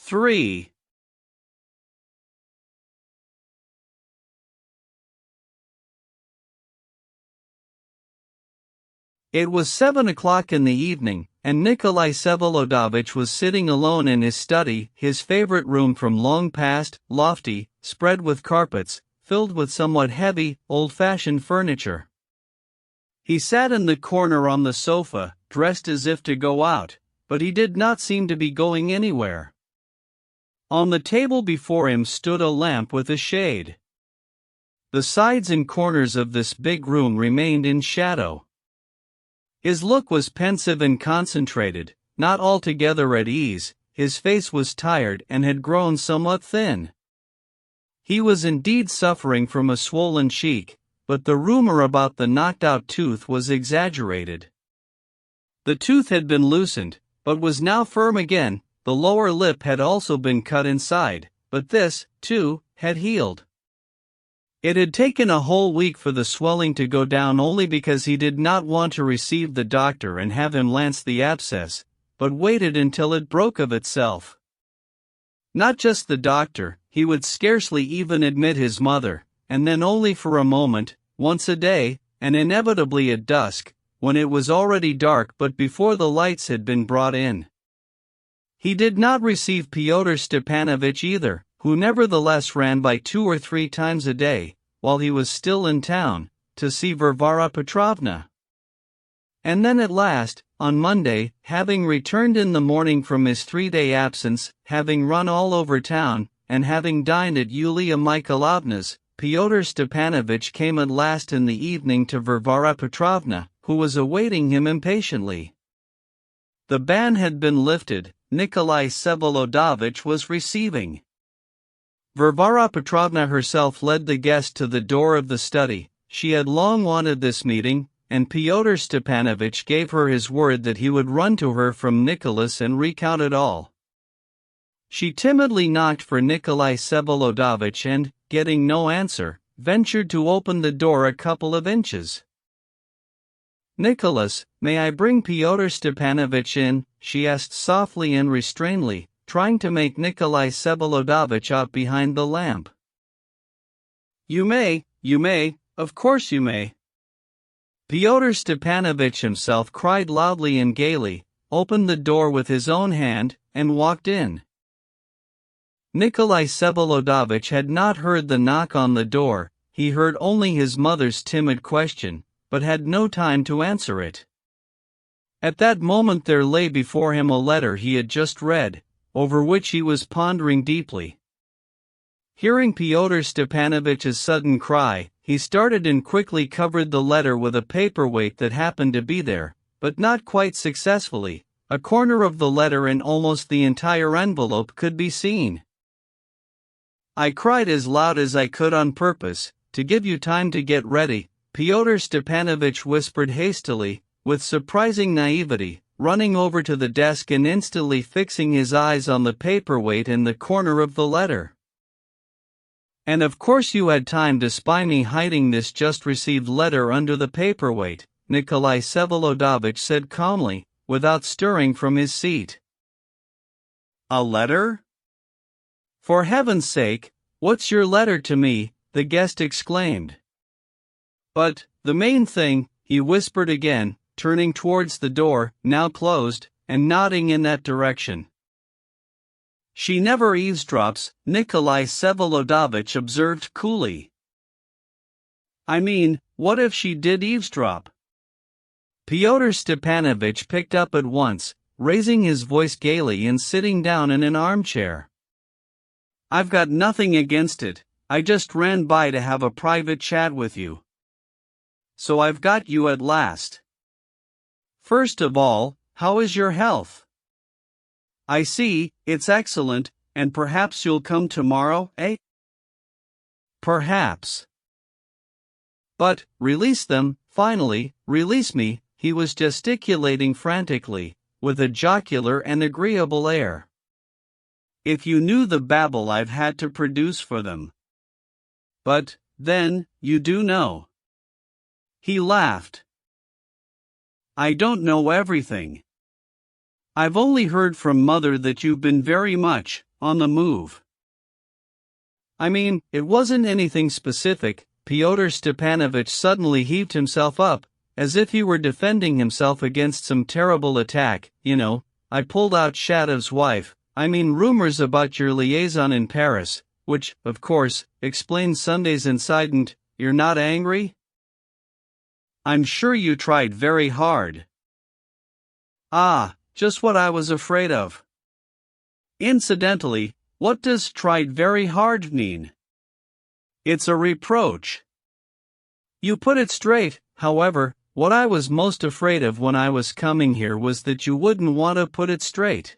3. It was 7 o'clock in the evening, and Nikolai Vsevolodovich was sitting alone in his study, his favorite room from long past, lofty, spread with carpets, filled with somewhat heavy, old-fashioned furniture. He sat in the corner on the sofa, dressed as if to go out, but he did not seem to be going anywhere. On the table before him stood a lamp with a shade. The sides and corners of this big room remained in shadow. His look was pensive and concentrated, not altogether at ease. His face was tired and had grown somewhat thin. He was indeed suffering from a swollen cheek, but the rumor about the knocked-out tooth was exaggerated. The tooth had been loosened, but was now firm again. The lower lip had also been cut inside, but this, too, had healed. It had taken a whole week for the swelling to go down only because he did not want to receive the doctor and have him lance the abscess, but waited until it broke of itself. Not just the doctor, he would scarcely even admit his mother, and then only for a moment, once a day, and inevitably at dusk, when it was already dark but before the lights had been brought in. He did not receive Fyodor Stepanovich either, who nevertheless ran by 2 or 3 times a day, while he was still in town, to see Varvara Petrovna. And then at last, on Monday, having returned in the morning from his 3-day absence, having run all over town, and having dined at Yulia Mikhailovna's, Fyodor Stepanovich came at last in the evening to Varvara Petrovna, who was awaiting him impatiently. The ban had been lifted. Nikolai Vsevolodovich was receiving. Varvara Petrovna herself led the guest to the door of the study. She had long wanted this meeting, and Fyodor Stepanovich gave her his word that he would run to her from Nicholas and recount it all. She timidly knocked for Nikolai Vsevolodovich and, getting no answer, ventured to open the door a couple of inches. "Nicholas, may I bring Fyodor Stepanovich in?" she asked softly and restrainedly, trying to make Nikolai Vsevolodovich out behind the lamp. You may, of course you may." Fyodor Stepanovich himself cried loudly and gaily, opened the door with his own hand, and walked in. Nikolai Vsevolodovich had not heard the knock on the door. He heard only his mother's timid question, but had no time to answer it. At that moment there lay before him a letter he had just read, over which he was pondering deeply. Hearing Fyodor Stepanovich's sudden cry, he started and quickly covered the letter with a paperweight that happened to be there, but not quite successfully. A corner of the letter and almost the entire envelope could be seen. "I cried as loud as I could on purpose, to give you time to get ready," Fyodor Stepanovich whispered hastily, with surprising naivety, running over to the desk and instantly fixing his eyes on the paperweight in the corner of the letter. "And of course you had time to spy me hiding this just-received letter under the paperweight," Nikolai Vsevolodovich said calmly, without stirring from his seat. "A letter? For heaven's sake, what's your letter to me?" the guest exclaimed. "But, the main thing," he whispered again, turning towards the door, now closed, and nodding in that direction. "She never eavesdrops," Nikolai Vsevolodovich observed coolly. "I mean, what if she did eavesdrop?" Fyodor Stepanovich picked up at once, raising his voice gaily and sitting down in an armchair. "I've got nothing against it, I just ran by to have a private chat with you. So I've got you at last. First of all, how is your health? I see, it's excellent, and perhaps you'll come tomorrow, eh?" "Perhaps. But, release them, finally, release me," he was gesticulating frantically, with a jocular and agreeable air. "If you knew the babble I've had to produce for them. But, then, you do know." He laughed. "I don't know everything. I've only heard from Mother that you've been very much, on the move. I mean, it wasn't anything specific. Fyodor Stepanovich suddenly heaved himself up, as if he were defending himself against some terrible attack. You know, I pulled out Shadov's wife. I mean rumors about your liaison in Paris, which, of course, explains Sunday's incident. You're not angry? I'm sure you tried very hard. Ah, just what I was afraid of. Incidentally, what does tried very hard mean? It's a reproach. You put it straight. However, what I was most afraid of when I was coming here was that you wouldn't want to put it straight.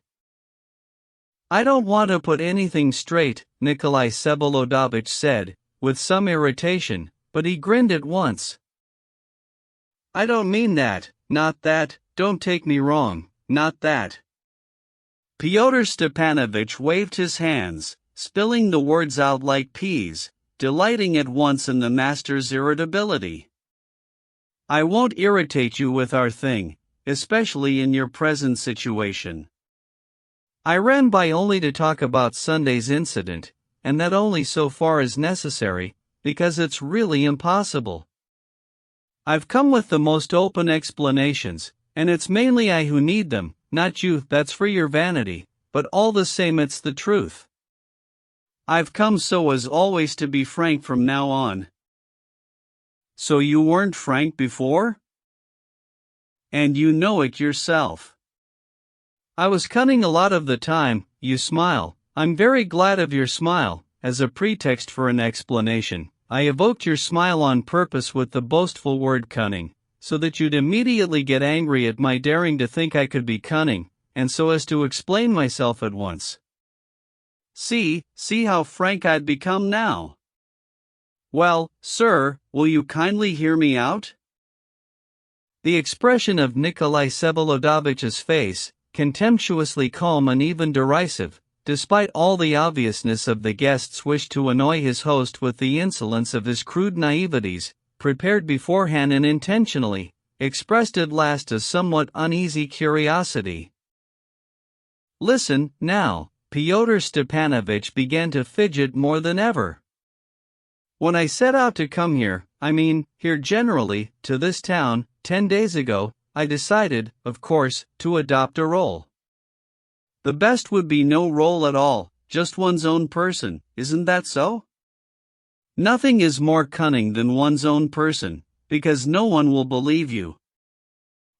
I don't want to put anything straight, Nikolai Vsevolodovich said, with some irritation, but he grinned at once. I don't mean that, not that, don't take me wrong, not that. Fyodor Stepanovich waved his hands, spilling the words out like peas, delighting at once in the master's irritability. I won't irritate you with our thing, especially in your present situation. I ran by only to talk about Sunday's incident, and that only so far as necessary, because it's really impossible. I've come with the most open explanations, and it's mainly I who need them, not you. That's for your vanity, but all the same it's the truth. I've come so as always to be frank from now on. So you weren't frank before? And you know it yourself. I was cunning a lot of the time. You smile. I'm very glad of your smile. As a pretext for an explanation, I evoked your smile on purpose with the boastful word cunning, so that you'd immediately get angry at my daring to think I could be cunning, and so as to explain myself at once. See how frank I'd become now. Well, sir, will you kindly hear me out? The expression of Nikolai Vsevolodovitch's face, contemptuously calm and even derisive, despite all the obviousness of the guest's wish to annoy his host with the insolence of his crude naiveties, prepared beforehand and intentionally, expressed at last a somewhat uneasy curiosity. Listen, now. Fyodor Stepanovich began to fidget more than ever. When I set out to come here, I mean, here generally, to this town, 10 days ago, I decided, of course, to adopt a role. The best would be no role at all, just one's own person, isn't that so? Nothing is more cunning than one's own person, because no one will believe you.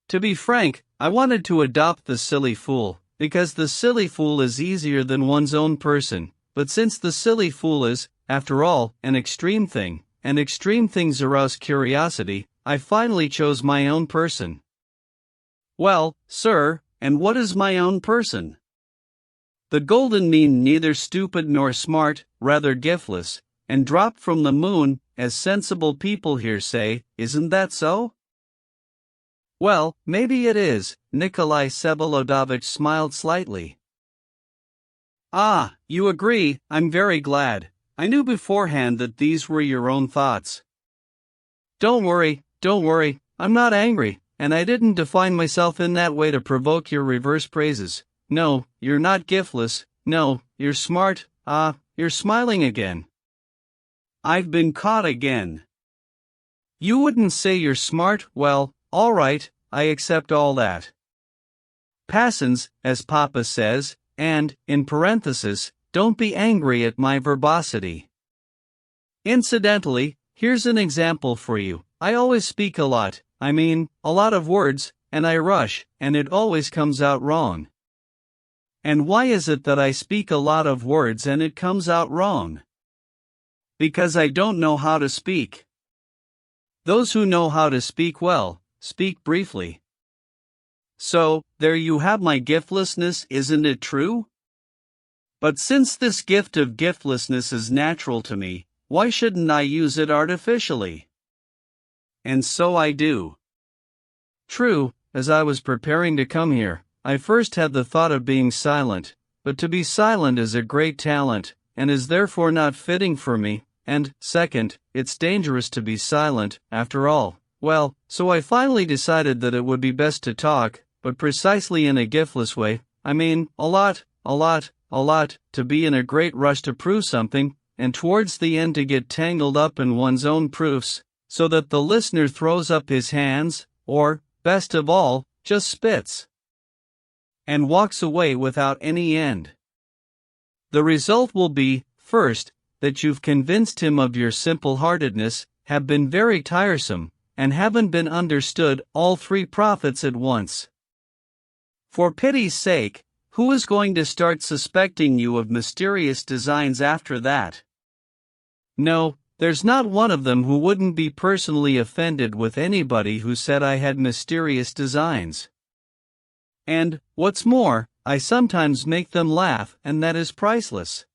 To be frank, I wanted to adopt the silly fool, because the silly fool is easier than one's own person, but since the silly fool is, after all, an extreme thing, and extreme things arouse curiosity, I finally chose my own person. Well, sir, and what is my own person? The golden mean, neither stupid nor smart, rather giftless, and dropped from the moon, as sensible people here say, isn't that so? Well, maybe it is. Nikolai Vsevolodovich smiled slightly. Ah, you agree. I'm very glad. I knew beforehand that these were your own thoughts. Don't worry, I'm not angry, and I didn't define myself in that way to provoke your reverse praises. No, you're not giftless. No, you're smart. Ah, you're smiling again. I've been caught again. You wouldn't say you're smart? Well, all right, I accept all that. Passons, as Papa says, and, in parenthesis, don't be angry at my verbosity. Incidentally, here's an example for you. I always speak a lot, I mean, a lot of words, and I rush, and it always comes out wrong. And why is it that I speak a lot of words and it comes out wrong? Because I don't know how to speak. Those who know how to speak well, speak briefly. So, there you have my giftlessness, isn't it true? But since this gift of giftlessness is natural to me, why shouldn't I use it artificially? And so I do. True, as I was preparing to come here, I first had the thought of being silent, but to be silent is a great talent, and is therefore not fitting for me, and, second, it's dangerous to be silent, after all. Well, so I finally decided that it would be best to talk, but precisely in a giftless way. I mean, a lot, a lot, to be in a great rush to prove something, and towards the end to get tangled up in one's own proofs, so that the listener throws up his hands, or, best of all, just spits and walks away without any end. The result will be, first, that you've convinced him of your simple-heartedness, have been very tiresome, and haven't been understood all three profits at once. For pity's sake, who is going to start suspecting you of mysterious designs after that? No, there's not one of them who wouldn't be personally offended with anybody who said I had mysterious designs. And, what's more, I sometimes make them laugh, and that is priceless.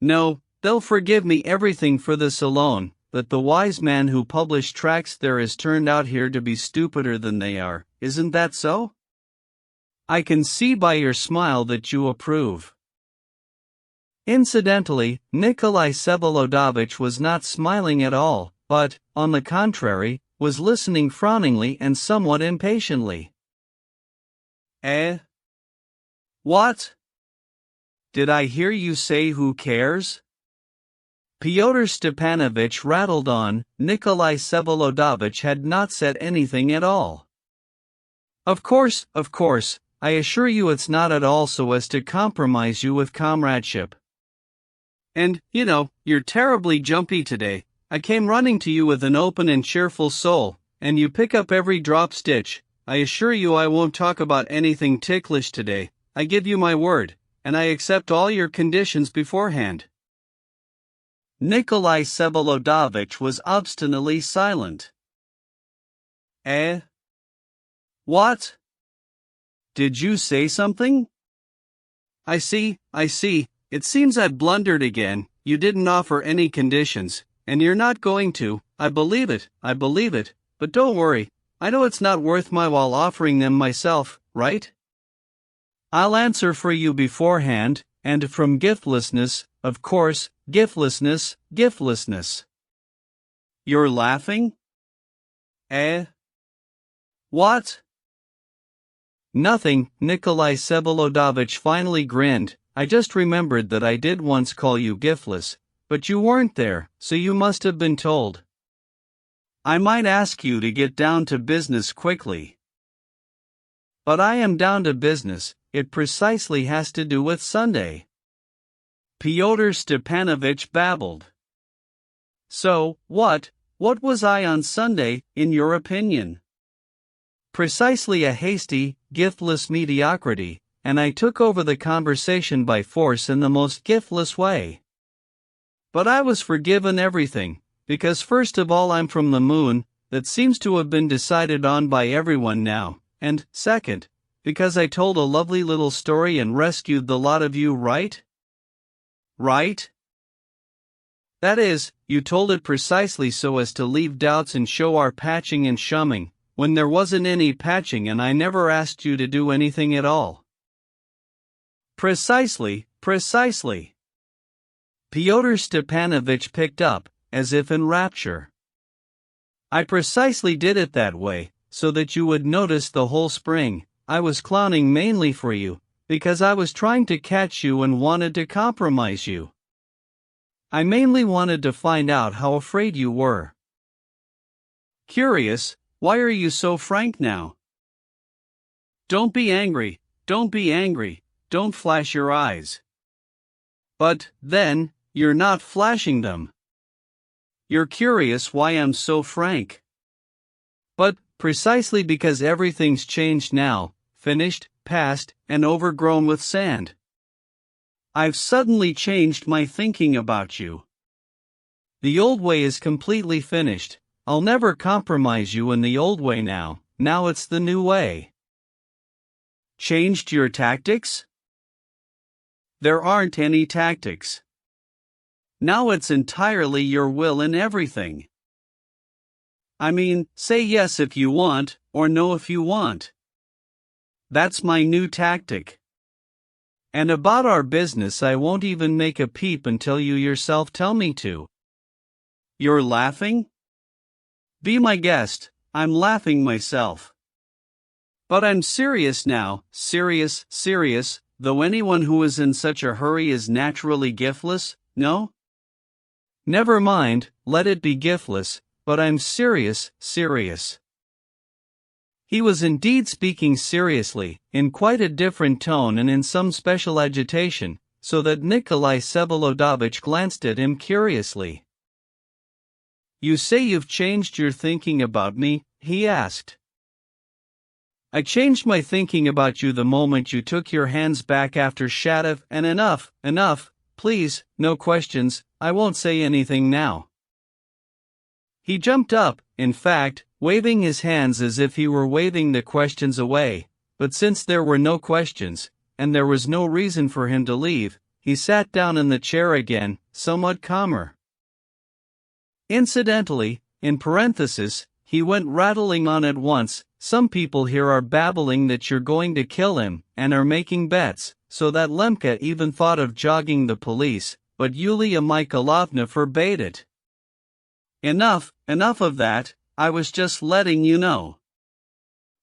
No, they'll forgive me everything for this alone, but the wise man who published tracts there is turned out here to be stupider than they are, isn't that so? I can see by your smile that you approve. Incidentally, Nikolai Vsevolodovich was not smiling at all, but, on the contrary, was listening frowningly and somewhat impatiently. What? Did I hear you say who cares? Fyodor Stepanovich rattled on. Nikolai Vsevolodovich had not said anything at all. Of course, I assure you it's not at all so as to compromise you with comradeship. And, you're terribly jumpy today. I came running to you with an open and cheerful soul, and you pick up every drop stitch. I assure you I won't talk about anything ticklish today, I give you my word, and I accept all your conditions beforehand. Nikolai Vsevolodovich was obstinately silent. What? Did you say something? I see, it seems I've blundered again. You didn't offer any conditions, and you're not going to. I believe it, but don't worry, I know it's not worth my while offering them myself, right? I'll answer for you beforehand, and from giftlessness, of course, giftlessness. You're laughing? What? Nothing, Nikolai Vsevolodovich finally grinned. I just remembered that I did once call you giftless, but you weren't there, so you must have been told. I might ask you to get down to business quickly. But I am down to business, it precisely has to do with Sunday. Fyodor Stepanovich babbled. So, what was I on Sunday, in your opinion? Precisely a hasty, giftless mediocrity, and I took over the conversation by force in the most giftless way. But I was forgiven everything, because first of all I'm from the moon, that seems to have been decided on by everyone now, and, second, because I told a lovely little story and rescued the lot of you, right? Right? That is, you told it precisely so as to leave doubts and show our patching and shumming, when there wasn't any patching and I never asked you to do anything at all. Precisely. Fyodor Stepanovich picked up, as if in rapture. I precisely did it that way, so that you would notice the whole spring. I was clowning mainly for you, because I was trying to catch you and wanted to compromise you. I mainly wanted to find out how afraid you were. Curious, why are you so frank now? Don't be angry, don't flash your eyes. But, then, you're not flashing them. You're curious why I'm so frank. But, precisely because everything's changed now, finished, past, and overgrown with sand. I've suddenly changed my thinking about you. The old way is completely finished. I'll never compromise you in the old way now it's the new way. Changed your tactics? There aren't any tactics. Now it's entirely your will in everything. I mean, say yes if you want, or no if you want. That's my new tactic. And about our business I won't even make a peep until you yourself tell me to. You're laughing? Be my guest, I'm laughing myself. But I'm serious now, serious, though anyone who is in such a hurry is naturally giftless, no? Never mind, let it be giftless, but I'm serious. He was indeed speaking seriously, in quite a different tone and in some special agitation, so that Nikolai Vsevolodovich glanced at him curiously. "You say you've changed your thinking about me?" he asked. "I changed my thinking about you the moment you took your hands back after Shatov, and enough, please, no questions, I won't say anything now." He jumped up, in fact, waving his hands as if he were waving the questions away, but since there were no questions, and there was no reason for him to leave, he sat down in the chair again, somewhat calmer. Incidentally, in parenthesis, he went rattling on at once, "Some people here are babbling that you're going to kill him, and are making bets, so that Lemka even thought of jogging the police, but Yulia Mikhailovna forbade it." Enough of that, I was just letting you know.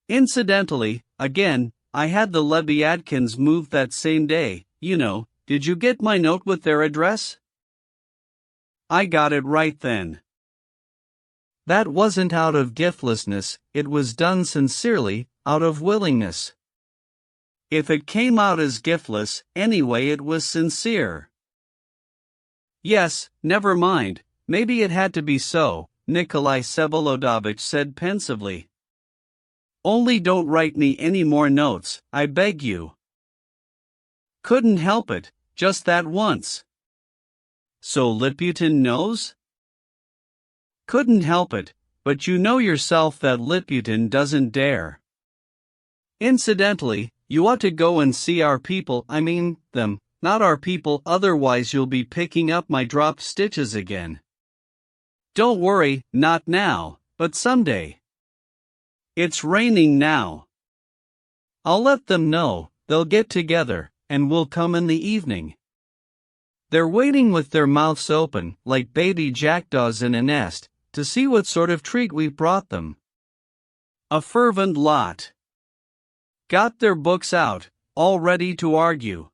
Incidentally, again, I had the Lebyatkins moved that same day, did you get my note with their address? I got it right then. That wasn't out of giftlessness, it was done sincerely, out of willingness. If it came out as giftless, anyway it was sincere. Yes, never mind, maybe it had to be so, Nikolai Vsevolodovich said pensively. Only don't write me any more notes, I beg you. Couldn't help it, just that once. So Liputin knows? Couldn't help it, but you know yourself that Liputin doesn't dare. Incidentally, you ought to go and see our people, them, not our people, otherwise you'll be picking up my dropped stitches again. Don't worry, not now, but someday. It's raining now. I'll let them know, they'll get together, and we'll come in the evening. They're waiting with their mouths open, like baby jackdaws in a nest, to see what sort of treat we've brought them. A fervent lot. Got their books out, all ready to argue.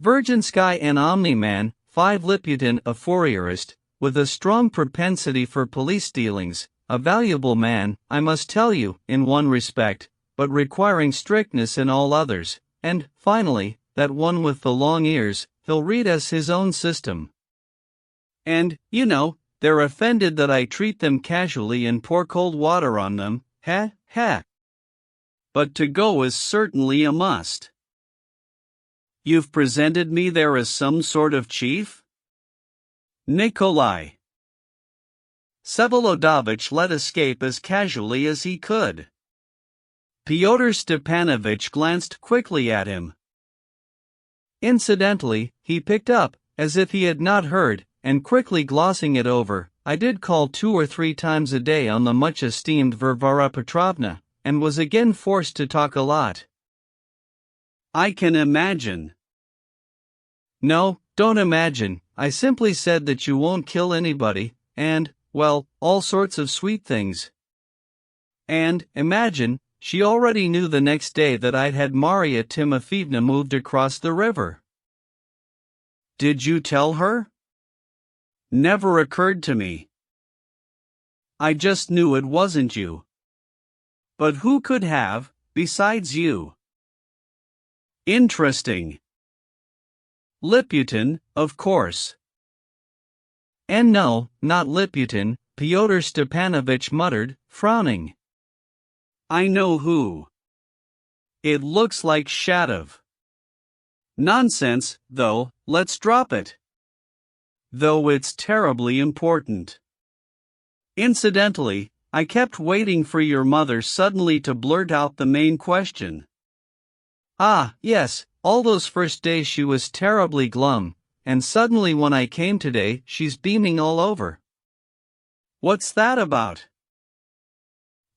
Virginsky and Omni-Man, 5 Liputin, a Fourierist, with a strong propensity for police dealings, a valuable man, I must tell you, in one respect, but requiring strictness in all others, and, finally, that one with the long ears, he'll read us his own system. And, they're offended that I treat them casually and pour cold water on them, But to go is certainly a must. You've presented me there as some sort of chief? Nikolai Vsevolodovich let escape as casually as he could. Fyodor Stepanovich glanced quickly at him. Incidentally, he picked up, as if he had not heard, and quickly glossing it over, I did call 2 or 3 times a day on the much-esteemed Varvara Petrovna, and was again forced to talk a lot. I can imagine. No, don't imagine, I simply said that you won't kill anybody, and, well, all sorts of sweet things. And, imagine, she already knew the next day that I'd had Maria Timofeevna moved across the river. Did you tell her? Never occurred to me. I just knew it wasn't you. But who could have, besides you? Interesting. Liputin, of course. And no, not Liputin, Fyodor Stepanovich muttered, frowning. I know who. It looks like Shatov. Nonsense, though, let's drop it. Though it's terribly important. Incidentally, I kept waiting for your mother suddenly to blurt out the main question. Ah, yes, all those first days she was terribly glum, and suddenly when I came today she's beaming all over. What's that about?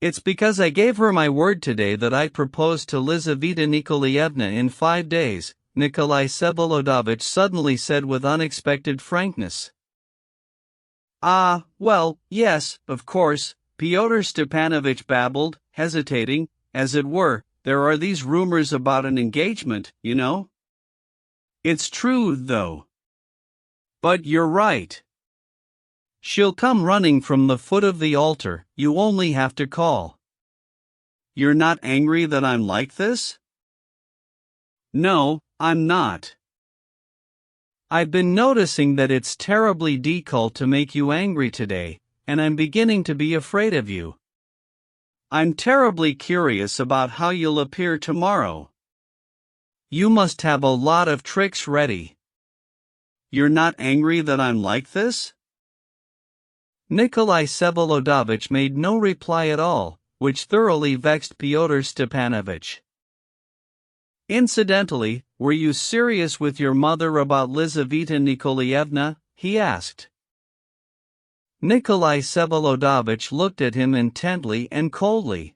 It's because I gave her my word today that I'd propose to Lizaveta Nikolaevna in 5 days, Nikolai Vsevolodovich suddenly said with unexpected frankness. Ah, well, yes, of course, Fyodor Stepanovich babbled, hesitating, as it were, there are these rumors about an engagement, you know? It's true, though. But you're right. She'll come running from the foot of the altar, you only have to call. You're not angry that I'm like this? No, I'm not. I've been noticing that it's terribly difficult to make you angry today, and I'm beginning to be afraid of you. I'm terribly curious about how you'll appear tomorrow. You must have a lot of tricks ready. You're not angry that I'm like this? Nikolai Vsevolodovich made no reply at all, which thoroughly vexed Fyodor Stepanovich. Incidentally, were you serious with your mother about Lizaveta Nikolaevna? He asked. Nikolai Vsevolodovich looked at him intently and coldly.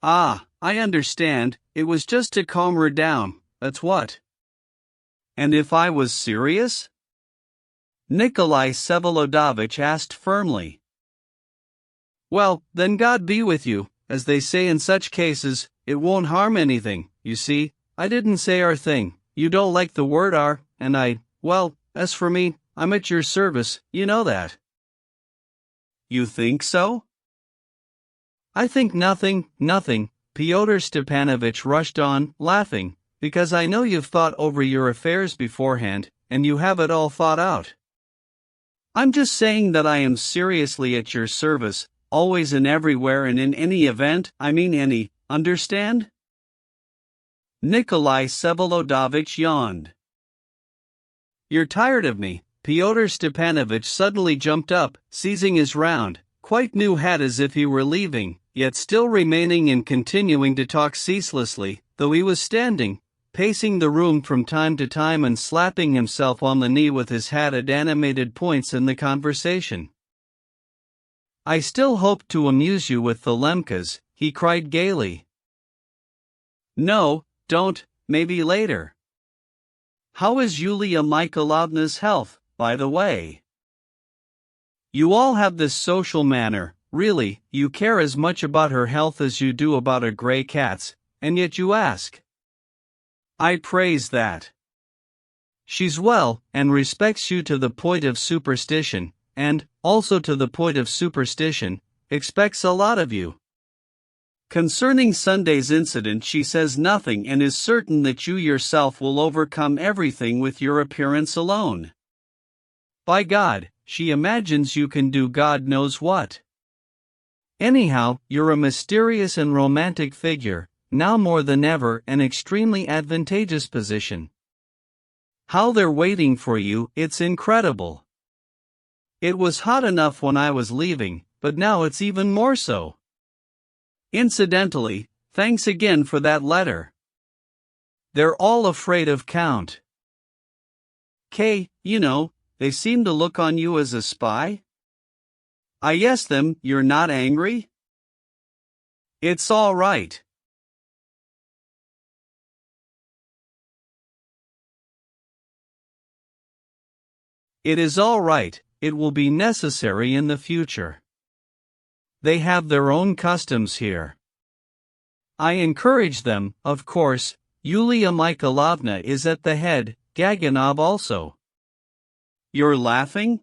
Ah, I understand, it was just to calm her down, that's what. And if I was serious? Nikolai Vsevolodovich asked firmly. Well, then God be with you, as they say in such cases, it won't harm anything, you see, I didn't say our thing, you don't like the word our, and well, as for me, I'm at your service, you know that. You think so? I think nothing, Fyodor Stepanovich rushed on, laughing, because I know you've thought over your affairs beforehand, and you have it all thought out. I'm just saying that I am seriously at your service, always and everywhere and in any event, understand? Nikolai Vsevolodovich yawned. You're tired of me. Fyodor Stepanovich suddenly jumped up, seizing his round, quite new hat as if he were leaving, yet still remaining and continuing to talk ceaselessly, though he was standing, pacing the room from time to time and slapping himself on the knee with his hat at animated points in the conversation. I still hope to amuse you with the Lemkas, he cried gaily. No, don't, maybe later. How is Yulia Mikhailovna's health, by the way? You all have this social manner, really, you care as much about her health as you do about a gray cat's, and yet you ask. I praise that. She's well, and respects you to the point of superstition, and, also to the point of superstition, expects a lot of you. Concerning Sunday's incident she says nothing and is certain that you yourself will overcome everything with your appearance alone. By God, she imagines you can do God knows what. Anyhow, you're a mysterious and romantic figure, now more than ever an extremely advantageous position. How they're waiting for you, it's incredible. It was hot enough when I was leaving, but now it's even more so. Incidentally, thanks again for that letter. They're all afraid of Count K, they seem to look on you as a spy? I asked them, you're not angry? It's all right. It is all right, it will be necessary in the future. They have their own customs here. I encourage them, of course. Yulia Mikhailovna is at the head, Gaganov also. You're laughing?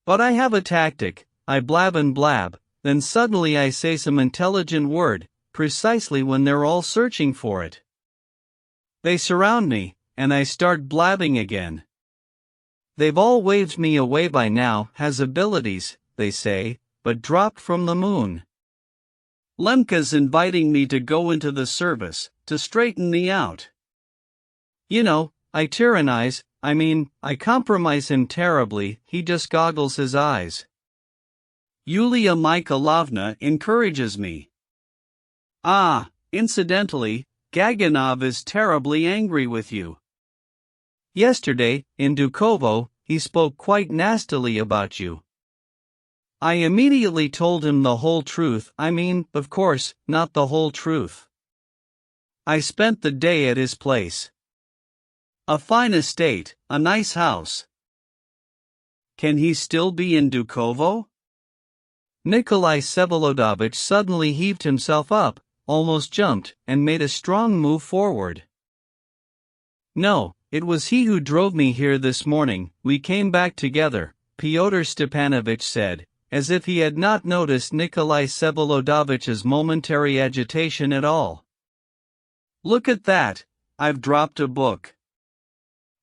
But I have a tactic, I blab and blab, then suddenly I say some intelligent word, precisely when they're all searching for it. They surround me, and I start blabbing again. They've all waved me away by now, has abilities, they say, but dropped from the moon. Lemka's inviting me to go into the service, to straighten me out. I tyrannize, I compromise him terribly, he just goggles his eyes. Yulia Mikhailovna encourages me. Ah, incidentally, Gaganov is terribly angry with you. Yesterday, in Dukovo, he spoke quite nastily about you. I immediately told him the whole truth, of course, not the whole truth. I spent the day at his place. A fine estate, a nice house. Can he still be in Dukovo? Nikolai Vsevolodovich suddenly heaved himself up, almost jumped, and made a strong move forward. "No, it was he who drove me here this morning. We came back together," Pyotr Stepanovich said, as if he had not noticed Nikolai Vsevolodovitch's momentary agitation at all. "Look at that, I've dropped a book."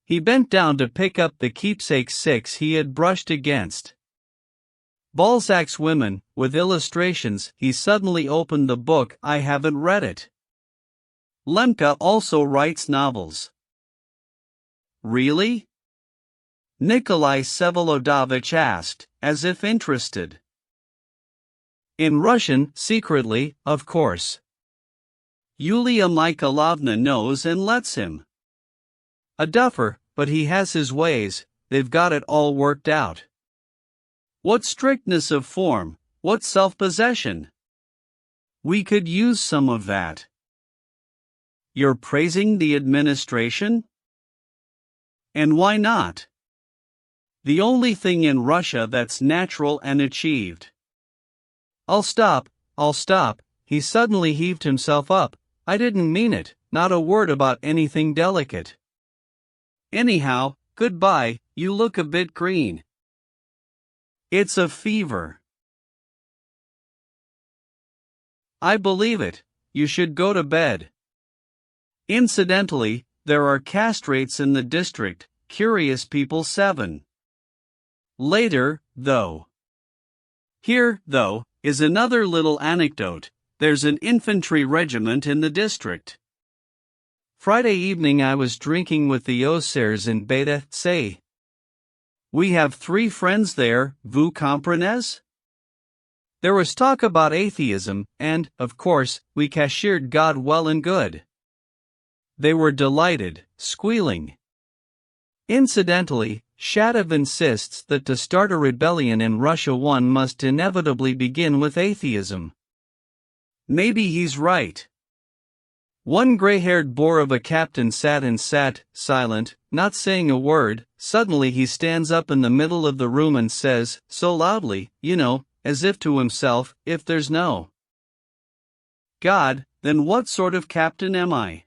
He bent down to pick up the keepsake 6 he had brushed against. Balzac's Women, with illustrations. He suddenly opened the book. "I haven't read it. Lemka also writes novels." "Really?" Nikolai Vsevolodovitch asked, as if interested. "In Russian, secretly, of course. Yulia Mikhailovna knows and lets him. A duffer, but he has his ways, they've got it all worked out. What strictness of form, what self-possession. We could use some of that." "You're praising the administration?" "And why not? The only thing in Russia that's natural and achieved." I'll stop, he suddenly heaved himself up. "I didn't mean it, not a word about anything delicate. Anyhow, goodbye, you look a bit green." "It's a fever." "I believe it, you should go to bed. Incidentally, there are castrates in the district, curious people 7. Later, though. Here, though, is another little anecdote. There's an infantry regiment in the district. Friday evening I was drinking with the Ossers in Beta, say. We have 3 friends there, vous comprenez? There was talk about atheism, and, of course, we cashiered God well and good. They were delighted, squealing. Incidentally, Shatov insists that to start a rebellion in Russia one must inevitably begin with atheism. Maybe he's right. One gray-haired boar of a captain sat silent, not saying a word. Suddenly he stands up in the middle of the room and says, so loudly, as if to himself, if there's no God, then what sort of captain am I?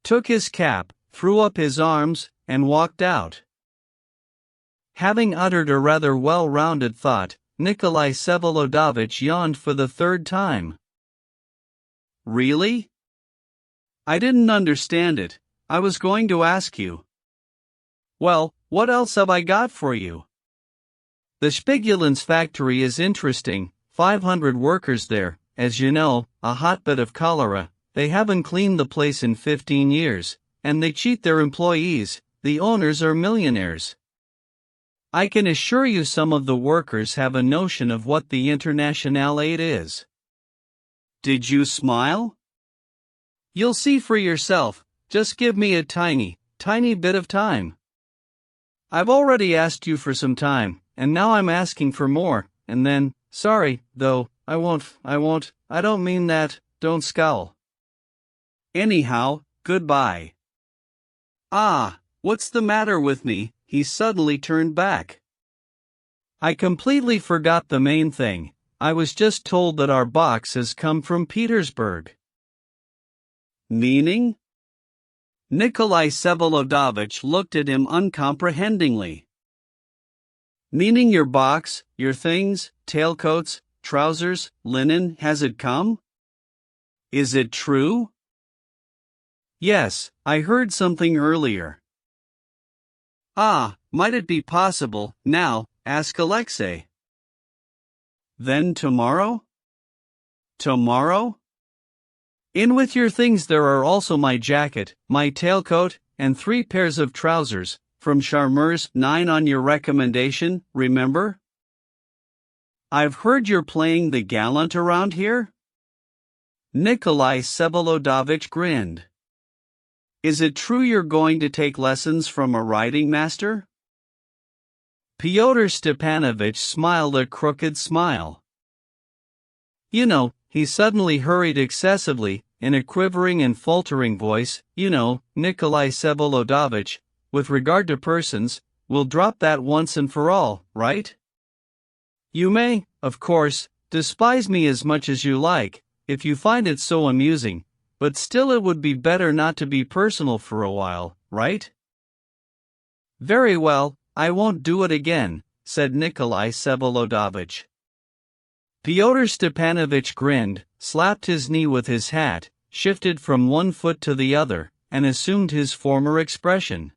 Took his cap, threw up his arms, and walked out. Having uttered a rather well-rounded thought, Nikolai Vsevolodovitch yawned for the 3rd time. Really? I didn't understand it. I was going to ask you. Well, what else have I got for you? The Spigulins factory is interesting, 500 workers there, as you know, a hotbed of cholera. They haven't cleaned the place in 15 years, and they cheat their employees. The owners are millionaires. I can assure you some of the workers have a notion of what the International Aid is. Did you smile? You'll see for yourself, just give me a tiny bit of time. I've already asked you for some time, and now I'm asking for more, and then, sorry, though, I won't, I don't mean that, don't scowl. Anyhow, goodbye. Ah, what's the matter with me? He suddenly turned back. I completely forgot the main thing. I was just told that our box has come from Petersburg. Meaning? Nikolai Vsevolodovitch looked at him uncomprehendingly. Meaning your box, your things, tailcoats, trousers, linen, has it come? Is it true? Yes, I heard something earlier. Ah, might it be possible, now, ask Alexei. Then tomorrow? Tomorrow? In with your things. There are also my jacket, my tailcoat, and 3 pairs of trousers, from Charmeurs 9 on your recommendation, remember? I've heard you're playing the gallant around here? Nikolai Vsevolodovitch grinned. Is it true you're going to take lessons from a riding master? Fyodor Stepanovich smiled a crooked smile. He suddenly hurried excessively, in a quivering and faltering voice, Nikolai Vsevolodovitch, with regard to persons, we'll drop that once and for all, right? You may, of course, despise me as much as you like, if you find it so amusing, but still it would be better not to be personal for a while, right? Very well, I won't do it again, said Nikolai Vsevolodovich. Fyodor Stepanovich grinned, slapped his knee with his hat, shifted from one foot to the other, and assumed his former expression.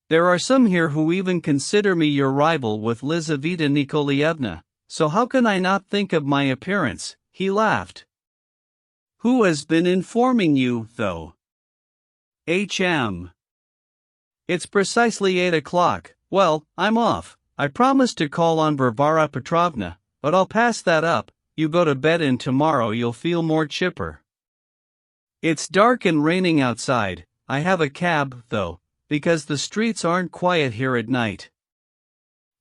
There are some here who even consider me your rival with Lizaveta Nikolaevna, so how can I not think of my appearance? He laughed. Who has been informing you, though? It's precisely 8 o'clock. Well, I'm off. I promised to call on Varvara Petrovna, but I'll pass that up. You go to bed and tomorrow you'll feel more chipper. It's dark and raining outside. I have a cab, though, because the streets aren't quiet here at night.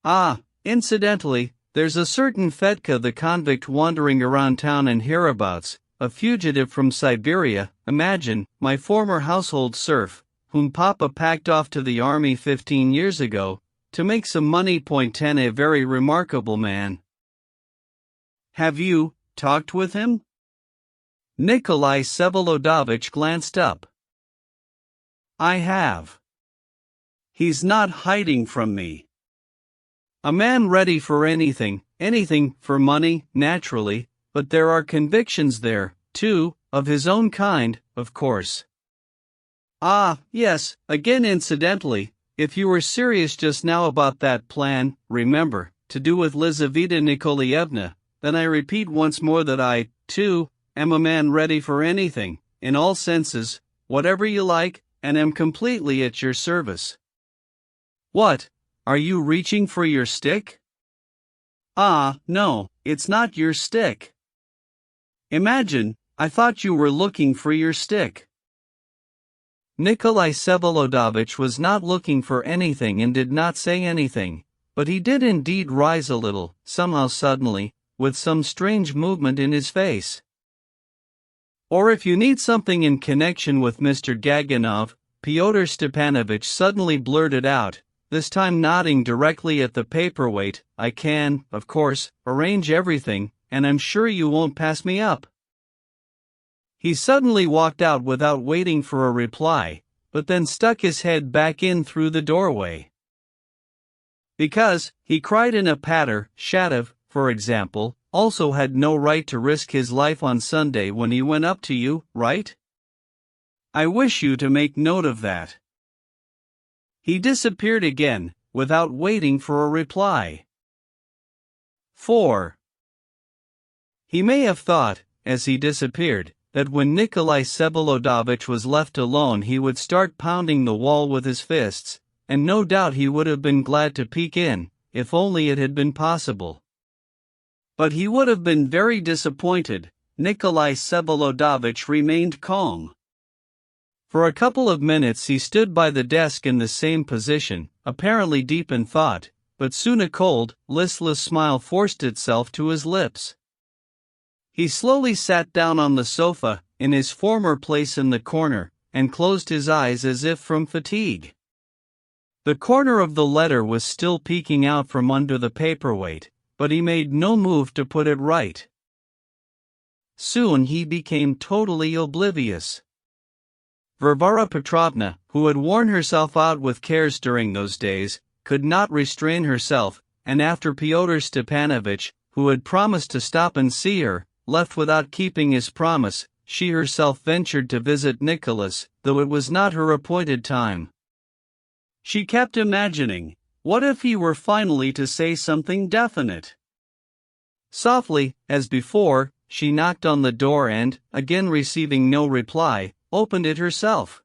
Ah, incidentally, there's a certain Fedka the convict wandering around town and hereabouts, a fugitive from Siberia, imagine, my former household serf, whom Papa packed off to the army 15 years ago, to make some money. 10 A very remarkable man. Have you talked with him? Nikolai Vsevolodovich glanced up. I have. He's not hiding from me. A man ready for anything for money, naturally, but there are convictions there, too, of his own kind, of course. Ah, yes, again incidentally, if you were serious just now about that plan, remember, to do with Lizaveta Nikolaevna, then I repeat once more that I, too, am a man ready for anything, in all senses, whatever you like, and am completely at your service. What? Are you reaching for your stick? Ah, no, it's not your stick. Imagine, I thought you were looking for your stick. Nikolai Vsevolodovich was not looking for anything and did not say anything, but he did indeed rise a little, somehow suddenly, with some strange movement in his face. Or if you need something in connection with Mr. Gaganov, Fyodor Stepanovich suddenly blurted out, this time nodding directly at the paperweight, I can, of course, arrange everything, and I'm sure you won't pass me up. He suddenly walked out without waiting for a reply, but then stuck his head back in through the doorway. Because, he cried in a patter, Shatov, for example, also had no right to risk his life on Sunday when he went up to you, right? I wish you to make note of that. He disappeared again, without waiting for a reply. 4. He may have thought, as he disappeared, that when Nikolai Vsevolodovich was left alone he would start pounding the wall with his fists, and no doubt he would have been glad to peek in, if only it had been possible. But he would have been very disappointed. Nikolai Vsevolodovich remained calm. For a couple of minutes he stood by the desk in the same position, apparently deep in thought, but soon a cold, listless smile forced itself to his lips. He slowly sat down on the sofa, in his former place in the corner, and closed his eyes as if from fatigue. The corner of the letter was still peeking out from under the paperweight, but he made no move to put it right. Soon he became totally oblivious. Varvara Petrovna, who had worn herself out with cares during those days, could not restrain herself, and after Fyodor Stepanovich, who had promised to stop and see her, left without keeping his promise, she herself ventured to visit Nicholas, though it was not her appointed time. She kept imagining, what if he were finally to say something definite? Softly, as before, she knocked on the door and, again receiving no reply, opened it herself.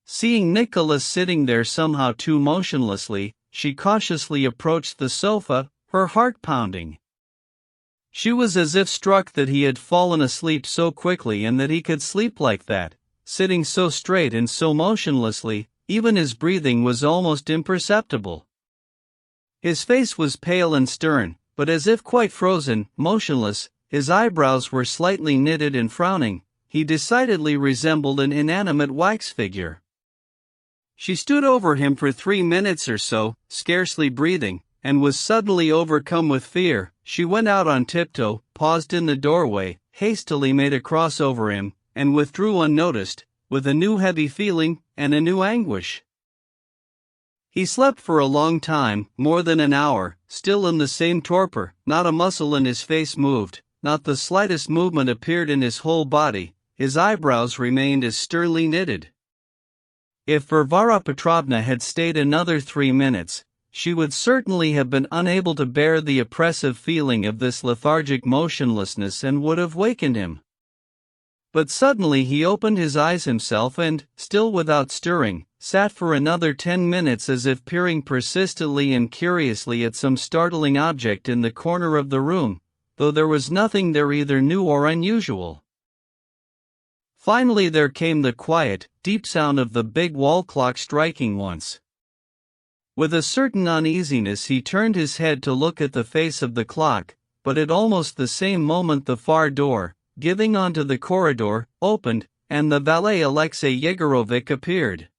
Seeing Nicholas sitting there somehow too motionlessly, she cautiously approached the sofa, her heart pounding. She was as if struck that he had fallen asleep so quickly and that he could sleep like that, sitting so straight and so motionlessly, even his breathing was almost imperceptible. His face was pale and stern, but as if quite frozen, motionless, his eyebrows were slightly knitted and frowning. He decidedly resembled an inanimate wax figure. She stood over him for 3 minutes or so, scarcely breathing, and was suddenly overcome with fear. She went out on tiptoe, paused in the doorway, hastily made a cross over him, and withdrew unnoticed, with a new heavy feeling and a new anguish. He slept for a long time, more than an hour, still in the same torpor. Not a muscle in his face moved, not the slightest movement appeared in his whole body, his eyebrows remained as sternly knitted. If Varvara Petrovna had stayed another 3 minutes, she would certainly have been unable to bear the oppressive feeling of this lethargic motionlessness and would have wakened him. But suddenly he opened his eyes himself and, still without stirring, sat for another 10 minutes as if peering persistently and curiously at some startling object in the corner of the room, though there was nothing there either new or unusual. Finally there came the quiet, deep sound of the big wall clock striking once. With a certain uneasiness he turned his head to look at the face of the clock, but at almost the same moment the far door, giving onto the corridor, opened, and the valet Alexei Yegorovitch appeared.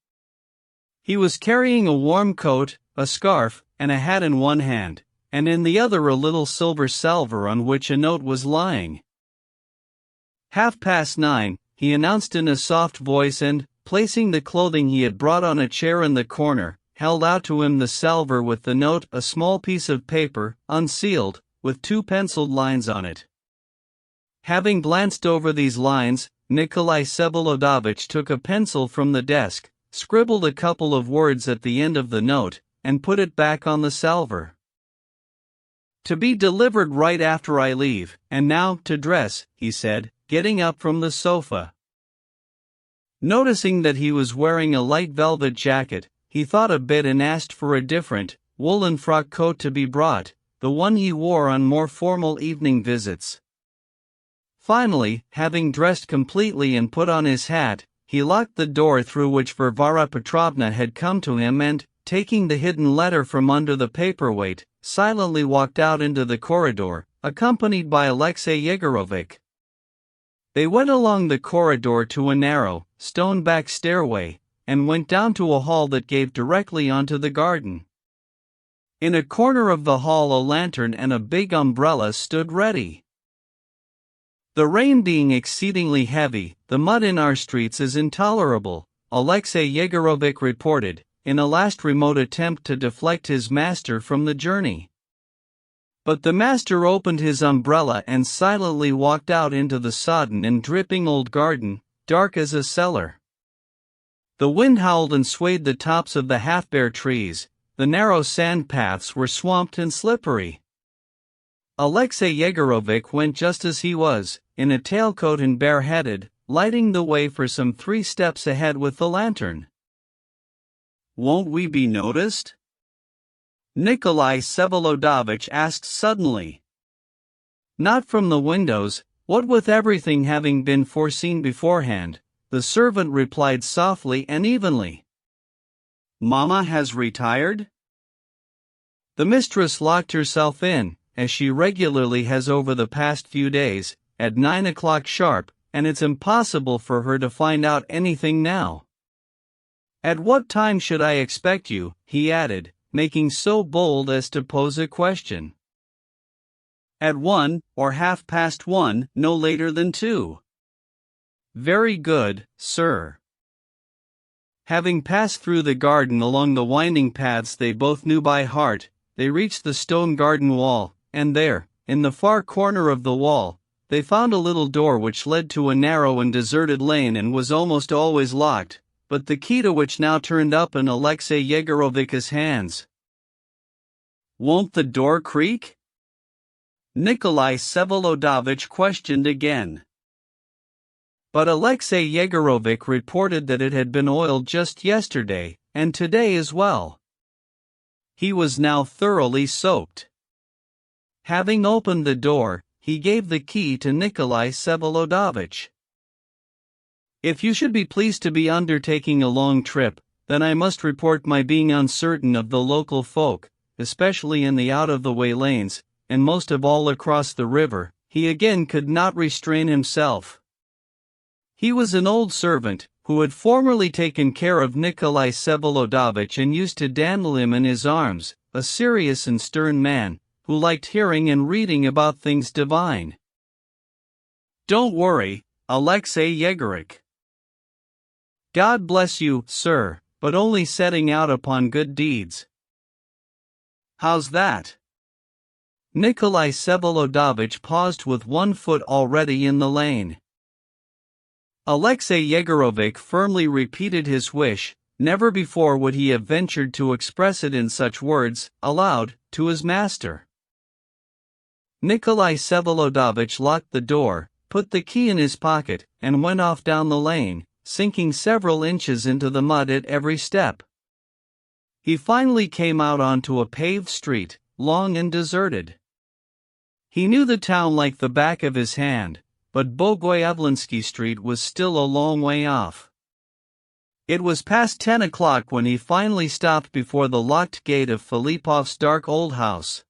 He was carrying a warm coat, a scarf, and a hat in one hand, and in the other a little silver salver on which a note was lying. 9:30, he announced in a soft voice and, placing the clothing he had brought on a chair in the corner, held out to him the salver with the note, a small piece of paper, unsealed, with 2 penciled lines on it. Having glanced over these lines, Nikolai Vsevolodovitch took a pencil from the desk, scribbled a couple of words at the end of the note, and put it back on the salver. "To be delivered right after I leave, and now, to dress," he said, getting up from the sofa. Noticing that he was wearing a light velvet jacket, he thought a bit and asked for a different, woolen frock coat to be brought, the one he wore on more formal evening visits. Finally, having dressed completely and put on his hat, he locked the door through which Varvara Petrovna had come to him and, taking the hidden letter from under the paperweight, silently walked out into the corridor, accompanied by Alexei Yegorovitch. They went along the corridor to a narrow, stone-backed stairway, and went down to a hall that gave directly onto the garden. In a corner of the hall a lantern and a big umbrella stood ready. "The rain being exceedingly heavy, the mud in our streets is intolerable," Alexei Yegorovitch reported, in a last remote attempt to deflect his master from the journey. But the master opened his umbrella and silently walked out into the sodden and dripping old garden, dark as a cellar. The wind howled and swayed the tops of the half-bare trees, the narrow sand paths were swamped and slippery. Alexei Yegorovitch went just as he was, in a tailcoat and bareheaded, lighting the way for some 3 steps ahead with the lantern. "Won't we be noticed?" Nikolai Vsevolodovitch asked suddenly. "Not from the windows, what with everything having been foreseen beforehand," the servant replied softly and evenly. "Mamma has retired?" "The mistress locked herself in, as she regularly has over the past few days, at 9 o'clock sharp, and it's impossible for her to find out anything now." "At what time should I expect you?" he added, making so bold as to pose a question. "At 1, or 1:30, no later than 2. "Very good, sir." Having passed through the garden along the winding paths they both knew by heart, they reached the stone garden wall, and there, in the far corner of the wall, they found a little door which led to a narrow and deserted lane and was almost always locked, but the key to which now turned up in Alexei Yegorovitch's hands. "Won't the door creak?" Nikolai Vsevolodovitch questioned again. But Alexei Yegorovitch reported that it had been oiled just yesterday, and today as well. He was now thoroughly soaked. Having opened the door, he gave the key to Nikolai Vsevolodovitch. "If you should be pleased to be undertaking a long trip, then I must report my being uncertain of the local folk, especially in the out-of-the-way lanes, and most of all across the river." He again could not restrain himself. He was an old servant, who had formerly taken care of Nikolai Vsevolodovitch and used to dandle him in his arms, a serious and stern man, who liked hearing and reading about things divine. Don't worry, Alexei Yegorych. God bless you, sir, but only setting out upon good deeds. How's that? Nikolai Vsevolodovich paused with one foot already in the lane. Alexei Yegorovich firmly repeated his wish. Never before would he have ventured to express it in such words, aloud, to his master. Nikolai Vsevolodovich locked the door, put the key in his pocket, and went off down the lane, sinking several inches into the mud at every step. He finally came out onto a paved street, long and deserted. He knew the town like the back of his hand, but Bogoyavlensky Street was still a long way off. It was past 10 o'clock when he finally stopped before the locked gate of Filipov's dark old house.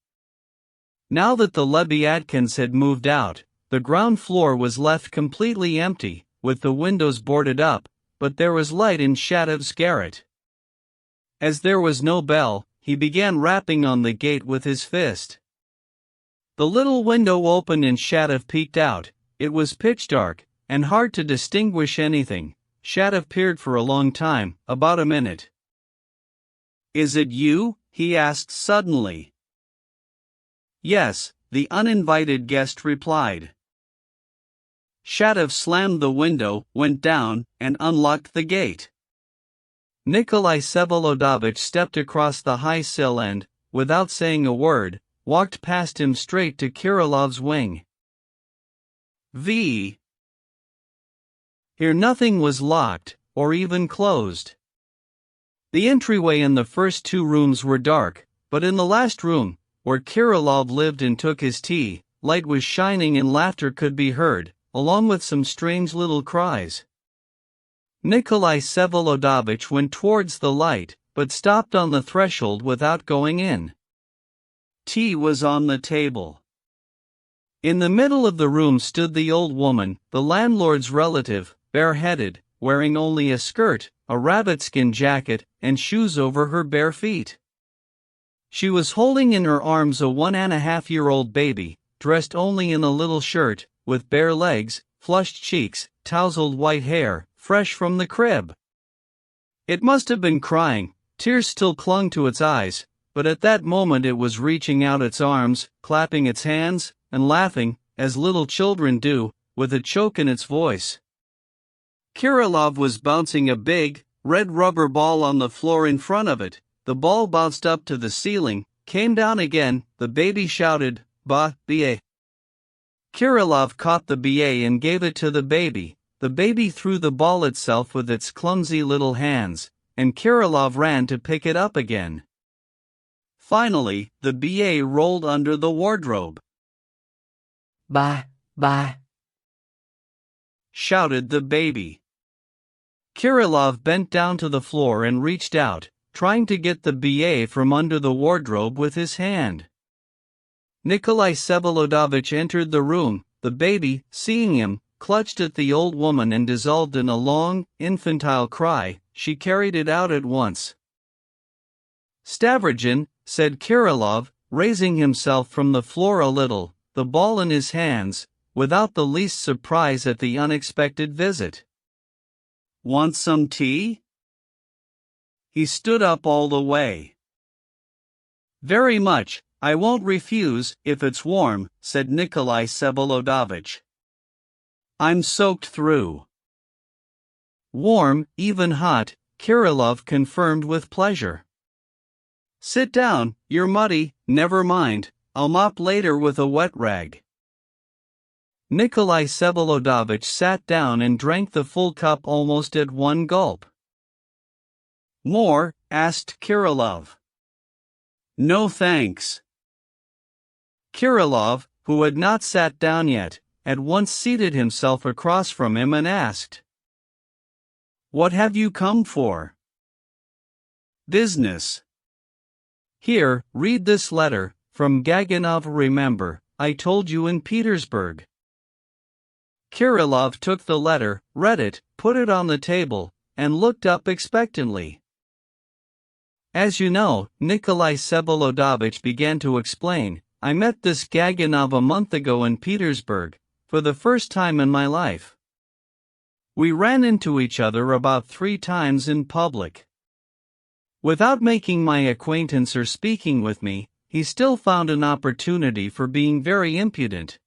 Now that the Lebyatkins had moved out, the ground floor was left completely empty, with the windows boarded up, but there was light in Shatov's garret. As there was no bell, he began rapping on the gate with his fist. The little window opened and Shatov peeked out. It was pitch dark, and hard to distinguish anything. Shatov peered for a long time, about a minute. "Is it you?" he asked suddenly. "Yes," the uninvited guest replied. Shatov slammed the window, went down, and unlocked the gate. Nikolai Vsevolodovich stepped across the high sill and, without saying a word, walked past him straight to Kirilov's wing. Here nothing was locked, or even closed. The entryway and the first two rooms were dark, but in the last room, where Kirilov lived and took his tea, light was shining and laughter could be heard, along with some strange little cries. Nikolai Vsevolodovich went towards the light, but stopped on the threshold without going in. Tea was on the table. In the middle of the room stood the old woman, the landlord's relative, bareheaded, wearing only a skirt, a rabbit-skin jacket, and shoes over her bare feet. She was holding in her arms a 1.5-year-old baby, dressed only in a little shirt, with bare legs, flushed cheeks, tousled white hair, fresh from the crib. It must have been crying, tears still clung to its eyes, but at that moment it was reaching out its arms, clapping its hands, and laughing, as little children do, with a choke in its voice. Kirilov was bouncing a big, red rubber ball on the floor in front of it. The ball bounced up to the ceiling, came down again, the baby shouted, "Ba, ba." Kirilov caught the ba and gave it to the baby. The baby threw the ball itself with its clumsy little hands, and Kirilov ran to pick it up again. Finally, the ba rolled under the wardrobe. "Ba, ba," shouted the baby. Kirilov bent down to the floor and reached out, trying to get the ba from under the wardrobe with his hand. Nikolai Vsevolodovich entered the room. The baby, seeing him, clutched at the old woman and dissolved in a long, infantile cry. She carried it out at once. "Stavrogin," said Kirilov, raising himself from the floor a little, the ball in his hands, without the least surprise at the unexpected visit. "Want some tea?" He stood up all the way. "Very much, I won't refuse, if it's warm," said Nikolai Vsevolodovich. "I'm soaked through." "Warm, even hot," Kirilov confirmed with pleasure. "Sit down, you're muddy, never mind, I'll mop later with a wet rag." Nikolai Vsevolodovich sat down and drank the full cup almost at one gulp. "More?" asked Kirilov. "No thanks." Kirilov, who had not sat down yet, at once seated himself across from him and asked, "What have you come for?" "Business." "Here, read this letter, from Gaganov. Remember, I told you in Petersburg." Kirilov took the letter, read it, put it on the table, and looked up expectantly. "As you know," Nikolai Vsevolodovich began to explain, I met this Gaganov a month ago in Petersburg, for the first time in my life. We ran into each other about 3 times in public. Without making my acquaintance or speaking with me, he still found an opportunity for being very impudent.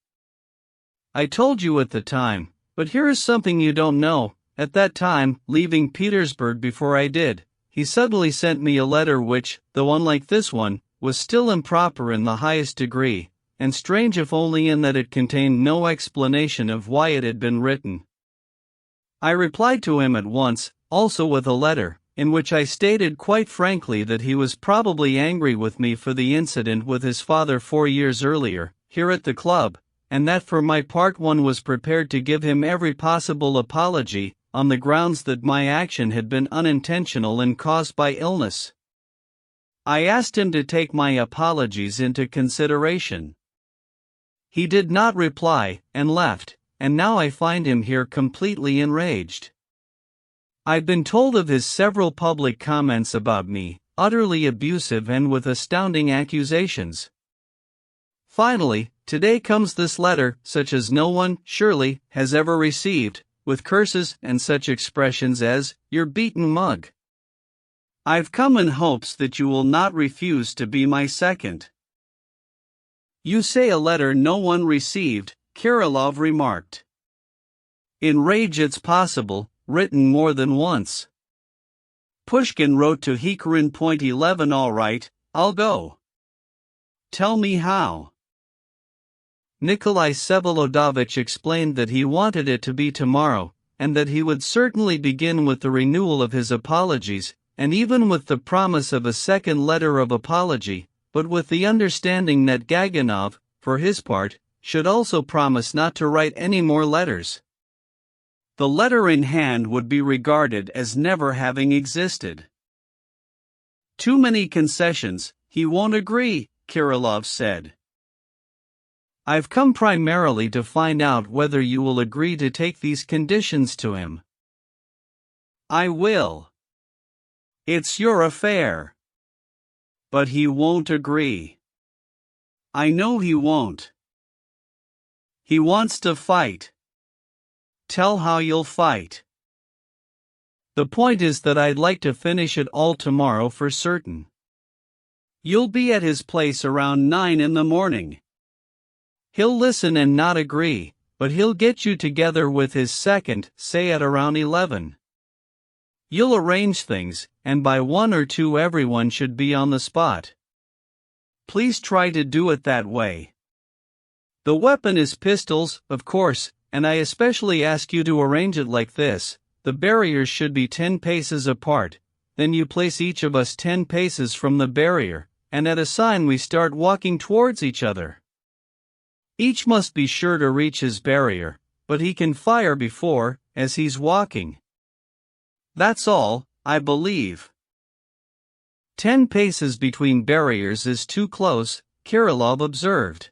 I told you at the time, but here is something you don't know. At that time, leaving Petersburg before I did, he suddenly sent me a letter which, though unlike this one, was still improper in the highest degree, and strange if only in that it contained no explanation of why it had been written. I replied to him at once, also with a letter, in which I stated quite frankly that he was probably angry with me for the incident with his father 4 years earlier, here at the club, and that for my part one was prepared to give him every possible apology, on the grounds that my action had been unintentional and caused by illness. I asked him to take my apologies into consideration. He did not reply, and left, and now I find him here completely enraged. I've been told of his several public comments about me, utterly abusive and with astounding accusations. Finally, today comes this letter, such as no one, surely, has ever received, with curses and such expressions as, "Your beaten mug." I've come in hopes that you will not refuse to be my second. You say a letter no one received, Kirillov remarked. In rage it's possible, written more than once. Pushkin wrote to Hikarin.11 all right, I'll go. Tell me how. Nikolai Vsevolodovich explained that he wanted it to be tomorrow, and that he would certainly begin with the renewal of his apologies, and even with the promise of a second letter of apology, but with the understanding that Gaganov, for his part, should also promise not to write any more letters. The letter in hand would be regarded as never having existed. Too many concessions, he won't agree, Kirillov said. I've come primarily to find out whether you will agree to take these conditions to him. I will. It's your affair. But he won't agree. I know he won't. He wants to fight. Tell how you'll fight. The point is that I'd like to finish it all tomorrow for certain. You'll be at his place around 9 in the morning. He'll listen and not agree, but he'll get you together with his second, say at around 11. You'll arrange things, and by 1 or 2 everyone should be on the spot. Please try to do it that way. The weapon is pistols, of course, and I especially ask you to arrange it like this. The barriers should be 10 paces apart, then you place each of us 10 paces from the barrier, and at a sign we start walking towards each other. Each must be sure to reach his barrier, but he can fire before, as he's walking. That's all, I believe. 10 paces between barriers is too close, Kirillov observed.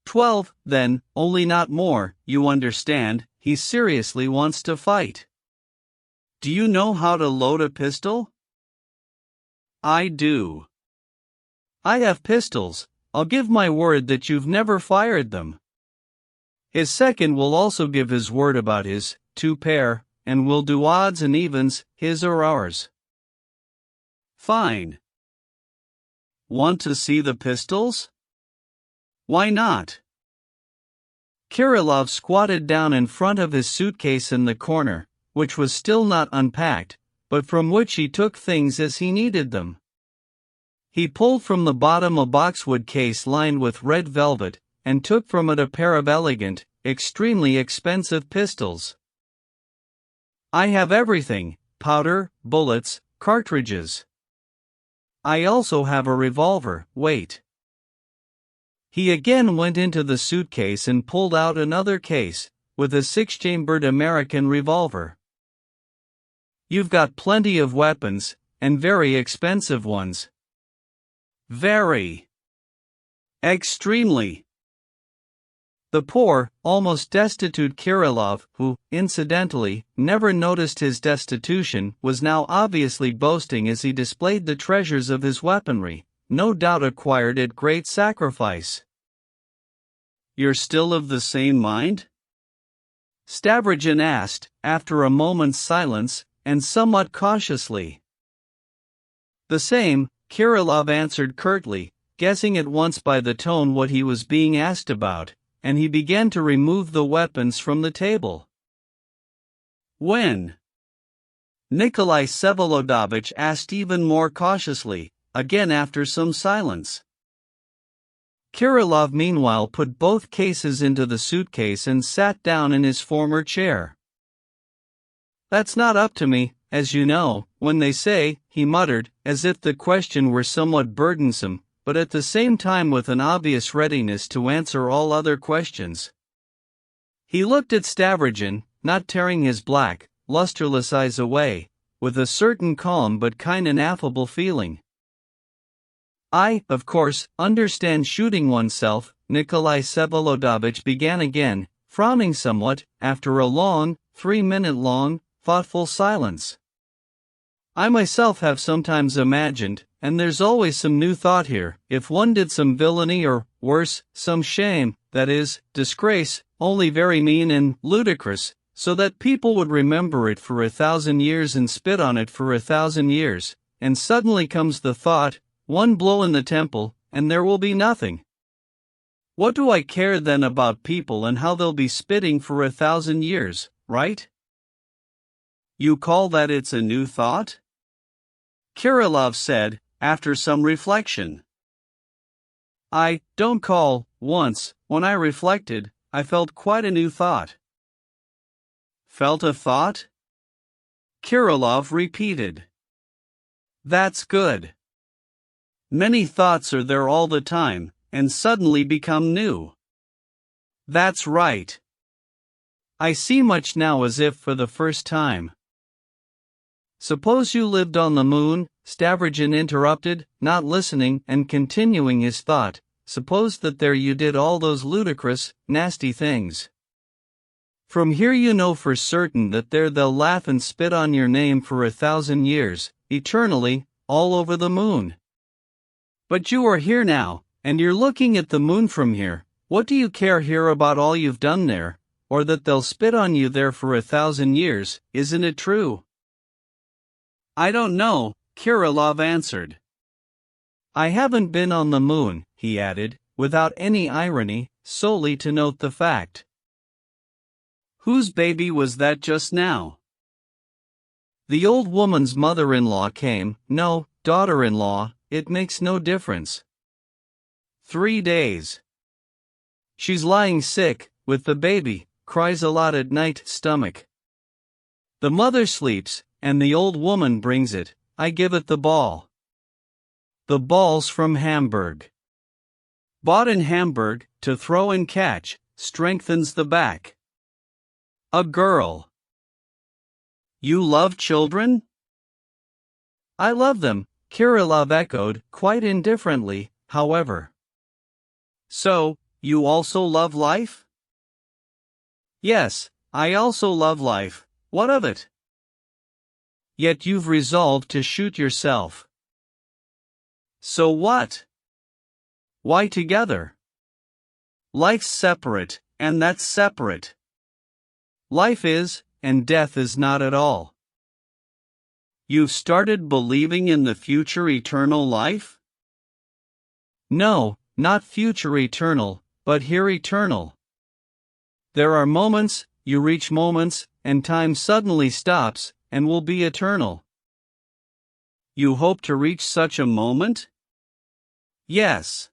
12, then, only not more, you understand, he seriously wants to fight. Do you know how to load a pistol? I do. I have pistols. I'll give my word that you've never fired them. His second will also give his word about his 2 pair, and we'll do odds and evens, his or ours. Fine. Want to see the pistols? Why not? Kirillov squatted down in front of his suitcase in the corner, which was still not unpacked, but from which he took things as he needed them. He pulled from the bottom a boxwood case lined with red velvet, and took from it a pair of elegant, extremely expensive pistols. I have everything, powder, bullets, cartridges. I also have a revolver, wait. He again went into the suitcase and pulled out another case, with a 6-chambered American revolver. You've got plenty of weapons, and very expensive ones. Very. Extremely. The poor, almost destitute Kirillov, who, incidentally, never noticed his destitution, was now obviously boasting as he displayed the treasures of his weaponry, no doubt acquired at great sacrifice. You're still of the same mind? Stavrogin asked, after a moment's silence, and somewhat cautiously. The same, Kirillov answered curtly, guessing at once by the tone what he was being asked about, and he began to remove the weapons from the table. When? Nikolai Vsevolodovich asked even more cautiously, again after some silence. Kirillov meanwhile put both cases into the suitcase and sat down in his former chair. "That's not up to me, as you know, when they say," he muttered, as if the question were somewhat burdensome, but at the same time with an obvious readiness to answer all other questions. He looked at Stavrogin, not tearing his black, lusterless eyes away, with a certain calm but kind and affable feeling. "I, of course, understand shooting oneself," Nikolai Vsevolodovich began again, frowning somewhat, after a long, 3-minute-long, thoughtful silence. "I myself have sometimes imagined, and there's always some new thought here, if one did some villainy or, worse, some shame, that is, disgrace, only very mean and ludicrous, so that people would remember it for 1,000 years and spit on it for 1,000 years, and suddenly comes the thought, one blow in the temple, and there will be nothing. What do I care then about people and how they'll be spitting for 1,000 years, right?" You call that it's a new thought? Kirillov said, after some reflection. "I don't call, once, when I reflected, I felt quite a new thought." Felt a thought? Kirillov repeated. "That's good. Many thoughts are there all the time, and suddenly become new." "That's right. I see much now as if for the first time." "Suppose you lived on the moon," Stavrogin interrupted, not listening and continuing his thought. "Suppose that there you did all those ludicrous, nasty things. From here you know for certain that there they'll laugh and spit on your name for 1,000 years, eternally, all over the moon. But you are here now, and you're looking at the moon from here. What do you care here about all you've done there, or that they'll spit on you there for 1,000 years, isn't it true?" "I don't know," Kirillov answered. "I haven't been on the moon," he added, without any irony, solely to note the fact. "Whose baby was that just now?" "The old woman's mother-in-law came, no, daughter-in-law, it makes no difference. 3 days. She's lying sick, with the baby, cries a lot at night, stomach. The mother sleeps, and the old woman brings it, I give it the ball. The ball's from Hamburg. Bought in Hamburg, to throw and catch, strengthens the back. A girl." "You love children?" "I love them," Kirillov echoed, quite indifferently, however. "So, you also love life?" "Yes, I also love life, what of it?" "Yet you've resolved to shoot yourself." "So what?" "Why together? Life's separate, and that's separate." Life is, and death is not at all." "You've started believing in the future eternal life?" "No, not future eternal, but here eternal. There are moments, you reach moments, and time suddenly stops, and will be eternal." "You hope to reach such a moment?" "Yes."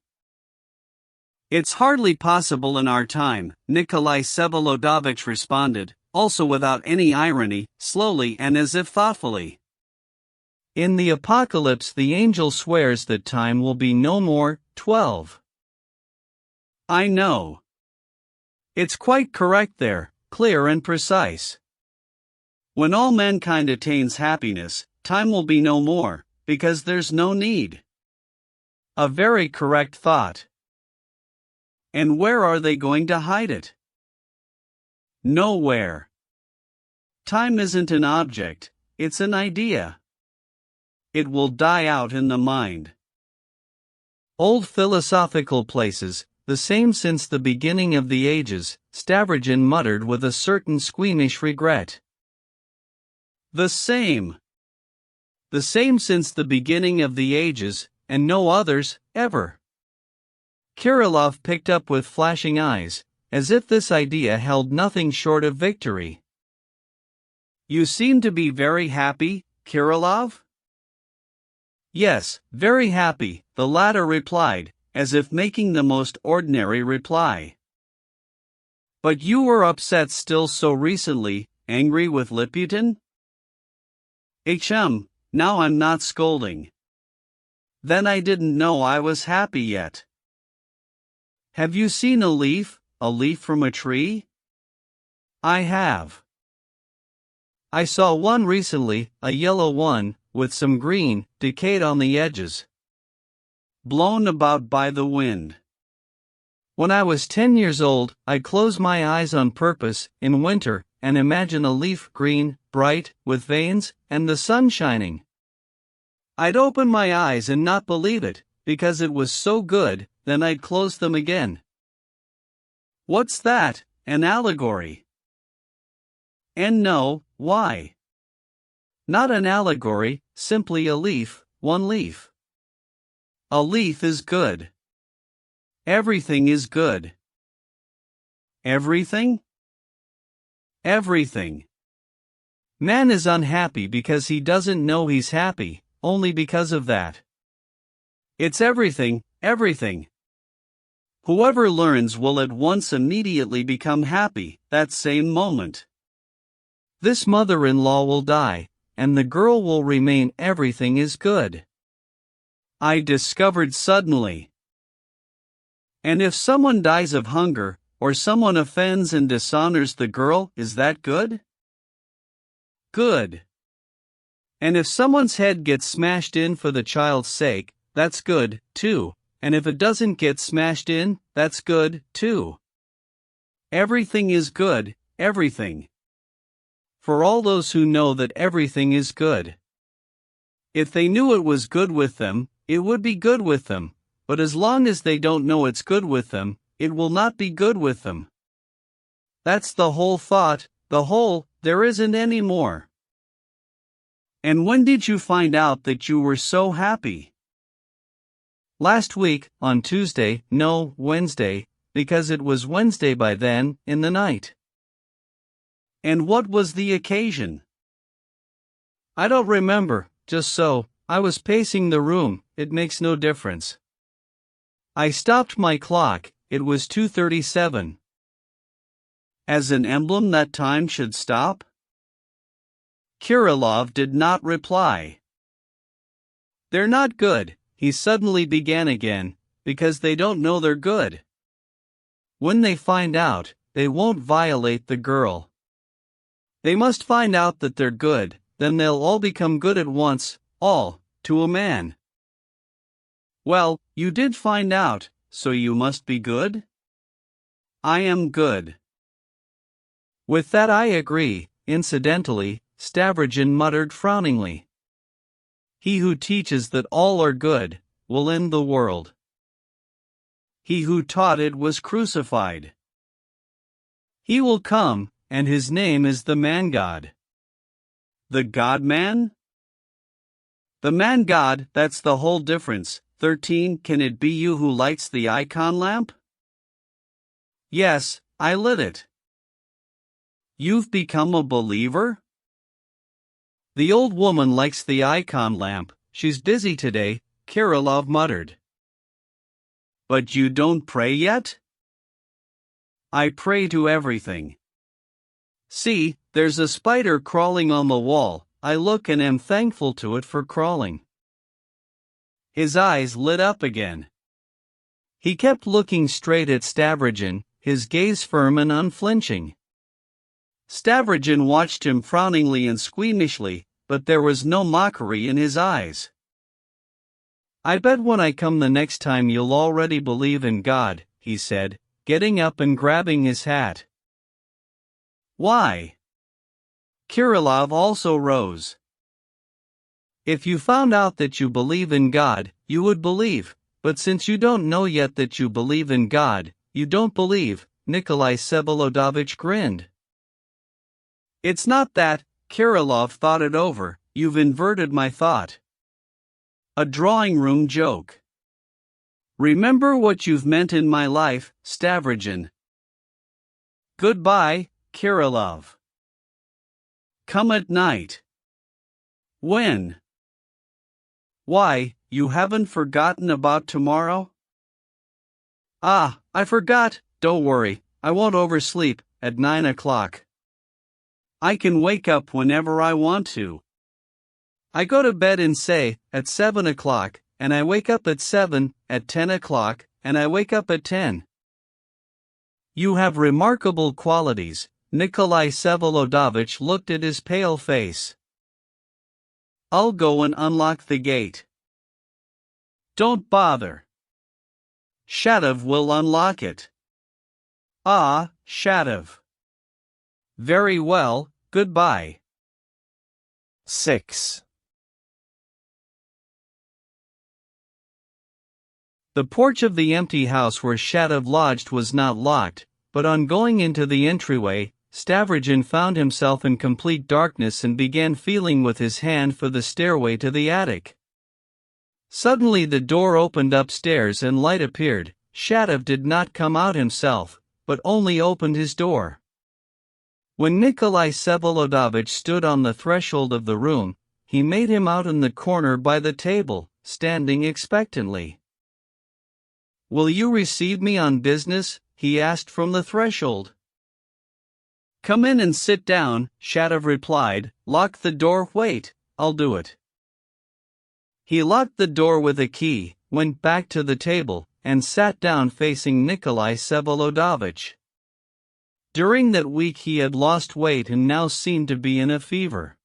"It's hardly possible in our time," Nikolai Vsevolodovich responded, also without any irony, slowly and as if thoughtfully. "In the Apocalypse the angel swears that time will be no more. 12. "I know. It's quite correct there, clear and precise. When all mankind attains happiness, time will be no more, because there's no need." A very correct thought. "And where are they going to hide it?" "Nowhere. Time isn't an object, it's an idea. It will die out in the mind. Old philosophical places, the same since the beginning of the ages, Stavrogin muttered with a certain squeamish regret. The same. The same since the beginning of the ages, and no others, ever. Kirillov picked up with flashing eyes, as if this idea held nothing short of victory. You seem to be very happy, Kirillov? Yes, very happy, the latter replied, as if making the most ordinary reply. But you were upset still so recently, angry with Liputin? Now I'm not scolding. Then I didn't know I was happy yet. Have you seen a leaf from a tree? I have. I saw one recently, a yellow one, with some green, decayed on the edges. Blown about by the wind. When I was 10 years old, I'd close my eyes on purpose, in winter, and imagine a leaf green, bright, with veins, and the sun shining. I'd open my eyes and not believe it, because it was so good, then I'd close them again. What's that, an allegory? And no, why? Not an allegory, simply a leaf, one leaf. A leaf is good. Everything is good. Everything? Everything. Man is unhappy because he doesn't know he's happy, only because of that. It's everything, everything. Whoever learns will at once immediately become happy, that same moment. This mother-in-law will die, and the girl will remain. Everything is good. I discovered suddenly. And if someone dies of hunger, or someone offends and dishonors the girl, is that good? Good. And if someone's head gets smashed in for the child's sake, that's good, too, and if it doesn't get smashed in, that's good, too. Everything is good, everything. For all those who know that everything is good. If they knew it was good with them, it would be good with them, but as long as they don't know it's good with them, it will not be good with them. That's the whole thought, there isn't any more. And when did you find out that you were so happy? Last week, on Tuesday, no, Wednesday, because it was Wednesday by then, in the night. And what was the occasion? I don't remember, just so, I was pacing the room, it makes no difference. I stopped my clock, it was 2:37. As an emblem that time should stop? Kirillov did not reply. They're not good, he suddenly began again, because they don't know they're good. When they find out, they won't violate the girl. They must find out that they're good, then they'll all become good at once, all, to a man. Well, you did find out, so you must be good? I am good. With that I agree, incidentally, Stavrogin muttered frowningly. He who teaches that all are good, will end the world. He who taught it was crucified. He will come, and his name is the Man-God. The God-Man? The Man-God, that's the whole difference. 13 Can it be you who lights the icon lamp? Yes, I lit it. You've become a believer? The old woman likes the icon lamp, she's busy today, Kirillov muttered. But you don't pray yet? I pray to everything. See, there's a spider crawling on the wall, I look and am thankful to it for crawling. His eyes lit up again. He kept looking straight at Stavrogin, his gaze firm and unflinching. Stavrogin watched him frowningly and squeamishly, but there was no mockery in his eyes. I bet when I come the next time you'll already believe in God, he said, getting up and grabbing his hat. Why? Kirillov also rose. If you found out that you believe in God, you would believe, But since you don't know yet that you believe in God, you don't believe, Nikolai Vsevolodovich grinned. It's not that, Kirillov thought it over, you've inverted my thought. A drawing room joke. Remember what you've meant in my life, Stavrogin. Goodbye, Kirillov. Come at night. When? Why, you haven't forgotten about tomorrow? Ah, I forgot, don't worry, I won't oversleep, at 9 o'clock. I can wake up whenever I want to. I go to bed and say, at 7 o'clock, and I wake up at 7, at 10 o'clock, and I wake up at 10. You have remarkable qualities. Nikolai Vsevolodovich looked at his pale face. I'll go and unlock the gate. Don't bother. Shatov will unlock it. Ah, Shatov. Very well, goodbye. 6. The porch of the empty house where Shatov lodged was not locked, but on going into the entryway, Stavrogin found himself in complete darkness and began feeling with his hand for the stairway to the attic. Suddenly the door opened upstairs and light appeared. Shatov did not come out himself, but only opened his door. When Nikolai Vsevolodovich stood on the threshold of the room, he made him out in the corner by the table, standing expectantly. Will you receive me on business? He asked from the threshold. Come in and sit down, Shatov replied. Lock the door. Wait, I'll do it. He locked the door with a key, went back to the table, and sat down facing Nikolai Vsevolodovich. During that week he had lost weight and now seemed to be in a fever.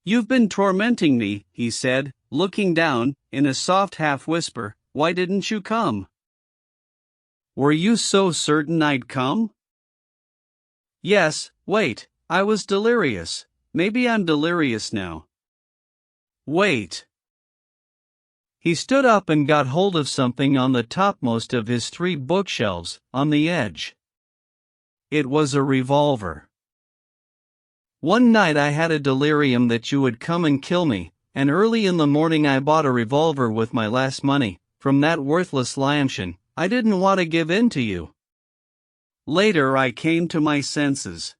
You've been tormenting me, he said, looking down, in a soft half-whisper. Why didn't you come? Were you so certain I'd come? Yes, wait, I was delirious. Maybe I'm delirious now. Wait. He stood up and got hold of something on the topmost of his 3 bookshelves, on the edge. It was a revolver. One night I had a delirium that you would come and kill me, and early in the morning I bought a revolver with my last money, from that worthless Lyamshin. I didn't want to give in to you. Later I came to my senses.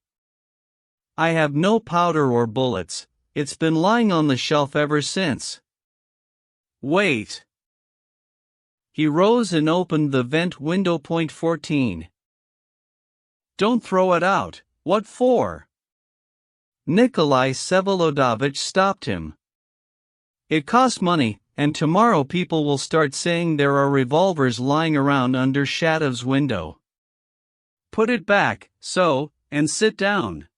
I have no powder or bullets. It's been lying on the shelf ever since. Wait. He rose and opened the vent window. Point 14. Don't throw it out. What for? Nikolai Vsevolodovich stopped him. It costs money, and tomorrow people will start saying there are revolvers lying around under Shatov's window. Put it back, so, and sit down.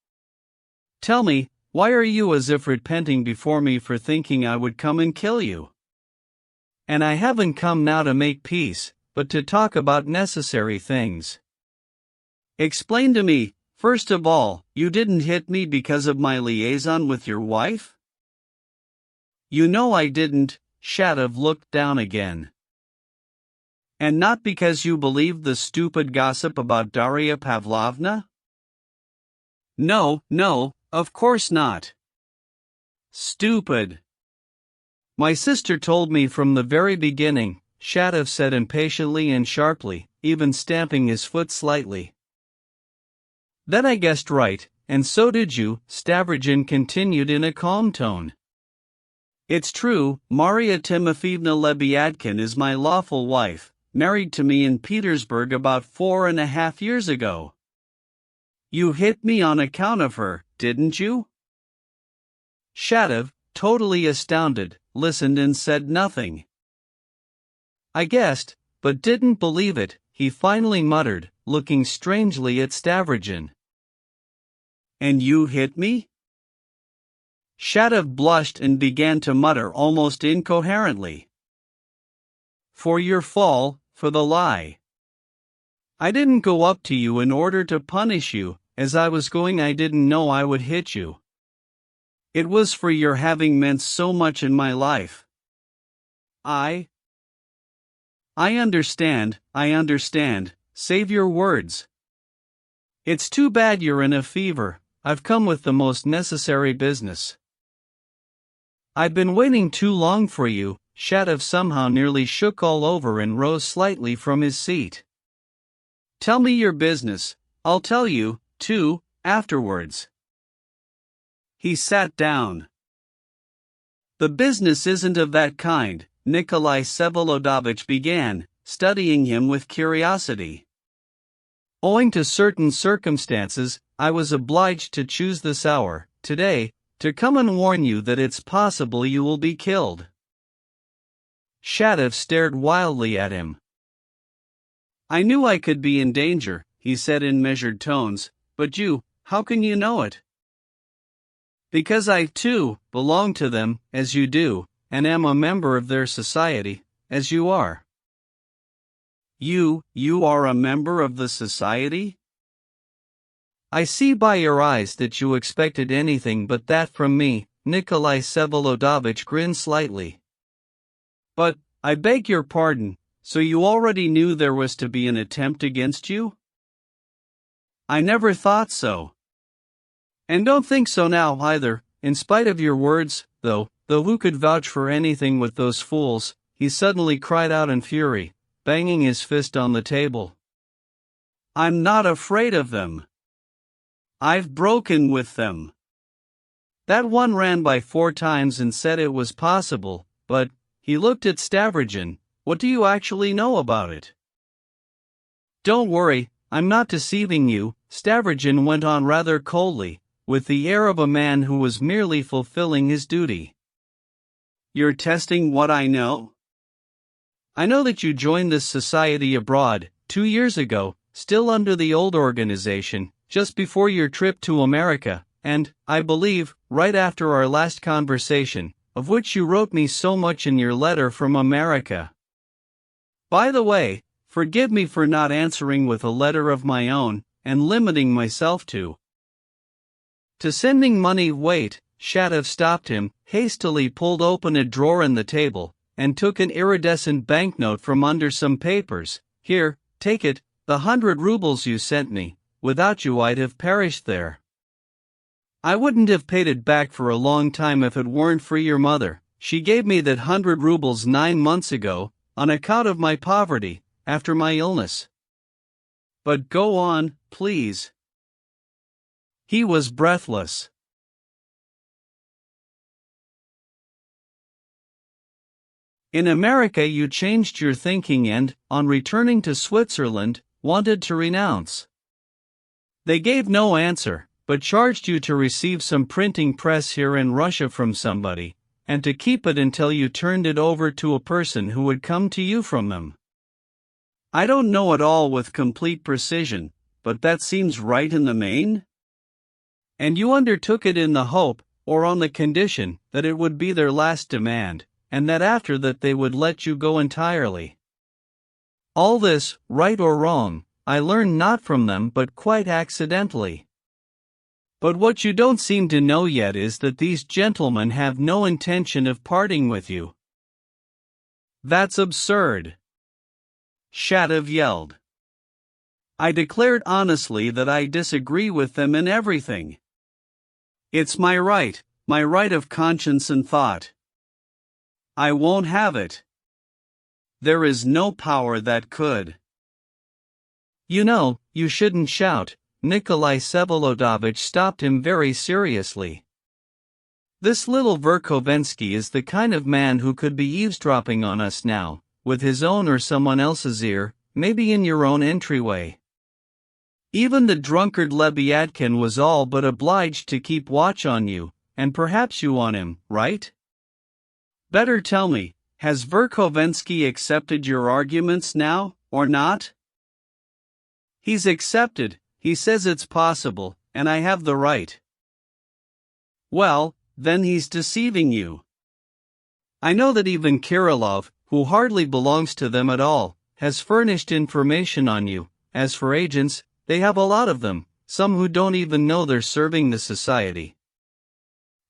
Tell me, why are you as if repenting before me for thinking I would come and kill you? And I haven't come now to make peace, but to talk about necessary things. Explain to me, first of all, you didn't hit me because of my liaison with your wife? You know I didn't. Shatov looked down again. And not because you believed the stupid gossip about Darya Pavlovna? No, of course not. Stupid. My sister told me from the very beginning, Shatov said impatiently and sharply, even stamping his foot slightly. Then I guessed right, and so did you, Stavrogin continued in a calm tone. It's true, Maria Timofeevna Lebyadkin is my lawful wife, married to me in Petersburg about 4.5 years ago. You hit me on account of her, didn't you? Shatov, totally astounded, listened and said nothing. I guessed, but didn't believe it, he finally muttered, looking strangely at Stavrogin. And you hit me? Shatov blushed and began to mutter almost incoherently. For your fall, for the lie. I didn't go up to you in order to punish you, as I was going I didn't know I would hit you. It was for your having meant so much in my life. I understand, save your words. It's too bad you're in a fever, I've come with the most necessary business. I've been waiting too long for you. Shatov somehow nearly shook all over and rose slightly from his seat. Tell me your business, I'll tell you, too, afterwards. He sat down. The business isn't of that kind, Nikolai Vsevolodovich began, studying him with curiosity. Owing to certain circumstances, I was obliged to choose this hour, today, to come and warn you that it's possible you will be killed. Shatov stared wildly at him. I knew I could be in danger, he said in measured tones, but how can you know it? Because I, too, belong to them, as you do, and am a member of their society, as you are. You are a member of the society? I see by your eyes that you expected anything but that from me. Nikolai Vsevolodovich grinned slightly. But, I beg your pardon, so you already knew there was to be an attempt against you? I never thought so. And don't think so now either, in spite of your words, though who could vouch for anything with those fools, he suddenly cried out in fury, banging his fist on the table. I'm not afraid of them. I've broken with them. That one ran by 4 times and said it was possible, but, he looked at Stavrogin, what do you actually know about it? Don't worry, I'm not deceiving you, Stavrogin went on rather coldly, with the air of a man who was merely fulfilling his duty. You're testing what I know? I know that you joined this society abroad, 2 years ago, still under the old organization, just before your trip to America, and, I believe, right after our last conversation, of which you wrote me so much in your letter from America. By the way, forgive me for not answering with a letter of my own, and limiting myself to sending money. Wait, Shatov stopped him, hastily pulled open a drawer in the table, and took an iridescent banknote from under some papers. Here, take it, the 100 rubles you sent me. Without you I'd have perished there. I wouldn't have paid it back for a long time if it weren't for your mother. She gave me that 100 rubles 9 months ago, on account of my poverty, after my illness. But go on, please. He was breathless. In America you changed your thinking and, on returning to Switzerland, wanted to renounce. They gave no answer, but charged you to receive some printing press here in Russia from somebody, and to keep it until you turned it over to a person who would come to you from them. I don't know it all with complete precision, but that seems right in the main? And you undertook it in the hope, or on the condition, that it would be their last demand, and that after that they would let you go entirely. All this, right or wrong, I learned not from them but quite accidentally. But what you don't seem to know yet is that these gentlemen have no intention of parting with you. That's absurd, Shatov yelled. I declared honestly that I disagree with them in everything. It's my right of conscience and thought. I won't have it. There is no power that could. You know, you shouldn't shout. Nikolai Vsevolodovich stopped him very seriously. This little Verkhovensky is the kind of man who could be eavesdropping on us now, with his own or someone else's ear, maybe in your own entryway. Even the drunkard Lebyadkin was all but obliged to keep watch on you, and perhaps you on him, right? Better tell me, has Verkhovensky accepted your arguments now, or not? He's accepted, he says it's possible, and I have the right. Well, then he's deceiving you. I know that even Kirillov, who hardly belongs to them at all, has furnished information on you. As for agents, they have a lot of them, some who don't even know they're serving the society.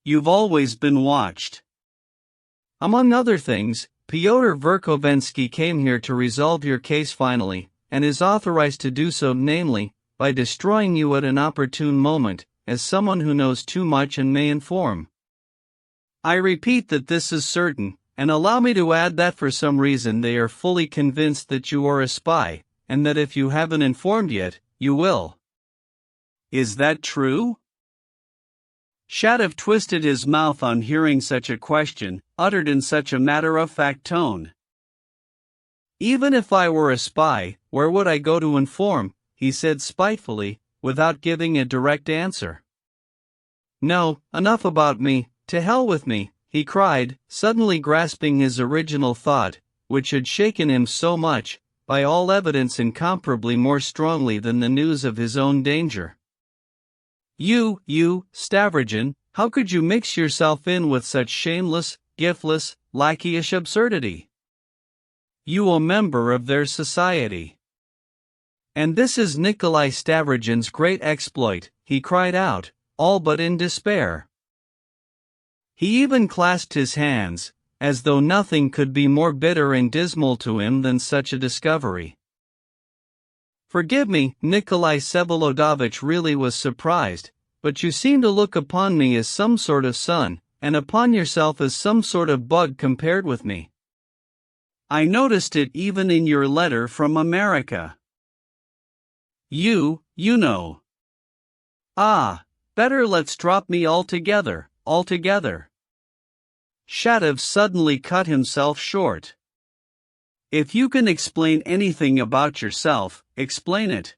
You've always been watched. Among other things, Fyodor Verkovensky came here to resolve your case finally, and is authorized to do so, namely, by destroying you at an opportune moment, as someone who knows too much and may inform. I repeat that this is certain, and allow me to add that for some reason they are fully convinced that you are a spy, and that if you haven't informed yet, you will. Is that true? Shadov twisted his mouth on hearing such a question, uttered in such a matter-of-fact tone. Even if I were a spy, where would I go to inform? He said spitefully, without giving a direct answer. No, enough about me, to hell with me, he cried, suddenly grasping his original thought, which had shaken him so much, by all evidence incomparably more strongly than the news of his own danger. You, Stavrogen, how could you mix yourself in with such shameless, giftless, lackeyish absurdity? You a member of their society. And this is Nikolai Stavrogen's great exploit, he cried out, all but in despair. He even clasped his hands, as though nothing could be more bitter and dismal to him than such a discovery. Forgive me, Nikolai Vsevolodovich really was surprised, but you seem to look upon me as some sort of son, and upon yourself as some sort of bug compared with me. I noticed it even in your letter from America. You know. Ah, better let's drop me altogether. Shadov suddenly cut himself short. If you can explain anything about yourself, explain it.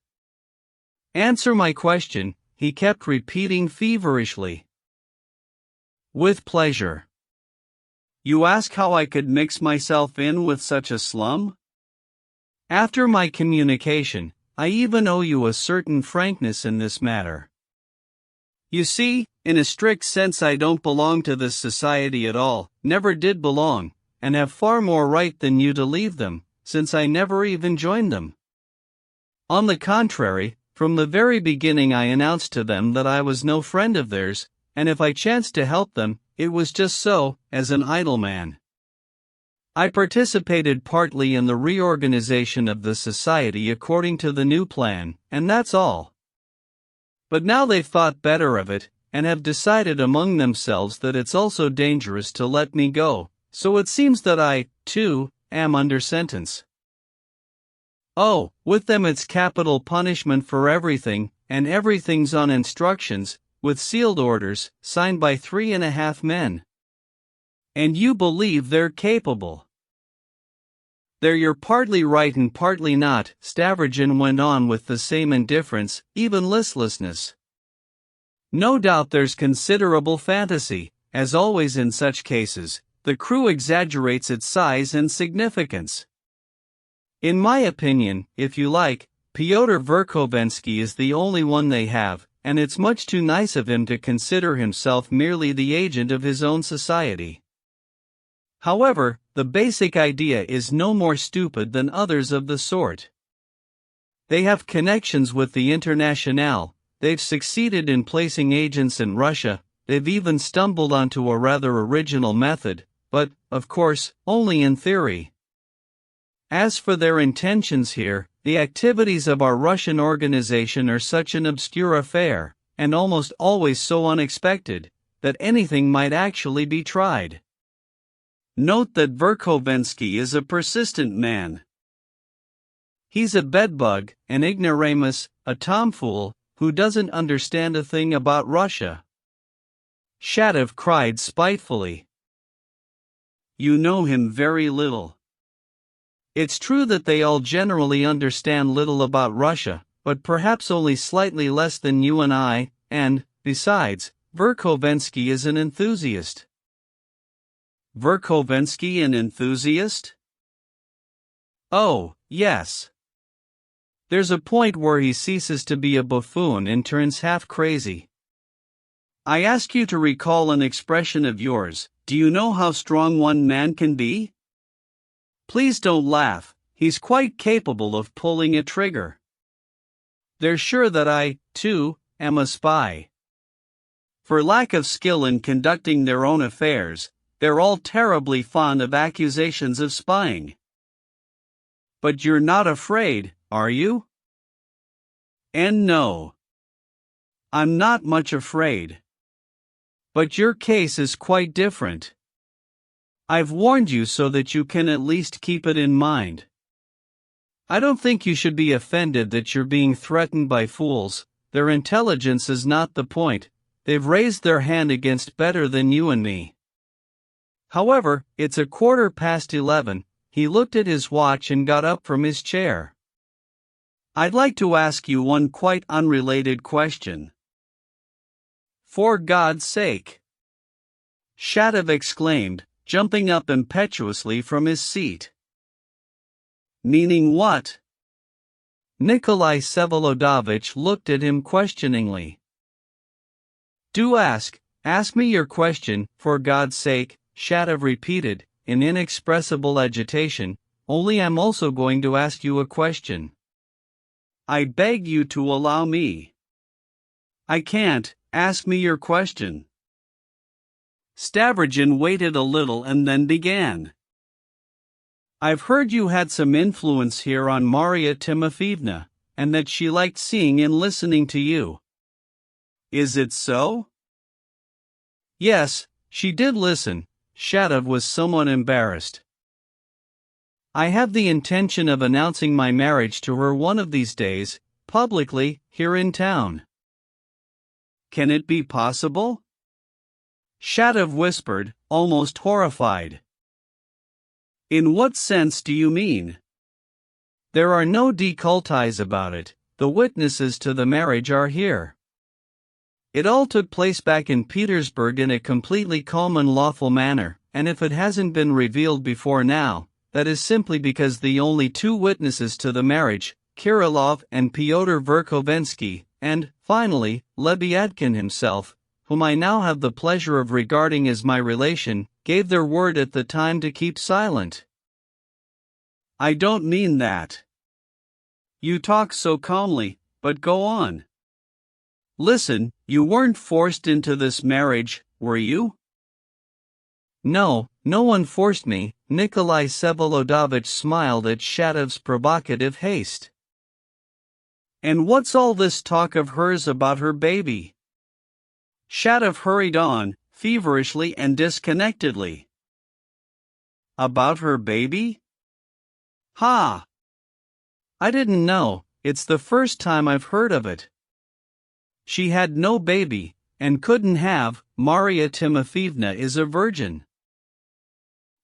Answer my question, he kept repeating feverishly. With pleasure. You ask how I could mix myself in with such a slum? After my communication, I even owe you a certain frankness in this matter. You see, in a strict sense I don't belong to this society at all, never did belong, and have far more right than you to leave them, since I never even joined them. On the contrary, from the very beginning I announced to them that I was no friend of theirs, and if I chanced to help them, it was just so, as an idle man. I participated partly in the reorganization of the society according to the new plan, and that's all. But now they've thought better of it, and have decided among themselves that it's also dangerous to let me go, so it seems that I, too, am under sentence. Oh, with them it's capital punishment for everything, and everything's on instructions, with sealed orders, signed by 3.5 men. And you believe they're capable? There you're partly right and partly not, Stavrogen went on with the same indifference, even listlessness. No doubt there's considerable fantasy, as always in such cases, the crew exaggerates its size and significance. In my opinion, if you like, Fyodor Verkovensky is the only one they have, and it's much too nice of him to consider himself merely the agent of his own society. However, the basic idea is no more stupid than others of the sort. They have connections with the Internationale, they've succeeded in placing agents in Russia, they've even stumbled onto a rather original method, but, of course, only in theory. As for their intentions here, the activities of our Russian organization are such an obscure affair, and almost always so unexpected, that anything might actually be tried. Note that Verkovensky is a persistent man. He's a bedbug, an ignoramus, a tomfool, who doesn't understand a thing about Russia. Shadov cried spitefully. You know him very little. It's true that they all generally understand little about Russia, but perhaps only slightly less than you and I, and, besides, Verkovensky is an enthusiast. Verkovensky an enthusiast? Oh, yes. There's a point where he ceases to be a buffoon and turns half crazy. I ask you to recall an expression of yours. Do you know how strong one man can be? Please don't laugh, he's quite capable of pulling a trigger. They're sure that I, too, am a spy. For lack of skill in conducting their own affairs, They're all terribly fond of accusations of spying. But you're not afraid, are you? And no. I'm not much afraid. But your case is quite different. I've warned you so that you can at least keep it in mind. I don't think you should be offended that you're being threatened by fools. Their intelligence is not the point. They've raised their hand against better than you and me. However, it's 11:15. He looked at his watch and got up from his chair. I'd like to ask you one quite unrelated question. For God's sake! Shatov exclaimed, jumping up impetuously from his seat. Meaning what? Nikolai Vsevolodovich looked at him questioningly. Do ask me your question, for God's sake, Shatov repeated, in inexpressible agitation, only I'm also going to ask you a question. I beg you to allow me. I can't. Ask me your question. Stavrogin waited a little and then began. I've heard you had some influence here on Marya Timofeevna, and that she liked seeing and listening to you. Is it so? Yes, she did listen. Shatov was somewhat embarrassed. I have the intention of announcing my marriage to her one of these days, publicly, here in town. Can it be possible? Shatov whispered, almost horrified. In what sense do you mean? There are no decolletés about it. The witnesses to the marriage are here. It all took place back in Petersburg in a completely calm and lawful manner, and if it hasn't been revealed before now, that is simply because the only two witnesses to the marriage, Kirillov and Fyodor Verkhovensky, and, finally, Lebyadkin himself, whom I now have the pleasure of regarding as my relation, gave their word at the time to keep silent. I don't mean that. You talk so calmly, but go on. Listen, you weren't forced into this marriage, were you? No, no one forced me. Nikolai Vsevolodovich smiled at Shatov's provocative haste. And what's all this talk of hers about her baby? Shatov hurried on, feverishly and disconnectedly. About her baby? Ha! I didn't know. It's the first time I've heard of it. She had no baby, and couldn't have. Marya Timofeevna is a virgin.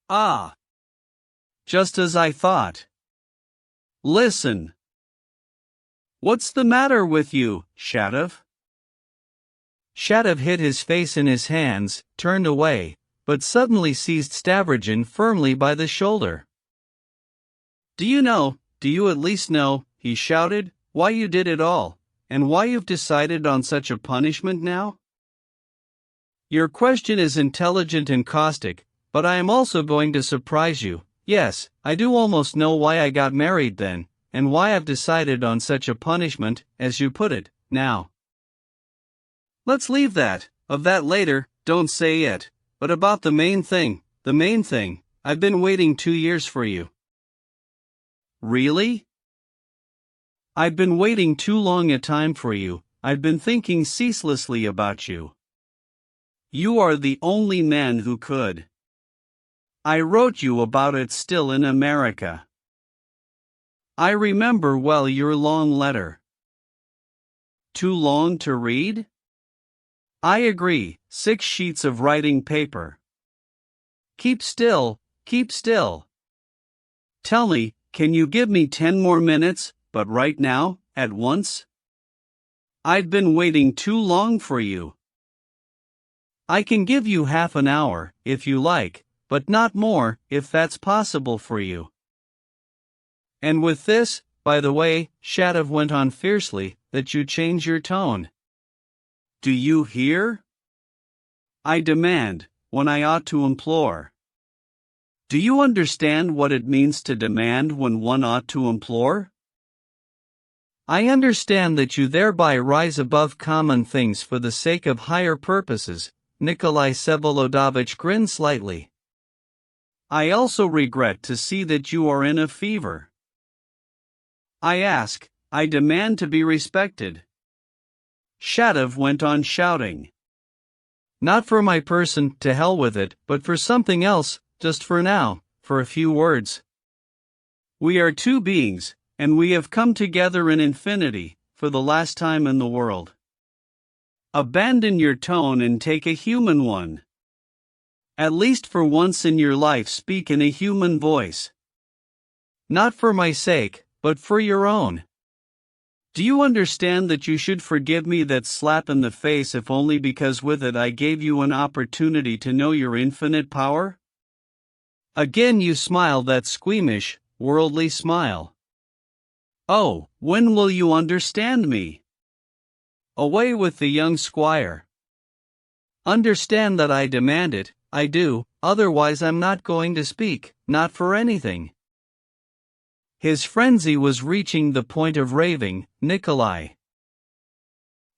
Ah! Just as I thought. Listen. What's the matter with you, Shatov? Shatov hid his face in his hands, turned away, but suddenly seized Stavrogin firmly by the shoulder. Do you at least know, he shouted, why you did it all, and why you've decided on such a punishment now? Your question is intelligent and caustic, but I am also going to surprise you. Yes, I do almost know why I got married then, and why I've decided on such a punishment, as you put it, now. Let's leave that, of that later, don't say it, but about the main thing, I've been waiting 2 years for you. Really? I've been waiting too long a time for you. I've been thinking ceaselessly about you. You are the only man who could. I wrote you about it still in America. I remember well your long letter. Too long to read? I agree, 6 sheets of writing paper. Keep still, keep still. Tell me, can you give me 10 more minutes, but right now, at once? I've been waiting too long for you. I can give you half an hour, if you like, but not more, if that's possible for you. And with this, by the way, Shatov went on fiercely, that you change your tone. Do you hear? I demand, when I ought to implore. Do you understand what it means to demand when one ought to implore? I understand that you thereby rise above common things for the sake of higher purposes, Nikolai Vsevolodovich grinned slightly. I also regret to see that you are in a fever. I ask, I demand to be respected. Shatov went on shouting. Not for my person, to hell with it, but for something else, just for now, for a few words. We are two beings, and we have come together in infinity, for the last time in the world. Abandon your tone and take a human one. At least for once in your life speak in a human voice. Not for my sake, but for your own. Do you understand that you should forgive me that slap in the face if only because with it I gave you an opportunity to know your infinite power? Again you smile that squeamish, worldly smile. Oh, when will you understand me? Away with the young squire. Understand that I demand it, I do, otherwise I'm not going to speak, not for anything. His frenzy was reaching the point of raving. Nikolai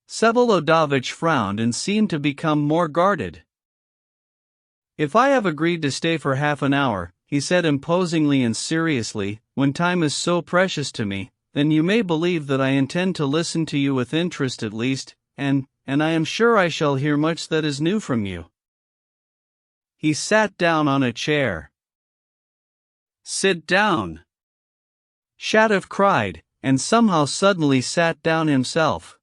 Vsevolodovich frowned and seemed to become more guarded. If I have agreed to stay for half an hour, he said imposingly and seriously, when time is so precious to me, then you may believe that I intend to listen to you with interest at least, and I am sure I shall hear much that is new from you. He sat down on a chair. Sit down, Shatov cried, and somehow suddenly sat down himself.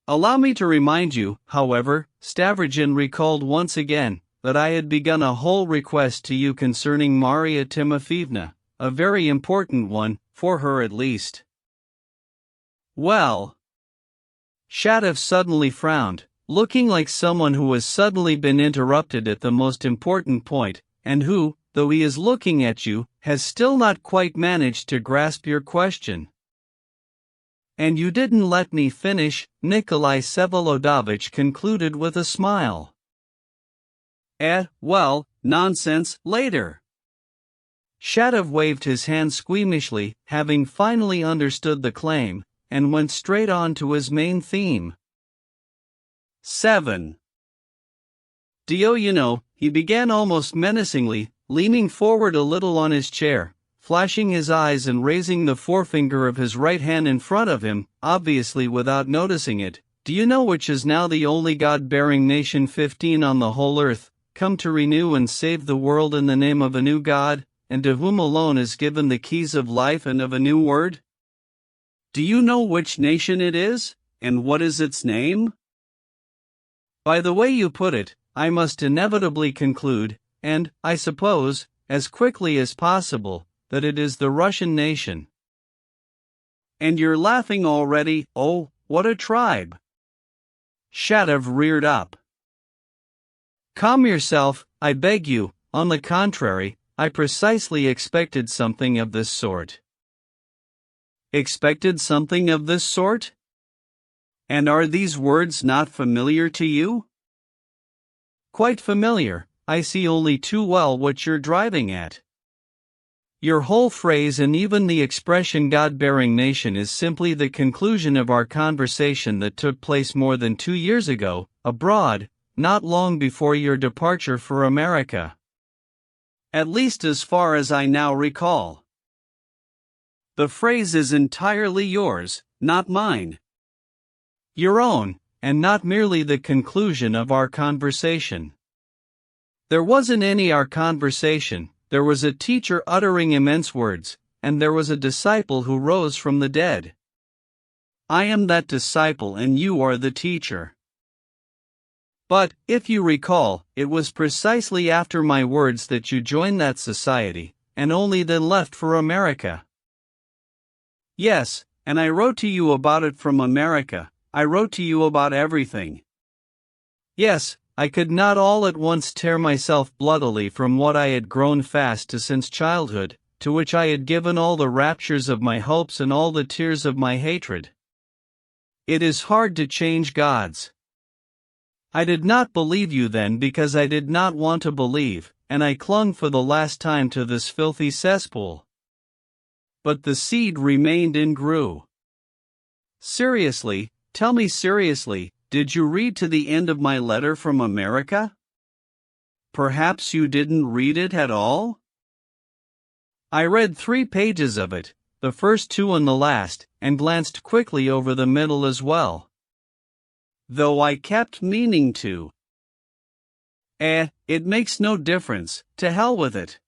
Allow me to remind you, however, Stavrogin recalled once again, that I had begun a whole request to you concerning Maria Timofeevna, a very important one, for her at least. Well, Shatov suddenly frowned, looking like someone who has suddenly been interrupted at the most important point, and who, though he is looking at you, has still not quite managed to grasp your question. And you didn't let me finish, Nikolai Vsevolodovich concluded with a smile. Well, nonsense, later. Shatov waved his hand squeamishly, having finally understood the claim, and went straight on to his main theme. 7. You know, he began almost menacingly, leaning forward a little on his chair, flashing his eyes and raising the forefinger of his right hand in front of him, obviously without noticing it. Do you know which is now the only God-bearing nation 15 on the whole earth, come to renew and save the world in the name of a new God, and to whom alone is given the keys of life and of a new word? Do you know which nation it is, and what is its name? By the way you put it, I must inevitably conclude, and, I suppose, as quickly as possible, that it is the Russian nation. And you're laughing already? Oh, what a tribe! Shatov reared up. Calm yourself, I beg you. On the contrary, I precisely expected something of this sort. Expected something of this sort? And are these words not familiar to you? Quite familiar. I see only too well what you're driving at. Your whole phrase and even the expression God-bearing nation is simply the conclusion of our conversation that took place more than 2 years ago, abroad, not long before your departure for America. At least as far as I now recall. The phrase is entirely yours, not mine. Your own, and not merely the conclusion of our conversation. There wasn't any our conversation, there was a teacher uttering immense words, and there was a disciple who rose from the dead. I am that disciple and you are the teacher. But, if you recall, it was precisely after my words that you joined that society, and only then left for America. Yes, and I wrote to you about it from America. I wrote to you about everything. Yes, I could not all at once tear myself bloodily from what I had grown fast to since childhood, to which I had given all the raptures of my hopes and all the tears of my hatred. It is hard to change gods. I did not believe you then because I did not want to believe, and I clung for the last time to this filthy cesspool. But the seed remained and grew. Seriously, tell me seriously, did you read to the end of my letter from America? Perhaps you didn't read it at all? I read 3 pages of it, the first 2 and the last, and glanced quickly over the middle as well. Though I kept meaning to. It makes no difference, to hell with it.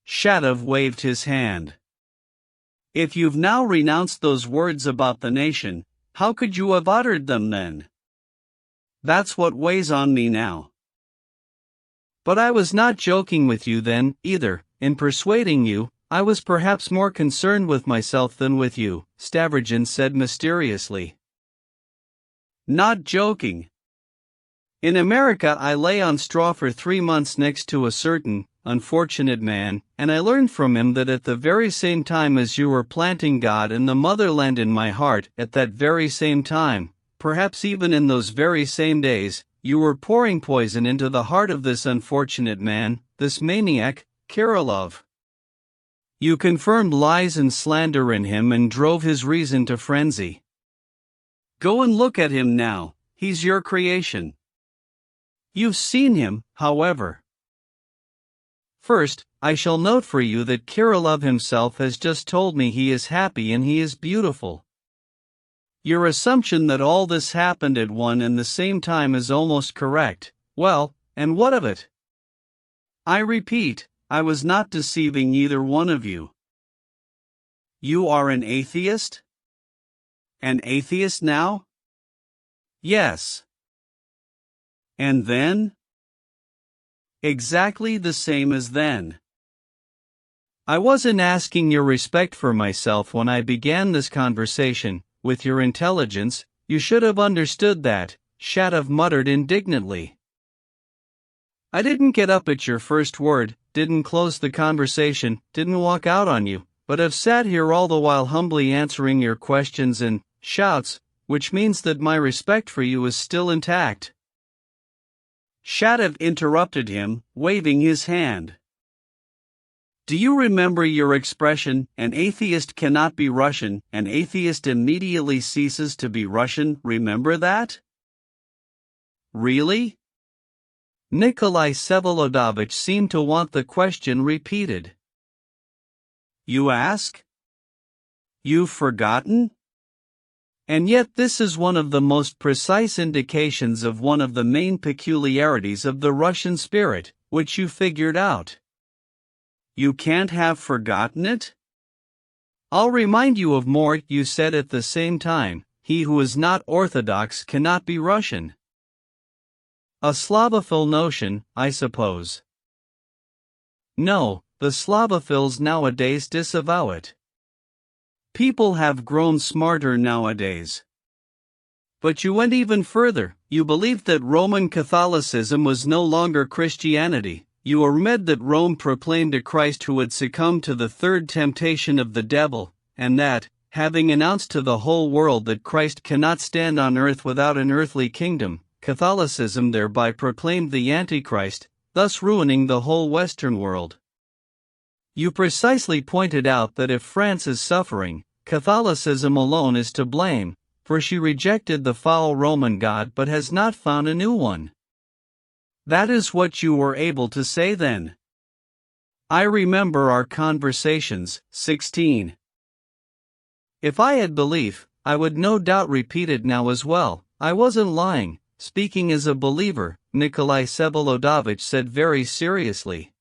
Shatov waved his hand. If you've now renounced those words about the nation, how could you have uttered them then? That's what weighs on me now. But I was not joking with you then, either. In persuading you, I was perhaps more concerned with myself than with you, Stavrogin said mysteriously. Not joking. In America I lay on straw for 3 months next to a certain, unfortunate man, and I learned from him that at the very same time as you were planting God and the motherland in my heart, at that very same time, perhaps even in those very same days, you were pouring poison into the heart of this unfortunate man, this maniac, Kirillov. You confirmed lies and slander in him and drove his reason to frenzy. Go and look at him now, he's your creation. You've seen him, however. First, I shall note for you that Kirillov himself has just told me he is happy and he is beautiful. Your assumption that all this happened at one and the same time is almost correct. Well, and what of it? I repeat, I was not deceiving either one of you. You are an atheist? An atheist now? Yes. And then? Exactly the same as then. I wasn't asking your respect for myself when I began this conversation. With your intelligence, you should have understood that, Shatov muttered indignantly. I didn't get up at your first word, didn't close the conversation, didn't walk out on you, but have sat here all the while humbly answering your questions and shouts, which means that my respect for you is still intact. Shatov interrupted him, waving his hand. Do you remember your expression, an atheist cannot be Russian, an atheist immediately ceases to be Russian, remember that? Really? Nikolai Vsevolodovich seemed to want the question repeated. You ask? You've forgotten? And yet this is one of the most precise indications of one of the main peculiarities of the Russian spirit, which you figured out. You can't have forgotten it? I'll remind you of more you said at the same time. He who is not Orthodox cannot be Russian. A Slavophil notion, I suppose. No, the Slavophils nowadays disavow it. People have grown smarter nowadays. But you went even further. You believed that Roman Catholicism was no longer Christianity. You admitted that Rome proclaimed a Christ who had succumbed to the third temptation of the devil, and that, having announced to the whole world that Christ cannot stand on earth without an earthly kingdom, Catholicism thereby proclaimed the Antichrist, thus ruining the whole Western world. You precisely pointed out that if France is suffering, Catholicism alone is to blame, for she rejected the foul Roman God but has not found a new one. That is what you were able to say then. I remember our conversations. 16. If I had belief, I would no doubt repeat it now as well. I wasn't lying, speaking as a believer, Nikolai Vsevolodovich said very seriously.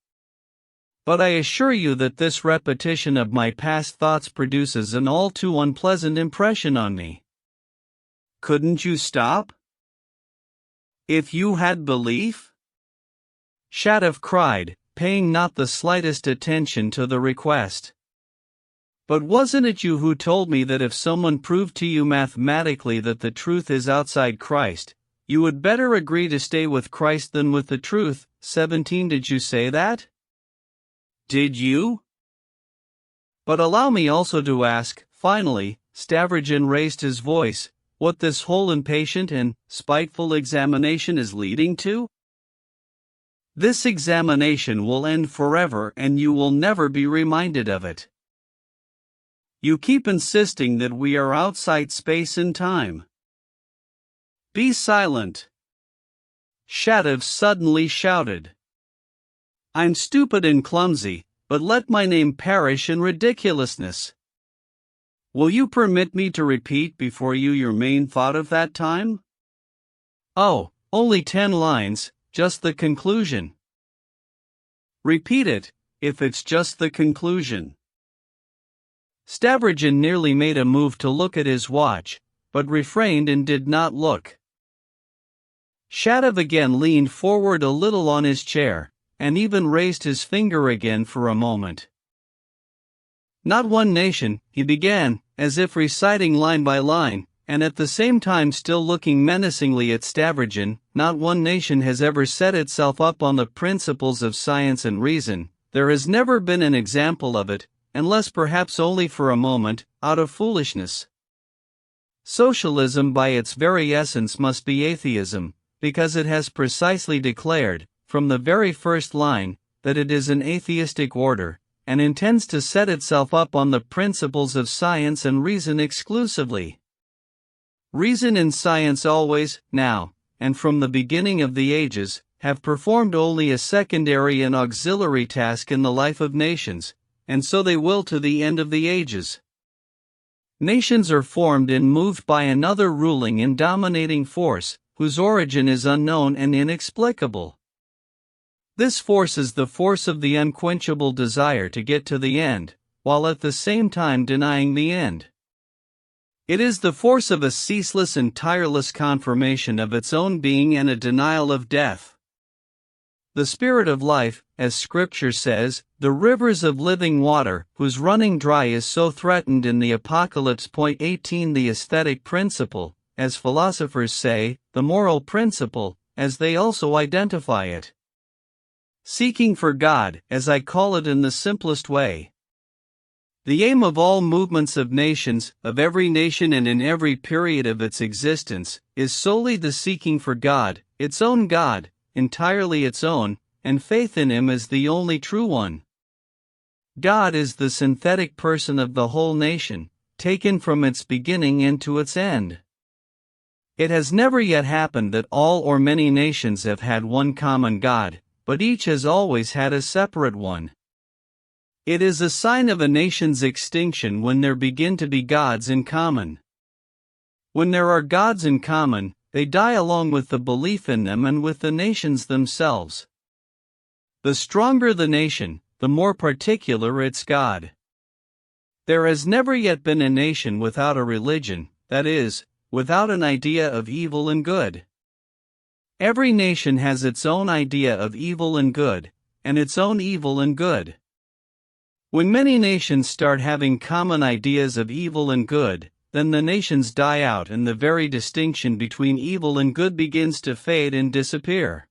But I assure you that this repetition of my past thoughts produces an all too unpleasant impression on me. Couldn't you stop? If you had belief? Shatov cried, paying not the slightest attention to the request. But wasn't it you who told me that if someone proved to you mathematically that the truth is outside Christ, you would better agree to stay with Christ than with the truth? 17. Did you say that? Did you? But allow me also to ask, finally, Stavrogin raised his voice, what this whole impatient and spiteful examination is leading to? This examination will end forever and you will never be reminded of it. You keep insisting that we are outside space and time. Be silent! Shadov suddenly shouted. I'm stupid and clumsy, but let my name perish in ridiculousness. Will you permit me to repeat before you your main thought of that time? Oh, only 10 lines, just the conclusion. Repeat it, if it's just the conclusion. Stavrogin nearly made a move to look at his watch, but refrained and did not look. Shadov again leaned forward a little on his chair, and even raised his finger again for a moment. Not one nation, he began, as if reciting line by line, and at the same time still looking menacingly at Stavrogin, not one nation has ever set itself up on the principles of science and reason. There has never been an example of it, unless perhaps only for a moment, out of foolishness. Socialism by its very essence must be atheism, because it has precisely declared, from the very first line, that it is an atheistic order, and intends to set itself up on the principles of science and reason exclusively. Reason and science always, now, and from the beginning of the ages, have performed only a secondary and auxiliary task in the life of nations, and so they will to the end of the ages. Nations are formed and moved by another ruling and dominating force, whose origin is unknown and inexplicable. This force is the force of the unquenchable desire to get to the end, while at the same time denying the end. It is the force of a ceaseless and tireless confirmation of its own being and a denial of death. The spirit of life, as Scripture says, the rivers of living water, whose running dry is so threatened in the Apocalypse. 18. The aesthetic principle, as philosophers say, the moral principle, as they also identify it. Seeking for God, as I call it in the simplest way. The aim of all movements of nations, of every nation and in every period of its existence, is solely the seeking for God, its own God, entirely its own, and faith in Him as the only true one. God is the synthetic person of the whole nation, taken from its beginning and to its end. It has never yet happened that all or many nations have had one common God, but each has always had a separate one. It is a sign of a nation's extinction when there begin to be gods in common. When there are gods in common, they die along with the belief in them and with the nations themselves. The stronger the nation, the more particular its God. There has never yet been a nation without a religion, that is, without an idea of evil and good. Every nation has its own idea of evil and good, and its own evil and good. When many nations start having common ideas of evil and good, then the nations die out and the very distinction between evil and good begins to fade and disappear.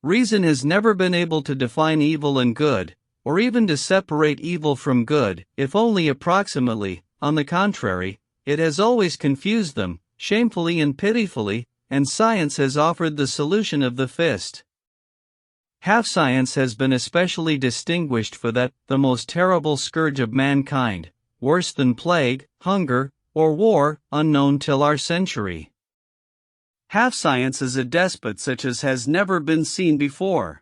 Reason has never been able to define evil and good, or even to separate evil from good, if only approximately. On the contrary, it has always confused them, shamefully and pitifully, and science has offered the solution of the fist. Half-science has been especially distinguished for that, the most terrible scourge of mankind, worse than plague, hunger, or war, unknown till our century. Half-science is a despot such as has never been seen before.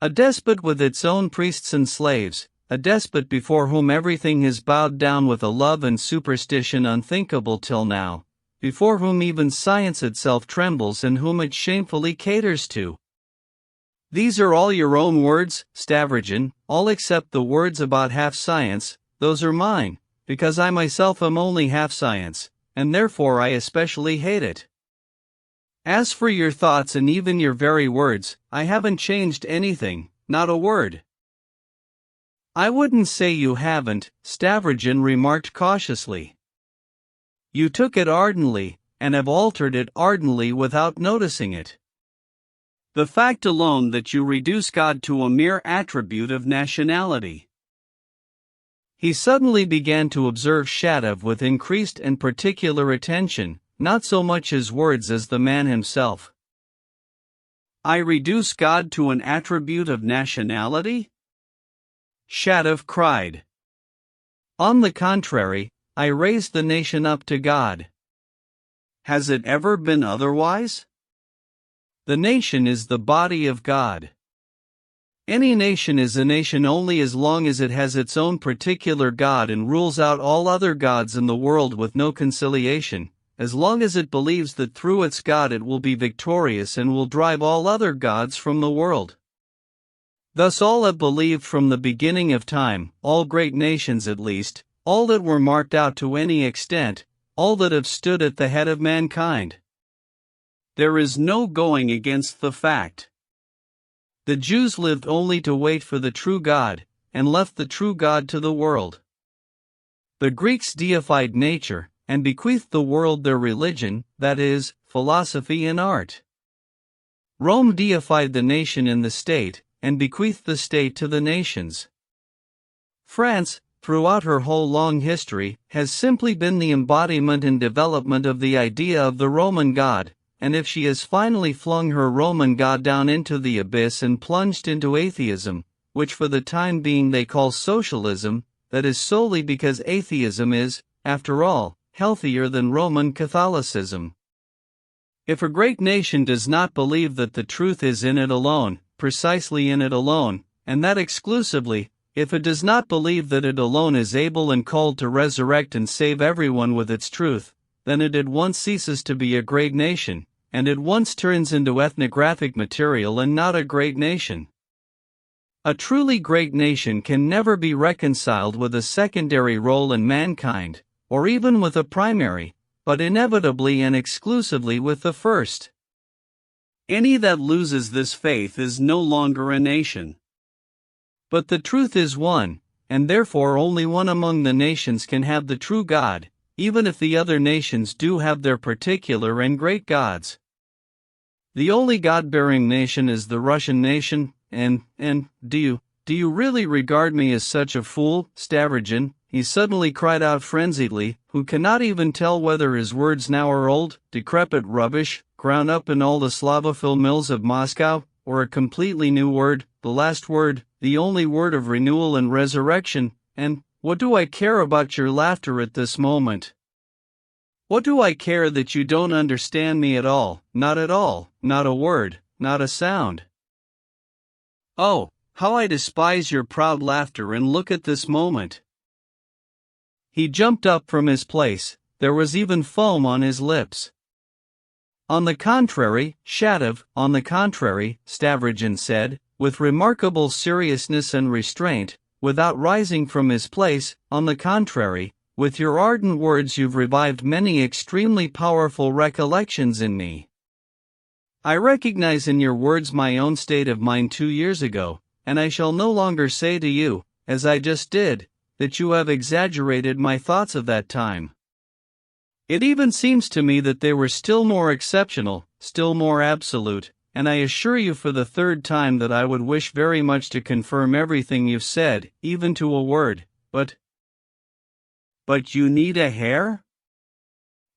A despot with its own priests and slaves, a despot before whom everything has bowed down with a love and superstition unthinkable till now, before whom even science itself trembles and whom it shamefully caters to. These are all your own words, Stavrogin, all except the words about half-science. Those are mine, because I myself am only half-science, and therefore I especially hate it. As for your thoughts and even your very words, I haven't changed anything, not a word. I wouldn't say you haven't, Stavrogin remarked cautiously. You took it ardently, and have altered it ardently without noticing it. The fact alone that you reduce God to a mere attribute of nationality. He suddenly began to observe Shadov with increased and particular attention, not so much his words as the man himself. I reduce God to an attribute of nationality? Shadov cried. On the contrary, I raised the nation up to God. Has it ever been otherwise? The nation is the body of God. Any nation is a nation only as long as it has its own particular God and rules out all other gods in the world with no conciliation, as long as it believes that through its God it will be victorious and will drive all other gods from the world. Thus all have believed from the beginning of time, all great nations at least, all that were marked out to any extent, all that have stood at the head of mankind. There is no going against the fact. The Jews lived only to wait for the true God, and left the true God to the world. The Greeks deified nature, and bequeathed the world their religion, that is, philosophy and art. Rome deified the nation and the state, and bequeathed the state to the nations. France, throughout her whole long history, has simply been the embodiment and development of the idea of the Roman God, and if she has finally flung her Roman God down into the abyss and plunged into atheism, which for the time being they call socialism, that is solely because atheism is, after all, healthier than Roman Catholicism. If a great nation does not believe that the truth is in it alone, precisely in it alone, and that exclusively, if it does not believe that it alone is able and called to resurrect and save everyone with its truth, then it at once ceases to be a great nation, and at once turns into ethnographic material and not a great nation. A truly great nation can never be reconciled with a secondary role in mankind, or even with a primary, but inevitably and exclusively with the first. Any that loses this faith is no longer a nation. But the truth is one, and therefore only one among the nations can have the true God, even if the other nations do have their particular and great gods. The only God-bearing nation is the Russian nation, and do you really regard me as such a fool, Stavrogin? He suddenly cried out frenziedly, who cannot even tell whether his words now are old, decrepit rubbish, ground up in all the Slavophil mills of Moscow, or a completely new word, the last word, the only word of renewal and resurrection, and what do I care about your laughter at this moment? What do I care that you don't understand me at all, not a word, not a sound? Oh, how I despise your proud laughter and look at this moment. He jumped up from his place, there was even foam on his lips. On the contrary, Shatov, on the contrary, Stavrogin said, with remarkable seriousness and restraint, without rising from his place, on the contrary, with your ardent words you've revived many extremely powerful recollections in me. I recognize in your words my own state of mind 2 years ago, and I shall no longer say to you, as I just did, that you have exaggerated my thoughts of that time. It even seems to me that they were still more exceptional, still more absolute, and I assure you for the third time that I would wish very much to confirm everything you've said, even to a word, but you need a hair?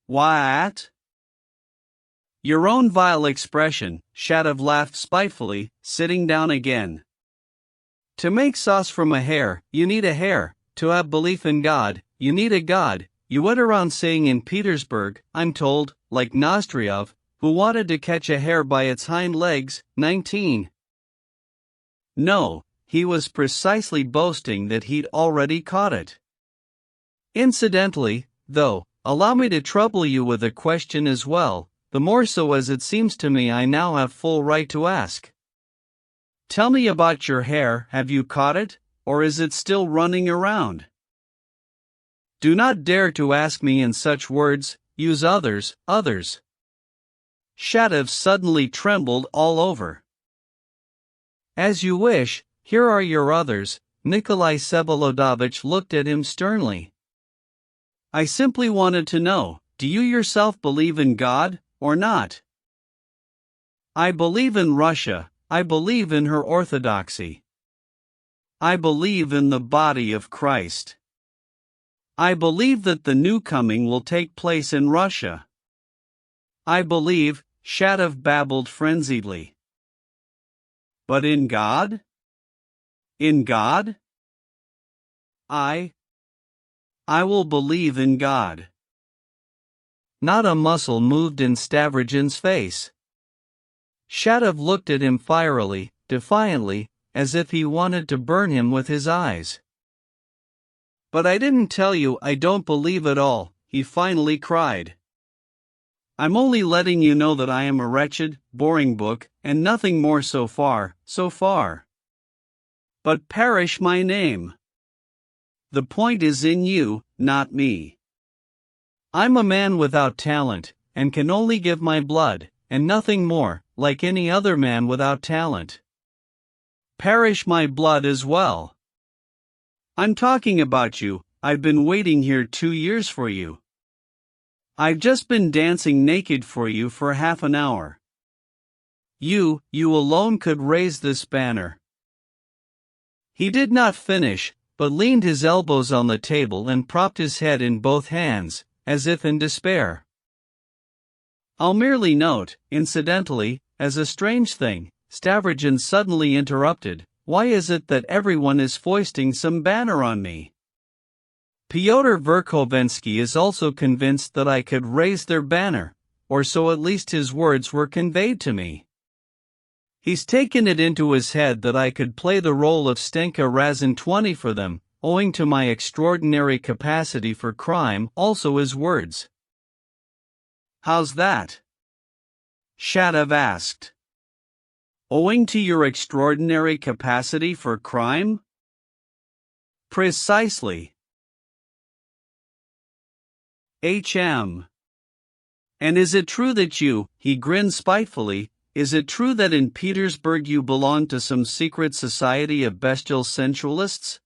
What? Your own vile expression, Shatov laughed spitefully, sitting down again. To make sauce from a hare, you need a hare. To have belief in God, you need a God. You went around saying in Petersburg, I'm told, like Nostriov, who wanted to catch a hare by its hind legs, 19. No, he was precisely boasting that he'd already caught it. Incidentally, though, allow me to trouble you with a question as well, the more so as it seems to me I now have full right to ask. Tell me about your hare, have you caught it, or is it still running around? Do not dare to ask me in such words, use others. Shatov suddenly trembled all over. As you wish, here are your others. Nikolai Vsevolodovich looked at him sternly. I simply wanted to know, do you yourself believe in God, or not? I believe in Russia, I believe in her orthodoxy. I believe in the body of Christ. I believe that the new coming will take place in Russia. I believe, Shatov babbled frenziedly. But in God? In God? I will believe in God. Not a muscle moved in Stavrogin's face. Shatov looked at him fierily, defiantly, as if he wanted to burn him with his eyes. "But I didn't tell you I don't believe it all," he finally cried. "I'm only letting you know that I am a wretched, boring book, and nothing more so far, so far. But perish my name. The point is in you, not me. I'm a man without talent, and can only give my blood, and nothing more, like any other man without talent. Perish my blood as well. I'm talking about you. I've been waiting here 2 years for you. I've just been dancing naked for you for half an hour. You alone could raise this banner." He did not finish, but leaned his elbows on the table and propped his head in both hands, as if in despair. "I'll merely note, incidentally, as a strange thing," Stavrogin suddenly interrupted, "why is it that everyone is foisting some banner on me? Fyodor Verkhovensky is also convinced that I could raise their banner, or so at least his words were conveyed to me. He's taken it into his head that I could play the role of Stenka Razin-20 for them, owing to my extraordinary capacity for crime, also his words." "How's that?" Shatov asked. "Owing to your extraordinary capacity for crime?" "Precisely. HM. And is it true that you," he grinned spitefully, "is it true that in Petersburg you belong to some secret society of bestial sensualists?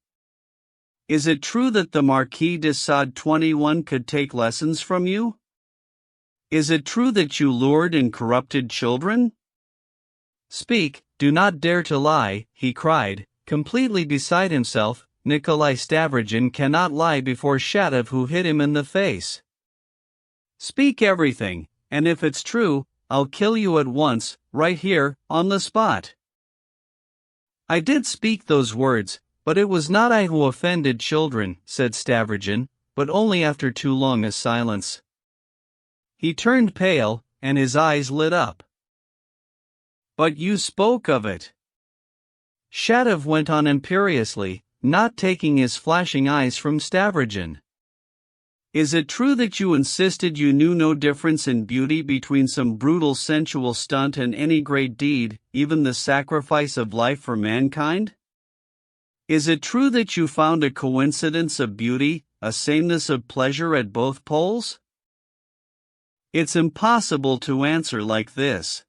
Is it true that the Marquis de Sade 21 could take lessons from you? Is it true that you lured and corrupted children?" "Speak, do not dare to lie," he cried, completely beside himself. Nikolai Stavrogin cannot lie before Shatov, who hit him in the face. "Speak everything, and if it's true, I'll kill you at once, right here, on the spot." "I did speak those words, but it was not I who offended children," said Stavrogin, but only after too long a silence. He turned pale, and his eyes lit up. "But you spoke of it," Shatov went on imperiously, not taking his flashing eyes from Stavrogin. "Is it true that you insisted you knew no difference in beauty between some brutal sensual stunt and any great deed, even the sacrifice of life for mankind? Is it true that you found a coincidence of beauty, a sameness of pleasure at both poles?" "It's impossible to answer like this."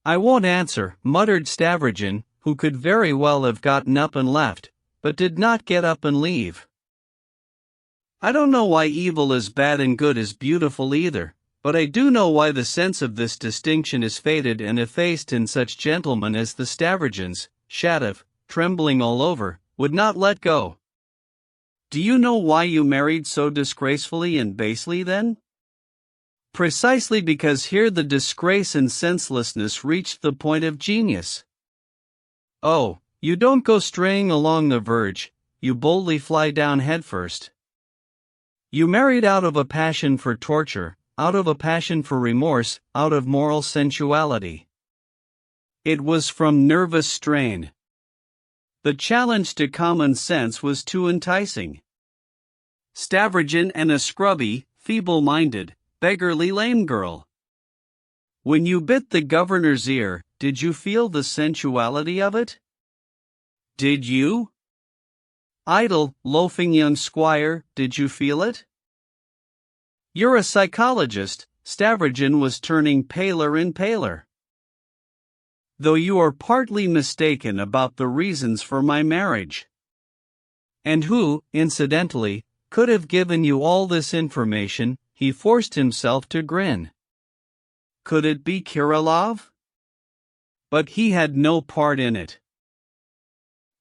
"I won't answer," muttered Stavrogin, who could very well have gotten up and left, but did not get up and leave. "I don't know why evil is bad and good is beautiful either, but I do know why the sense of this distinction is faded and effaced in such gentlemen as the Stavrogins." Shatov, trembling all over, would not let go. "Do you know why you married so disgracefully and basely then?" "Precisely because here the disgrace and senselessness reached the point of genius." "Oh, you don't go straying along the verge, you boldly fly down headfirst. You married out of a passion for torture, out of a passion for remorse, out of moral sensuality. It was from nervous strain. The challenge to common sense was too enticing. Stavrogin and a scrubby, feeble-minded, beggarly lame girl. When you bit the governor's ear, did you feel the sensuality of it? Did you? Idle, loafing young squire, did you feel it? You're a psychologist." Stavrogin was turning paler and paler. "Though you are partly mistaken about the reasons for my marriage." "And who, incidentally, could have given you all this information?" He forced himself to grin. "Could it be Kirillov? But he had no part in it."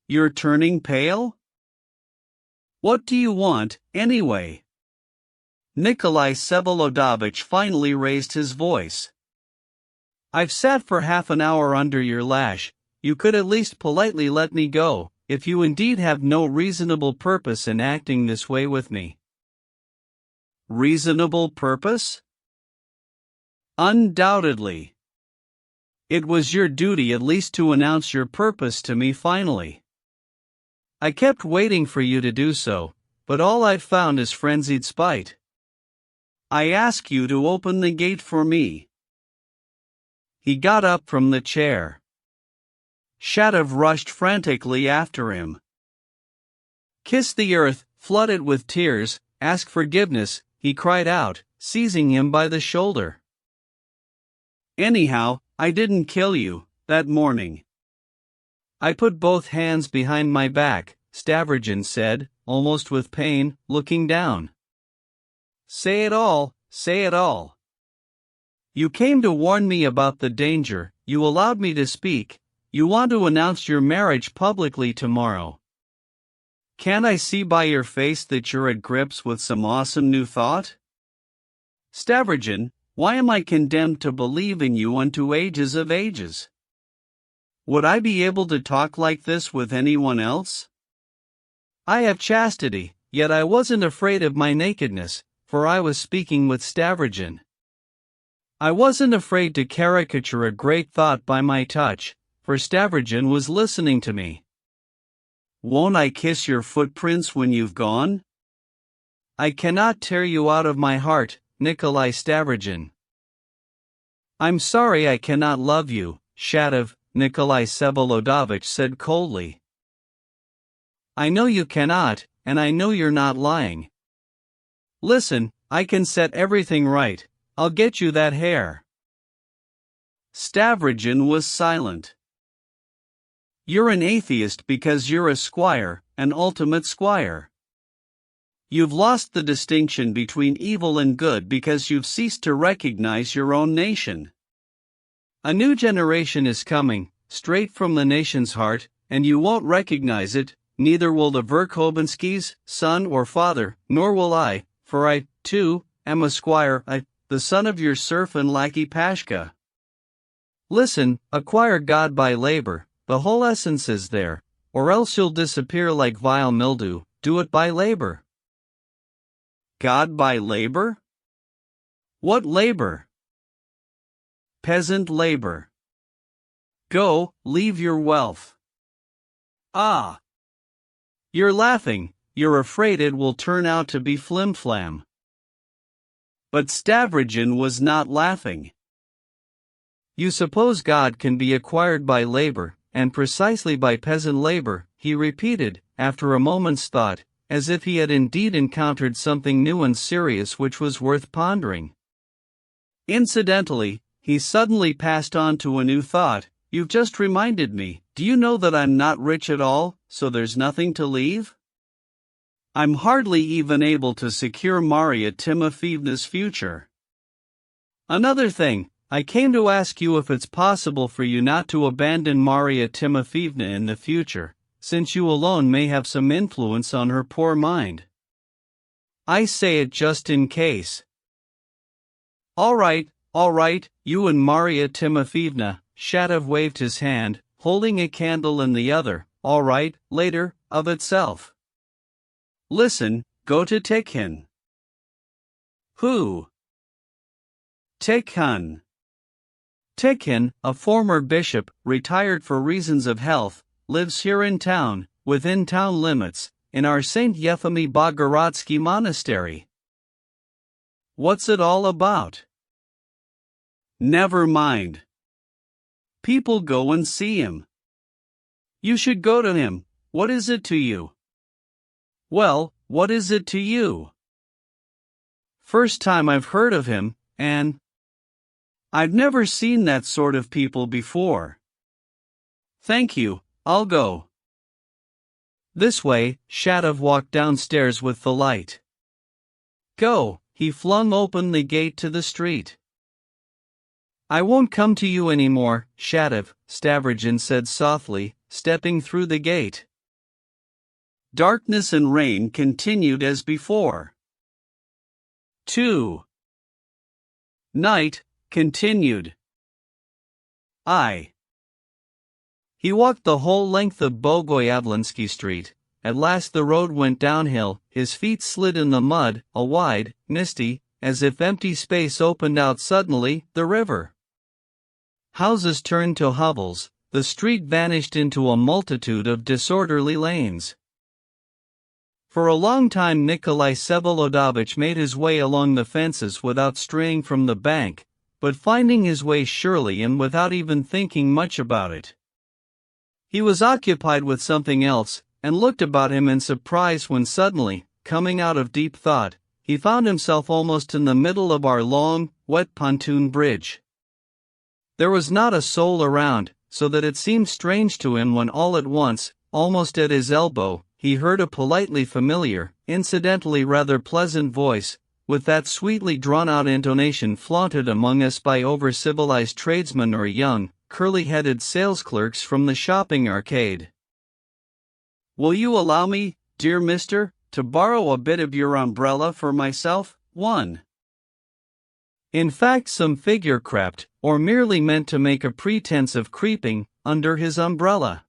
"You're turning pale? What do you want, anyway?" Nikolai Vsevolodovitch finally raised his voice. "I've sat for half an hour under your lash. You could at least politely let me go, if you indeed have no reasonable purpose in acting this way with me." reasonable purpose? Undoubtedly. It was your duty at least to announce your purpose to me finally. I kept waiting for you to do so, but all I've found is frenzied spite. I ask you to open the gate for me. He got up from the chair. Shadov rushed frantically after him. Kiss the earth, flood it with tears, ask forgiveness, he cried out, seizing him by the shoulder. Anyhow, I didn't kill you, that morning. I put both hands behind my back, Stavrogin said, almost with pain, looking down. Say it all, say it all. You came to warn me about the danger, you allowed me to speak, you want to announce your marriage publicly tomorrow. Can't I see by your face that you're at grips with some awesome new thought? Stavrogin, why am I condemned to believe in you unto ages of ages? Would I be able to talk like this with anyone else? I have chastity, yet I wasn't afraid of my nakedness, for I was speaking with Stavrogin. I wasn't afraid to caricature a great thought by my touch, for Stavrogin was listening to me. Won't I kiss your footprints when you've gone? I cannot tear you out of my heart, Nikolai Stavrogin. I'm sorry I cannot love you, Shadov, Nikolai Vsevolodovich said coldly. I know you cannot, and I know you're not lying. Listen, I can set everything right, I'll get you that hair. Stavrogin was silent. You're an atheist because you're a squire, an ultimate squire. You've lost the distinction between evil and good because you've ceased to recognize your own nation. A new generation is coming, straight from the nation's heart, and you won't recognize it, neither will the Verkhovenskys, son or father, nor will I, for I, too, am a squire, the son of your serf and lackey Pashka. Listen, acquire God by labor, the whole essence is there, or else you'll disappear like vile mildew, do it by labor. God by labor? What labor? Peasant labor. Go, leave your wealth. Ah! You're laughing, you're afraid it will turn out to be flim-flam. But Stavrogin was not laughing. You suppose God can be acquired by labor, and precisely by peasant labor, he repeated, after a moment's thought, as if he had indeed encountered something new and serious which was worth pondering. Incidentally, he suddenly passed on to a new thought. You've just reminded me, do you know that I'm not rich at all, so there's nothing to leave? I'm hardly even able to secure Maria Timofeevna's future. Another thing, I came to ask you if it's possible for you not to abandon Maria Timofeevna in the future, since you alone may have some influence on her poor mind. I say it just in case. All right, you and Maria Timofeevna, Shadov waved his hand, holding a candle in the other, all right, later, of itself. Listen, go to Tikhon. Who? Tikhon. Tikhon, a former bishop, retired for reasons of health, lives here in town, within town limits, in our St. Euphemy Bogorodsky monastery. What's it all about? Never mind. People go and see him. You should go to him. What is it to you? Well, what is it to you? First time I've heard of him, and I've never seen that sort of people before. Thank you, I'll go. This way, Shadov walked downstairs with the light. Go, he flung open the gate to the street. I won't come to you anymore, Shadov, Stavrogin said softly, stepping through the gate. Darkness and rain continued as before. 2. Night continued. He walked the whole length of Bogoyavlensky Street, At last the road went downhill, his feet slid in the mud, a wide, misty, as if empty space opened out suddenly, the river. Houses turned to hovels, the street vanished into a multitude of disorderly lanes. For a long time Nikolai Vsevolodovich made his way along the fences without straying from the bank, but finding his way surely and without even thinking much about it. He was occupied with something else, and looked about him in surprise when suddenly, coming out of deep thought, he found himself almost in the middle of our long, wet pontoon bridge. There was not a soul around, so that it seemed strange to him when all at once, almost at his elbow, he heard a politely familiar, incidentally rather pleasant voice, with that sweetly drawn-out intonation flaunted among us by over-civilized tradesmen or young, curly-headed sales clerks from the shopping arcade. "Will you allow me, dear mister, to borrow a bit of your umbrella for myself, one?" In fact, some figure crept, or merely meant to make a pretense of creeping, under his umbrella.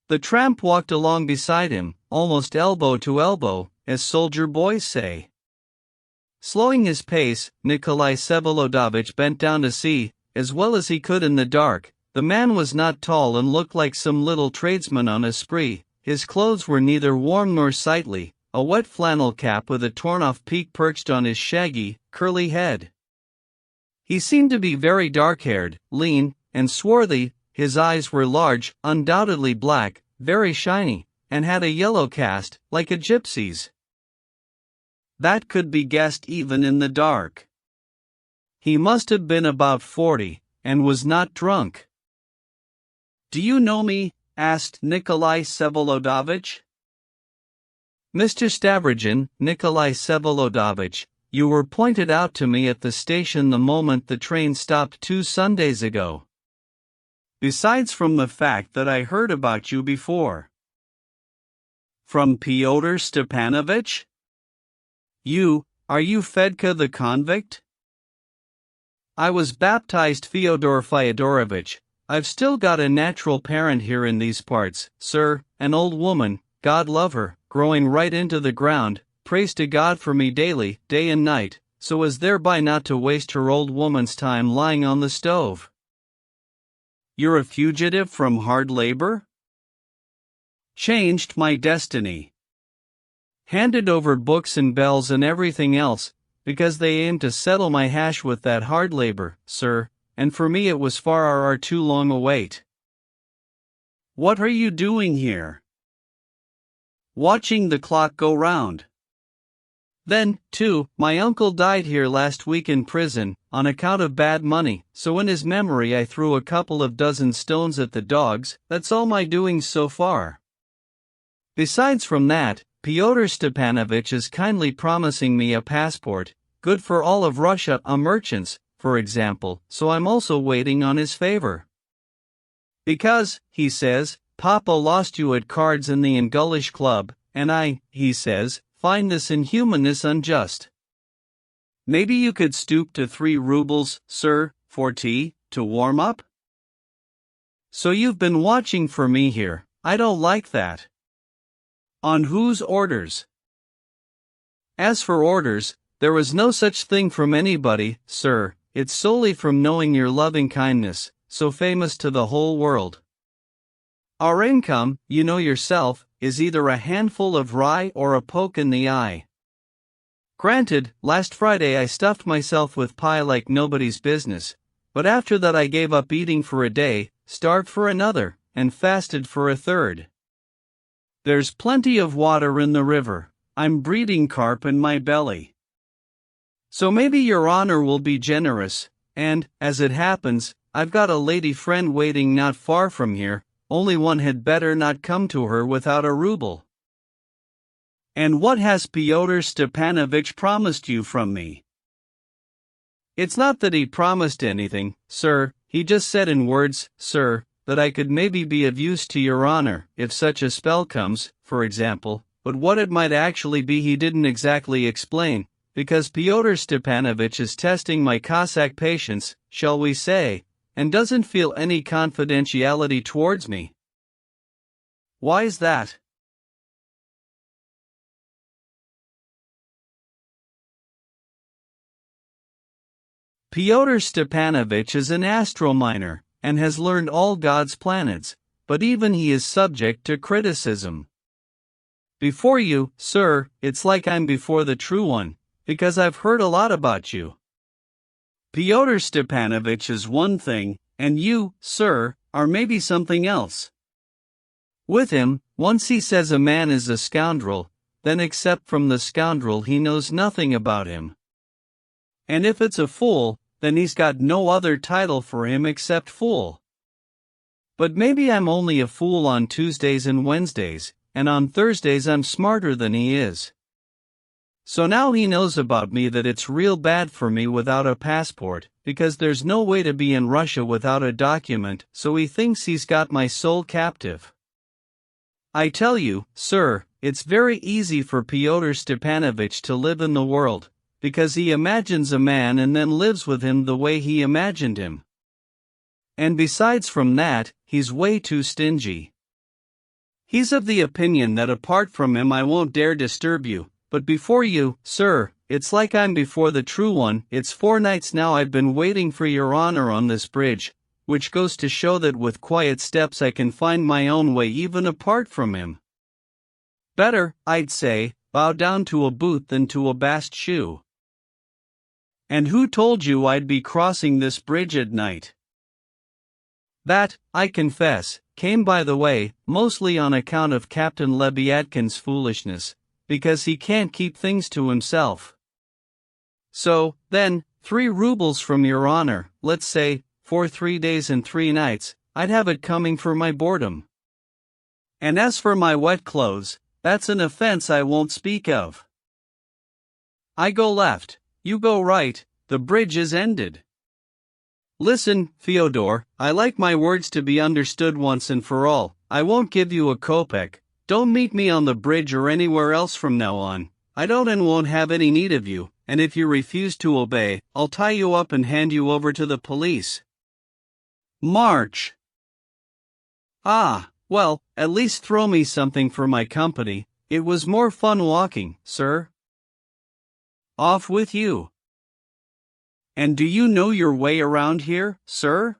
The tramp walked along beside him, almost elbow to elbow, as soldier boys say. Slowing his pace, Nikolai Vsevolodovich bent down to see, as well as he could in the dark. The man was not tall and looked like some little tradesman on a spree. His clothes were neither warm nor sightly, a wet flannel cap with a torn-off peak perched on his shaggy, curly head. He seemed to be very dark-haired, lean, and swarthy. His eyes were large, undoubtedly black, very shiny, and had a yellow cast, like a gypsy's. That could be guessed even in the dark. He must have been about 40, and was not drunk. "Do you know me?" asked Nikolai Vsevolodovich. "Mr. Stavrogin, Nikolai Vsevolodovich, you were pointed out to me at the station the moment the train stopped 2 Sundays ago. Besides from the fact that I heard about you before." "From Fyodor Stepanovich? Are you Fedka the convict?" "I was baptized Fyodor Fyodorovich. I've still got a natural parent here in these parts, sir, an old woman, God love her, growing right into the ground, prays to God for me daily, day and night, so as thereby not to waste her old woman's time lying on the stove." "You're a fugitive from hard labor?" "Changed my destiny. Handed over books and bells and everything else, because they aimed to settle my hash with that hard labor, sir, and for me it was far too long a wait." "What are you doing here?" "Watching the clock go round. Then, too, my uncle died here last week in prison, on account of bad money, so in his memory I threw a couple of dozen stones at the dogs. That's all my doings so far. Besides from that, Pyotr Stepanovich is kindly promising me a passport, good for all of Russia, a merchant's, for example, so I'm also waiting on his favor. Because, he says, Papa lost you at cards in the Ingullish Club, and I, he says, find this inhumanness unjust. Maybe you could stoop to 3 rubles, sir, for tea, to warm up? So you've been watching for me here. I don't like that. On whose orders? As for orders, there is no such thing from anybody, sir. It's solely from knowing your loving kindness, so famous to the whole world. Our income, you know yourself, is either a handful of rye or a poke in the eye. Granted, last Friday I stuffed myself with pie like nobody's business, but after that I gave up eating for a day, starved for another, and fasted for a third. There's plenty of water in the river. I'm breeding carp in my belly. So maybe your honor will be generous, and, as it happens, I've got a lady friend waiting not far from here. Only one had better not come to her without a ruble." "And what has Pyotr Stepanovich promised you from me?" "It's not that he promised anything, sir. He just said in words, sir, that I could maybe be of use to your honor, if such a spell comes, for example, but what it might actually be he didn't exactly explain, because Pyotr Stepanovich is testing my Cossack patience, shall we say, and doesn't feel any confidentiality towards me." "Why's that?" Pyotr Stepanovich is an astrominer, and has learned all God's planets, but even he is subject to criticism. Before you, sir, it's like I'm before the true one, because I've heard a lot about you. Pyotr Stepanovich is one thing, and you, sir, are maybe something else. With him, once he says a man is a scoundrel, then except from the scoundrel he knows nothing about him. And if it's a fool, then he's got no other title for him except fool. But maybe I'm only a fool on Tuesdays and Wednesdays, and on Thursdays I'm smarter than he is. So now he knows about me that it's real bad for me without a passport, because there's no way to be in Russia without a document, so he thinks he's got my soul captive. I tell you, sir, it's very easy for Pyotr Stepanovich to live in the world, because he imagines a man and then lives with him the way he imagined him. And besides from that, he's way too stingy. He's of the opinion that apart from him I won't dare disturb you, but before you, sir, it's like I'm before the true one. It's 4 nights now I've been waiting for your honor on this bridge, which goes to show that with quiet steps I can find my own way even apart from him. Better, I'd say, bow down to a boot than to a bast shoe. And who told you I'd be crossing this bridge at night? That, I confess, came by the way, mostly on account of Captain Lebyadkin's foolishness, because he can't keep things to himself. So, then, 3 rubles from your honor, let's say, for 3 days and 3 nights, I'd have it coming for my boredom. And as for my wet clothes, that's an offense I won't speak of. I go left, you go right, the bridge is ended. Listen, Fyodor, I like my words to be understood once and for all. I won't give you a kopeck. Don't meet me on the bridge or anywhere else from now on. I don't and won't have any need of you, and if you refuse to obey, I'll tie you up and hand you over to the police. March. Ah, well, at least throw me something for my company. It was more fun walking, sir. Off with you. And do you know your way around here, sir?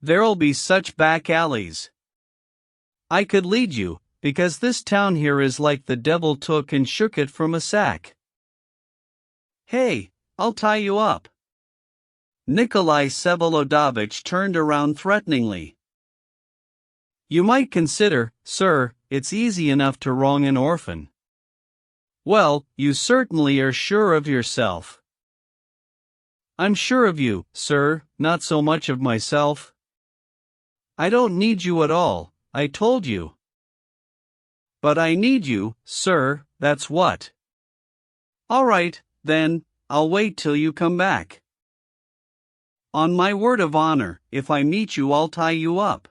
There'll be such back alleys. I could lead you, because this town here is like the devil took and shook it from a sack. Hey, I'll tie you up. Nikolai Vsevolodovich turned around threateningly. You might consider, sir, it's easy enough to wrong an orphan. Well, you certainly are sure of yourself. I'm sure of you, sir, not so much of myself. I don't need you at all, I told you. But I need you, sir, that's what. All right, then, I'll wait till you come back. On my word of honor, if I meet you I'll tie you up.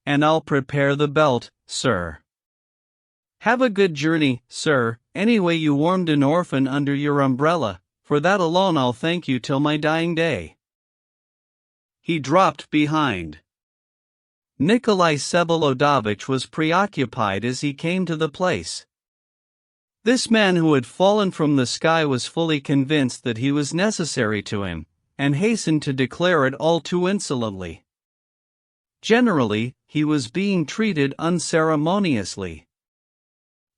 And I'll prepare the belt, sir. Have a good journey, sir. Anyway, you warmed an orphan under your umbrella. For that alone I'll thank you till my dying day. He dropped behind. Nikolai Vsevolodovich was preoccupied as he came to the place. This man who had fallen from the sky was fully convinced that he was necessary to him, and hastened to declare it all too insolently. Generally, he was being treated unceremoniously.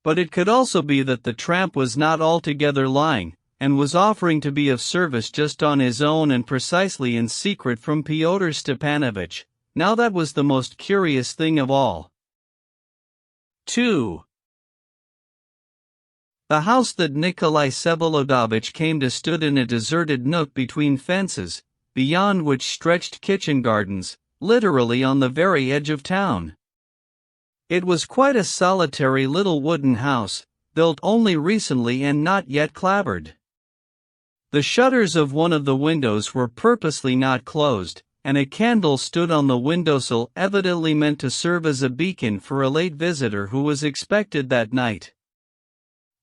But it could also be that the tramp was not altogether lying, and was offering to be of service just on his own and precisely in secret from Pyotr Stepanovich. Now that was the most curious thing of all. 2. The house that Nikolai Vsevolodovich came to stood in a deserted nook between fences, beyond which stretched kitchen gardens, literally on the very edge of town. It was quite a solitary little wooden house, built only recently and not yet clapboarded. The shutters of one of the windows were purposely not closed, and a candle stood on the windowsill, evidently meant to serve as a beacon for a late visitor who was expected that night.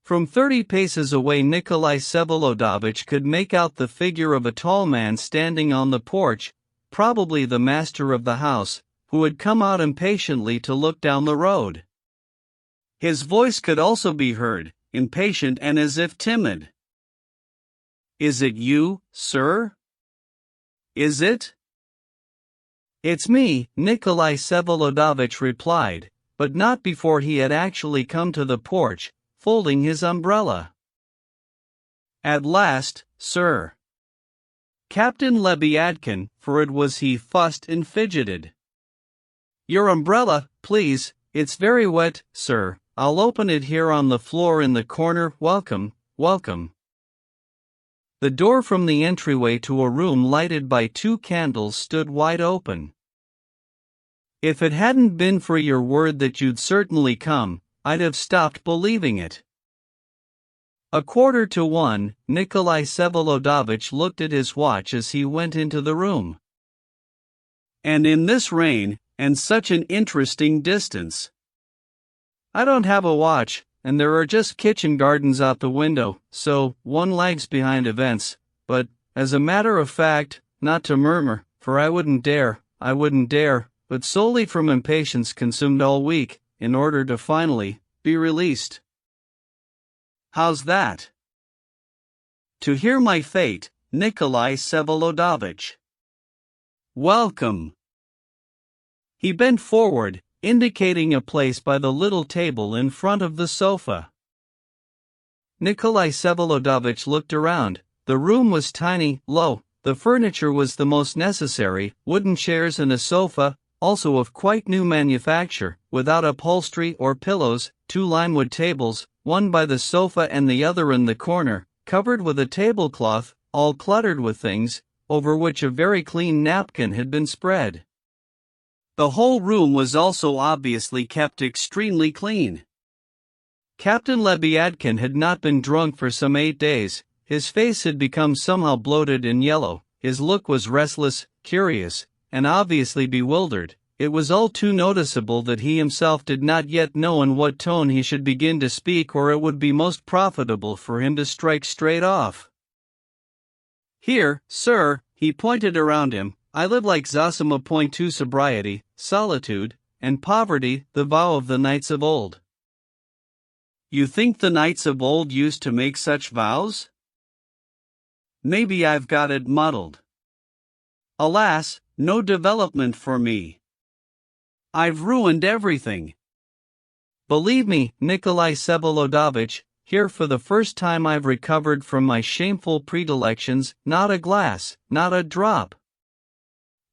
From 30 paces away Nikolai Vsevolodovich could make out the figure of a tall man standing on the porch, probably the master of the house, who had come out impatiently to look down the road. His voice could also be heard, impatient and as if timid. Is it you, sir? Is it? It's me, Nikolai Vsevolodovich replied, but not before he had actually come to the porch, folding his umbrella. At last, sir. Captain Lebyadkin, for it was he, fussed and fidgeted. Your umbrella, please, it's very wet, sir. I'll open it here on the floor in the corner. Welcome, welcome. The door from the entryway to a room lighted by 2 candles stood wide open. If it hadn't been for your word that you'd certainly come, I'd have stopped believing it. 1:15, Nikolai Vsevolodovich looked at his watch as he went into the room. And in this rain, and such an interesting distance. I don't have a watch, and there are just kitchen gardens out the window, so one lags behind events, but, as a matter of fact, not to murmur, for I wouldn't dare, but solely from impatience consumed all week, in order to finally be released. How's that? To hear my fate, Nikolai Vsevolodovich. Welcome. He bent forward, indicating a place by the little table in front of the sofa. Nikolai Vsevolodovich looked around. The room was tiny, low, the furniture was the most necessary, wooden chairs and a sofa, also of quite new manufacture, without upholstery or pillows, 2 limewood tables, one by the sofa and the other in the corner, covered with a tablecloth, all cluttered with things, over which a very clean napkin had been spread. The whole room was also obviously kept extremely clean. Captain Lebyadkin had not been drunk for some 8 days, his face had become somehow bloated and yellow, his look was restless, curious, and obviously bewildered. It was all too noticeable that he himself did not yet know in what tone he should begin to speak, or it would be most profitable for him to strike straight off. Here, sir, he pointed around him, I live like Zosima point to sobriety, solitude, and poverty, the vow of the knights of old. You think the knights of old used to make such vows? Maybe I've got it muddled. Alas, no development for me. I've ruined everything. Believe me, Nikolai Vsevolodovich, here for the first time I've recovered from my shameful predilections, not a glass, not a drop.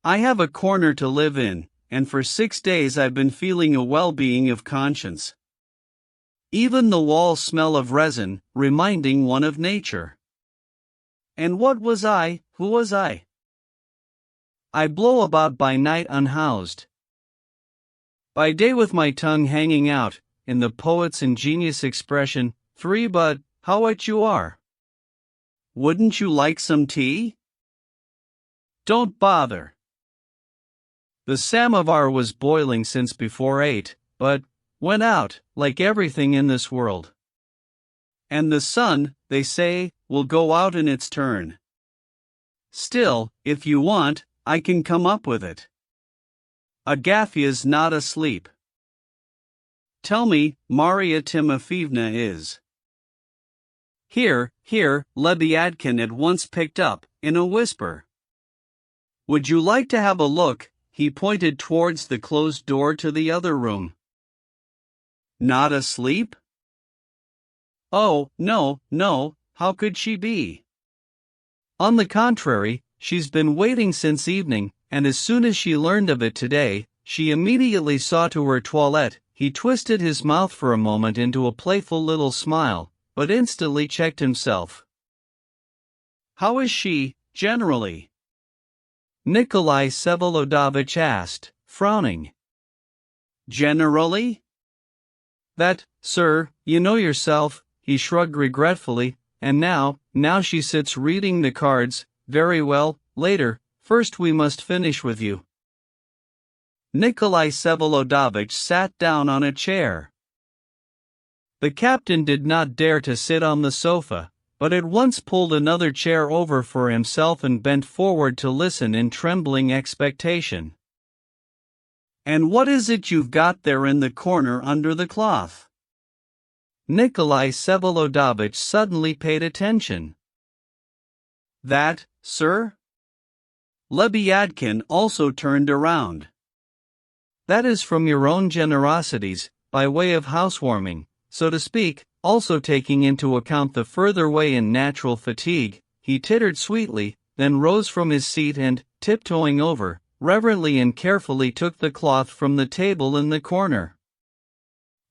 I have a corner to live in, and for 6 days I've been feeling a well-being of conscience. Even the walls smell of resin, reminding one of nature. And what was I, who was I? I blow about by night unhoused. By day with my tongue hanging out, in the poet's ingenious expression, free, but how wet you are. Wouldn't you like some tea? Don't bother. The samovar was boiling since before 8, but went out, like everything in this world. And the sun, they say, will go out in its turn. Still, if you want, I can come up with it. Agafya's not asleep. Tell me, Maria Timofeevna is. Here, Lebyadkin at once picked up, in a whisper. Would you like to have a look? He pointed towards the closed door to the other room. Not asleep? Oh, no, how could she be? On the contrary, she's been waiting since evening, and as soon as she learned of it today, she immediately saw to her toilette. He twisted his mouth for a moment into a playful little smile, but instantly checked himself. How is she, generally? Nikolai Vsevolodovich asked, frowning. Generally? That, sir, you know yourself, he shrugged regretfully, and now she sits reading the cards. Very well, later, first we must finish with you. Nikolai Vsevolodovich sat down on a chair. The captain did not dare to sit on the sofa, but at once pulled another chair over for himself and bent forward to listen in trembling expectation. And what is it you've got there in the corner under the cloth? Nikolai Vsevolodovich suddenly paid attention. That, sir? Lebyadkin also turned around. That is from your own generosities, by way of housewarming, so to speak, also taking into account the further way in natural fatigue. He tittered sweetly, then rose from his seat and, tiptoeing over, reverently and carefully took the cloth from the table in the corner.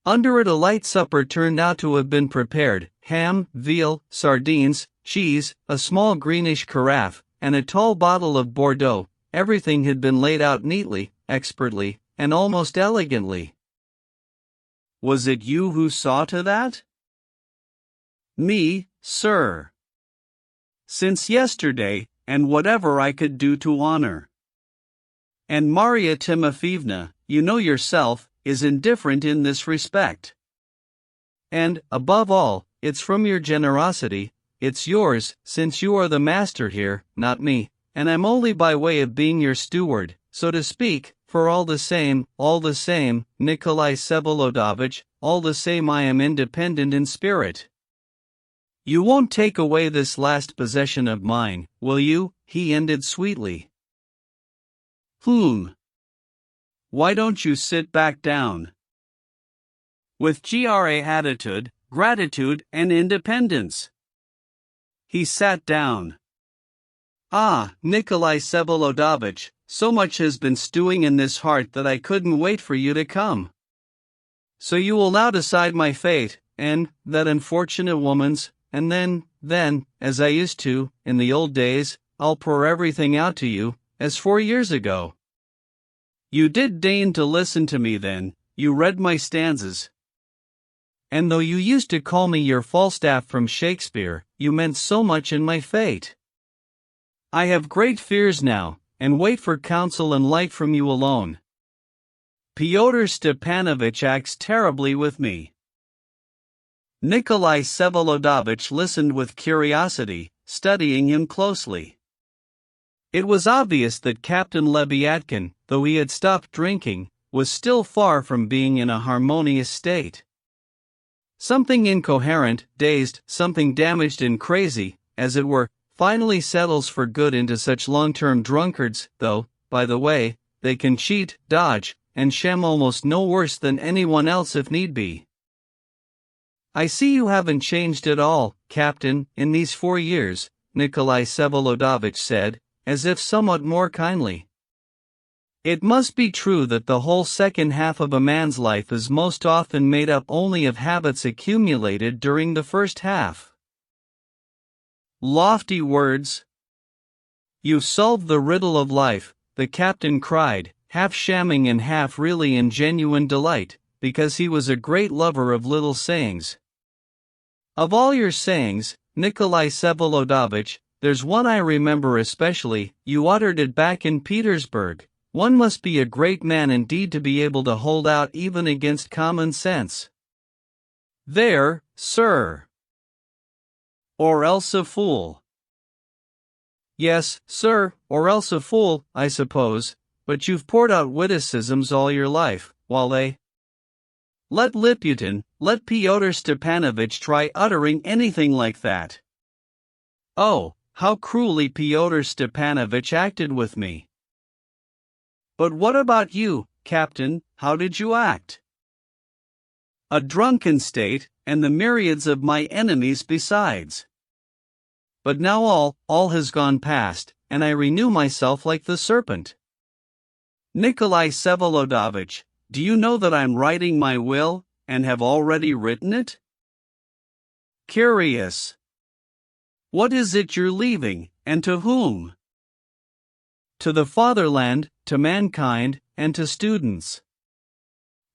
Under it a light supper turned out to have been prepared: ham, veal, sardines, cheese, a small greenish carafe, and a tall bottle of Bordeaux. Everything had been laid out neatly, expertly, and almost elegantly. Was it you who saw to that? Me, sir. Since yesterday, and whatever I could do to honor. And Marya Timofeevna, you know yourself, is indifferent in this respect. And, above all, it's from your generosity. It's yours, since you are the master here, not me, and I'm only by way of being your steward, so to speak. For all the same, Nikolai Vsevolodovich, all the same I am independent in spirit. You won't take away this last possession of mine, will you? He ended sweetly. Why don't you sit back down? With GRA attitude, gratitude, and independence. He sat down. Ah, Nikolai Vsevolodovich, so much has been stewing in this heart that I couldn't wait for you to come. So you will now decide my fate, and that unfortunate woman's, and then, as I used to, in the old days, I'll pour everything out to you, as 4 years ago. You did deign to listen to me then, you read my stanzas. And though you used to call me your Falstaff from Shakespeare, you meant so much in my fate. I have great fears now, and wait for counsel and light from you alone. Fyodor Stepanovich acts terribly with me. Nikolai Vsevolodovich listened with curiosity, studying him closely. It was obvious that Captain Lebyadkin, though he had stopped drinking, was still far from being in a harmonious state. Something incoherent, dazed, something damaged and crazy, as it were, finally settles for good into such long-term drunkards, though, by the way, they can cheat, dodge, and sham almost no worse than anyone else if need be. I see you haven't changed at all, Captain, in these 4 years, Nikolai Vsevolodovich said, as if somewhat more kindly. It must be true that the whole second half of a man's life is most often made up only of habits accumulated during the first half. Lofty words. You've solved the riddle of life, the captain cried, half shamming and half really in genuine delight, because he was a great lover of little sayings. Of all your sayings, Nikolai Vsevolodovich, there's one I remember especially. You uttered it back in Petersburg. One must be a great man indeed to be able to hold out even against common sense. There, sir. Or else a fool. Yes, sir, or else a fool, I suppose, but you've poured out witticisms all your life, while they... Let Liputin, let Pyotr Stepanovich try uttering anything like that. Oh, how cruelly Pyotr Stepanovich acted with me. But what about you, Captain, how did you act? A drunken state, and the myriads of my enemies besides. But now all has gone past, and I renew myself like the serpent. Nikolai Vsevolodovich, do you know that I'm writing my will, and have already written it? Curious. What is it you're leaving, and to whom? To the fatherland, to mankind, and to students.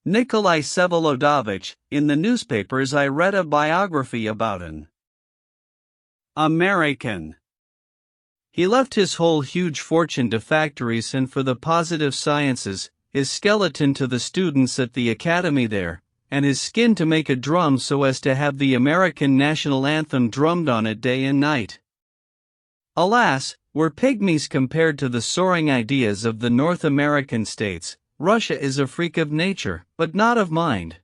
Nikolai Vsevolodovich, in the newspapers I read a biography about an American. He left his whole huge fortune to factories and for the positive sciences, his skeleton to the students at the academy there, and his skin to make a drum so as to have the American national anthem drummed on it day and night. Alas, we're pygmies compared to the soaring ideas of the North American states. Russia is a freak of nature, but not of mind.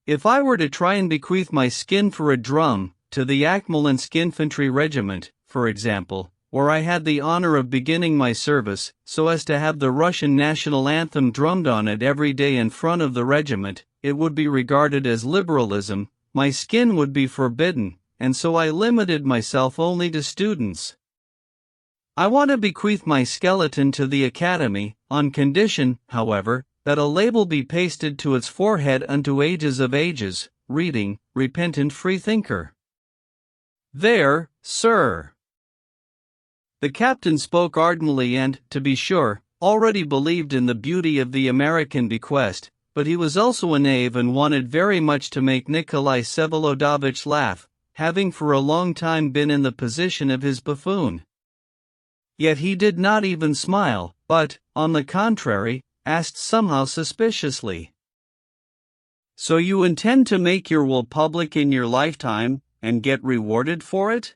If I were to try and bequeath my skin for a drum, to the Akmolensk Infantry Regiment, for example, where I had the honor of beginning my service, so as to have the Russian national anthem drummed on it every day in front of the regiment, it would be regarded as liberalism, my skin would be forbidden, and so I limited myself only to students. I want to bequeath my skeleton to the Academy, on condition, however, that a label be pasted to its forehead unto ages of ages, reading, Repentant Freethinker. There, sir. The captain spoke ardently and, to be sure, already believed in the beauty of the American bequest, but he was also a knave and wanted very much to make Nikolai Vsevolodovich laugh, having for a long time been in the position of his buffoon. Yet he did not even smile, but, on the contrary, asked somehow suspiciously, "So you intend to make your will public in your lifetime, and get rewarded for it?"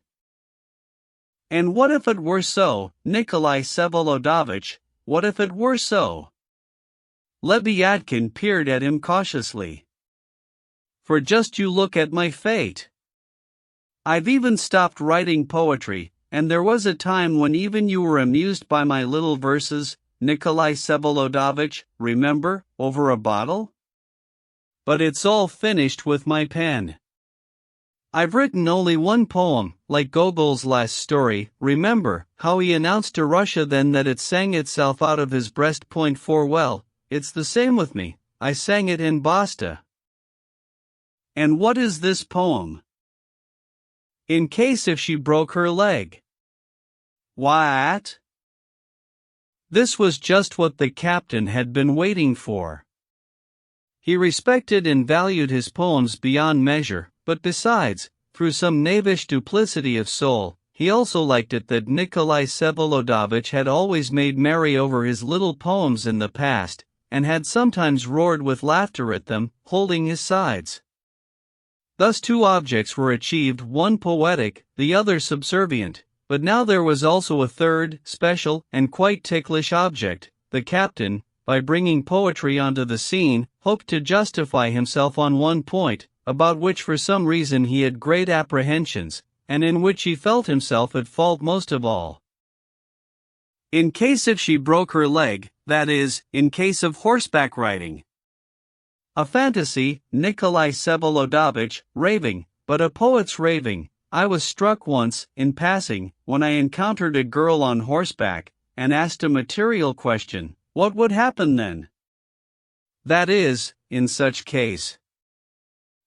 "And what if it were so, Nikolai Vsevolodovich, what if it were so?" Lebyadkin peered at him cautiously. "For just you look at my fate. I've even stopped writing poetry, and there was a time when even you were amused by my little verses, Nikolai Vsevolodovich, remember, over a bottle? But it's all finished with my pen. I've written only one poem, like Gogol's last story, remember, how he announced to Russia then that it sang itself out of his breast point for well, it's the same with me, I sang it in basta. And what is this poem? In case if she broke her leg. What? This was just what the captain had been waiting for. He respected and valued his poems beyond measure, but besides, through some knavish duplicity of soul, he also liked it that Nikolai Vsevolodovich had always made merry over his little poems in the past, and had sometimes roared with laughter at them, holding his sides. Thus two objects were achieved, one poetic, the other subservient, but now there was also a third, special, and quite ticklish object. The captain, by bringing poetry onto the scene, hoped to justify himself on one point, about which for some reason he had great apprehensions, and in which he felt himself at fault most of all. In case if she broke her leg, that is, in case of horseback riding. A fantasy, Nikolai Vsevolodovich, raving, but a poet's raving. I was struck once, in passing, when I encountered a girl on horseback, and asked a material question, what would happen then? That is, in such case.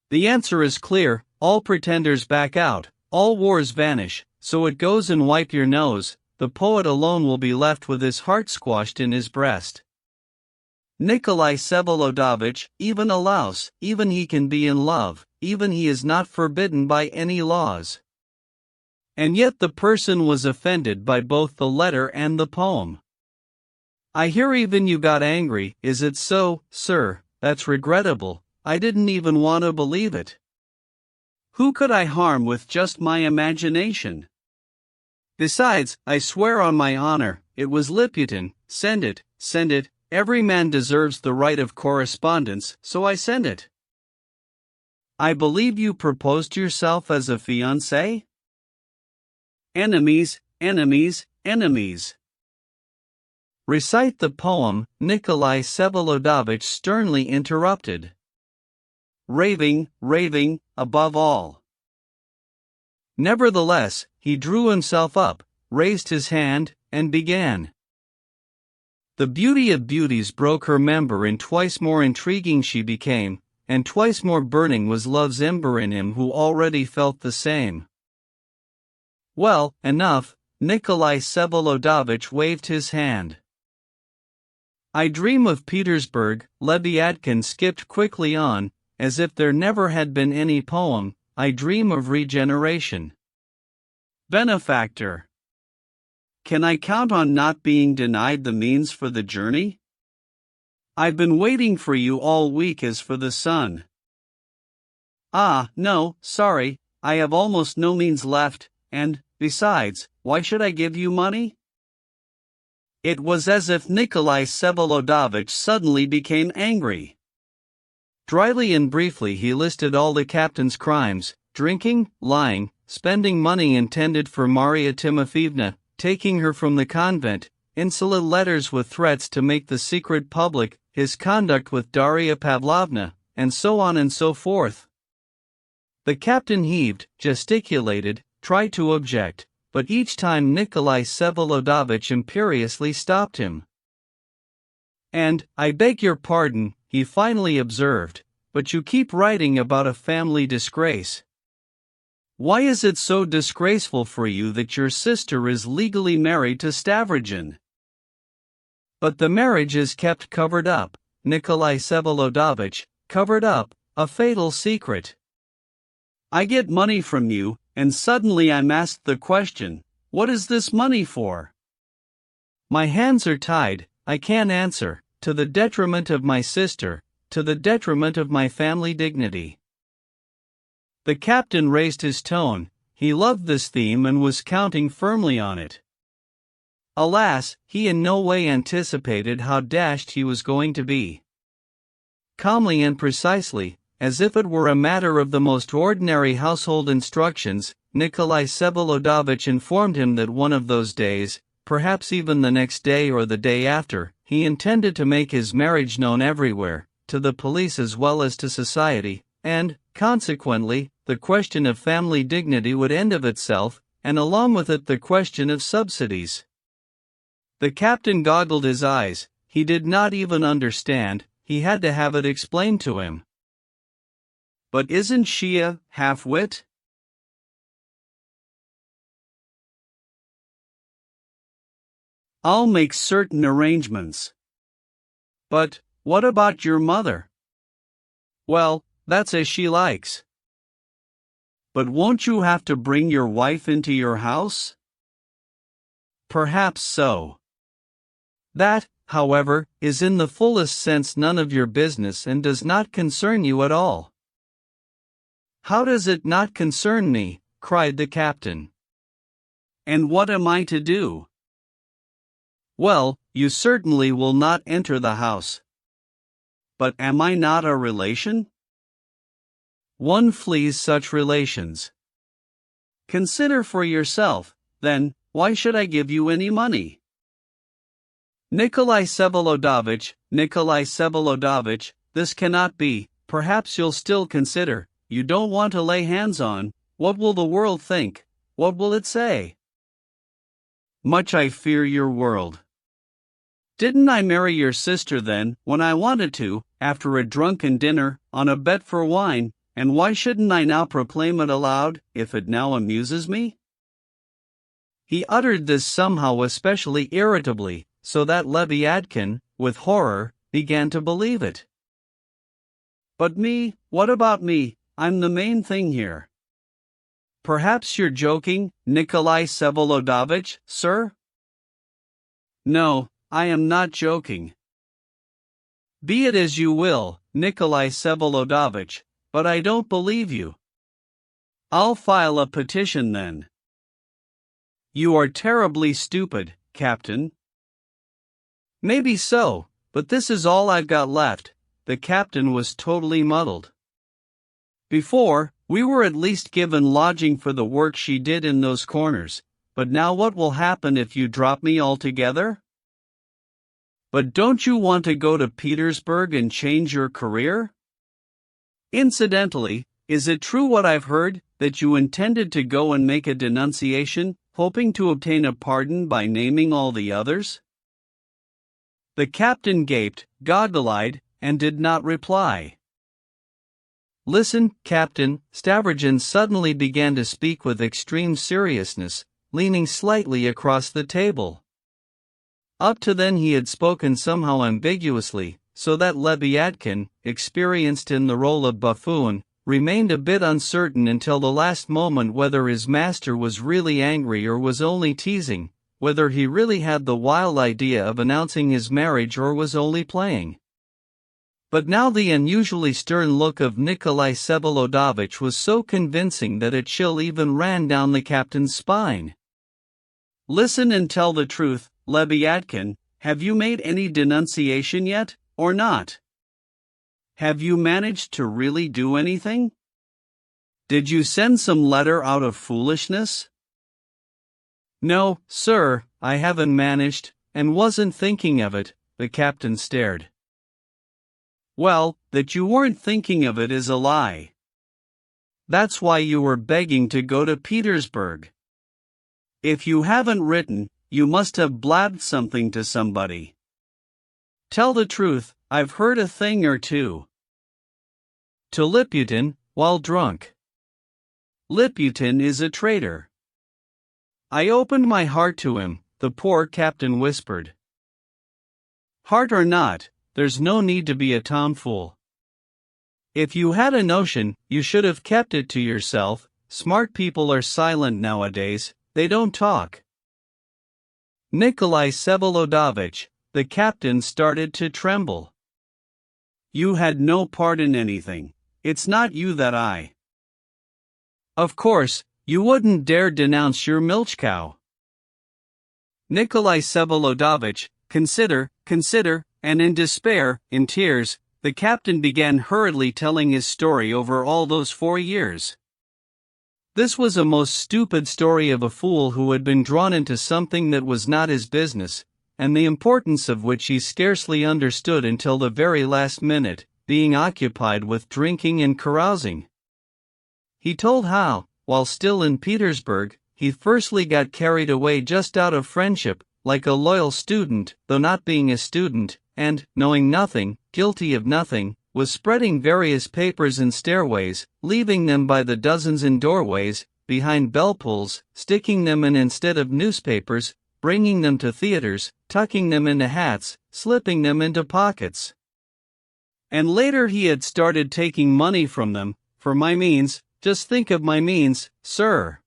The answer is clear, all pretenders back out, all wars vanish, so it goes and wipe your nose, the poet alone will be left with his heart squashed in his breast. Nikolai Vsevolodovich, even a louse, even he can be in love, even he is not forbidden by any laws. And yet the person was offended by both the letter and the poem. I hear even you got angry, is it so, sir? That's regrettable, I didn't even want to believe it. Who could I harm with just my imagination? Besides, I swear on my honor, it was Liputin, send it, every man deserves the right of correspondence, so I send it. I believe you proposed yourself as a fiancé? Enemies, enemies, enemies. Recite the poem, Nikolai Vsevolodovich sternly interrupted. Raving, raving, above all. Nevertheless, he drew himself up, raised his hand, and began. The beauty of beauties broke her member, and twice more intriguing she became, and twice more burning was love's ember in him who already felt the same. Well, enough, Nikolai Vsevolodovich waved his hand. I dream of Petersburg, Lebyadkin skipped quickly on, as if there never had been any poem, I dream of regeneration. Benefactor. Can I count on not being denied the means for the journey? I've been waiting for you all week as for the sun. Ah, no, sorry, I have almost no means left, and, besides, why should I give you money? It was as if Nikolai Vsevolodovich suddenly became angry. Dryly and briefly he listed all the captain's crimes, drinking, lying, spending money intended for Maria Timofeevna, taking her from the convent, insolent letters with threats to make the secret public, his conduct with Daria Pavlovna, and so on and so forth. The captain heaved, gesticulated, tried to object, but each time Nikolai Vsevolodovich imperiously stopped him. "And, I beg your pardon," he finally observed, "but you keep writing about a family disgrace. Why is it so disgraceful for you that your sister is legally married to Stavrogin?" "But the marriage is kept covered up, Nikolai Vsevolodovich, covered up, a fatal secret. I get money from you, and suddenly I'm asked the question, what is this money for? My hands are tied, I can't answer, to the detriment of my sister, to the detriment of my family dignity." The captain raised his tone. He loved this theme and was counting firmly on it. Alas, he in no way anticipated how dashed he was going to be. Calmly and precisely, as if it were a matter of the most ordinary household instructions, Nikolai Vsevolodovich informed him that one of those days, perhaps even the next day or the day after, he intended to make his marriage known everywhere, to the police as well as to society, and, consequently, the question of family dignity would end of itself, and along with it the question of subsidies. The captain goggled his eyes. He did not even understand, he had to have it explained to him. "But isn't she a half-wit?" "I'll make certain arrangements." "But, what about your mother?" "Well, that's as she likes." "But won't you have to bring your wife into your house?" "Perhaps so. That, however, is in the fullest sense none of your business and does not concern you at all." "How does it not concern me?" cried the captain. "And what am I to do?" "Well, you certainly will not enter the house." "But am I not a relation?" "One flees such relations." "Consider for yourself, then, why should I give you any money?" "Nikolai Vsevolodovich, Nikolai Vsevolodovich, this cannot be. Perhaps you'll still consider. You don't want to lay hands on. What will the world think? What will it say?" "Much I fear your world. Didn't I marry your sister then, when I wanted to, after a drunken dinner, on a bet for wine, and why shouldn't I now proclaim it aloud, if it now amuses me?" He uttered this somehow especially irritably, so that Leviatkin, with horror, began to believe it. "But me, what about me? I'm the main thing here." "Perhaps you're joking, Nikolai Vsevolodovich, sir?" "No, I am not joking." "Be it as you will, Nikolai Vsevolodovich, but I don't believe you." "I'll file a petition then." "You are terribly stupid, Captain." "Maybe so, but this is all I've got left." The captain was totally muddled. "Before, we were at least given lodging for the work she did in those corners, but now what will happen if you drop me altogether?" "But don't you want to go to Petersburg and change your career? Incidentally, is it true what I've heard, that you intended to go and make a denunciation, hoping to obtain a pardon by naming all the others?" The captain gaped, goggle-eyed, and did not reply. "Listen, Captain," Stavrogin suddenly began to speak with extreme seriousness, leaning slightly across the table. Up to then he had spoken somehow ambiguously, so that Leviatkin, experienced in the role of buffoon, remained a bit uncertain until the last moment whether his master was really angry or was only teasing, whether he really had the wild idea of announcing his marriage or was only playing. But now the unusually stern look of Nikolai Vsevolodovich was so convincing that a chill even ran down the captain's spine. "Listen and tell the truth, Leviatkin, have you made any denunciation yet, or not? Have you managed to really do anything? Did you send some letter out of foolishness? No, sir, I haven't managed, and wasn't thinking of it, the captain stared. Well, that you weren't thinking of it is a lie. That's why you were begging to go to Petersburg. If you haven't written, you must have blabbed something to somebody. Tell the truth, I've heard a thing or two. To Liputin, while drunk. Liputin is a traitor. I opened my heart to him, the poor captain whispered. Heart or not, there's no need to be a tomfool. If you had a notion, you should have kept it to yourself. Smart people are silent nowadays, they don't talk. Nikolai Vsevolodovich, the captain started to tremble. You had no part in anything. It's not you that I. Of course, you wouldn't dare denounce your milch cow. Nikolai Vsevolodovich, consider, and in despair, in tears, the captain began hurriedly telling his story over all those 4 years. This was a most stupid story of a fool who had been drawn into something that was not his business, and the importance of which he scarcely understood until the very last minute, being occupied with drinking and carousing. He told how, while still in Petersburg, he firstly got carried away just out of friendship, like a loyal student, though not being a student, and, knowing nothing, guilty of nothing, was spreading various papers in stairways, leaving them by the dozens in doorways, behind bell-pulls, sticking them in instead of newspapers, bringing them to theaters, tucking them into hats, slipping them into pockets. And later he had started taking money from them, for my means. Just think of my means, sir.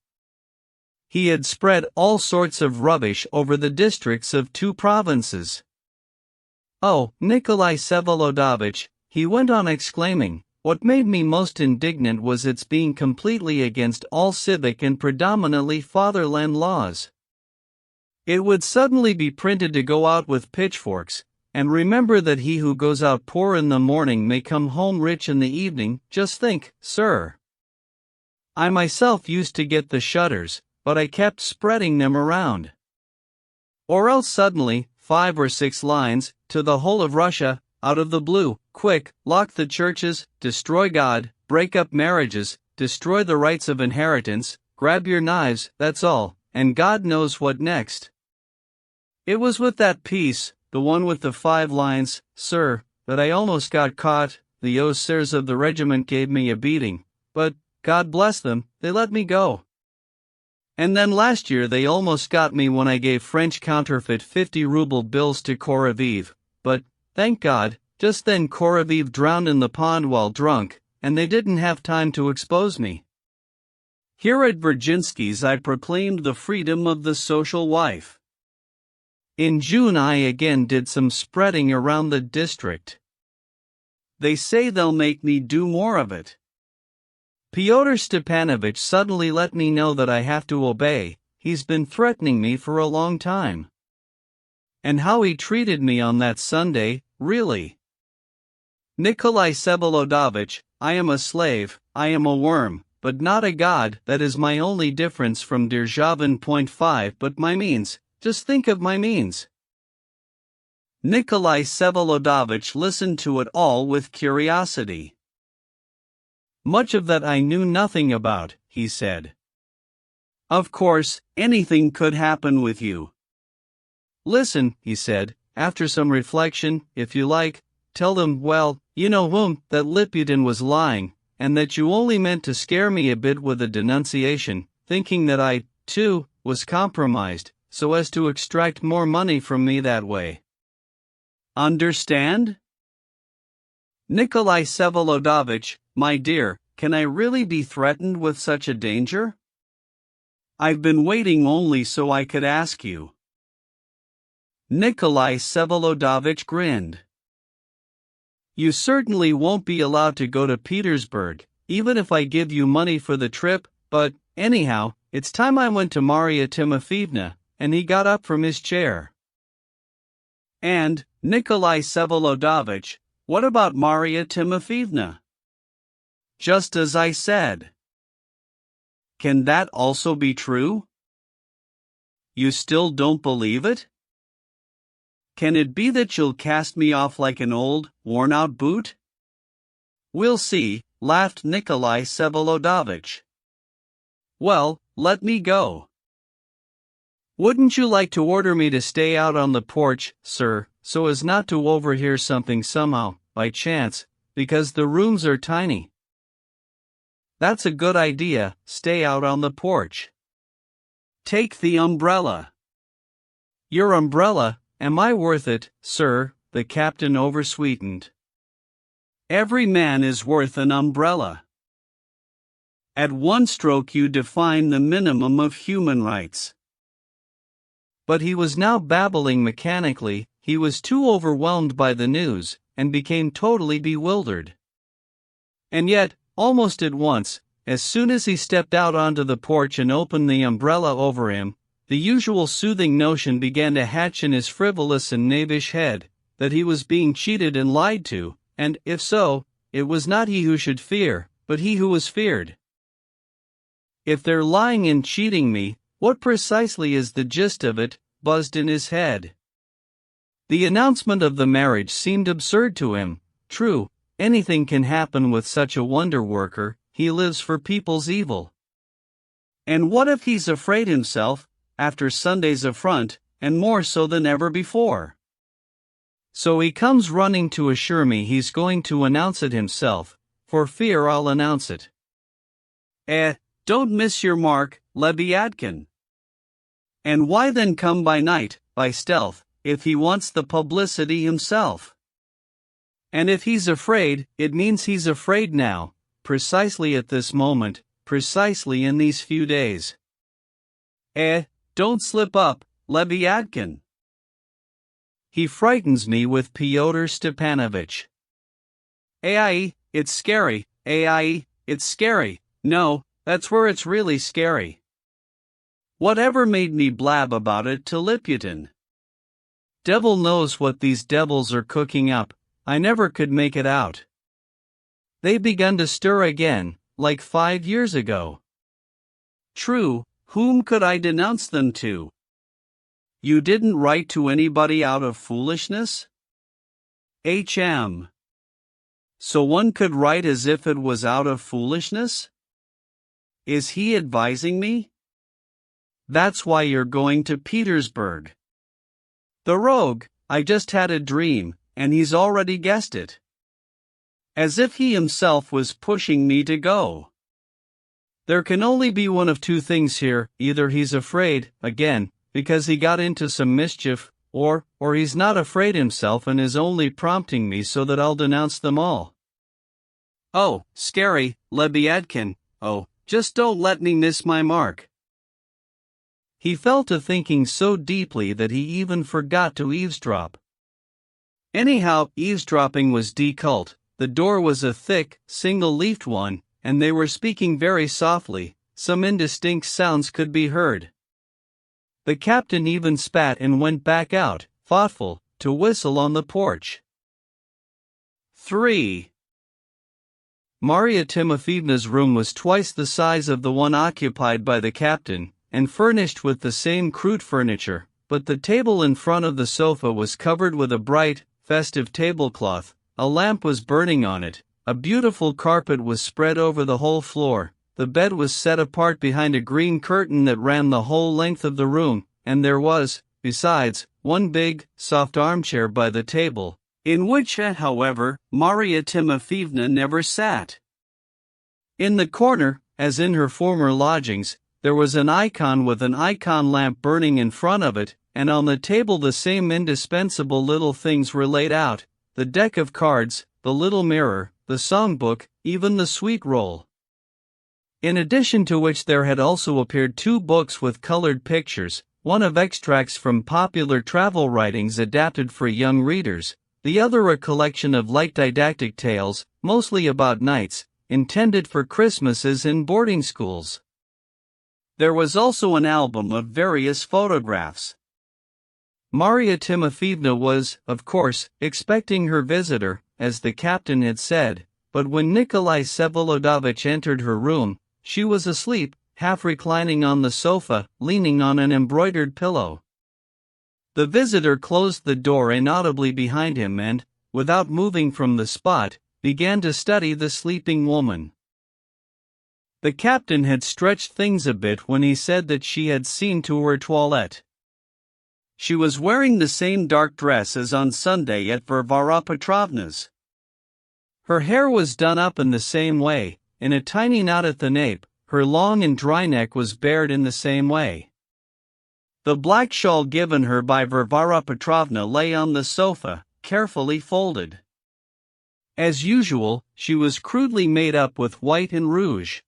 He had spread all sorts of rubbish over the districts of 2 provinces. Oh, Nikolai Vsevolodovich, he went on exclaiming, what made me most indignant was its being completely against all civic and predominantly fatherland laws. It would suddenly be printed to go out with pitchforks, and remember that he who goes out poor in the morning may come home rich in the evening. Just think, sir. I myself used to get the shutters, but I kept spreading them around. Or else suddenly, 5 or 6 lines, to the whole of Russia, out of the blue, quick, lock the churches, destroy God, break up marriages, destroy the rights of inheritance, grab your knives, that's all, and God knows what next. It was with that piece, the one with the 5 lines, sir, that I almost got caught. The officers of the regiment gave me a beating, but, God bless them, they let me go. And then last year they almost got me when I gave French counterfeit 50-ruble bills to Korolev, but, thank God, just then Korolev drowned in the pond while drunk, and they didn't have time to expose me. Here at Virginsky's I proclaimed the freedom of the social wife. In June I again did some spreading around the district. They say they'll make me do more of it. Fyodor Stepanovich suddenly let me know that I have to obey. He's been threatening me for a long time. And how he treated me on that Sunday, really. Nikolai Vsevolodovich, I am a slave, I am a worm, but not a god. That is my only difference from Derzhavin.5. But my means, just think of my means. Nikolai Vsevolodovich listened to it all with curiosity. Much of that I knew nothing about, he said. Of course, anything could happen with you. Listen, he said, after some reflection, if you like, tell them, well, you know whom, that Liputin was lying, and that you only meant to scare me a bit with a denunciation, thinking that I, too, was compromised, so as to extract more money from me that way. Understand? Nikolai Vsevolodovich, my dear, can I really be threatened with such a danger? I've been waiting only so I could ask you. Nikolai Vsevolodovich grinned. You certainly won't be allowed to go to Petersburg, even if I give you money for the trip, but, anyhow, it's time I went to Marya Timofeevna, and he got up from his chair. And, Nikolai Vsevolodovich, what about Marya Timofeevna? Just as I said. Can that also be true? You still don't believe it? Can it be that you'll cast me off like an old, worn-out boot? We'll see, laughed Nikolai Vsevolodovich. Well, let me go. Wouldn't you like to order me to stay out on the porch, sir, so as not to overhear something somehow, by chance, because the rooms are tiny? That's a good idea, stay out on the porch. Take the umbrella. Your umbrella, am I worth it, sir? The captain oversweetened. Every man is worth an umbrella. At one stroke you define the minimum of human rights. But he was now babbling mechanically, he was too overwhelmed by the news, and became totally bewildered. And yet, almost at once, as soon as he stepped out onto the porch and opened the umbrella over him, the usual soothing notion began to hatch in his frivolous and knavish head, that he was being cheated and lied to, and, if so, it was not he who should fear, but he who was feared. If they're lying and cheating me, what precisely is the gist of it, buzzed in his head. The announcement of the marriage seemed absurd to him. True, anything can happen with such a wonder worker, he lives for people's evil. And what if he's afraid himself, after Sunday's affront, and more so than ever before? So he comes running to assure me he's going to announce it himself, for fear I'll announce it. Don't miss your mark, Leviathan. And why then come by night, by stealth, if he wants the publicity himself? And if he's afraid, it means he's afraid now, precisely at this moment, precisely in these few days. Don't slip up, Leviathan. He frightens me with Fyodor Stepanovich. It's scary, it's scary, no, that's where it's really scary. Whatever made me blab about it to Liputin? Devil knows what these devils are cooking up, I never could make it out. They've begun to stir again, like 5 years ago. True, whom could I denounce them to? You didn't write to anybody out of foolishness? So one could write as if it was out of foolishness? Is he advising me? That's why you're going to Petersburg. The rogue, I just had a dream, and he's already guessed it. As if he himself was pushing me to go. There can only be one of two things here, either he's afraid, again, because he got into some mischief, or he's not afraid himself and is only prompting me so that I'll denounce them all. Oh, scary, Leviathan, oh, just don't let me miss my mark. He fell to thinking so deeply that he even forgot to eavesdrop. Anyhow, eavesdropping was deculed, the door was a thick, single-leafed one, and they were speaking very softly, some indistinct sounds could be heard. The captain even spat and went back out, thoughtful, to whistle on the porch. 3. Marya Timofeevna's room was twice the size of the one occupied by the captain, and furnished with the same crude furniture, but the table in front of the sofa was covered with a bright, festive tablecloth, a lamp was burning on it, a beautiful carpet was spread over the whole floor, the bed was set apart behind a green curtain that ran the whole length of the room, and there was, besides, one big, soft armchair by the table, in which, however, Marya Timofeevna never sat. In the corner, as in her former lodgings, there was an icon with an icon lamp burning in front of it, and on the table the same indispensable little things were laid out, the deck of cards, the little mirror, the songbook, even the sweet roll. In addition to which there had also appeared 2 books with colored pictures, one of extracts from popular travel writings adapted for young readers, the other a collection of light didactic tales, mostly about knights, intended for Christmases in boarding schools. There was also an album of various photographs. Marya Timofeevna was, of course, expecting her visitor, as the captain had said, but when Nikolai Vsevolodovich entered her room, she was asleep, half reclining on the sofa, leaning on an embroidered pillow. The visitor closed the door inaudibly behind him and, without moving from the spot, began to study the sleeping woman. The captain had stretched things a bit when he said that she had seen to her toilette. She was wearing the same dark dress as on Sunday at Varvara Petrovna's. Her hair was done up in the same way, in a tiny knot at the nape, her long and dry neck was bared in the same way. The black shawl given her by Varvara Petrovna lay on the sofa, carefully folded. As usual, she was crudely made up with white and rouge.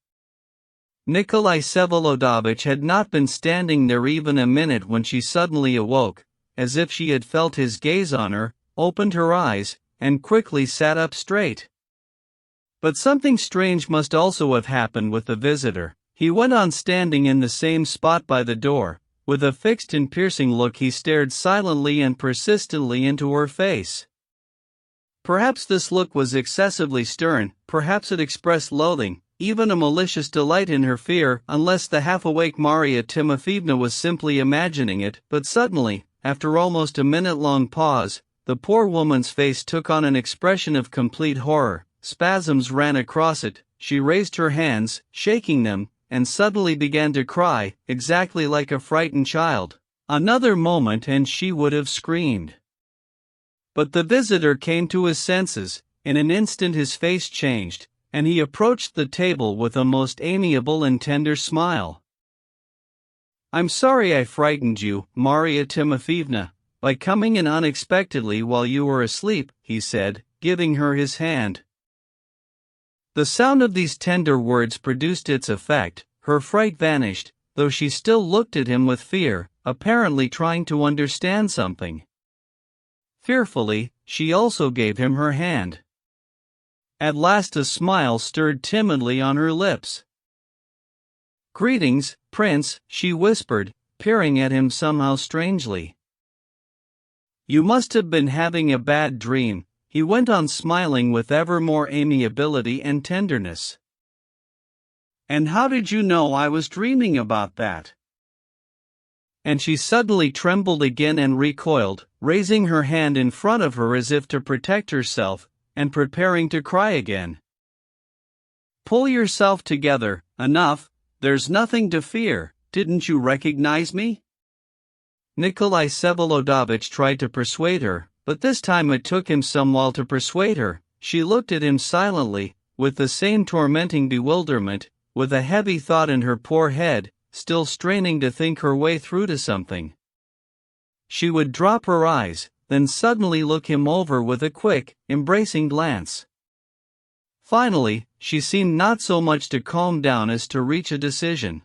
Nikolai Vsevolodovich had not been standing there even a minute when she suddenly awoke, as if she had felt his gaze on her, opened her eyes, and quickly sat up straight. But something strange must also have happened with the visitor. He went on standing in the same spot by the door. With a fixed and piercing look he stared silently and persistently into her face. Perhaps this look was excessively stern, perhaps it expressed loathing, even a malicious delight in her fear, unless the half-awake Marya Timofeevna was simply imagining it. But suddenly, after almost a minute-long pause, the poor woman's face took on an expression of complete horror. Spasms ran across it, she raised her hands, shaking them, and suddenly began to cry, exactly like a frightened child. Another moment and she would have screamed. But the visitor came to his senses. In an instant his face changed, and he approached the table with a most amiable and tender smile. "I'm sorry I frightened you, Marya Timofeevna, by coming in unexpectedly while you were asleep," he said, giving her his hand. The sound of these tender words produced its effect. Her fright vanished, though she still looked at him with fear, apparently trying to understand something. Fearfully, she also gave him her hand. At last a smile stirred timidly on her lips. "Greetings, Prince," she whispered, peering at him somehow strangely. "You must have been having a bad dream," he went on, smiling with ever more amiability and tenderness. "And how did you know I was dreaming about that?" And she suddenly trembled again and recoiled, raising her hand in front of her as if to protect herself, and preparing to cry again. "Pull yourself together, enough, there's nothing to fear. Didn't you recognize me?" Nikolai Vsevolodovich tried to persuade her, but this time it took him some while to persuade her. She looked at him silently, with the same tormenting bewilderment, with a heavy thought in her poor head, still straining to think her way through to something. She would drop her eyes, then suddenly look him over with a quick, embracing glance. Finally, she seemed not so much to calm down as to reach a decision.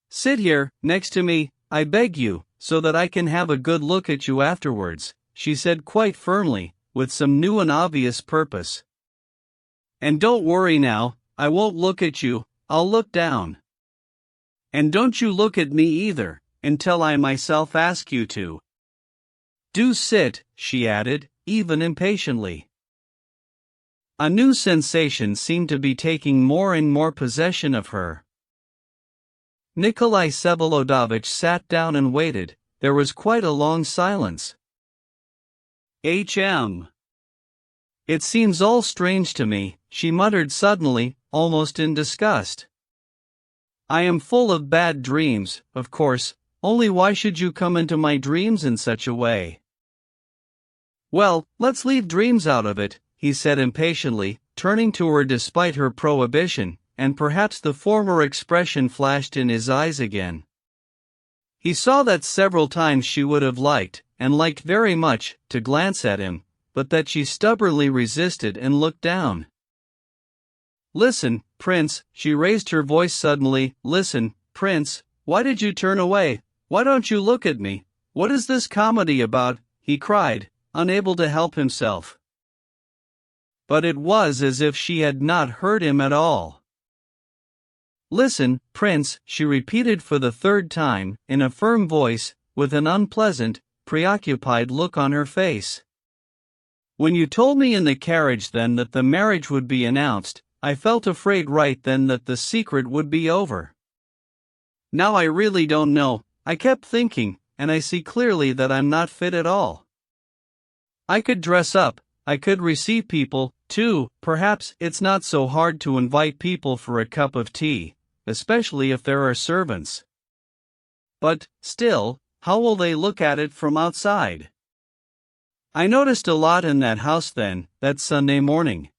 "Sit here, next to me, I beg you, so that I can have a good look at you afterwards," she said quite firmly, with some new and obvious purpose. "And don't worry now, I won't look at you, I'll look down. And don't you look at me either, until I myself ask you to. Do sit," she added, even impatiently. A new sensation seemed to be taking more and more possession of her. Nikolai Vsevolodovich sat down and waited. There was quite a long silence. "Hm. It seems all strange to me," she muttered suddenly, almost in disgust. "I am full of bad dreams, of course, only why should you come into my dreams in such a way?" "Well, let's leave dreams out of it," he said impatiently, turning to her despite her prohibition, and perhaps the former expression flashed in his eyes again. He saw that several times she would have liked, and liked very much, to glance at him, but that she stubbornly resisted and looked down. "Listen, Prince," she raised her voice suddenly, "listen, Prince, why did you turn away? Why don't you look at me? What is this comedy about?" he cried, unable to help himself. But it was as if she had not heard him at all. "Listen, Prince," she repeated for the third time, in a firm voice, with an unpleasant, preoccupied look on her face. "When you told me in the carriage then that the marriage would be announced, I felt afraid right then that the secret would be over. Now I really don't know, I kept thinking, and I see clearly that I'm not fit at all. I could dress up, I could receive people, too. Perhaps it's not so hard to invite people for a cup of tea, especially if there are servants. But, still, how will they look at it from outside? I noticed a lot in that house then, that Sunday morning.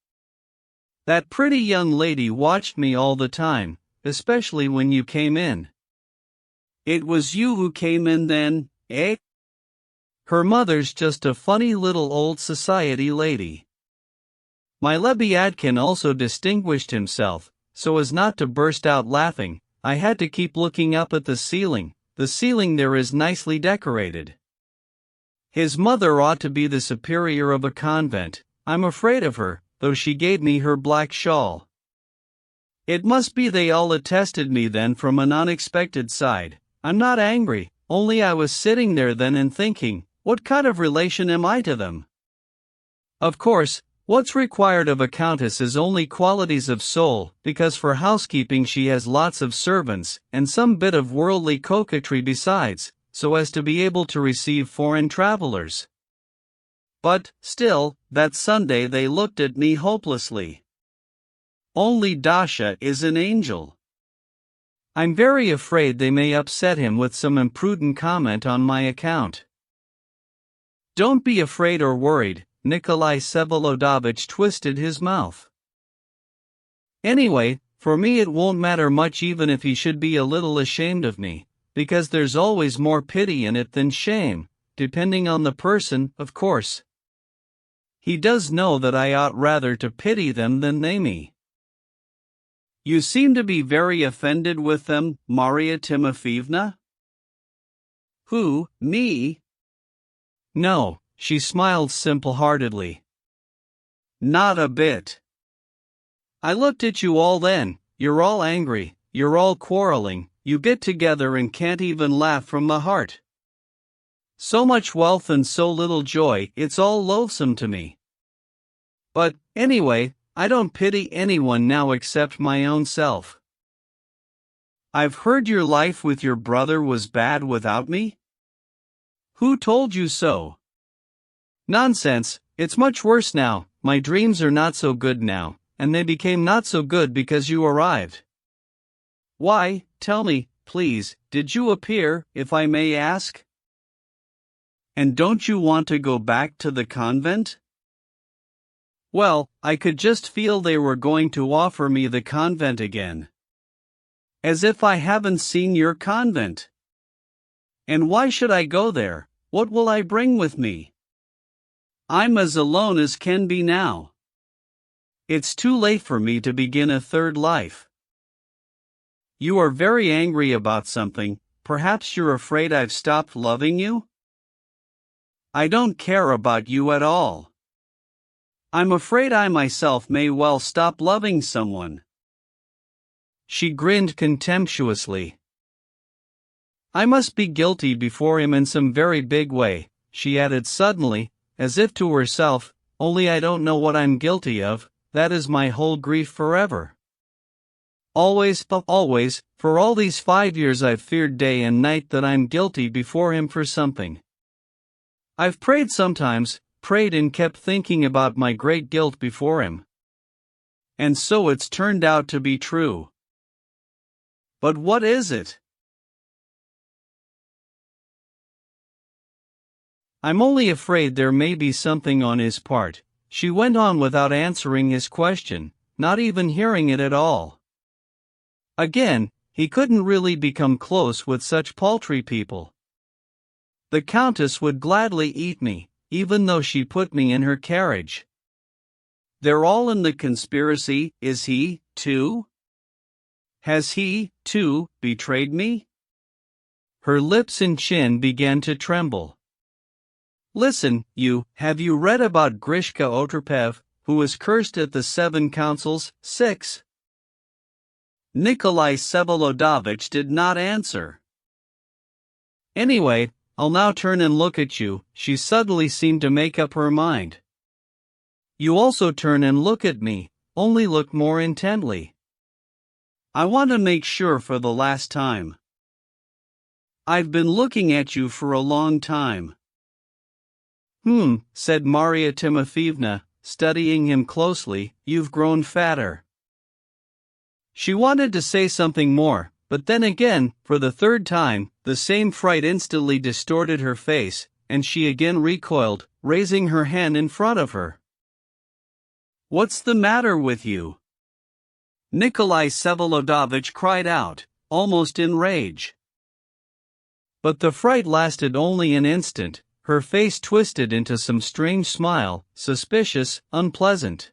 That pretty young lady watched me all the time, especially when you came in. It was you who came in then, eh? Her mother's just a funny little old society lady. My Lebiadkin also distinguished himself, so as not to burst out laughing. I had to keep looking up at the ceiling. The ceiling there is nicely decorated. His mother ought to be the superior of a convent. I'm afraid of her, though she gave me her black shawl. It must be they all attested me then from an unexpected side. I'm not angry, only I was sitting there then and thinking, what kind of relation am I to them? Of course, what's required of a countess is only qualities of soul, because for housekeeping she has lots of servants, and some bit of worldly coquetry besides, so as to be able to receive foreign travelers. But, still, that Sunday they looked at me hopelessly. Only Dasha is an angel. I'm very afraid they may upset him with some imprudent comment on my account. Don't be afraid or worried, Nikolai Vsevolodovich twisted his mouth. Anyway, for me it won't matter much even if he should be a little ashamed of me, because there's always more pity in it than shame, depending on the person, of course. He does know that I ought rather to pity them than they me. You seem to be very offended with them, Maria Timofeevna? Who, me? No, she smiled simple-heartedly. Not a bit. I looked at you all then, you're all angry, you're all quarreling, you get together and can't even laugh from the heart. So much wealth and so little joy, it's all loathsome to me. But, anyway, I don't pity anyone now except my own self. I've heard your life with your brother was bad without me? Who told you so? Nonsense, it's much worse now. My dreams are not so good now, and they became not so good because you arrived. Why, tell me, please, did you appear, if I may ask? And don't you want to go back to the convent? Well, I could just feel they were going to offer me the convent again. As if I haven't seen your convent. And why should I go there? What will I bring with me? I'm as alone as can be now. It's too late for me to begin a third life. You are very angry about something, perhaps you're afraid I've stopped loving you? I don't care about you at all. I'm afraid I myself may well stop loving someone. She grinned contemptuously. I must be guilty before him in some very big way, she added suddenly, as if to herself, only I don't know what I'm guilty of, that is my whole grief forever. Always, for all these 5 years I've feared day and night that I'm guilty before him for something. I've prayed sometimes, prayed and kept thinking about my great guilt before him. And so it's turned out to be true. But what is it? I'm only afraid there may be something on his part, she went on without answering his question, not even hearing it at all. Again, he couldn't really become close with such paltry people. The Countess would gladly eat me, even though she put me in her carriage. They're all in the conspiracy, is he, too? Has he, too, betrayed me? Her lips and chin began to tremble. Listen, have you read about Grishka Otrpev, who was cursed at the 7 councils? 6. Nikolai Vsevolodovich did not answer. Anyway, I'll now turn and look at you, she suddenly seemed to make up her mind. You also turn and look at me, only looked more intently. I want to make sure for the last time. I've been looking at you for a long time. Said Marya Timofeevna, studying him closely, you've grown fatter. She wanted to say something more, but then again, for the third time, the same fright instantly distorted her face, and she again recoiled, raising her hand in front of her. What's the matter with you? Nikolai Vsevolodovitch cried out, almost in rage. But the fright lasted only an instant. Her face twisted into some strange smile, suspicious, unpleasant.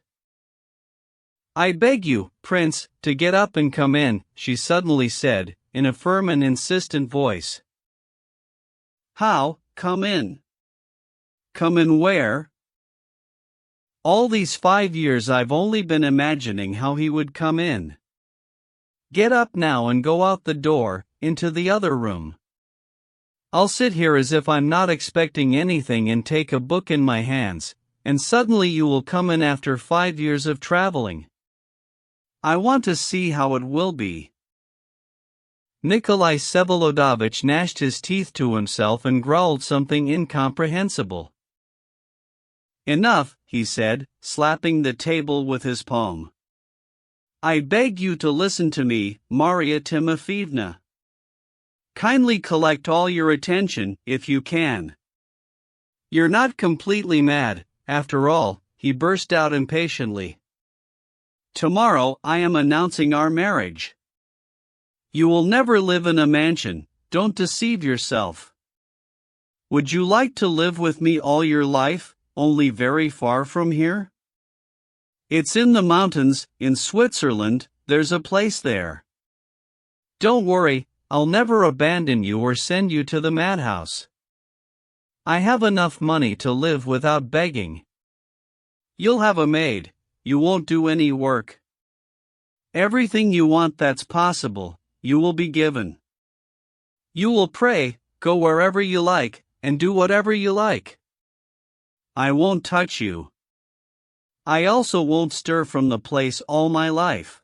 I beg you, Prince, to get up and come in, she suddenly said, in a firm and insistent voice. How, come in? Come in where? All these 5 years I've only been imagining how he would come in. Get up now and go out the door, into the other room. I'll sit here as if I'm not expecting anything and take a book in my hands, and suddenly you will come in after 5 years of traveling. I want to see how it will be. Nikolai Vsevolodovitch gnashed his teeth to himself and growled something incomprehensible. Enough, he said, slapping the table with his palm. I beg you to listen to me, Marya Timofeevna. Kindly collect all your attention, if you can. You're not completely mad, after all, he burst out impatiently. Tomorrow I am announcing our marriage. You will never live in a mansion, don't deceive yourself. Would you like to live with me all your life, only very far from here? It's in the mountains, in Switzerland, there's a place there. Don't worry, I'll never abandon you or send you to the madhouse. I have enough money to live without begging. You'll have a maid, you won't do any work. Everything you want that's possible, you will be given. You will pray, go wherever you like, and do whatever you like. I won't touch you. I also won't stir from the place all my life.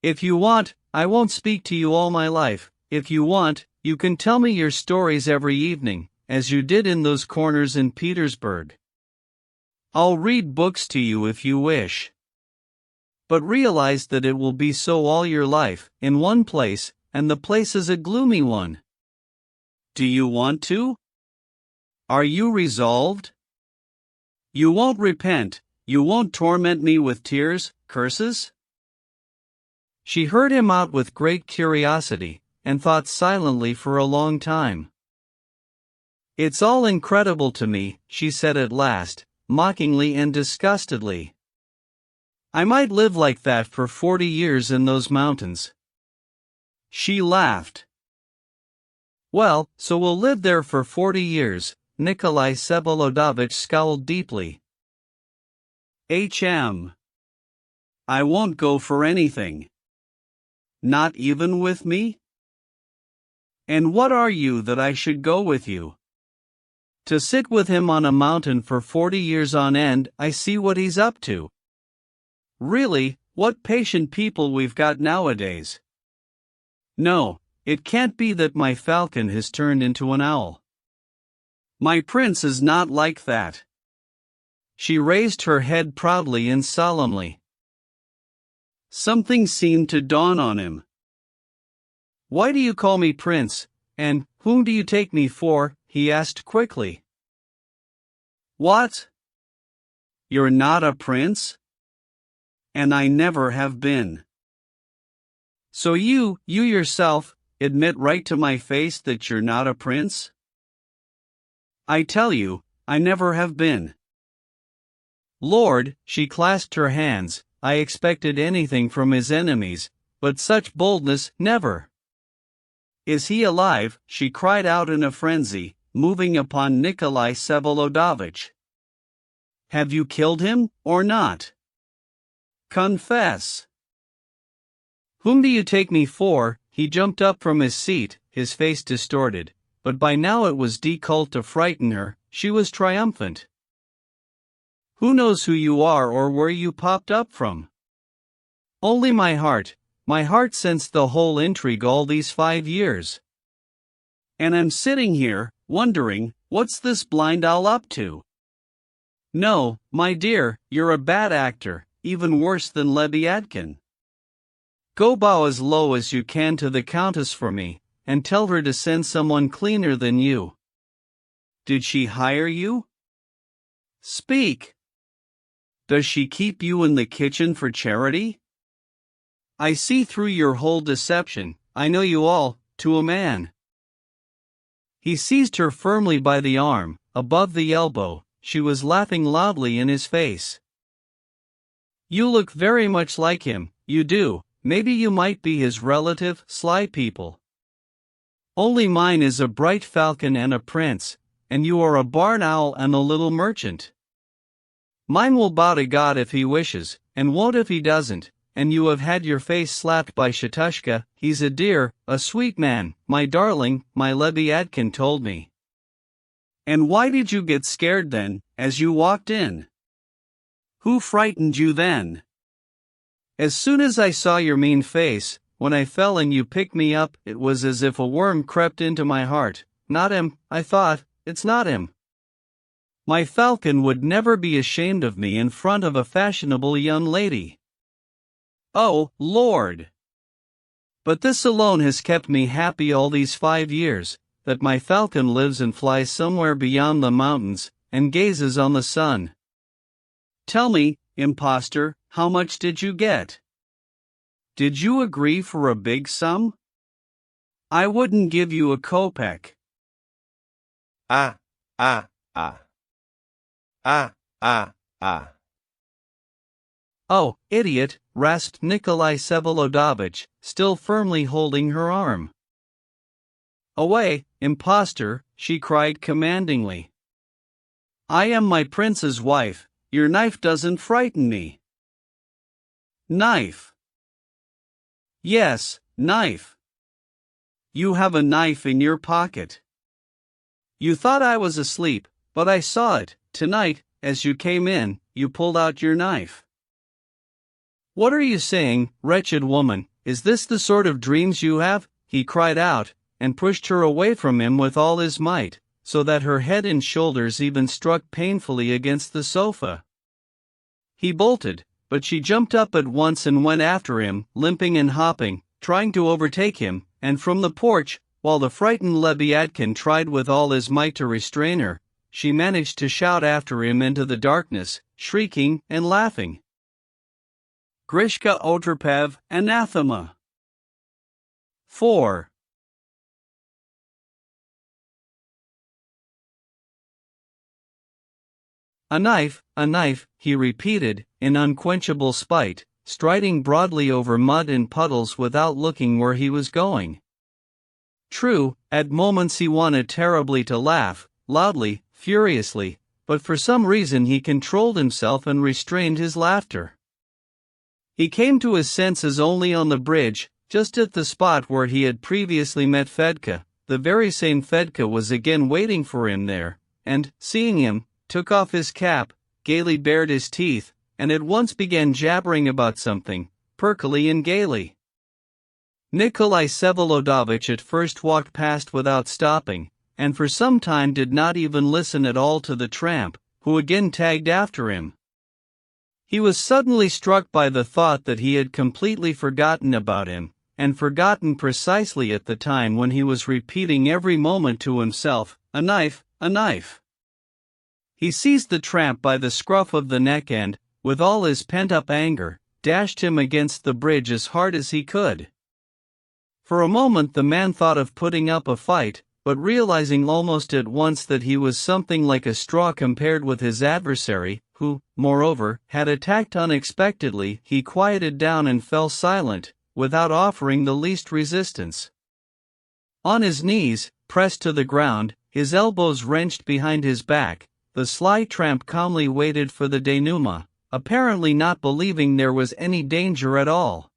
If you want, I won't speak to you all my life. If you want, you can tell me your stories every evening, as you did in those corners in Petersburg. I'll read books to you if you wish. But realize that it will be so all your life, in one place, and the place is a gloomy one. Do you want to? Are you resolved? You won't repent, you won't torment me with tears, curses? She heard him out with great curiosity, and thought silently for a long time. It's all incredible to me, she said at last, mockingly and disgustedly. I might live like that for 40 years in those mountains. She laughed. Well, so we'll live there for 40 years, Nikolai Vsevolodovitch scowled deeply. I won't go for anything. Not even with me? And what are you that I should go with you? To sit with him on a mountain for 40 years on end, I see what he's up to. Really, what patient people we've got nowadays. No, it can't be that my falcon has turned into an owl. My prince is not like that. She raised her head proudly and solemnly. Something seemed to dawn on him. Why do you call me prince, and whom do you take me for? He asked quickly. What? You're not a prince? And I never have been. So you yourself, admit right to my face that you're not a prince? I tell you, I never have been. Lord, she clasped her hands, I expected anything from his enemies, but such boldness, never. Is he alive? She cried out in a frenzy, moving upon Nikolai Vsevolodovitch. Have you killed him, or not? Confess. Whom do you take me for? He jumped up from his seat, his face distorted, but by now it was difficult to frighten her, she was triumphant. Who knows who you are or where you popped up from? Only my heart sensed the whole intrigue all these 5 years. And I'm sitting here, wondering, what's this blind owl up to? No, my dear, you're a bad actor, even worse than Leviathan. Go bow as low as you can to the Countess for me, and tell her to send someone cleaner than you. Did she hire you? Speak! Does she keep you in the kitchen for charity? I see through your whole deception, I know you all, to a man. He seized her firmly by the arm, above the elbow. She was laughing loudly in his face. You look very much like him, you do. Maybe you might be his relative, sly people. Only mine is a bright falcon and a prince, and you are a barn owl and a little merchant. Mine will bow to God if he wishes, and won't if he doesn't, and you have had your face slapped by Shatushka. He's a dear, a sweet man, my darling, my Leviathan told me. And why did you get scared then, as you walked in? Who frightened you then? As soon as I saw your mean face, when I fell and you picked me up, it was as if a worm crept into my heart. Not him, I thought, it's not him. My falcon would never be ashamed of me in front of a fashionable young lady. Oh, Lord! But this alone has kept me happy all these 5 years, that my falcon lives and flies somewhere beyond the mountains, and gazes on the sun. Tell me, impostor, how much did you get? Did you agree for a big sum? I wouldn't give you a kopeck. Ah, ah, ah. Ah, ah, ah. Oh, idiot, rasped Nikolai Vsevolodovich, still firmly holding her arm. Away, impostor, she cried commandingly. I am my prince's wife, your knife doesn't frighten me. Knife. Yes, knife. You have a knife in your pocket. You thought I was asleep, but I saw it. Tonight, as you came in, you pulled out your knife. What are you saying, wretched woman? Is this the sort of dreams you have? He cried out, and pushed her away from him with all his might, so that her head and shoulders even struck painfully against the sofa. He bolted, but she jumped up at once and went after him, limping and hopping, trying to overtake him, and from the porch, while the frightened Leviathan tried with all his might to restrain her, she managed to shout after him into the darkness, shrieking and laughing. Grishka Otropev, anathema. 4. A knife, he repeated, in unquenchable spite, striding broadly over mud and puddles without looking where he was going. True, at moments he wanted terribly to laugh, loudly, furiously, but for some reason he controlled himself and restrained his laughter. He came to his senses only on the bridge, just at the spot where he had previously met Fedka. The very same Fedka was again waiting for him there, and, seeing him, took off his cap, gaily bared his teeth, and at once began jabbering about something, perkily and gaily. Nikolai Vsevolodovich at first walked past without stopping, and for some time did not even listen at all to the tramp, who again tagged after him. He was suddenly struck by the thought that he had completely forgotten about him, and forgotten precisely at the time when he was repeating every moment to himself, "A knife, a knife." He seized the tramp by the scruff of the neck and, with all his pent-up anger, dashed him against the bridge as hard as he could. For a moment the man thought of putting up a fight, but realizing almost at once that he was something like a straw compared with his adversary, who, moreover, had attacked unexpectedly, he quieted down and fell silent, without offering the least resistance. On his knees, pressed to the ground, his elbows wrenched behind his back, the sly tramp calmly waited for the denouement, apparently not believing there was any danger at all.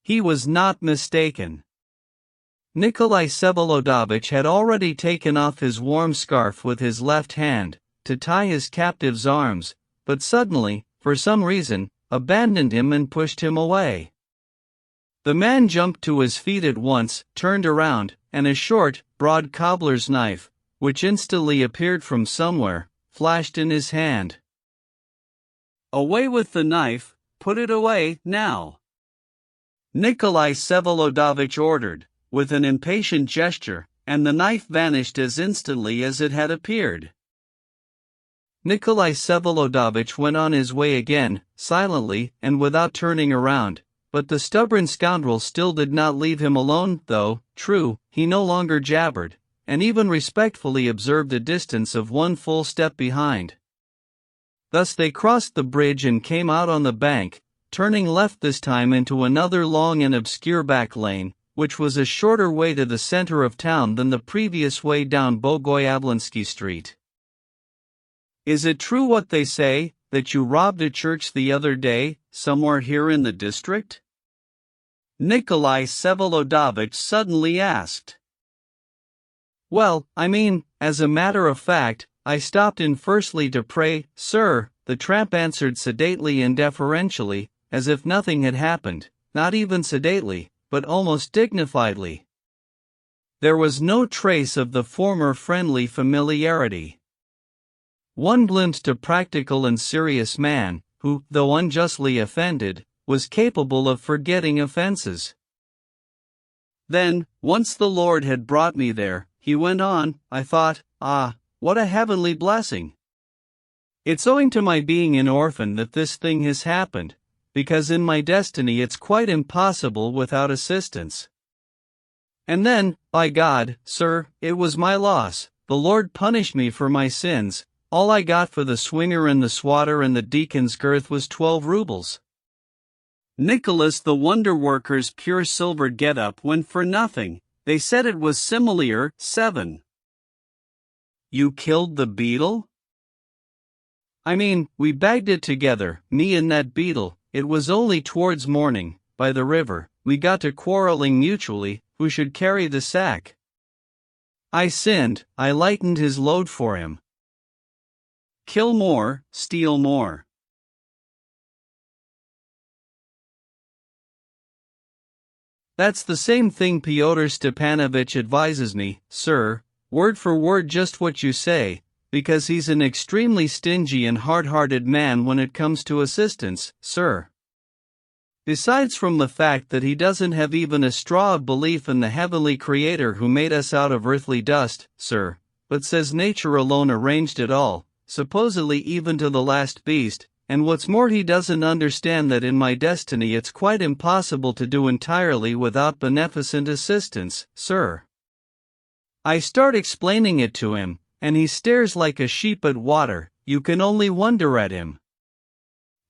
He was not mistaken. Nikolai Vsevolodovich had already taken off his warm scarf with his left hand, to tie his captive's arms, but suddenly, for some reason, abandoned him and pushed him away. The man jumped to his feet at once, turned around, and a short, broad cobbler's knife, which instantly appeared from somewhere, flashed in his hand. "Away with the knife, put it away, now!" Nikolai Vsevolodovich ordered, with an impatient gesture, and the knife vanished as instantly as it had appeared. Nikolai Vsevolodovich went on his way again, silently and without turning around, but the stubborn scoundrel still did not leave him alone, though, true, he no longer jabbered, and even respectfully observed a distance of 1 full step behind. Thus they crossed the bridge and came out on the bank, turning left this time into another long and obscure back lane, which was a shorter way to the center of town than the previous way down Bogoyavlensky Street. "Is it true what they say, that you robbed a church the other day, somewhere here in the district?" Nikolai Vsevolodovich suddenly asked. "Well, I mean, as a matter of fact, I stopped in firstly to pray, sir," the tramp answered sedately and deferentially, as if nothing had happened, not even sedately, but almost dignifiedly. There was no trace of the former friendly familiarity. One glimpsed a practical and serious man, who, though unjustly offended, was capable of forgetting offenses. "Then, once the Lord had brought me there," he went on, "I thought, what a heavenly blessing! It's owing to my being an orphan that this thing has happened, because in my destiny it's quite impossible without assistance. And then, by God, sir, it was my loss, the Lord punished me for my sins. All I got for the swinger and the swatter and the deacon's girth was 12 rubles. Nicholas the wonder-worker's pure silver get-up went for nothing. They said it was similar, 7. You killed the beetle? I mean, we bagged it together, me and that beetle. It was only towards morning, by the river, we got to quarreling mutually, who should carry the sack. I sinned, I lightened his load for him. Kill more, steal more. That's the same thing Fyodor Stepanovich advises me, sir, word for word just what you say, because he's an extremely stingy and hard-hearted man when it comes to assistance, sir. Besides from the fact that he doesn't have even a straw of belief in the heavenly creator who made us out of earthly dust, sir, but says nature alone arranged it all, supposedly even to the last beast, and what's more he doesn't understand that in my destiny it's quite impossible to do entirely without beneficent assistance, sir. I start explaining it to him, and he stares like a sheep at water. You can only wonder at him.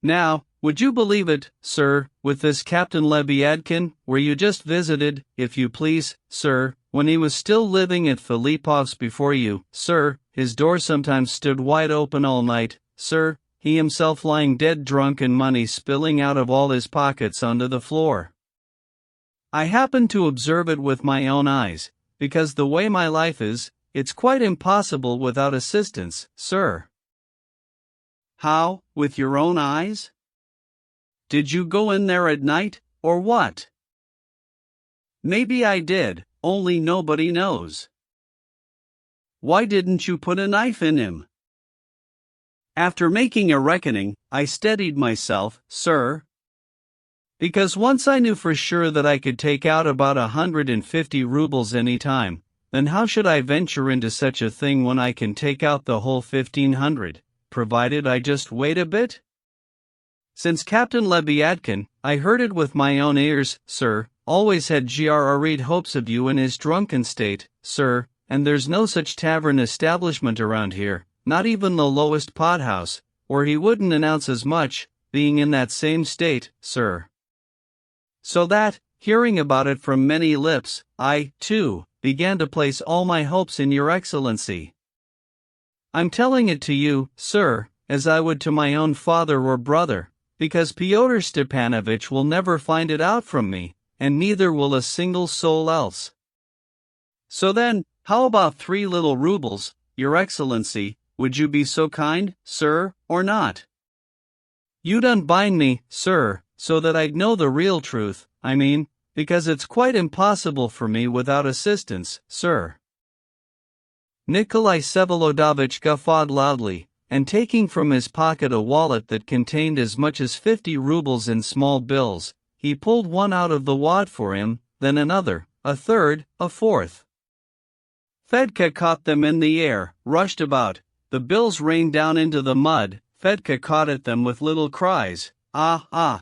Now, would you believe it, sir, with this Captain Lebyadkin, where you just visited, if you please, sir, when he was still living at Filipov's before you, sir, his door sometimes stood wide open all night, sir, he himself lying dead drunk and money spilling out of all his pockets onto the floor. I happened to observe it with my own eyes, because the way my life is, it's quite impossible without assistance, sir. How, with your own eyes? Did you go in there at night, or what? Maybe I did, only nobody knows. Why didn't you put a knife in him? After making a reckoning, I steadied myself, sir. Because once I knew for sure that I could take out about 150 rubles any time, then how should I venture into such a thing when I can take out the whole 1,500, provided I just wait a bit? Since Captain Lebyadkin, I heard it with my own ears, sir, always had great hopes of you in his drunken state, sir, and there's no such tavern establishment around here, not even the lowest pothouse, or he wouldn't announce as much, being in that same state, sir. So that, hearing about it from many lips, I, too, began to place all my hopes in your excellency. I'm telling it to you, sir, as I would to my own father or brother, because Fyodor Stepanovich will never find it out from me, and neither will a single soul else. So then, how about 3 little rubles, your excellency, would you be so kind, sir, or not? You'd unbind me, sir, so that I'd know the real truth, I mean, because it's quite impossible for me without assistance, sir." Nikolai Vsevolodovich guffawed loudly, and taking from his pocket a wallet that contained as much as 50 rubles in small bills, he pulled one out of the wad for him, then another, a third, a fourth. Fedka caught them in the air, rushed about, the bills rained down into the mud. Fedka caught at them with little cries, "Ah, ah!"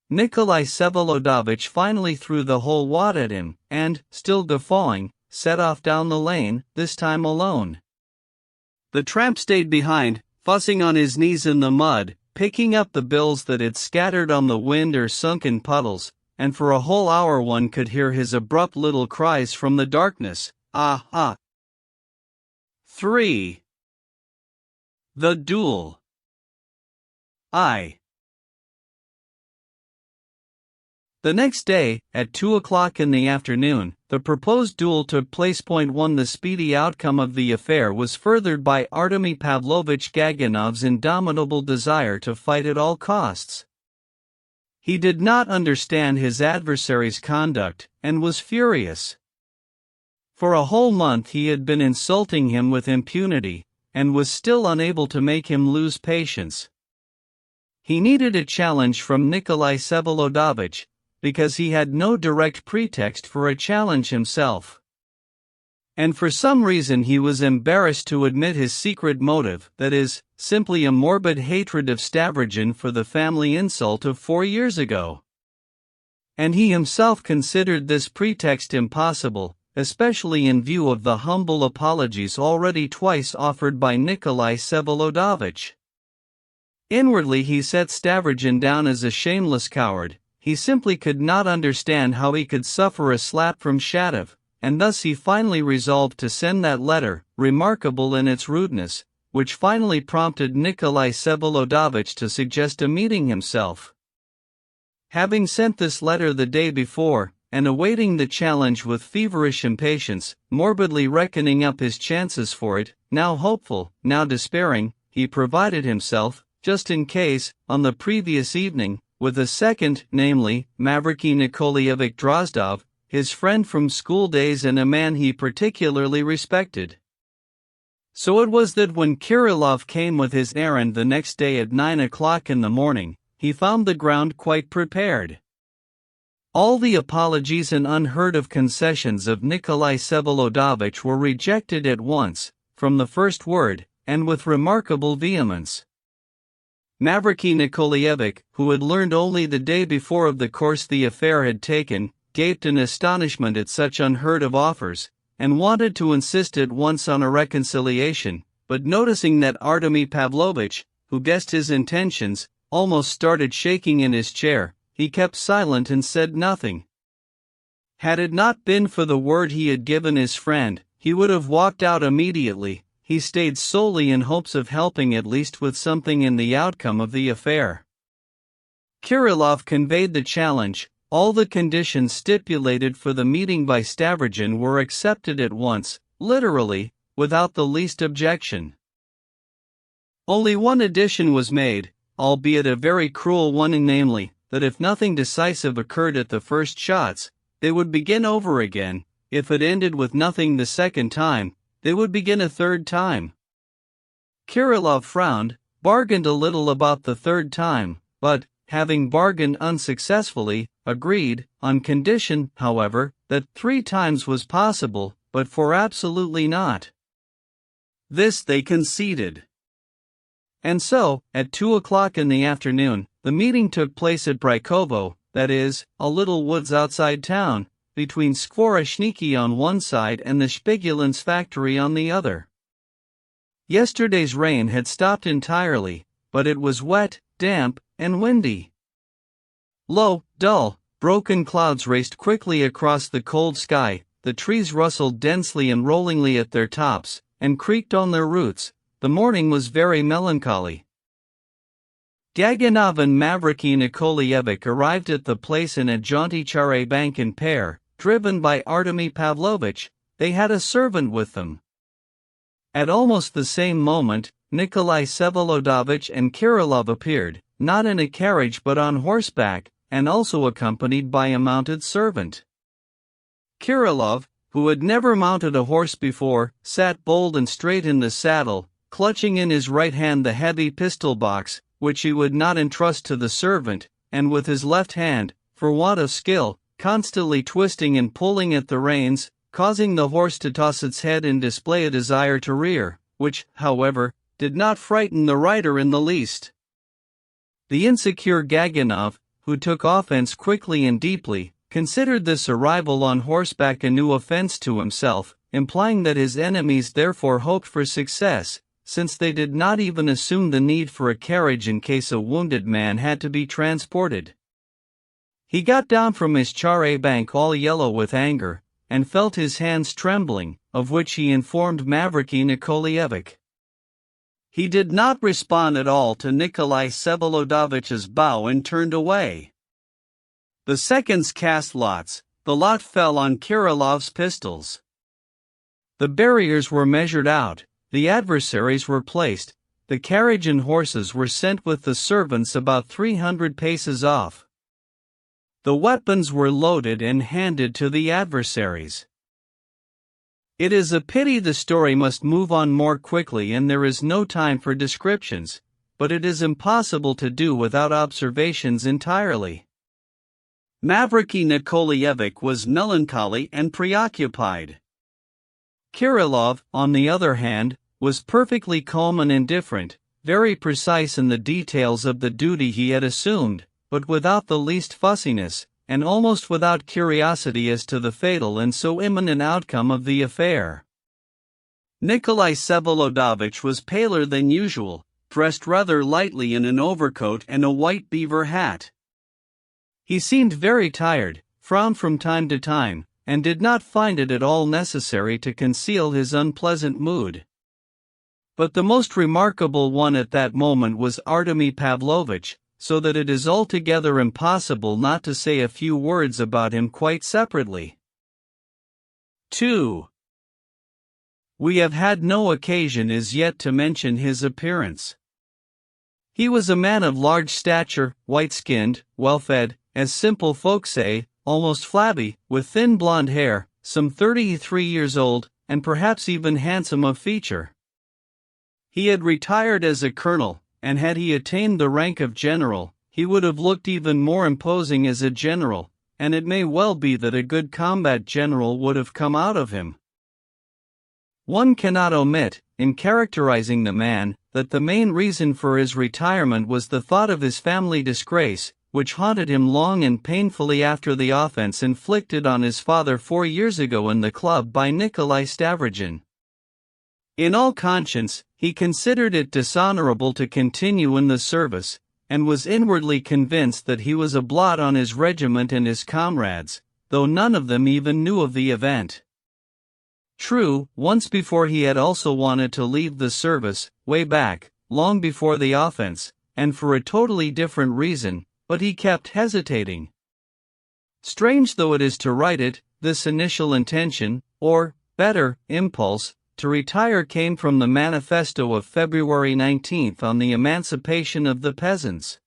Nikolai Vsevolodovich finally threw the whole wad at him, and, still guffawing, set off down the lane, this time alone. The tramp stayed behind, fussing on his knees in the mud, picking up the bills that had scattered on the wind or sunk in puddles, and for a whole hour one could hear his abrupt little cries from the darkness, "Ah, ah!" 3. The Duel. The next day, at 2 o'clock in the afternoon, the proposed duel took place. 1. The speedy outcome of the affair was furthered by Artemy Pavlovich Gaganov's indomitable desire to fight at all costs. He did not understand his adversary's conduct, and was furious. For a whole month he had been insulting him with impunity, and was still unable to make him lose patience. He needed a challenge from Nikolai Vsevolodovich, because he had no direct pretext for a challenge himself. And for some reason he was embarrassed to admit his secret motive, that is, simply a morbid hatred of Stavrogin for the family insult of 4 years ago. And he himself considered this pretext impossible, especially in view of the humble apologies already twice offered by Nikolai Vsevolodovich. Inwardly he set Stavrogin down as a shameless coward. He simply could not understand how he could suffer a slap from Shatov, and thus he finally resolved to send that letter, remarkable in its rudeness, which finally prompted Nikolai Vsevolodovich to suggest a meeting himself. Having sent this letter the day before, and awaiting the challenge with feverish impatience, morbidly reckoning up his chances for it, now hopeful, now despairing, he provided himself, just in case, on the previous evening, with a second, namely, Mavriky Nikolaevich Drozdov, his friend from school days and a man he particularly respected. So it was that when Kirillov came with his errand the next day at 9 o'clock in the morning, he found the ground quite prepared. All the apologies and unheard-of concessions of Nikolai Vsevolodovich were rejected at once, from the first word, and with remarkable vehemence. Mavriky Nikolaevich, who had learned only the day before of the course the affair had taken, gaped in astonishment at such unheard-of offers, and wanted to insist at once on a reconciliation, but noticing that Artemy Pavlovich, who guessed his intentions, almost started shaking in his chair, he kept silent and said nothing. Had it not been for the word he had given his friend, he would have walked out immediately. He stayed solely in hopes of helping at least with something in the outcome of the affair. Kirillov conveyed the challenge. All the conditions stipulated for the meeting by Stavrogin were accepted at once, literally, without the least objection. Only one addition was made, albeit a very cruel one, namely, that if nothing decisive occurred at the first shots, they would begin over again. If it ended with nothing the second time, they would begin a third time. Kirillov frowned, bargained a little about the third time, but, having bargained unsuccessfully, agreed, on condition, however, that 3 times was possible, but 4 absolutely not. This they conceded. And so, at 2 o'clock in the afternoon, the meeting took place at Brykovo, that is, a little woods outside town, between Skvoroshniki on one side and the Shpigulins' factory on the other. Yesterday's rain had stopped entirely, but it was wet, damp, and windy. Low, dull, broken clouds raced quickly across the cold sky, the trees rustled densely and rollingly at their tops, and creaked on their roots. The morning was very melancholy. Gaganov and Mavriky Nikolaevich arrived at the place in a jaunty charabanc in pair, driven by Artemy Pavlovich. They had a servant with them. At almost the same moment, Nikolai Vsevolodovich and Kirilov appeared, not in a carriage but on horseback, and also accompanied by a mounted servant. Kirilov, who had never mounted a horse before, sat bold and straight in the saddle, clutching in his right hand the heavy pistol box, which he would not entrust to the servant, and with his left hand, for want of skill, constantly twisting and pulling at the reins, causing the horse to toss its head and display a desire to rear, which, however, did not frighten the rider in the least. The insecure Gaganov, who took offense quickly and deeply, considered this arrival on horseback a new offense to himself, implying that his enemies therefore hoped for success, since they did not even assume the need for a carriage in case a wounded man had to be transported. He got down from his char-a-banc all yellow with anger, and felt his hands trembling, of which he informed Mavriky Nikolaevich. He did not respond at all to Nikolai Vsevolodovitch's bow and turned away. The seconds cast lots. The lot fell on Kirilov's pistols. The barriers were measured out, the adversaries were placed, the carriage and horses were sent with the servants about 300 paces off. The weapons were loaded and handed to the adversaries. It is a pity the story must move on more quickly and there is no time for descriptions, but it is impossible to do without observations entirely. Mavriky Nikolaevich was melancholy and preoccupied. Kirilov, on the other hand, was perfectly calm and indifferent, very precise in the details of the duty he had assumed, but without the least fussiness, and almost without curiosity as to the fatal and so imminent outcome of the affair. Nikolai Vsevolodovich was paler than usual, dressed rather lightly in an overcoat and a white beaver hat. He seemed very tired, frowned from time to time, and did not find it at all necessary to conceal his unpleasant mood. But the most remarkable one at that moment was Artemy Pavlovich, so that it is altogether impossible not to say a few words about him quite separately. 2. We have had no occasion as yet to mention his appearance. He was a man of large stature, white-skinned, well-fed, as simple folk say, almost flabby, with thin blonde hair, some 33 years old, and perhaps even handsome of feature. He had retired as a colonel, and had he attained the rank of general, he would have looked even more imposing as a general, and it may well be that a good combat general would have come out of him. One cannot omit, in characterizing the man, that the main reason for his retirement was the thought of his family disgrace, which haunted him long and painfully after the offense inflicted on his father 4 years ago in the club by Nikolai Stavrogin. In all conscience, he considered it dishonorable to continue in the service, and was inwardly convinced that he was a blot on his regiment and his comrades, though none of them even knew of the event. True, once before he had also wanted to leave the service, way back, long before the offense, and for a totally different reason, but he kept hesitating. Strange though it is to write it, this initial intention, or, better, impulse, to retire came from the manifesto of February 19 on the emancipation of the peasants.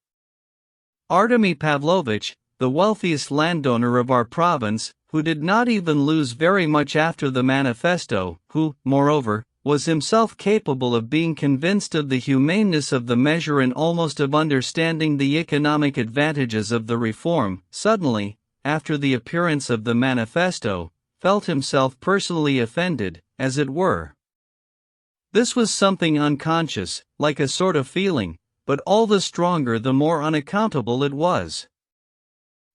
Artemy Pavlovich, the wealthiest landowner of our province, who did not even lose very much after the manifesto, who, moreover, was himself capable of being convinced of the humaneness of the measure and almost of understanding the economic advantages of the reform, suddenly, after the appearance of the manifesto, felt himself personally offended, as it were. This was something unconscious, like a sort of feeling, but all the stronger the more unaccountable it was.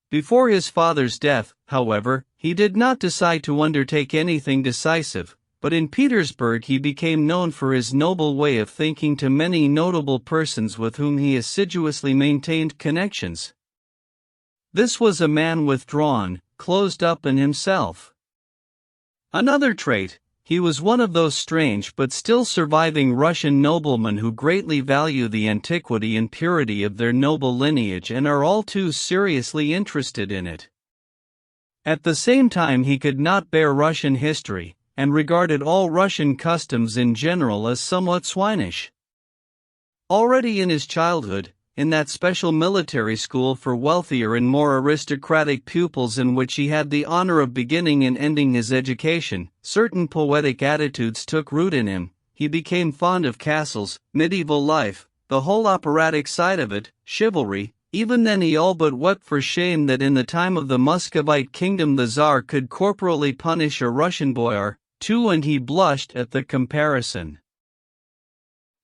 Before his father's death, however, he did not decide to undertake anything decisive, but in Petersburg he became known for his noble way of thinking to many notable persons with whom he assiduously maintained connections. This was a man withdrawn, closed up in himself. Another trait, he was one of those strange but still surviving Russian noblemen who greatly value the antiquity and purity of their noble lineage and are all too seriously interested in it. At the same time he could not bear Russian history, and regarded all Russian customs in general as somewhat swinish. Already in his childhood, in that special military school for wealthier and more aristocratic pupils in which he had the honor of beginning and ending his education, certain poetic attitudes took root in him. He became fond of castles, medieval life, the whole operatic side of it, chivalry. Even then he all but wept for shame that in the time of the Muscovite kingdom the Tsar could corporally punish a Russian boyar, too, and he blushed at the comparison.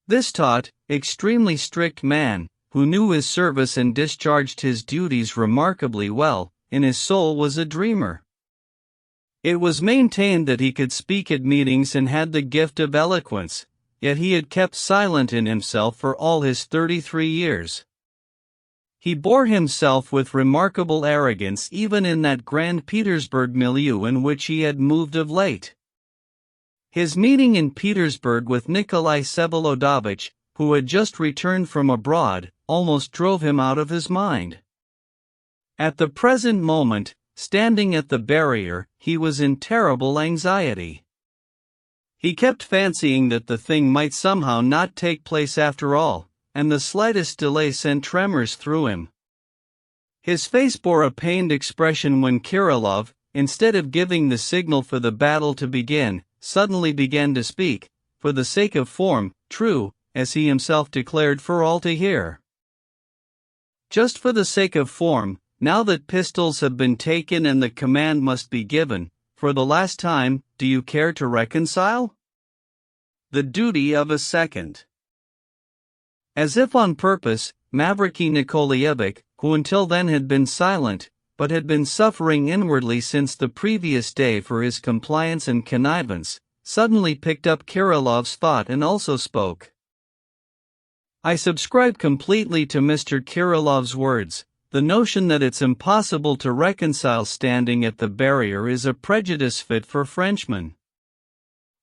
This taut, extremely strict man, who knew his service and discharged his duties remarkably well, in his soul was a dreamer. It was maintained that he could speak at meetings and had the gift of eloquence, yet he had kept silent in himself for all his 33 years. He bore himself with remarkable arrogance even in that grand Petersburg milieu in which he had moved of late. His meeting in Petersburg with Nikolai Vsevolodovich, who had just returned from abroad, almost drove him out of his mind. At the present moment, standing at the barrier, he was in terrible anxiety. He kept fancying that the thing might somehow not take place after all, and the slightest delay sent tremors through him. His face bore a pained expression when Kirillov, instead of giving the signal for the battle to begin, suddenly began to speak, for the sake of form, true, as he himself declared for all to hear. Just for the sake of form, now that pistols have been taken and the command must be given, for the last time, do you care to reconcile? The duty of a second. As if on purpose, Mavriky Nikolaevich, who until then had been silent, but had been suffering inwardly since the previous day for his compliance and connivance, suddenly picked up Kirillov's thought and also spoke. I subscribe completely to Mr. Kirillov's words. The notion that it's impossible to reconcile standing at the barrier is a prejudice fit for Frenchmen.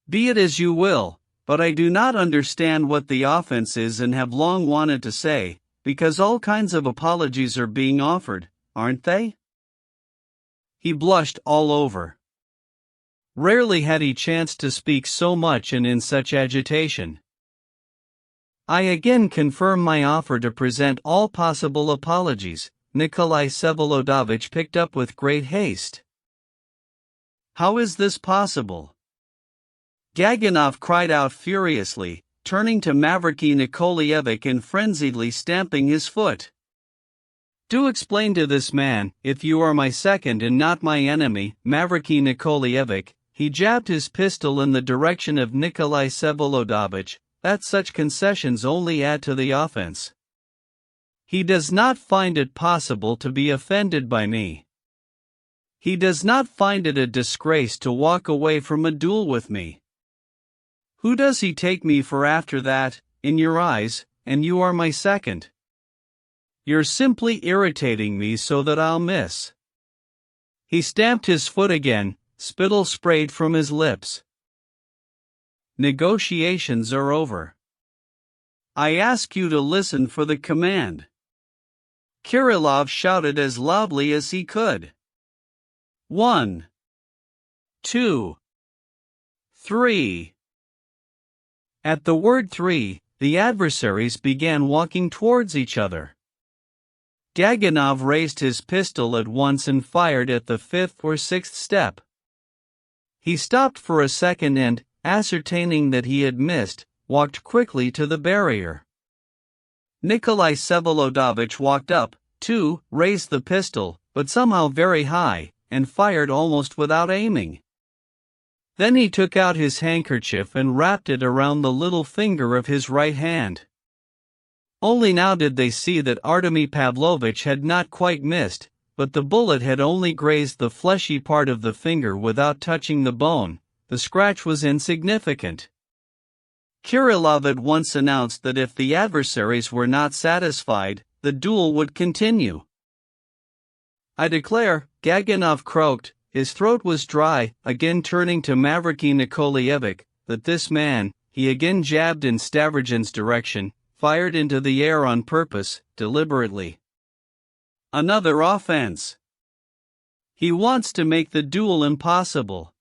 Be it as you will, but I do not understand what the offense is and have long wanted to say, because all kinds of apologies are being offered, aren't they? He blushed all over. Rarely had he chanced to speak so much and in such agitation. I again confirm my offer to present all possible apologies, Nikolai Vsevolodovich picked up with great haste. How is this possible? Gaganov cried out furiously, turning to Mavriky Nikolaevich and frenziedly stamping his foot. Do explain to this man, if you are my second and not my enemy, Mavriky Nikolaevich. He jabbed his pistol in the direction of Nikolai Vsevolodovich, that such concessions only add to the offense. He does not find it possible to be offended by me. He does not find it a disgrace to walk away from a duel with me. Who does he take me for after that, in your eyes, and you are my second? You're simply irritating me so that I'll miss. He stamped his foot again, spittle sprayed from his lips. Negotiations are over. I ask you to listen for the command. Kirillov shouted as loudly as he could. 1, 2, 3. At the word 3, the adversaries began walking towards each other. Gaganov raised his pistol at once and fired at the 5th or 6th step. He stopped for a second and, ascertaining that he had missed, walked quickly to the barrier. Nikolai Vsevolodovich walked up, too, raised the pistol, but somehow very high, and fired almost without aiming. Then he took out his handkerchief and wrapped it around the little finger of his right hand. Only now did they see that Artemy Pavlovitch had not quite missed, but the bullet had only grazed the fleshy part of the finger without touching the bone. The scratch was insignificant. Kirillov at once announced that if the adversaries were not satisfied, the duel would continue. I declare, Gaganov croaked, his throat was dry, again turning to Mavriky Nikolaevich, that this man, he again jabbed in Stavrogin's direction, fired into the air on purpose, deliberately. Another offense. He wants to make the duel impossible.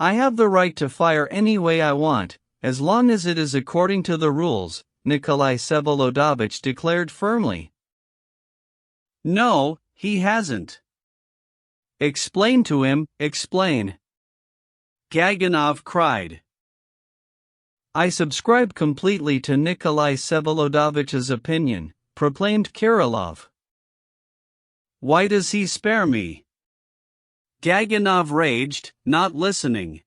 I have the right to fire any way I want, as long as it is according to the rules, Nikolai Vsevolodovich declared firmly. No, he hasn't. Explain to him, explain. Gaganov cried. I subscribe completely to Nikolai Vsevolodovitch's opinion, proclaimed Kirilov. Why does he spare me? Gaganov raged, not listening.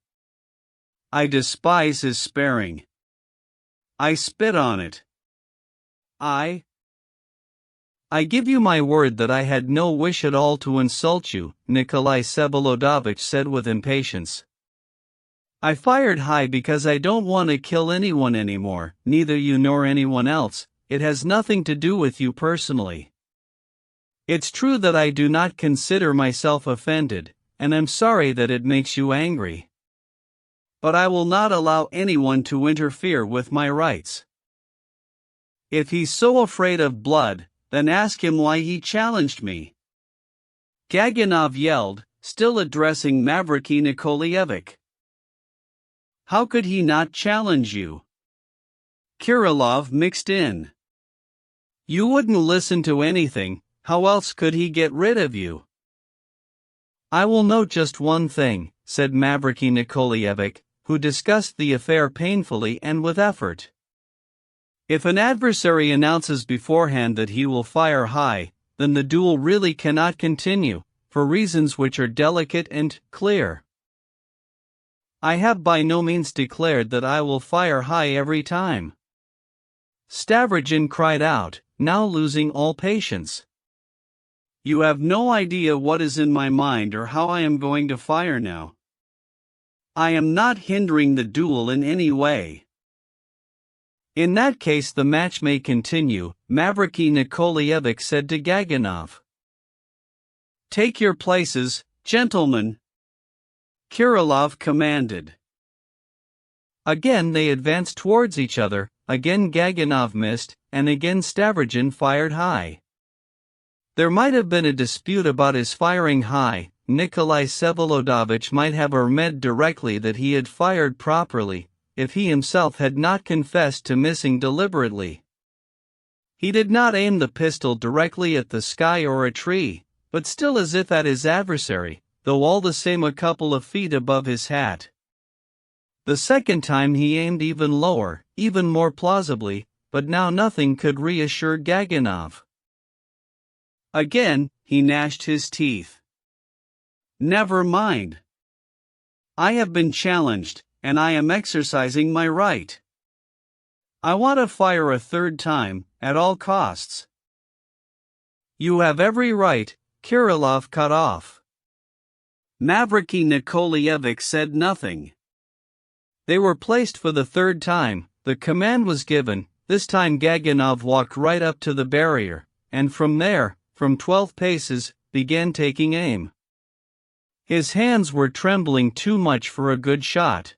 I despise his sparing. I spit on it. I give you my word that I had no wish at all to insult you, Nikolai Vsevolodovich said with impatience. I fired high because I don't want to kill anyone anymore, neither you nor anyone else. It has nothing to do with you personally. It's true that I do not consider myself offended, and I'm sorry that it makes you angry. But I will not allow anyone to interfere with my rights. If he's so afraid of blood, then ask him why he challenged me. Gaganov yelled, still addressing Mavriky Nikolaevich. How could he not challenge you? Kirilov mixed in. You wouldn't listen to anything, how else could he get rid of you? I will note just one thing, said Mavriky Nikolaevich, who discussed the affair painfully and with effort. If an adversary announces beforehand that he will fire high, then the duel really cannot continue, for reasons which are delicate and clear. I have by no means declared that I will fire high every time. Stavrogin cried out, now losing all patience. You have no idea what is in my mind or how I am going to fire now. I am not hindering the duel in any way. In that case the match may continue, Mavriky Nikolaevich said to Gaganov. Take your places, gentlemen, Kirilov commanded. Again they advanced towards each other, again Gaganov missed, and again Stavrogin fired high. There might have been a dispute about his firing high. Nikolai Vsevolodovich might have admitted directly that he had fired properly, if he himself had not confessed to missing deliberately. He did not aim the pistol directly at the sky or a tree, but still as if at his adversary, though all the same a couple of feet above his hat. The second time he aimed even lower, even more plausibly, but now nothing could reassure Gaganov. Again, he gnashed his teeth. Never mind. I have been challenged, and I am exercising my right. I want to fire a third time, at all costs. You have every right, Kirilov cut off. Mavriky Nikolaevich said nothing. They were placed for the third time, the command was given, this time Gaganov walked right up to the barrier, and from there, from 12 paces, began taking aim. His hands were trembling too much for a good shot.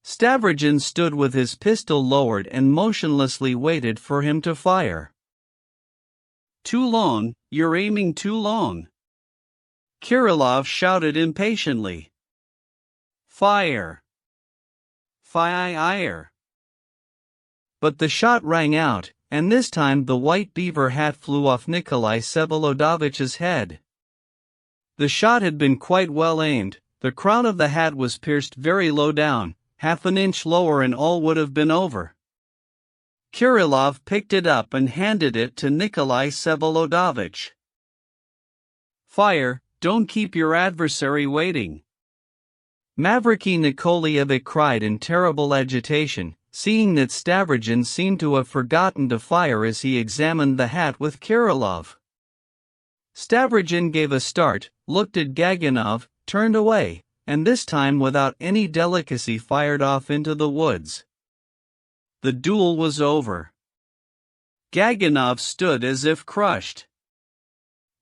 Stavrogin stood with his pistol lowered and motionlessly waited for him to fire. Too long, you're aiming too long. Kirilov shouted impatiently. Fire! Fire! But the shot rang out, and this time the white beaver hat flew off Nikolai Vsevolodovitch's head. The shot had been quite well aimed, the crown of the hat was pierced very low down, half an inch lower and all would have been over. Kirilov picked it up and handed it to Nikolai Vsevolodovich. Fire, don't keep your adversary waiting. Mavriky Nikolaevich cried in terrible agitation, seeing that Stavrogin seemed to have forgotten to fire as he examined the hat with Kirilov. Stavrogin gave a start, looked at Gaganov, turned away, and this time without any delicacy fired off into the woods. The duel was over. Gaganov stood as if crushed.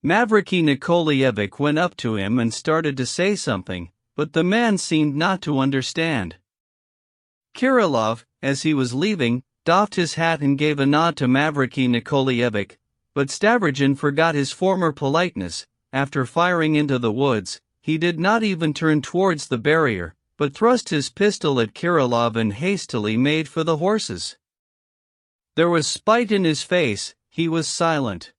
Mavriky Nikolaevich went up to him and started to say something, but the man seemed not to understand. Kirilov, as he was leaving, doffed his hat and gave a nod to Mavriky Nikolaevich, but Stavrogin forgot his former politeness. After firing into the woods, he did not even turn towards the barrier, but thrust his pistol at Kirilov and hastily made for the horses. There was spite in his face. He was silent.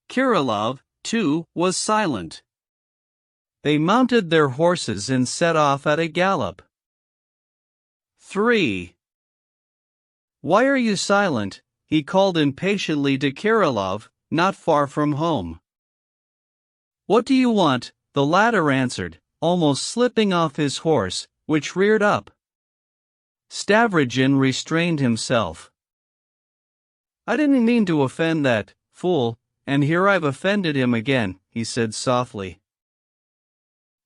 Kirilov, too, was silent. They mounted their horses and set off at a gallop. 3. "Why are you silent?" he called impatiently to Kirilov, not far from home. "What do you want?" the latter answered, almost slipping off his horse, which reared up. Stavrogin restrained himself. "I didn't mean to offend that fool, and here I've offended him again," he said softly.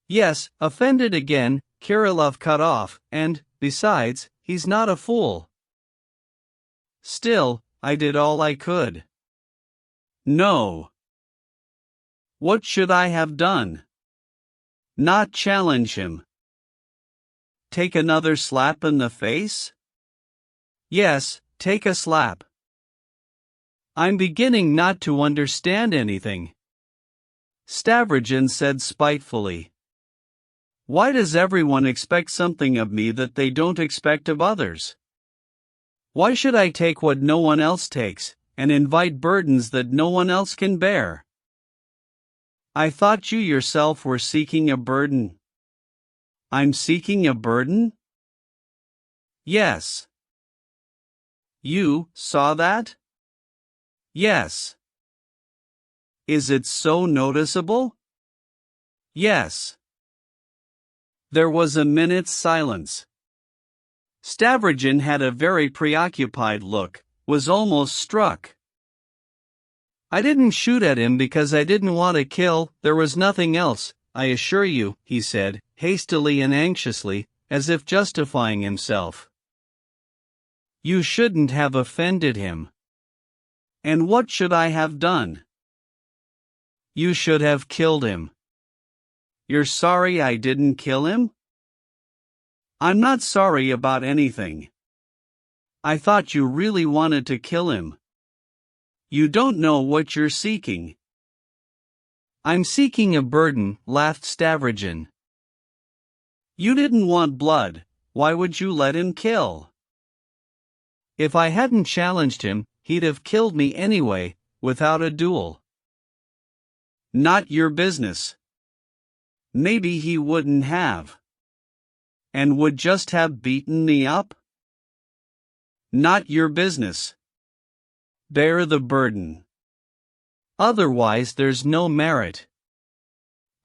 "Yes, offended again," Kirilov cut off, "and, besides, he's not a fool. Still, I did all I could." "No. What should I have done? Not challenge him? Take another slap in the face?" "Yes, take a slap." "I'm beginning not to understand anything," Stavrogin said spitefully. "Why does everyone expect something of me that they don't expect of others? Why should I take what no one else takes, and invite burdens that no one else can bear?" "I thought you yourself were seeking a burden." "I'm seeking a burden?" "Yes." "You saw that?" "Yes." "Is it so noticeable?" "Yes." There was a minute's silence. Stavrogin had a very preoccupied look, was almost struck. "I didn't shoot at him because I didn't want to kill, there was nothing else, I assure you," he said, hastily and anxiously, as if justifying himself. "You shouldn't have offended him." "And what should I have done?" "You should have killed him." "You're sorry I didn't kill him?" "I'm not sorry about anything." "I thought you really wanted to kill him." "You don't know what you're seeking." "I'm seeking a burden," laughed Stavrogin. "You didn't want blood, why would you let him kill?" "If I hadn't challenged him, he'd have killed me anyway, without a duel." "Not your business." "Maybe he wouldn't have. And would just have beaten me up?" "Not your business. Bear the burden. Otherwise there's no merit."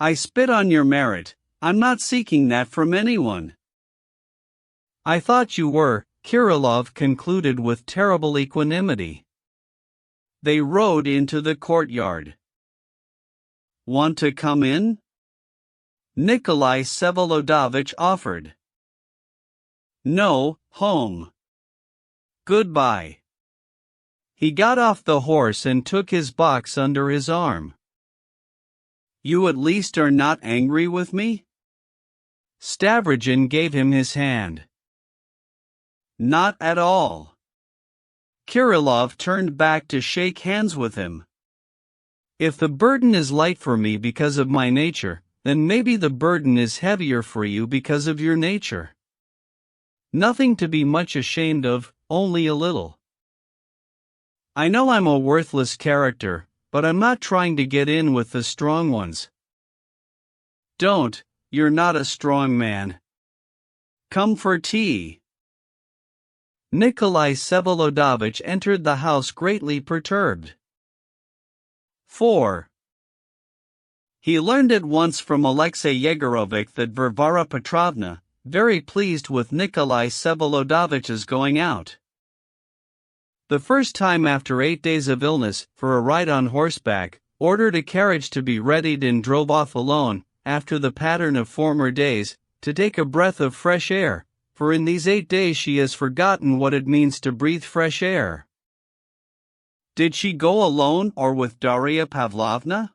"I spit on your merit, I'm not seeking that from anyone." "I thought you were," Kirilov concluded with terrible equanimity. They rode into the courtyard. "Want to come in?" Nikolai Vsevolodovich offered. "No, home. Goodbye." He got off the horse and took his box under his arm. "You at least are not angry with me?" Stavrogin gave him his hand. "Not at all." Kirilov turned back to shake hands with him. "If the burden is light for me because of my nature, then maybe the burden is heavier for you because of your nature. Nothing to be much ashamed of, only a little. I know I'm a worthless character, but I'm not trying to get in with the strong ones." "Don't, you're not a strong man. Come for tea." Nikolai Vsevolodovich entered the house greatly perturbed. 4. He learned at once from Alexey Yegorovich that Varvara Petrovna, very pleased with Nikolai Vsevolodovitch's going out. The first time after 8 days of illness, for a ride on horseback, ordered a carriage to be readied and drove off alone, after the pattern of former days, to take a breath of fresh air, for in these 8 days she has forgotten what it means to breathe fresh air. Did she go alone or with Daria Pavlovna?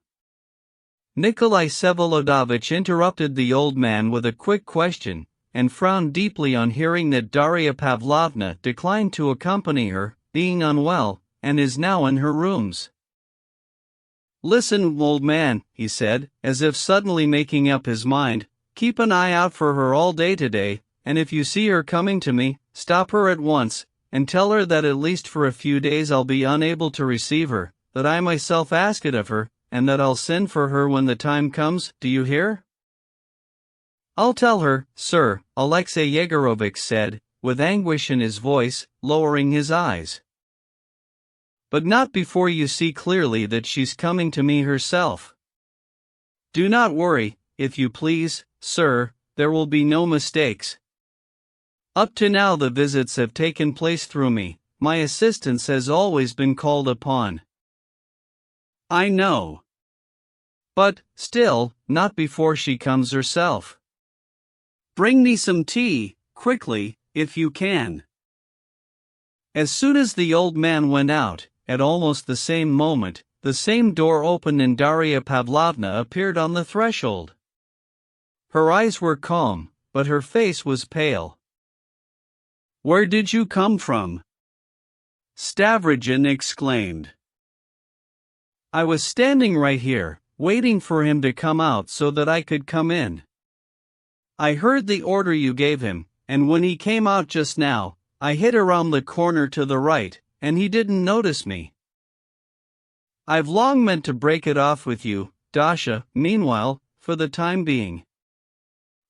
Nikolai Vsevolodovich interrupted the old man with a quick question, and frowned deeply on hearing that Daria Pavlovna declined to accompany her, being unwell, and is now in her rooms. Listen, old man, he said, as if suddenly making up his mind, keep an eye out for her all day today, and if you see her coming to me, stop her at once, and tell her that at least for a few days I'll be unable to receive her, that I myself ask it of her, and that I'll send for her when the time comes, do you hear? I'll tell her, sir, Alexey Yegorovitch said, with anguish in his voice, lowering his eyes. But not before you see clearly that she's coming to me herself. Do not worry, if you please, sir, there will be no mistakes. Up to now the visits have taken place through me, my assistance has always been called upon. I know. But, still, not before she comes herself. Bring me some tea, quickly, if you can. As soon as the old man went out, at almost the same moment, the same door opened and Darya Pavlovna appeared on the threshold. Her eyes were calm, but her face was pale. Where did you come from? Stavrogin exclaimed. I was standing right here, waiting for him to come out so that I could come in. I heard the order you gave him, and when he came out just now, I hid around the corner to the right, and he didn't notice me. I've long meant to break it off with you, Dasha, meanwhile, for the time being.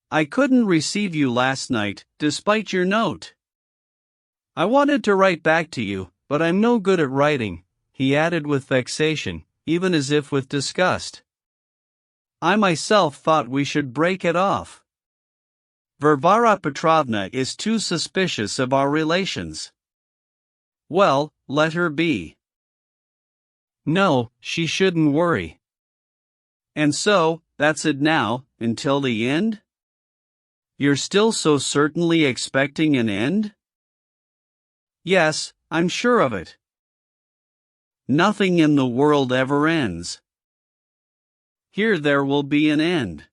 I couldn't receive you last night, despite your note. I wanted to write back to you, but I'm no good at writing, he added with vexation, even as if with disgust. I myself thought we should break it off. Varvara Petrovna is too suspicious of our relations. Well, let her be. No, she shouldn't worry. And so, that's it now, until the end? You're still so certainly expecting an end? Yes, I'm sure of it. Nothing in the world ever ends. Here there will be an end.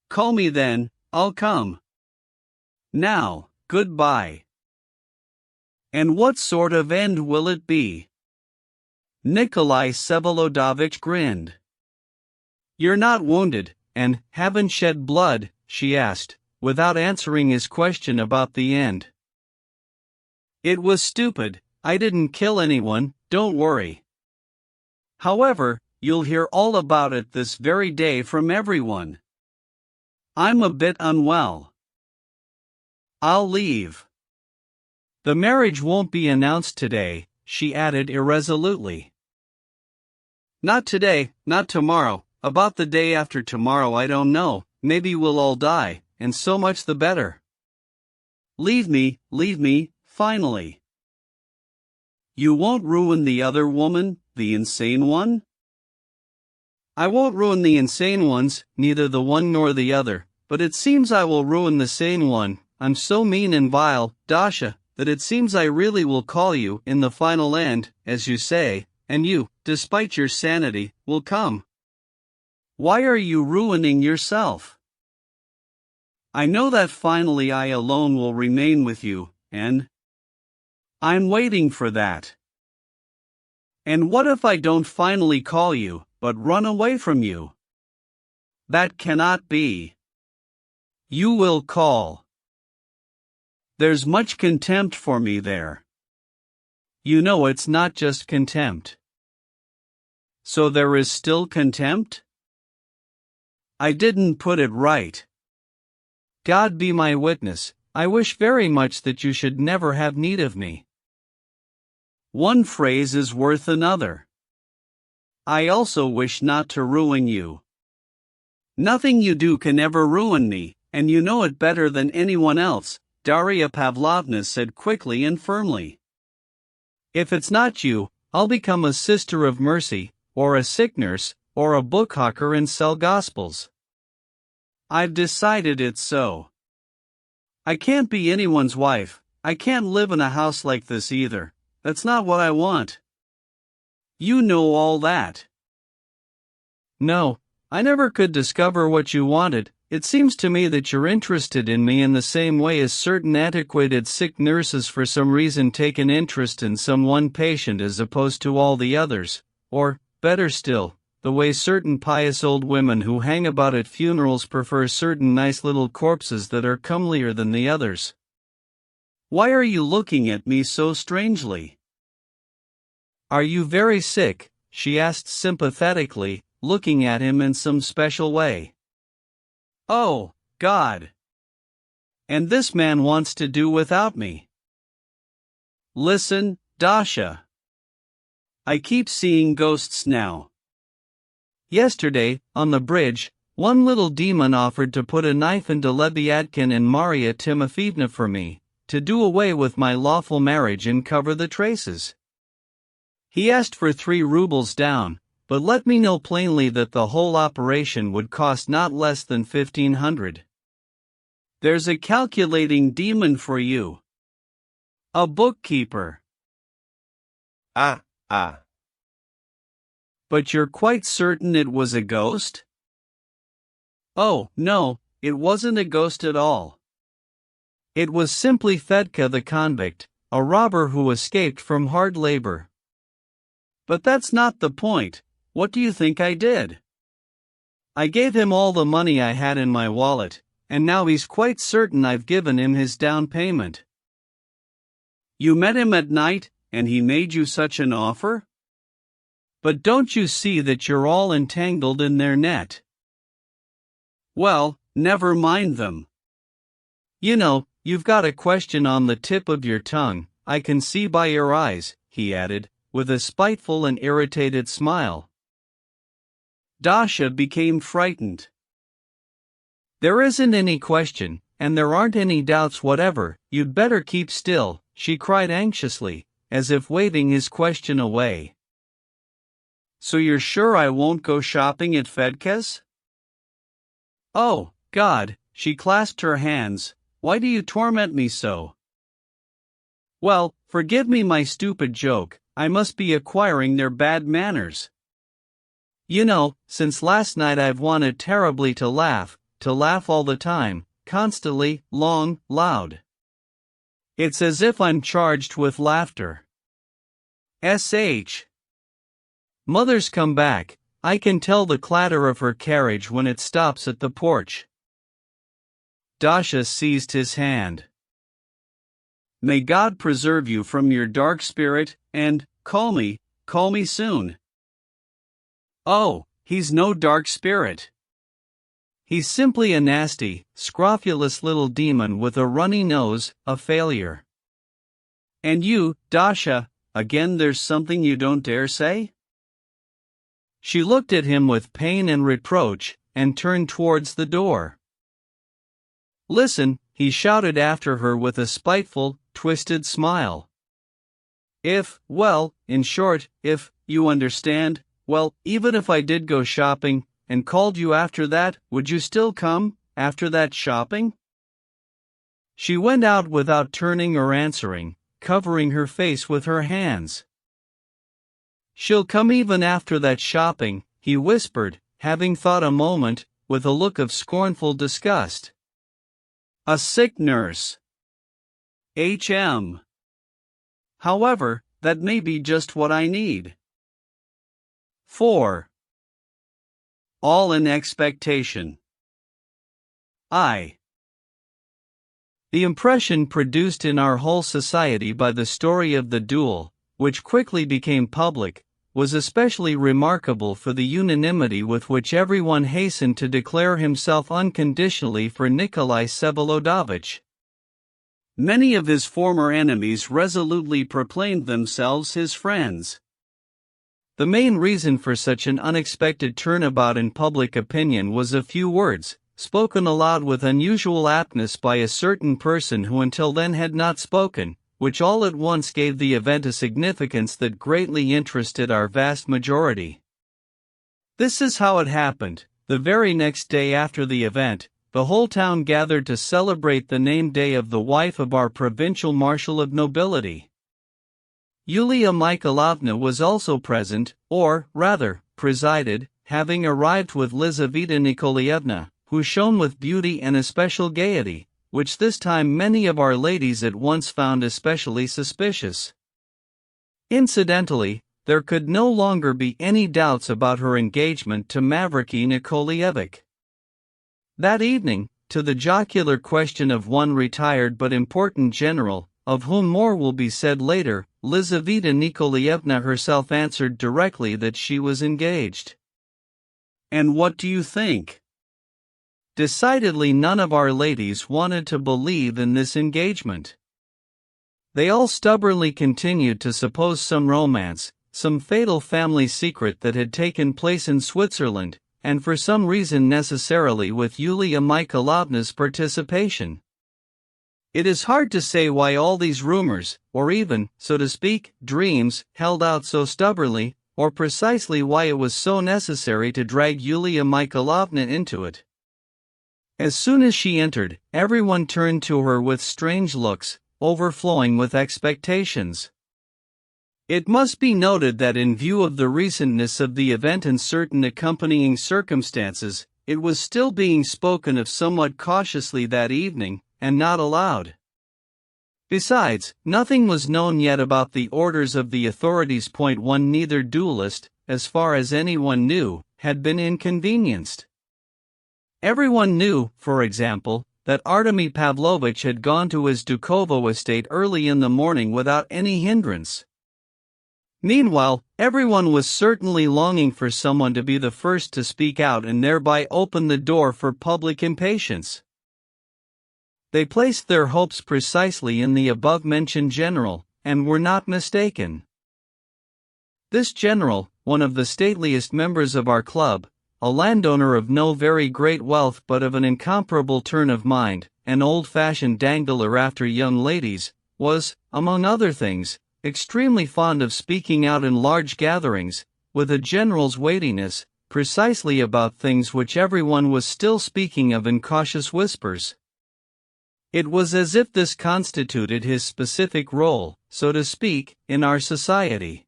Call me then, I'll come. Now, goodbye. And what sort of end will it be? Nikolai Vsevolodovich grinned. You're not wounded, and haven't shed blood, she asked, without answering his question about the end. It was stupid, I didn't kill anyone, don't worry. However, you'll hear all about it this very day from everyone. I'm a bit unwell. I'll leave. The marriage won't be announced today, she added irresolutely. Not today, not tomorrow, about the day after tomorrow I don't know, maybe we'll all die, and so much the better. Leave me, finally. You won't ruin the other woman, the insane one? I won't ruin the insane ones, neither the one nor the other, but it seems I will ruin the sane one. I'm so mean and vile, Dasha, that it seems I really will call you in the final end, as you say, and you, despite your sanity, will come. Why are you ruining yourself? I know that finally I alone will remain with you, and I'm waiting for that. And what if I don't finally call you, but run away from you? That cannot be. You will call. There's much contempt for me there. You know it's not just contempt. So there is still contempt? I didn't put it right. God be my witness, I wish very much that you should never have need of me. One phrase is worth another. I also wish not to ruin you. Nothing you do can ever ruin me, and you know it better than anyone else, Darya Pavlovna said quickly and firmly. If it's not you, I'll become a sister of mercy, or a sick nurse, or a book hawker and sell gospels. I've decided it's so. I can't be anyone's wife, I can't live in a house like this either, that's not what I want. You know all that. No, I never could discover what you wanted. It seems to me that you're interested in me in the same way as certain antiquated sick nurses for some reason take an interest in some one patient as opposed to all the others, or, better still, the way certain pious old women who hang about at funerals prefer certain nice little corpses that are comelier than the others. Why are you looking at me so strangely? Are you very sick? She asked sympathetically, looking at him in some special way. Oh, God! And this man wants to do without me. Listen, Dasha. I keep seeing ghosts now. Yesterday, on the bridge, one little demon offered to put a knife into Lebyadkin and Maria Timofeevna for me, to do away with my lawful marriage and cover the traces. He asked for 3 rubles down, but let me know plainly that the whole operation would cost not less than 1,500. There's a calculating demon for you. A bookkeeper. But you're quite certain it was a ghost? Oh, no, it wasn't a ghost at all. It was simply Fedka the convict, a robber who escaped from hard labor. But that's not the point. What do you think I did? I gave him all the money I had in my wallet, and now he's quite certain I've given him his down payment. You met him at night, and he made you such an offer? But don't you see that you're all entangled in their net? Well, never mind them. You know, you've got a question on the tip of your tongue, I can see by your eyes, he added, with a spiteful and irritated smile. Dasha became frightened. There isn't any question, and there aren't any doubts whatever, you'd better keep still, she cried anxiously, as if waving his question away. So you're sure I won't go shopping at Fedka's? Oh, God, she clasped her hands, why do you torment me so? Well, forgive me my stupid joke, I must be acquiring their bad manners. You know, since last night I've wanted terribly to laugh all the time, constantly, long, loud. It's as if I'm charged with laughter. S.H. Mother's come back, I can tell the clatter of her carriage when it stops at the porch. Dasha seized his hand. May God preserve you from your dark spirit, and, call me soon. Oh, he's no dark spirit. He's simply a nasty, scrofulous little demon with a runny nose, a failure. And you, Dasha, again there's something you don't dare say? She looked at him with pain and reproach, and turned towards the door. Listen, he shouted after her with a spiteful, twisted smile. In short, if, you understand, well, even if I did go shopping, and called you after that, would you still come, after that shopping? She went out without turning or answering, covering her face with her hands. She'll come even after that shopping, he whispered, having thought a moment, with a look of scornful disgust. A sick nurse. H.M. However, that may be just what I need. 4. All in expectation. The impression produced in our whole society by the story of the duel, which quickly became public, was especially remarkable for the unanimity with which everyone hastened to declare himself unconditionally for Nikolai Vsevolodovich. Many of his former enemies resolutely proclaimed themselves his friends. The main reason for such an unexpected turnabout in public opinion was a few words, spoken aloud with unusual aptness by a certain person who until then had not spoken, which all at once gave the event a significance that greatly interested our vast majority. This is how it happened. The very next day after the event, the whole town gathered to celebrate the name day of the wife of our provincial marshal of nobility. Yulia Mikhailovna was also present, or, rather, presided, having arrived with Lizaveta Nikolaevna, who shone with beauty and especial gaiety, which this time many of our ladies at once found especially suspicious. Incidentally, there could no longer be any doubts about her engagement to Mavriky Nikolaevich. That evening, to the jocular question of one retired but important general, of whom more will be said later, Lizaveta Nikolaevna herself answered directly that she was engaged. And what do you think? Decidedly none of our ladies wanted to believe in this engagement. They all stubbornly continued to suppose some romance, some fatal family secret that had taken place in Switzerland, and for some reason necessarily with Yulia Mikhailovna's participation. It is hard to say why all these rumors, or even, so to speak, dreams, held out so stubbornly, or precisely why it was so necessary to drag Yulia Mikhailovna into it. As soon as she entered, everyone turned to her with strange looks, overflowing with expectations. It must be noted that in view of the recentness of the event and certain accompanying circumstances, it was still being spoken of somewhat cautiously that evening, and not aloud. Besides, nothing was known yet about the orders of the authorities. Point 1. Neither duelist, as far as anyone knew, had been inconvenienced. Everyone knew, for example, that Artemy Pavlovich had gone to his Dukovo estate early in the morning without any hindrance. Meanwhile, everyone was certainly longing for someone to be the first to speak out and thereby open the door for public impatience. They placed their hopes precisely in the above-mentioned general, and were not mistaken. This general, one of the stateliest members of our club, a landowner of no very great wealth but of an incomparable turn of mind, an old-fashioned dangler after young ladies, was, among other things, extremely fond of speaking out in large gatherings, with a general's weightiness, precisely about things which everyone was still speaking of in cautious whispers. It was as if this constituted his specific role, so to speak, in our society.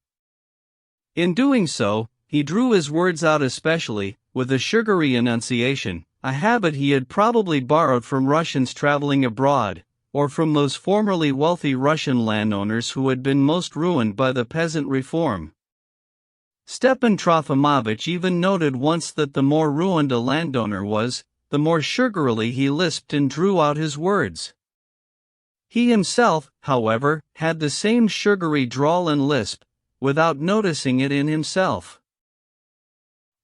In doing so, he drew his words out especially, with a sugary enunciation, a habit he had probably borrowed from Russians traveling abroad, or from those formerly wealthy Russian landowners who had been most ruined by the peasant reform. Stepan Trofimovich even noted once that the more ruined a landowner was, the more sugarily he lisped and drew out his words. He himself, however, had the same sugary drawl and lisp, without noticing it in himself.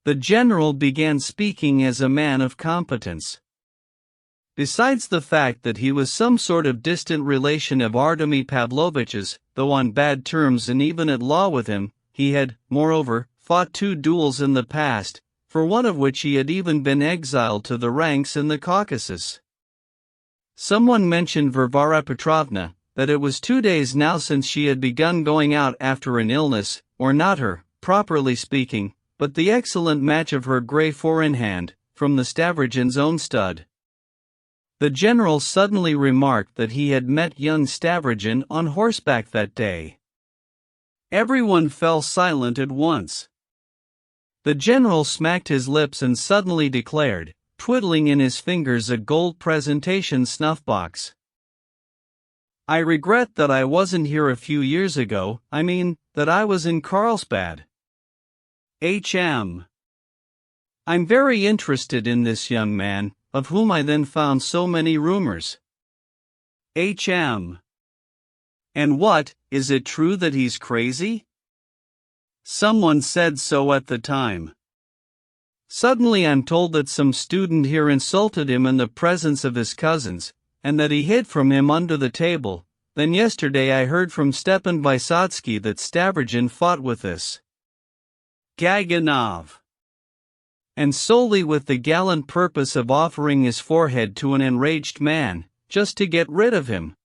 The general began speaking as a man of competence. Besides the fact that he was some sort of distant relation of Artemy Pavlovich's, though on bad terms and even at law with him, he had, moreover, fought 2 duels in the past, for one of which he had even been exiled to the ranks in the Caucasus. Someone mentioned Varvara Petrovna, that it was 2 days now since she had begun going out after an illness, or not her, properly speaking, but the excellent match of her grey four-in-hand, from the Stavrogin's own stud. The general suddenly remarked that he had met young Stavrogin on horseback that day. Everyone fell silent at once. The general smacked his lips and suddenly declared, twiddling in his fingers a gold presentation snuff-box, "I regret that I wasn't here a few years ago, that I was in Carlsbad. I'm very interested in this young man, of whom I then found so many rumors. And what, is it true that he's crazy? Someone said so at the time. Suddenly I'm told that some student here insulted him in the presence of his cousins, and that he hid from him under the table. Then yesterday I heard from Stepan Vysotsky that Stavrogin fought with this Gaganov, and solely with the gallant purpose of offering his forehead to an enraged man, just to get rid of him.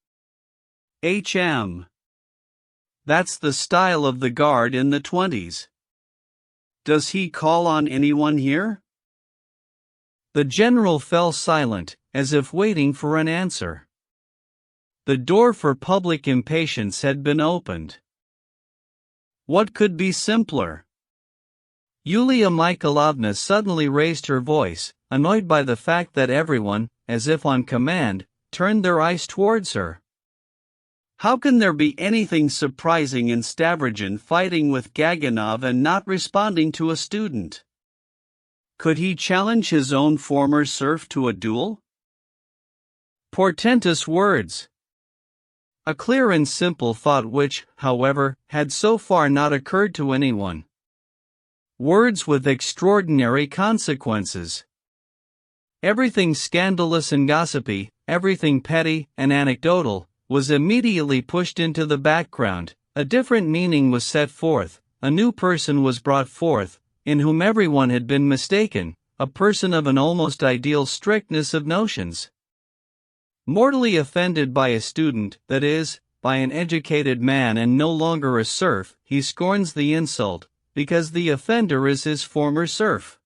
That's the style of the guard in the 20s. Does he call on anyone here?" The general fell silent, as if waiting for an answer. The door for public impatience had been opened. What could be simpler? Yulia Mikhailovna suddenly raised her voice, annoyed by the fact that everyone, as if on command, turned their eyes towards her. How can there be anything surprising in Stavrogen fighting with Gaganov and not responding to a student? Could he challenge his own former serf to a duel? Portentous words. A clear and simple thought which, however, had so far not occurred to anyone. Words with extraordinary consequences. Everything scandalous and gossipy, everything petty and anecdotal, was immediately pushed into the background. A different meaning was set forth, a new person was brought forth, in whom everyone had been mistaken, a person of an almost ideal strictness of notions. Mortally offended by a student, that is, by an educated man and no longer a serf, he scorns the insult, because the offender is his former serf.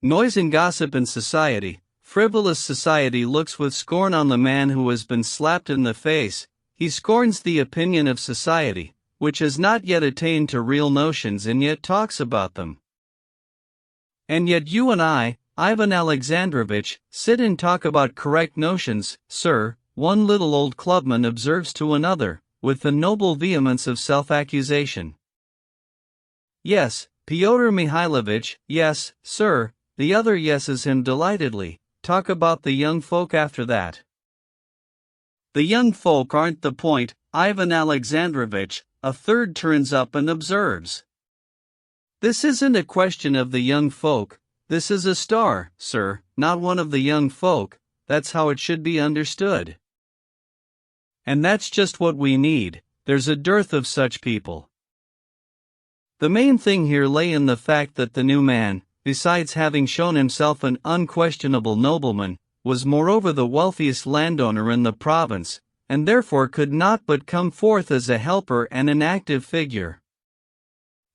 Noise and gossip in society. Frivolous society looks with scorn on the man who has been slapped in the face. He scorns the opinion of society, which has not yet attained to real notions and yet talks about them. And yet you and I, Ivan Alexandrovitch, sit and talk about correct notions, sir, one little old clubman observes to another, with the noble vehemence of self-accusation. Yes, Pyotr Mikhailovich, yes, sir, the other yeses him delightedly. Talk about the young folk after that. The young folk aren't the point, Ivan Alexandrovitch, a third turns up and observes. This isn't a question of the young folk, this is a star, sir, not one of the young folk, that's how it should be understood. And that's just what we need, there's a dearth of such people. The main thing here lay in the fact that the new man, besides having shown himself an unquestionable nobleman, was moreover the wealthiest landowner in the province, and therefore could not but come forth as a helper and an active figure.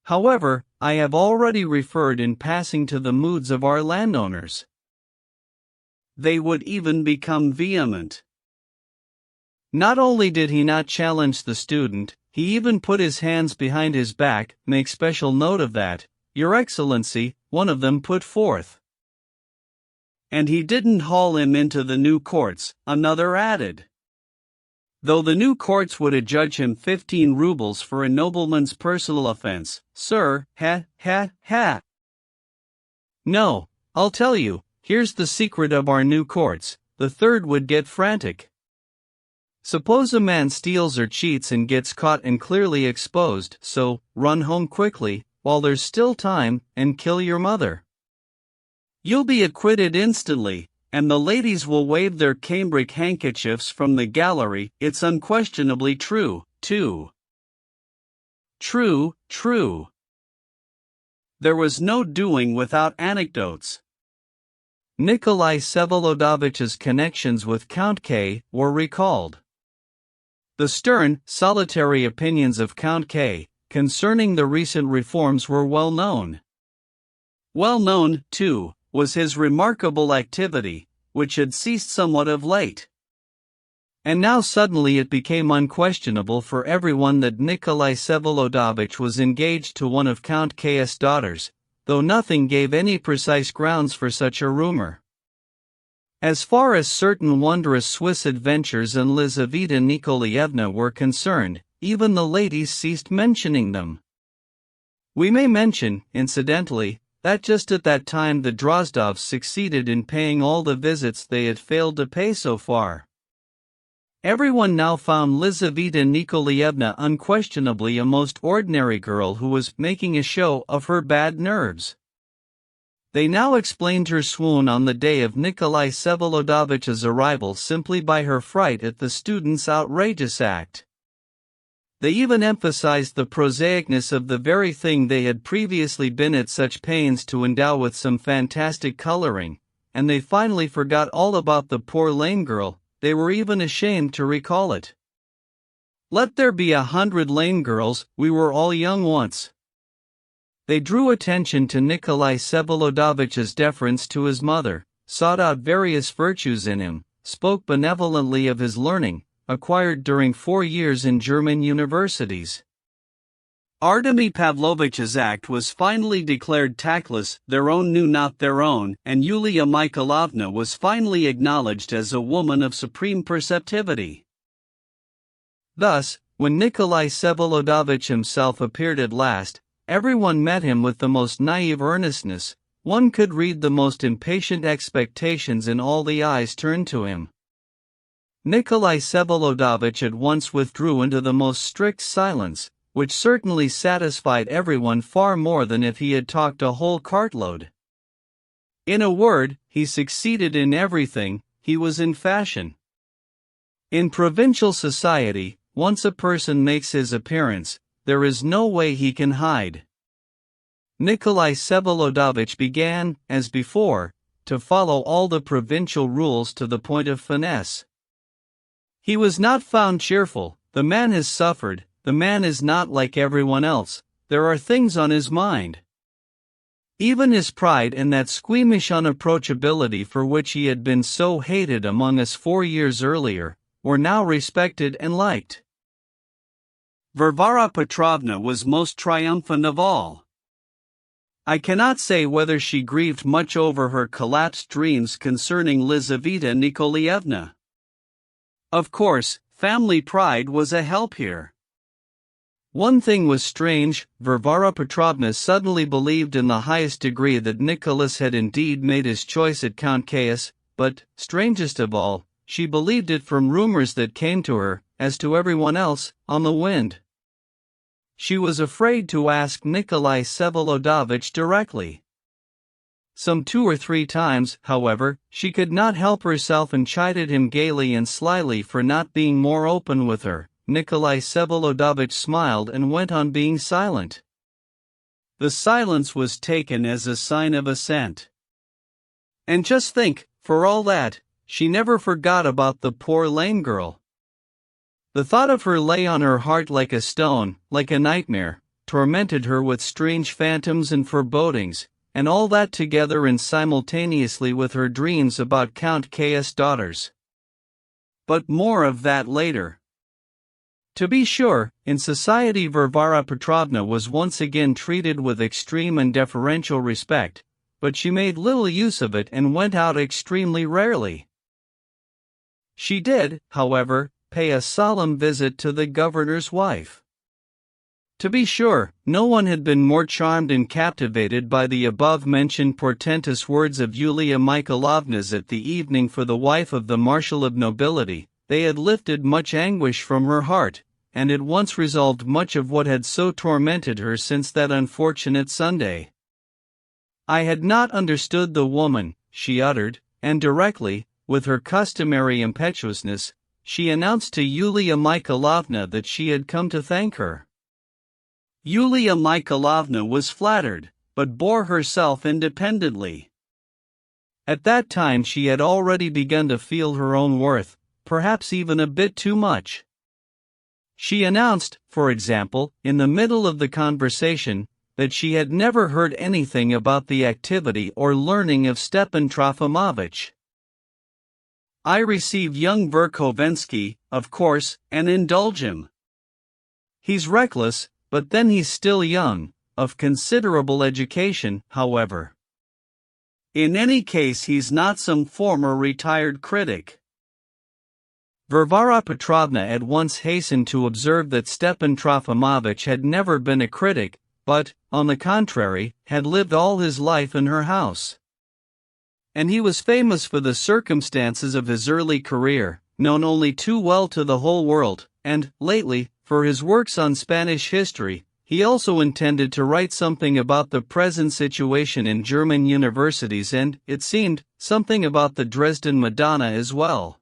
However, I have already referred in passing to the moods of our landowners. They would even become vehement. Not only did he not challenge the student, he even put his hands behind his back, make special note of that, Your Excellency, one of them put forth. And he didn't haul him into the new courts, another added. Though the new courts would adjudge him 15 rubles for a nobleman's personal offense, sir, ha. No, I'll tell you, here's the secret of our new courts, the third would get frantic. Suppose a man steals or cheats and gets caught and clearly exposed, so, run home quickly, while there's still time, and kill your mother. You'll be acquitted instantly, and the ladies will wave their cambric handkerchiefs from the gallery. It's unquestionably true, too. True. There was no doing without anecdotes. Nikolai Vsevolodovitch's connections with Count K were recalled. The stern, solitary opinions of Count K concerning the recent reforms were well known. Well known, too, was his remarkable activity, which had ceased somewhat of late. And now suddenly it became unquestionable for everyone that Nikolai Vsevolodovitch was engaged to one of Count K's daughters, though nothing gave any precise grounds for such a rumor. As far as certain wondrous Swiss adventures in Lizaveta Nikolaevna were concerned, even the ladies ceased mentioning them. We may mention, incidentally, that just at that time the Drozdovs succeeded in paying all the visits they had failed to pay so far. Everyone now found Lizaveta Nikolaevna unquestionably a most ordinary girl who was making a show of her bad nerves. They now explained her swoon on the day of Nikolai Vsevolodovitch's arrival simply by her fright at the student's outrageous act. They even emphasized the prosaicness of the very thing they had previously been at such pains to endow with some fantastic coloring, and they finally forgot all about the poor lame girl. They were even ashamed to recall it. Let there be 100 lame girls, we were all young once. They drew attention to Nikolai Vsevolodovitch's deference to his mother, sought out various virtues in him, spoke benevolently of his learning, acquired during 4 years in German universities. Artemy Pavlovich's act was finally declared tactless, their own knew not their own, and Yulia Mikhailovna was finally acknowledged as a woman of supreme perceptivity. Thus, when Nikolai Vsevolodovich himself appeared at last, everyone met him with the most naive earnestness. One could read the most impatient expectations in all the eyes turned to him. Nikolai Vsevolodovich at once withdrew into the most strict silence, which certainly satisfied everyone far more than if he had talked a whole cartload. In a word, he succeeded in everything, he was in fashion. In provincial society, once a person makes his appearance, there is no way he can hide. Nikolai Vsevolodovich began, as before, to follow all the provincial rules to the point of finesse. He was not found cheerful. The man has suffered, the man is not like everyone else, there are things on his mind. Even his pride and that squeamish unapproachability for which he had been so hated among us 4 years earlier, were now respected and liked. Varvara Petrovna was most triumphant of all. I cannot say whether she grieved much over her collapsed dreams concerning Lizaveta Nikolaevna. Of course, family pride was a help here. One thing was strange, Varvara Petrovna suddenly believed in the highest degree that Nicholas had indeed made his choice at Count Caius, but, strangest of all, she believed it from rumors that came to her, as to everyone else, on the wind. She was afraid to ask Nikolai Vsevolodovich directly. Some 2 or 3 times, however, she could not help herself and chided him gaily and slyly for not being more open with her. Nikolai Vsevolodovich smiled and went on being silent. The silence was taken as a sign of assent. And just think, for all that, she never forgot about the poor lame girl. The thought of her lay on her heart like a stone, like a nightmare, tormented her with strange phantoms and forebodings, and all that together and simultaneously with her dreams about Count Caius' daughters. But more of that later. To be sure, in society Varvara Petrovna was once again treated with extreme and deferential respect, but she made little use of it and went out extremely rarely. She did, however, pay a solemn visit to the governor's wife. To be sure, no one had been more charmed and captivated by the above-mentioned portentous words of Yulia Mikhailovna's at the evening for the wife of the Marshal of Nobility. They had lifted much anguish from her heart, and at once resolved much of what had so tormented her since that unfortunate Sunday. "I had not understood the woman," she uttered, and directly, with her customary impetuousness, she announced to Yulia Mikhailovna that she had come to thank her. Yulia Mikhailovna was flattered, but bore herself independently. At that time she had already begun to feel her own worth, perhaps even a bit too much. She announced, for example, in the middle of the conversation, that she had never heard anything about the activity or learning of Stepan Trofimovich. "I receive young Verkhovensky, of course, and indulge him. He's reckless, but then he's still young, of considerable education, however. In any case he's not some former retired critic." Varvara Petrovna at once hastened to observe that Stepan Trofimovich had never been a critic, but, on the contrary, had lived all his life in her house. And he was famous for the circumstances of his early career, known only too well to the whole world, and, lately, for his works on Spanish history. He also intended to write something about the present situation in German universities and, it seemed, something about the Dresden Madonna as well.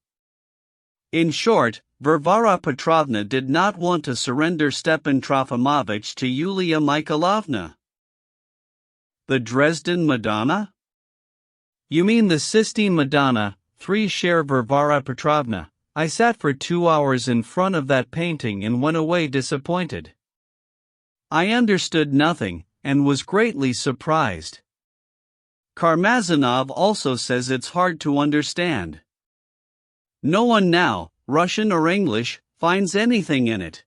In short, Varvara Petrovna did not want to surrender Stepan Trofimovich to Yulia Mikhailovna. The Dresden Madonna? You mean the Sistine Madonna, 3 share Varvara Petrovna. I sat for 2 hours in front of that painting and went away disappointed. I understood nothing, and was greatly surprised. Karmazinov also says it's hard to understand. No one now, Russian or English, finds anything in it.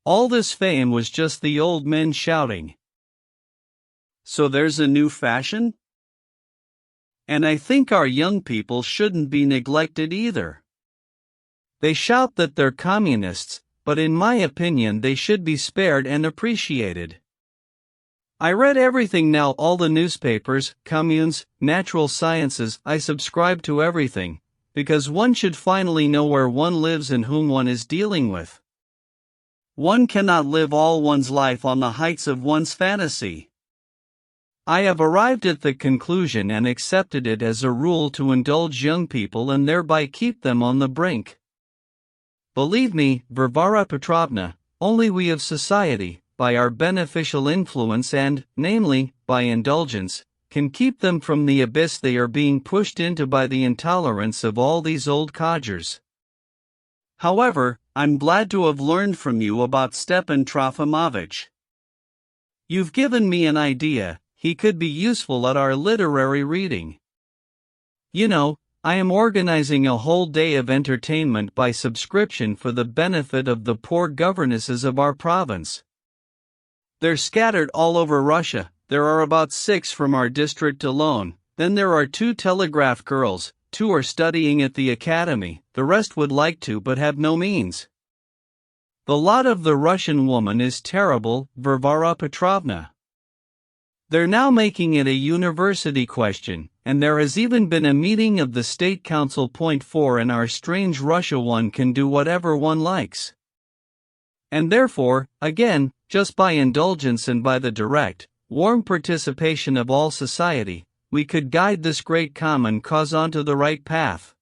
All this fame was just the old men shouting. So there's a new fashion? And I think our young people shouldn't be neglected either. They shout that they're communists, but in my opinion they should be spared and appreciated. I read everything now, all the newspapers, communes, natural sciences, I subscribe to everything, because one should finally know where one lives and whom one is dealing with. One cannot live all one's life on the heights of one's fantasy. I have arrived at the conclusion and accepted it as a rule to indulge young people and thereby keep them on the brink. Believe me, Varvara Petrovna, only we of society, by our beneficial influence and, namely, by indulgence, can keep them from the abyss they are being pushed into by the intolerance of all these old codgers. However, I'm glad to have learned from you about Stepan Trofimovich. You've given me an idea, he could be useful at our literary reading. You know, I am organizing a whole day of entertainment by subscription for the benefit of the poor governesses of our province. They're scattered all over Russia. There are about 6 from our district alone, then there are 2 telegraph girls, 2 are studying at the academy, the rest would like to but have no means. The lot of the Russian woman is terrible, Varvara Petrovna. They're now making it a university question, and there has even been a meeting of the State Council. Point 4 in our strange Russia, one can do whatever one likes. And therefore, again, just by indulgence and by the direct, warm participation of all society, we could guide this great common cause onto the right path.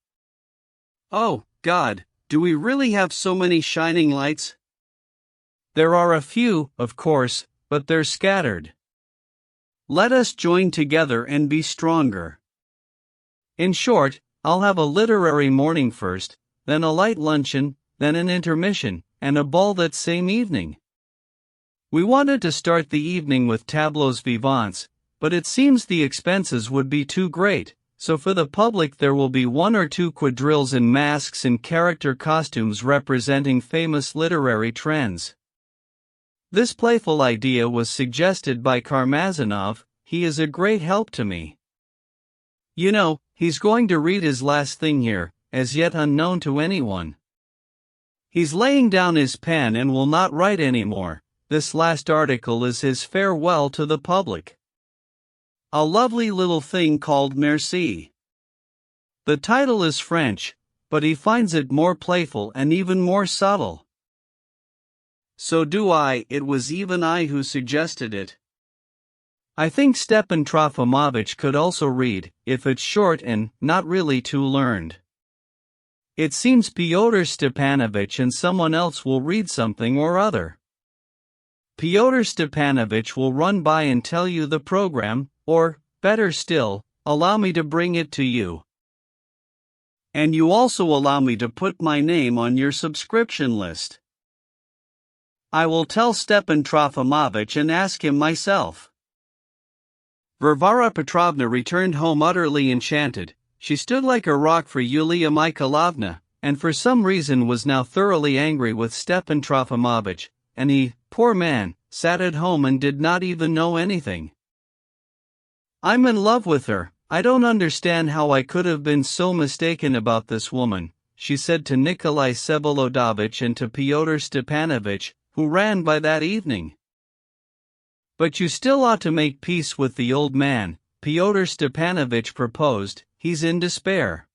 Oh, God, do we really have so many shining lights? There are a few, of course, but they're scattered. Let us join together and be stronger. In short, I'll have a literary morning first, then a light luncheon, then an intermission, and a ball that same evening. We wanted to start the evening with tableaux vivants, but it seems the expenses would be too great, so for the public there will be 1 or 2 quadrilles in masks and character costumes representing famous literary trends. This playful idea was suggested by Karmazinov. He is a great help to me. You know, he's going to read his last thing here, as yet unknown to anyone. He's laying down his pen and will not write anymore. This last article is his farewell to the public. A lovely little thing called Merci. The title is French, but he finds it more playful and even more subtle. So do I, it was even I who suggested it. I think Stepan Trofimovich could also read, if it's short and not really too learned. It seems Fyodor Stepanovich and someone else will read something or other. Fyodor Stepanovich will run by and tell you the program, or, better still, allow me to bring it to you. And you also allow me to put my name on your subscription list. I will tell Stepan Trofimovich and ask him myself. Varvara Petrovna returned home utterly enchanted. She stood like a rock for Yulia Mikhailovna, and for some reason was now thoroughly angry with Stepan Trofimovich, and he, poor man, sat at home and did not even know anything. I'm in love with her. I don't understand how I could have been so mistaken about this woman, she said to Nikolai Vsevolodovich and to Fyodor Stepanovich, who ran by that evening. But you still ought to make peace with the old man, Fyodor Stepanovich proposed. He's in despair.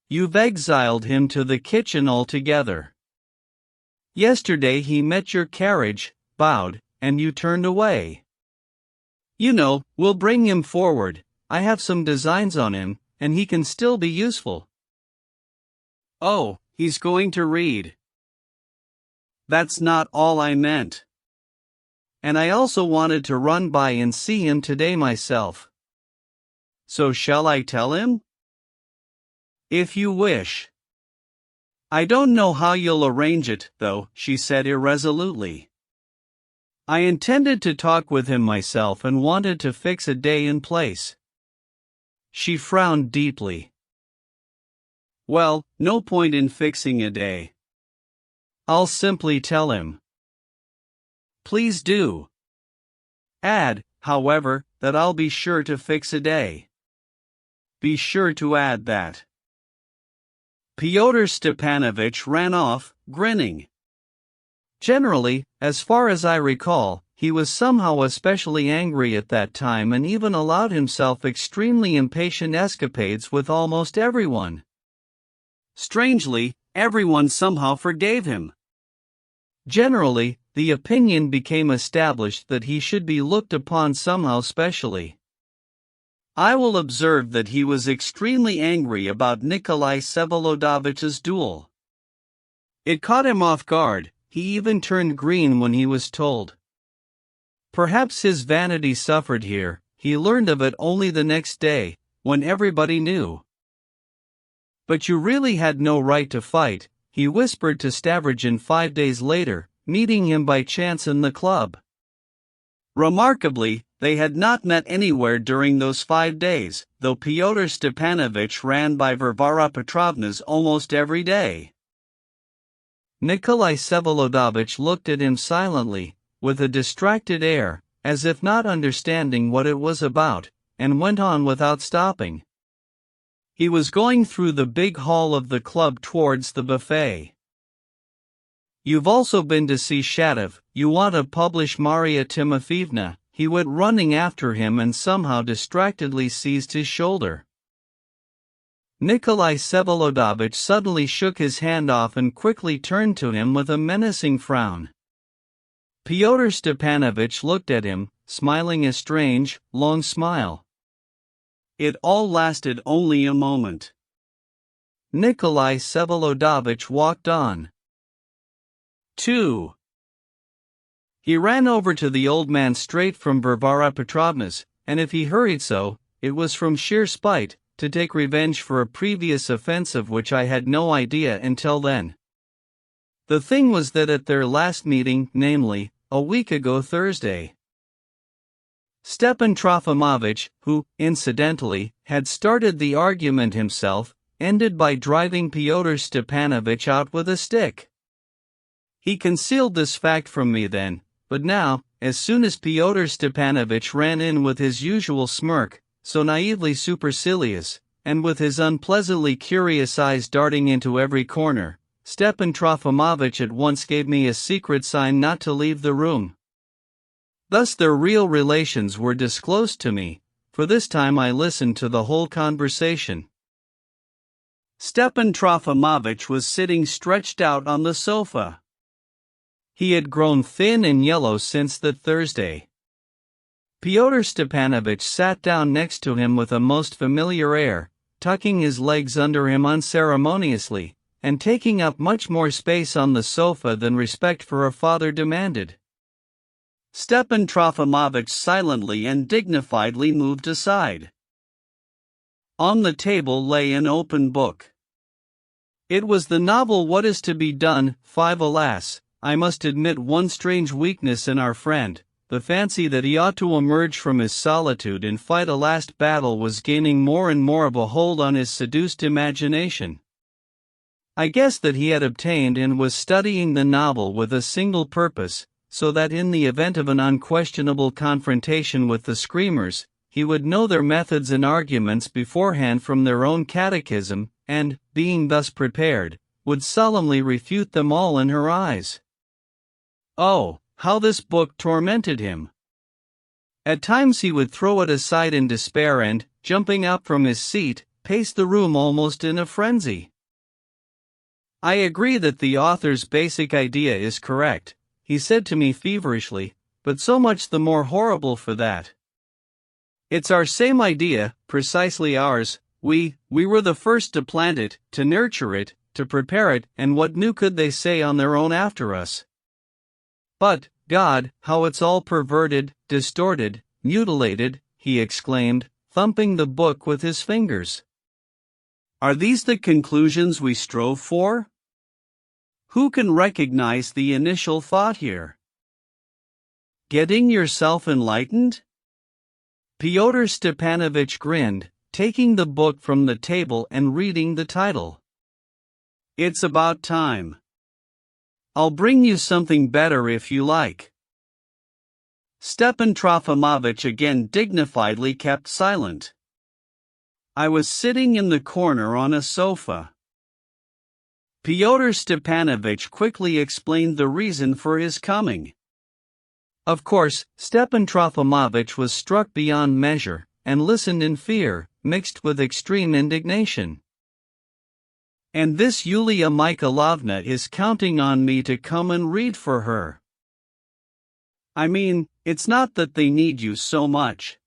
You've exiled him to the kitchen altogether. Yesterday he met your carriage, bowed, and you turned away. You know, we'll bring him forward. I have some designs on him, and he can still be useful. Oh, he's going to read. That's not all I meant. And I also wanted to run by and see him today myself. So shall I tell him? If you wish. I don't know how you'll arrange it, though, she said irresolutely. I intended to talk with him myself and wanted to fix a day and place. She frowned deeply. Well, no point in fixing a day. I'll simply tell him. Please do. Add, however, that I'll be sure to fix a day. Be sure to add that. Pyotr Stepanovich ran off, grinning. Generally, as far as I recall, he was somehow especially angry at that time and even allowed himself extremely impatient escapades with almost everyone. Strangely, everyone somehow forgave him. Generally, the opinion became established that he should be looked upon somehow specially. I will observe that he was extremely angry about Nikolai Vsevolodovitch's duel. It caught him off guard. He even turned green when he was told. Perhaps his vanity suffered here. He learned of it only the next day, when everybody knew. "But you really had no right to fight," he whispered to Stavrogin 5 days later, meeting him by chance in the club. Remarkably, they had not met anywhere during those 5 days, though Pyotr Stepanovich ran by Varvara Petrovna's almost every day. Nikolai Vsevolodovitch looked at him silently, with a distracted air, as if not understanding what it was about, and went on without stopping. He was going through the big hall of the club towards the buffet. "You've also been to see Shatov, you want to publish Maria Timofeevna." He went running after him and somehow distractedly seized his shoulder. Nikolai Vsevolodovitch suddenly shook his hand off and quickly turned to him with a menacing frown. Pyotr Stepanovich looked at him, smiling a strange, long smile. It all lasted only a moment. Nikolai Vsevolodovitch walked on. 2. He ran over to the old man straight from Varvara Petrovna's, and if he hurried so, it was from sheer spite, to take revenge for a previous offense of which I had no idea until then. The thing was that at their last meeting, namely, a week ago Thursday, Stepan Trofimovich, who, incidentally, had started the argument himself, ended by driving Pyotr Stepanovich out with a stick. He concealed this fact from me then, but now, as soon as Pyotr Stepanovich ran in with his usual smirk, so naively supercilious, and with his unpleasantly curious eyes darting into every corner, Stepan Trofimovich at once gave me a secret sign not to leave the room. Thus their real relations were disclosed to me, for this time I listened to the whole conversation. Stepan Trofimovich was sitting stretched out on the sofa. He had grown thin and yellow since that Thursday. Pyotr Stepanovich sat down next to him with a most familiar air, tucking his legs under him unceremoniously, and taking up much more space on the sofa than respect for a father demanded. Stepan Trofimovich silently and dignifiedly moved aside. On the table lay an open book. It was the novel What Is to Be Done, 5. Alas, I must admit one strange weakness in our friend, the fancy that he ought to emerge from his solitude and fight a last battle was gaining more and more of a hold on his seduced imagination. I guessed that he had obtained and was studying the novel with a single purpose, so that in the event of an unquestionable confrontation with the screamers, he would know their methods and arguments beforehand from their own catechism, and, being thus prepared, would solemnly refute them all in her eyes. Oh, how this book tormented him! At times he would throw it aside in despair and, jumping up from his seat, pace the room almost in a frenzy. I agree that the author's basic idea is correct, he said to me feverishly, but so much the more horrible for that. It's our same idea, precisely ours. We were the first to plant it, to nurture it, to prepare it, and what new could they say on their own after us? But, God, how it's all perverted, distorted, mutilated, he exclaimed, thumping the book with his fingers. Are these the conclusions we strove for? Who can recognize the initial thought here? Getting yourself enlightened? Pyotr Stepanovich grinned, taking the book from the table and reading the title. It's about time. I'll bring you something better if you like. Stepan Trofimovich again dignifiedly kept silent. I was sitting in the corner on a sofa. Fyodor Stepanovich quickly explained the reason for his coming. Of course, Stepan Trofimovich was struck beyond measure, and listened in fear, mixed with extreme indignation. And this Yulia Mikhailovna is counting on me to come and read for her. I mean, it's not that they need you so much.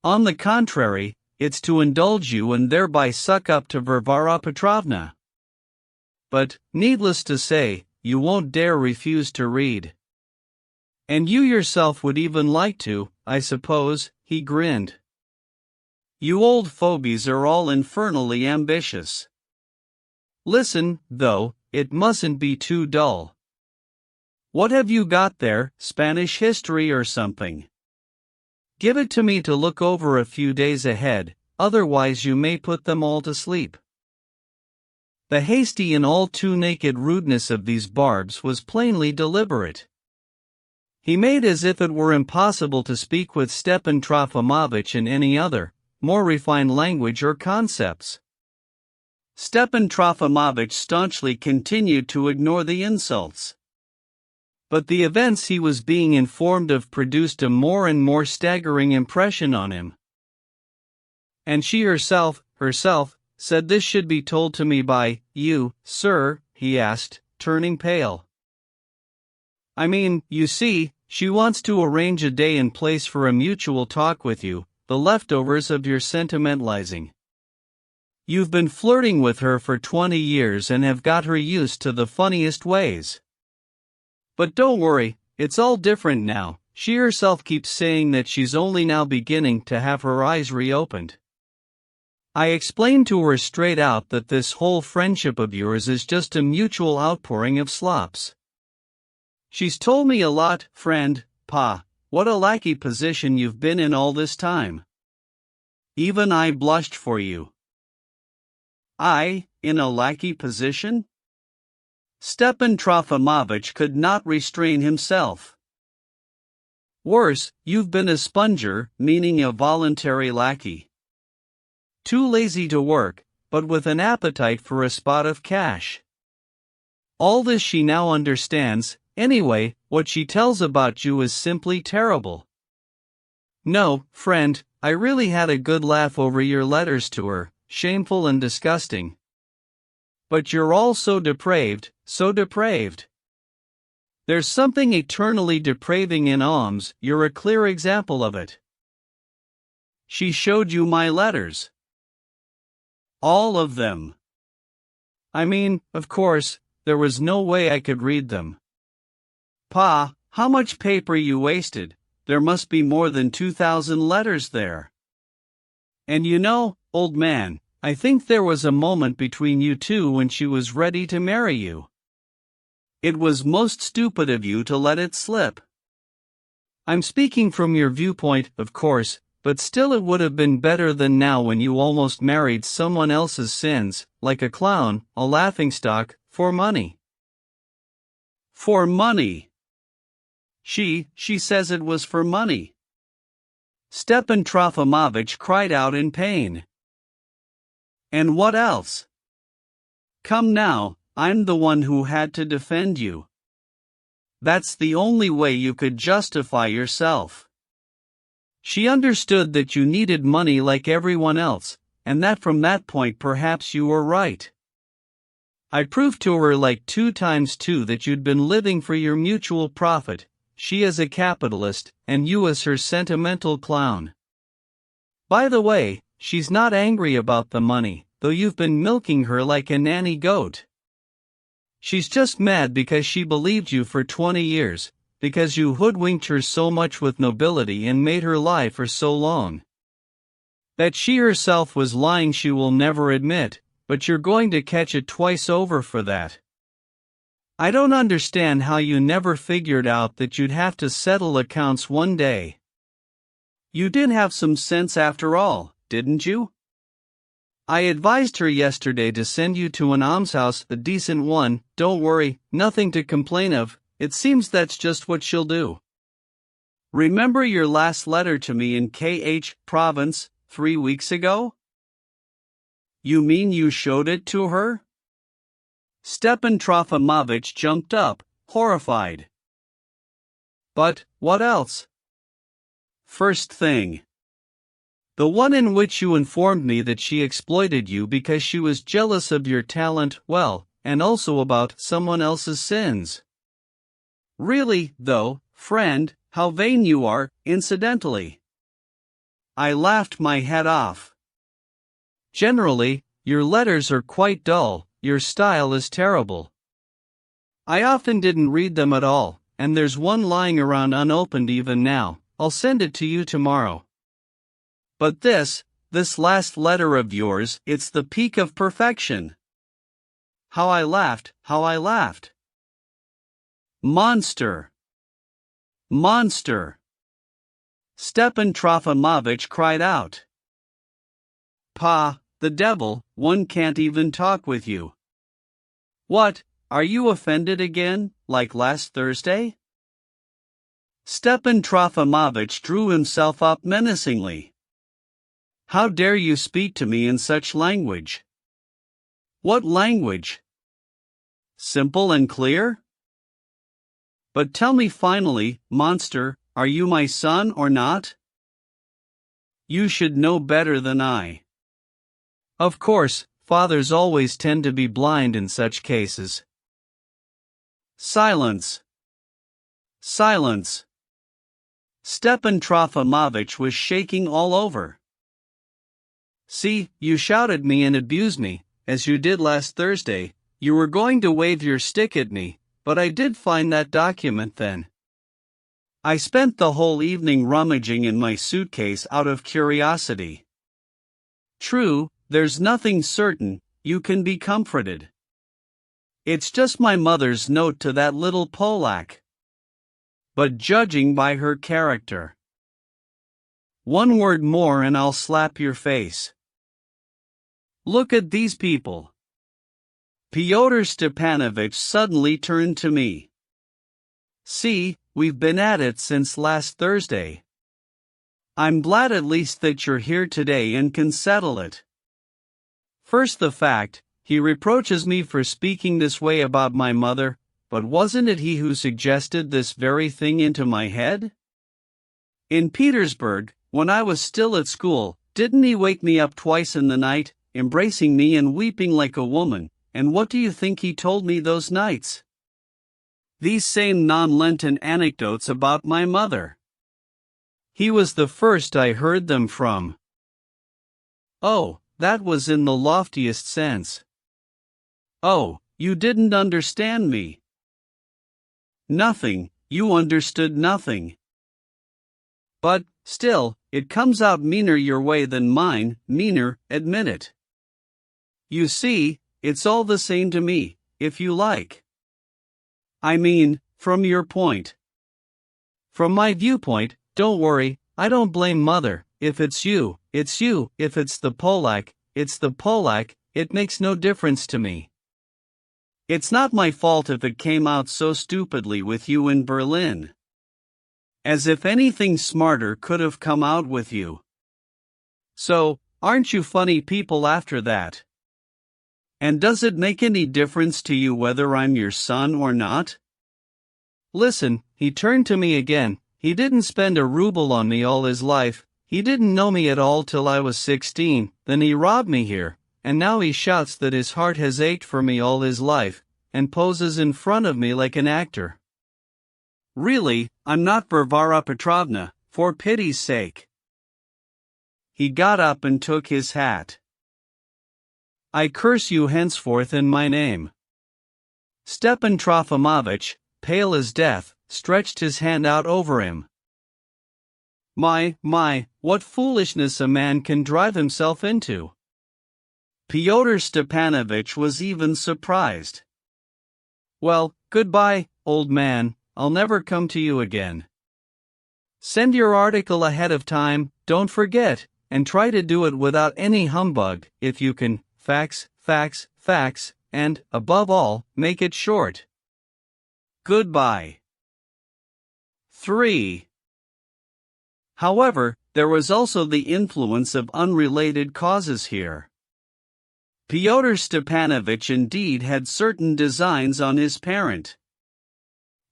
On the contrary, it's to indulge you and thereby suck up to Varvara Petrovna. But, needless to say, you won't dare refuse to read. And you yourself would even like to, I suppose, he grinned. You old phobies are all infernally ambitious. Listen, though, it mustn't be too dull. What have you got there, Spanish history or something? Give it to me to look over a few days ahead, otherwise you may put them all to sleep. The hasty and all too naked rudeness of these barbs was plainly deliberate. He made as if it were impossible to speak with Stepan Trofimovich in any other, more refined language or concepts. Stepan Trofimovich staunchly continued to ignore the insults. But the events he was being informed of produced a more and more staggering impression on him. And she herself, said this should be told to me by you, sir, he asked, turning pale. I mean, you see, she wants to arrange a day and place for a mutual talk with you, the leftovers of your sentimentalizing. You've been flirting with her for 20 years and have got her used to the funniest ways. But don't worry, it's all different now. She herself keeps saying that she's only now beginning to have her eyes reopened. I explained to her straight out that this whole friendship of yours is just a mutual outpouring of slops. She's told me a lot, friend, Pa, what a lackey position you've been in all this time. Even I blushed for you. I, in a lackey position? Stepan Trofimovich could not restrain himself. Worse, you've been a sponger, meaning a voluntary lackey. Too lazy to work, but with an appetite for a spot of cash. All this she now understands. Anyway, what she tells about you is simply terrible. No, friend, I really had a good laugh over your letters to her, shameful and disgusting. But you're all so depraved, so depraved. There's something eternally depraving in alms, you're a clear example of it. She showed you my letters. All of them. I mean, of course, there was no way I could read them. Pa, how much paper you wasted, there must be more than 2,000 letters there. And you know, old man, I think there was a moment between you two when she was ready to marry you. It was most stupid of you to let it slip. I'm speaking from your viewpoint, of course, but still it would have been better than now when you almost married someone else's sins, like a clown, a laughingstock, for money. For money. She says it was for money. Stepan Trofimovich cried out in pain. And what else? Come now, I'm the one who had to defend you. That's the only way you could justify yourself. She understood that you needed money like everyone else, and that from that point perhaps you were right. I proved to her like 2 times 2 that you'd been living for your mutual profit, she as a capitalist, and you as her sentimental clown. By the way, she's not angry about the money, though you've been milking her like a nanny goat. She's just mad because she believed you for 20 years, because you hoodwinked her so much with nobility and made her lie for so long. That she herself was lying she will never admit, but you're going to catch it twice over for that. I don't understand how you never figured out that you'd have to settle accounts one day. You did have some sense after all, didn't you? I advised her yesterday to send you to an almshouse, a decent one. Don't worry, nothing to complain of, it seems that's just what she'll do. Remember your last letter to me in KH Province, 3 weeks ago? You mean you showed it to her? Stepan Trofimovich jumped up, horrified. But, what else? First thing. The one in which you informed me that she exploited you because she was jealous of your talent, well, and also about someone else's sins. Really, though, friend, how vain you are, incidentally. I laughed my head off. Generally, your letters are quite dull, your style is terrible. I often didn't read them at all, and there's one lying around unopened even now. I'll send it to you tomorrow. But this last letter of yours, it's the peak of perfection. How I laughed, how I laughed. Monster! Monster! Stepan Trofimovich cried out. Pa, the devil, one can't even talk with you. What, are you offended again, like last Thursday? Stepan Trofimovich drew himself up menacingly. How dare you speak to me in such language? What language? Simple and clear? But tell me finally, monster, are you my son or not? You should know better than I. Of course, fathers always tend to be blind in such cases. Silence. Silence. Stepan Trofimovich was shaking all over. See, you shouted me and abused me, as you did last Thursday. You were going to wave your stick at me, but I did find that document then. I spent the whole evening rummaging in my suitcase out of curiosity. True, there's nothing certain, you can be comforted. It's just my mother's note to that little Polak. But judging by her character. One word more and I'll slap your face. Look at these people. Fyodor Stepanovich suddenly turned to me. See, we've been at it since last Thursday. I'm glad at least that you're here today and can settle it. First the fact, he reproaches me for speaking this way about my mother, but wasn't it he who suggested this very thing into my head? In Petersburg, when I was still at school, didn't he wake me up twice in the night, embracing me and weeping like a woman, and what do you think he told me those nights? These same non-Lenten anecdotes about my mother. He was the first I heard them from. Oh, that was in the loftiest sense. Oh, you didn't understand me. Nothing, you understood nothing. But, still, it comes out meaner your way than mine, meaner, admit it. You see, it's all the same to me, if you like. I mean, from your point. From my viewpoint, don't worry, I don't blame Mother. If it's you, it's you. If it's the Polak, it's the Polak. It makes no difference to me. It's not my fault if it came out so stupidly with you in Berlin. As if anything smarter could have come out with you. So, aren't you funny people after that? And does it make any difference to you whether I'm your son or not? Listen, he turned to me again. He didn't spend a ruble on me all his life. He didn't know me at all till I was 16, then he robbed me here, and now he shouts that his heart has ached for me all his life, and poses in front of me like an actor. Really, I'm not Varvara Petrovna, for pity's sake. He got up and took his hat. I curse you henceforth in my name. Stepan Trofimovich, pale as death, stretched his hand out over him. My, what foolishness a man can drive himself into. Fyodor Stepanovich was even surprised. Well, goodbye, old man, I'll never come to you again. Send your article ahead of time, don't forget, and try to do it without any humbug, if you can, fax, and, above all, make it short. Goodbye. 3. However, there was also the influence of unrelated causes here. Pyotr Stepanovich indeed had certain designs on his parent.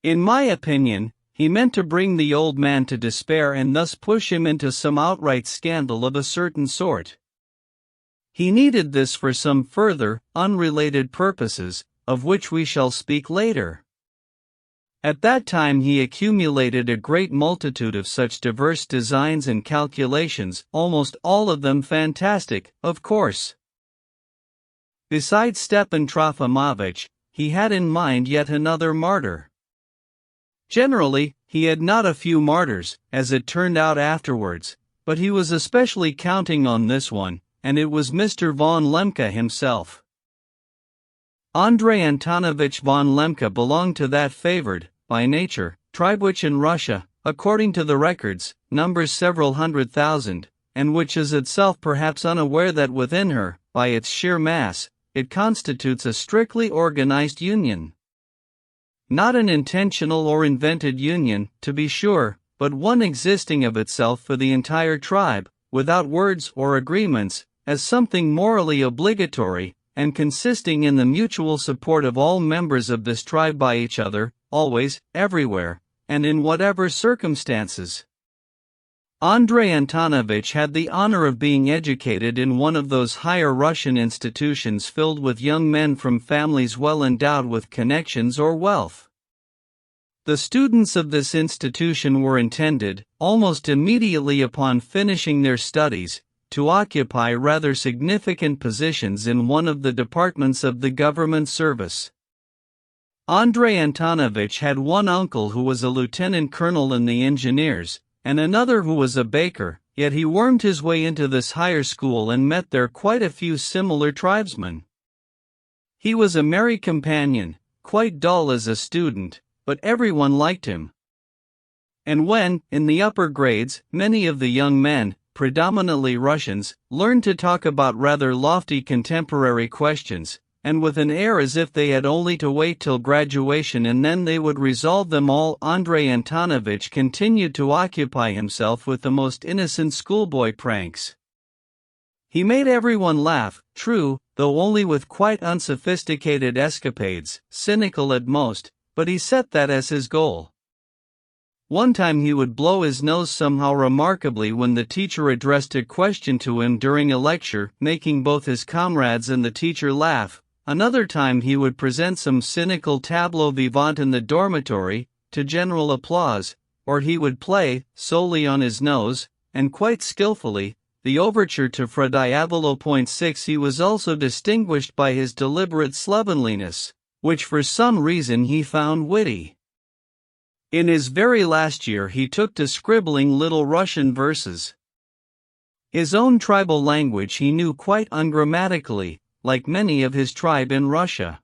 In my opinion, he meant to bring the old man to despair and thus push him into some outright scandal of a certain sort. He needed this for some further, unrelated purposes, of which we shall speak later. At that time he accumulated a great multitude of such diverse designs and calculations, almost all of them fantastic, of course. Besides Stepan Trofimovich, he had in mind yet another martyr. Generally, he had not a few martyrs, as it turned out afterwards, but he was especially counting on this one, and it was Mr. von Lemke himself. Andrei Antonovich von Lemke belonged to that favored, by nature, tribe which in Russia, according to the records, numbers several 100,000, and which is itself perhaps unaware that within her, by its sheer mass, it constitutes a strictly organized union. Not an intentional or invented union, to be sure, but one existing of itself for the entire tribe, without words or agreements, as something morally obligatory, and consisting in the mutual support of all members of this tribe by each other, always, everywhere, and in whatever circumstances. Andrei Antonovich had the honor of being educated in one of those higher Russian institutions filled with young men from families well endowed with connections or wealth. The students of this institution were intended, almost immediately upon finishing their studies, to occupy rather significant positions in one of the departments of the government service. Andrei Antonovich had one uncle who was a lieutenant colonel in the engineers, and another who was a baker, yet he wormed his way into this higher school and met there quite a few similar tribesmen. He was a merry companion, quite dull as a student, but everyone liked him. And when, in the upper grades, many of the young men, predominantly Russians, learned to talk about rather lofty contemporary questions, and with an air as if they had only to wait till graduation and then they would resolve them all, Andrei Antonovich continued to occupy himself with the most innocent schoolboy pranks. He made everyone laugh, true, though only with quite unsophisticated escapades, cynical at most, but he set that as his goal. One time he would blow his nose somehow remarkably when the teacher addressed a question to him during a lecture, making both his comrades and the teacher laugh. Another time he would present some cynical tableau vivant in the dormitory, to general applause, or he would play, solely on his nose, and quite skillfully, the overture to Fra Diavolo. 6. He was also distinguished by his deliberate slovenliness, which for some reason he found witty. In his very last year he took to scribbling little Russian verses. His own tribal language he knew quite ungrammatically, like many of his tribe in Russia.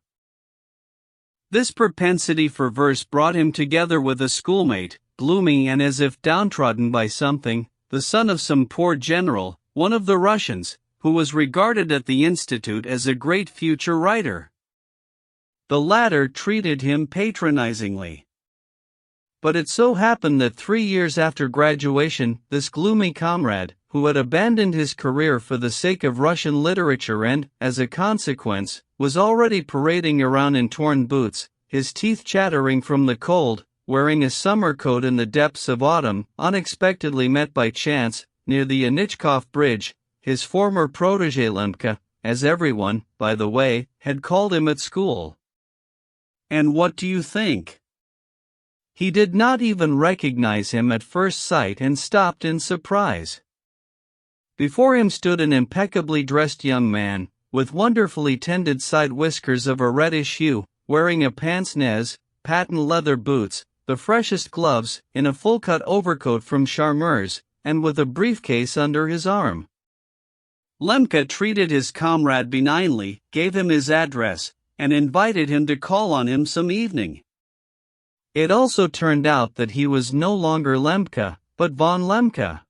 This propensity for verse brought him together with a schoolmate, gloomy and as if downtrodden by something, the son of some poor general, one of the Russians, who was regarded at the institute as a great future writer. The latter treated him patronizingly. But it so happened that 3 years after graduation, this gloomy comrade, who had abandoned his career for the sake of Russian literature and, as a consequence, was already parading around in torn boots, his teeth chattering from the cold, wearing a summer coat in the depths of autumn, unexpectedly met by chance, near the Anichkov Bridge, his former protégé Lemke, as everyone, by the way, had called him at school. And what do you think? He did not even recognize him at first sight and stopped in surprise. Before him stood an impeccably dressed young man, with wonderfully tended side whiskers of a reddish hue, wearing a pince-nez, patent leather boots, the freshest gloves, in a full-cut overcoat from Charmeuse, and with a briefcase under his arm. Lemke treated his comrade benignly, gave him his address, and invited him to call on him some evening. It also turned out that he was no longer Lemke, but von Lemke.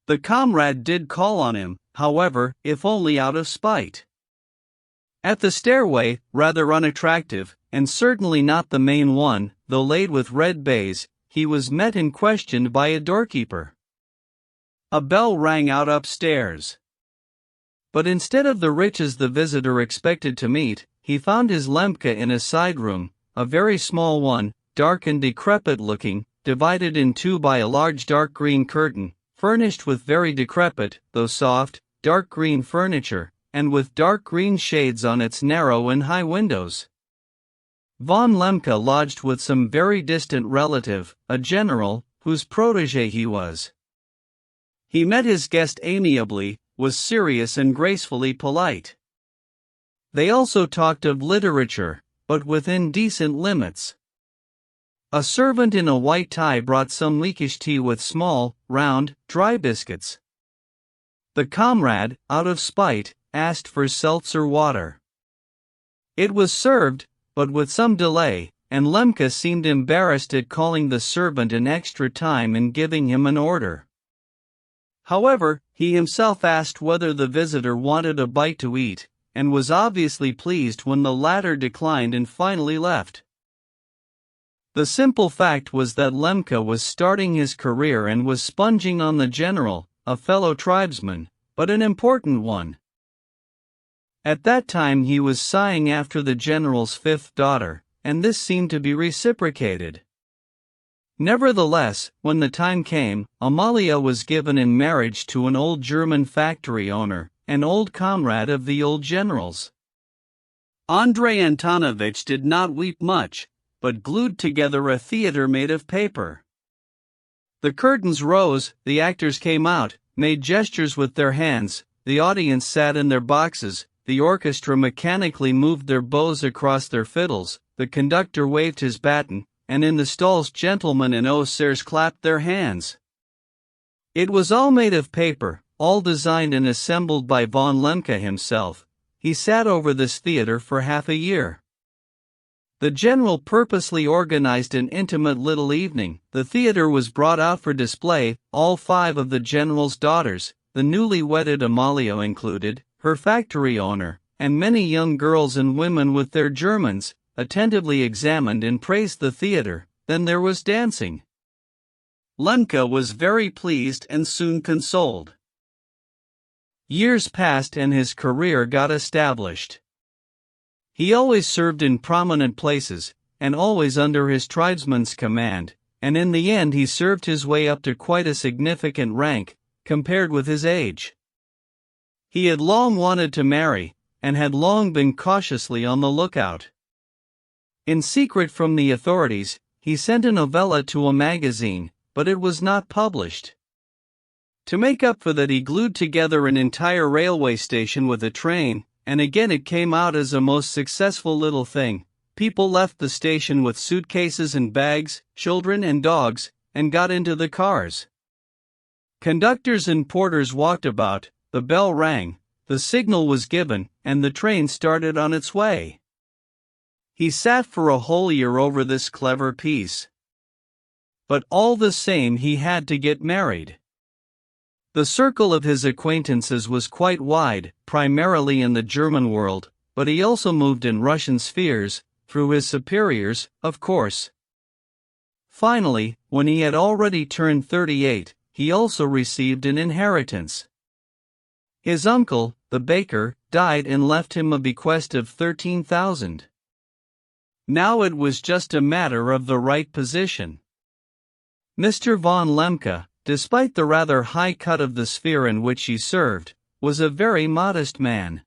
The comrade did call on him, however, if only out of spite. At the stairway, rather unattractive, and certainly not the main one, though laid with red baize, he was met and questioned by a doorkeeper. A bell rang out upstairs. But instead of the riches the visitor expected to meet, he found his Lemka in a side room, a very small one, dark and decrepit-looking, divided in two by a large dark green curtain, furnished with very decrepit, though soft, dark green furniture, and with dark green shades on its narrow and high windows. Von Lemke lodged with some very distant relative, a general, whose protégé he was. He met his guest amiably, was serious and gracefully polite. They also talked of literature, but within decent limits. A servant in a white tie brought some leakish tea with small, round, dry biscuits. The comrade, out of spite, asked for seltzer water. It was served, but with some delay, and Lemke seemed embarrassed at calling the servant an extra time in giving him an order. However, he himself asked whether the visitor wanted a bite to eat, and was obviously pleased when the latter declined and finally left. The simple fact was that Lemke was starting his career and was sponging on the general, a fellow tribesman, but an important one. At that time he was sighing after the general's fifth daughter, and this seemed to be reciprocated. Nevertheless, when the time came, Amalia was given in marriage to an old German factory owner, an old comrade of the old general's. Andrei Antonovich did not weep much, but glued together a theater made of paper. The curtains rose, the actors came out, made gestures with their hands, the audience sat in their boxes, the orchestra mechanically moved their bows across their fiddles, the conductor waved his baton, and in the stalls gentlemen and hosiers clapped their hands. It was all made of paper, all designed and assembled by von Lemke himself. He sat over this theater for half a year. The general purposely organized an intimate little evening. The theater was brought out for display, all 5 of the general's daughters, the newly wedded Amalia included, her factory owner, and many young girls and women with their Germans, attentively examined and praised the theater. Then there was dancing. Lemke was very pleased and soon consoled. Years passed and his career got established. He always served in prominent places, and always under his tribesman's command, and in the end he served his way up to quite a significant rank, compared with his age. He had long wanted to marry, and had long been cautiously on the lookout. In secret from the authorities, he sent a novella to a magazine, but it was not published. To make up for that he glued together an entire railway station with a train, and again it came out as a most successful little thing. People left the station with suitcases and bags, children and dogs, and got into the cars. Conductors and porters walked about, the bell rang, the signal was given, and the train started on its way. He sat for a whole year over this clever piece. But all the same he had to get married. The circle of his acquaintances was quite wide, primarily in the German world, but he also moved in Russian spheres, through his superiors, of course. Finally, when he had already turned 38, he also received an inheritance. His uncle, the baker, died and left him a bequest of 13,000. Now it was just a matter of the right position. Mr. von Lemke, despite the rather high cut of the sphere in which he served, was a very modest man.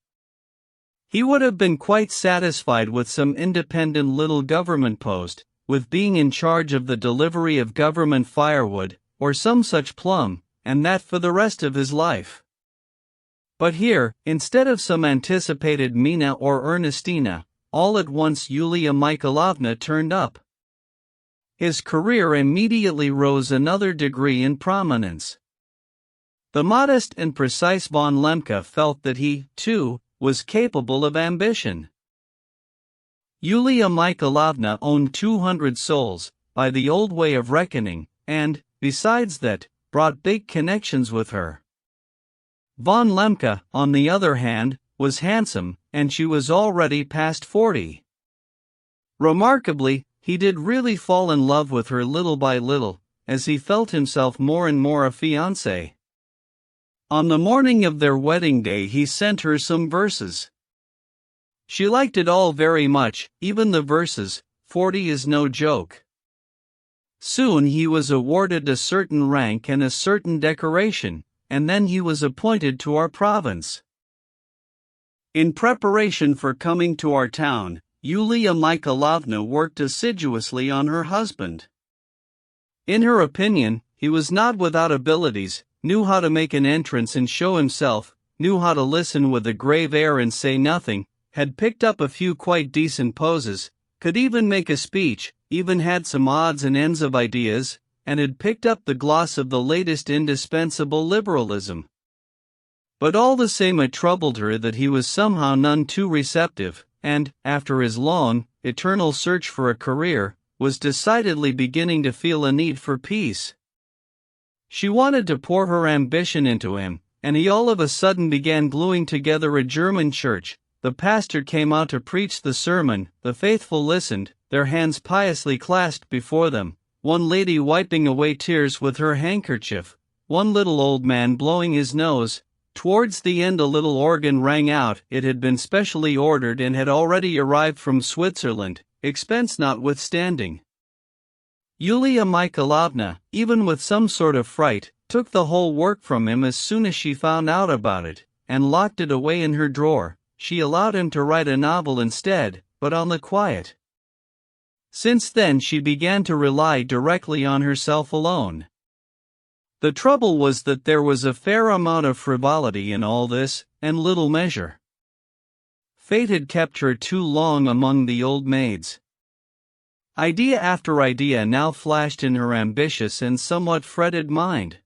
He would have been quite satisfied with some independent little government post, with being in charge of the delivery of government firewood, or some such plum, and that for the rest of his life. But here, instead of some anticipated Mina or Ernestina, all at once Yulia Mikhailovna turned up. His career immediately rose another degree in prominence. The modest and precise von Lemke felt that he, too, was capable of ambition. Yulia Mikhailovna owned 200 souls, by the old way of reckoning, and, besides that, brought big connections with her. Von Lemke, on the other hand, was handsome, and she was already past 40. Remarkably, he did really fall in love with her little by little, as he felt himself more and more a fiancé. On the morning of their wedding day he sent her some verses. She liked it all very much, even the verses. 40 is no joke. Soon he was awarded a certain rank and a certain decoration, and then he was appointed to our province. In preparation for coming to our town, Yulia Mikhailovna worked assiduously on her husband. In her opinion, he was not without abilities, knew how to make an entrance and show himself, knew how to listen with a grave air and say nothing, had picked up a few quite decent poses, could even make a speech, even had some odds and ends of ideas, and had picked up the gloss of the latest indispensable liberalism. But all the same it troubled her that he was somehow none too receptive, and, after his long, eternal search for a career, was decidedly beginning to feel a need for peace. She wanted to pour her ambition into him, and he all of a sudden began gluing together a German church. The pastor came out to preach the sermon, the faithful listened, their hands piously clasped before them, one lady wiping away tears with her handkerchief, one little old man blowing his nose. Towards the end a little organ rang out. It had been specially ordered and had already arrived from Switzerland, expense notwithstanding. Yulia Mikhailovna, even with some sort of fright, took the whole work from him as soon as she found out about it, and locked it away in her drawer. She allowed him to write a novel instead, but on the quiet. Since then she began to rely directly on herself alone. The trouble was that there was a fair amount of frivolity in all this, and little measure. Fate had kept her too long among the old maids. Idea after idea now flashed in her ambitious and somewhat fretted mind.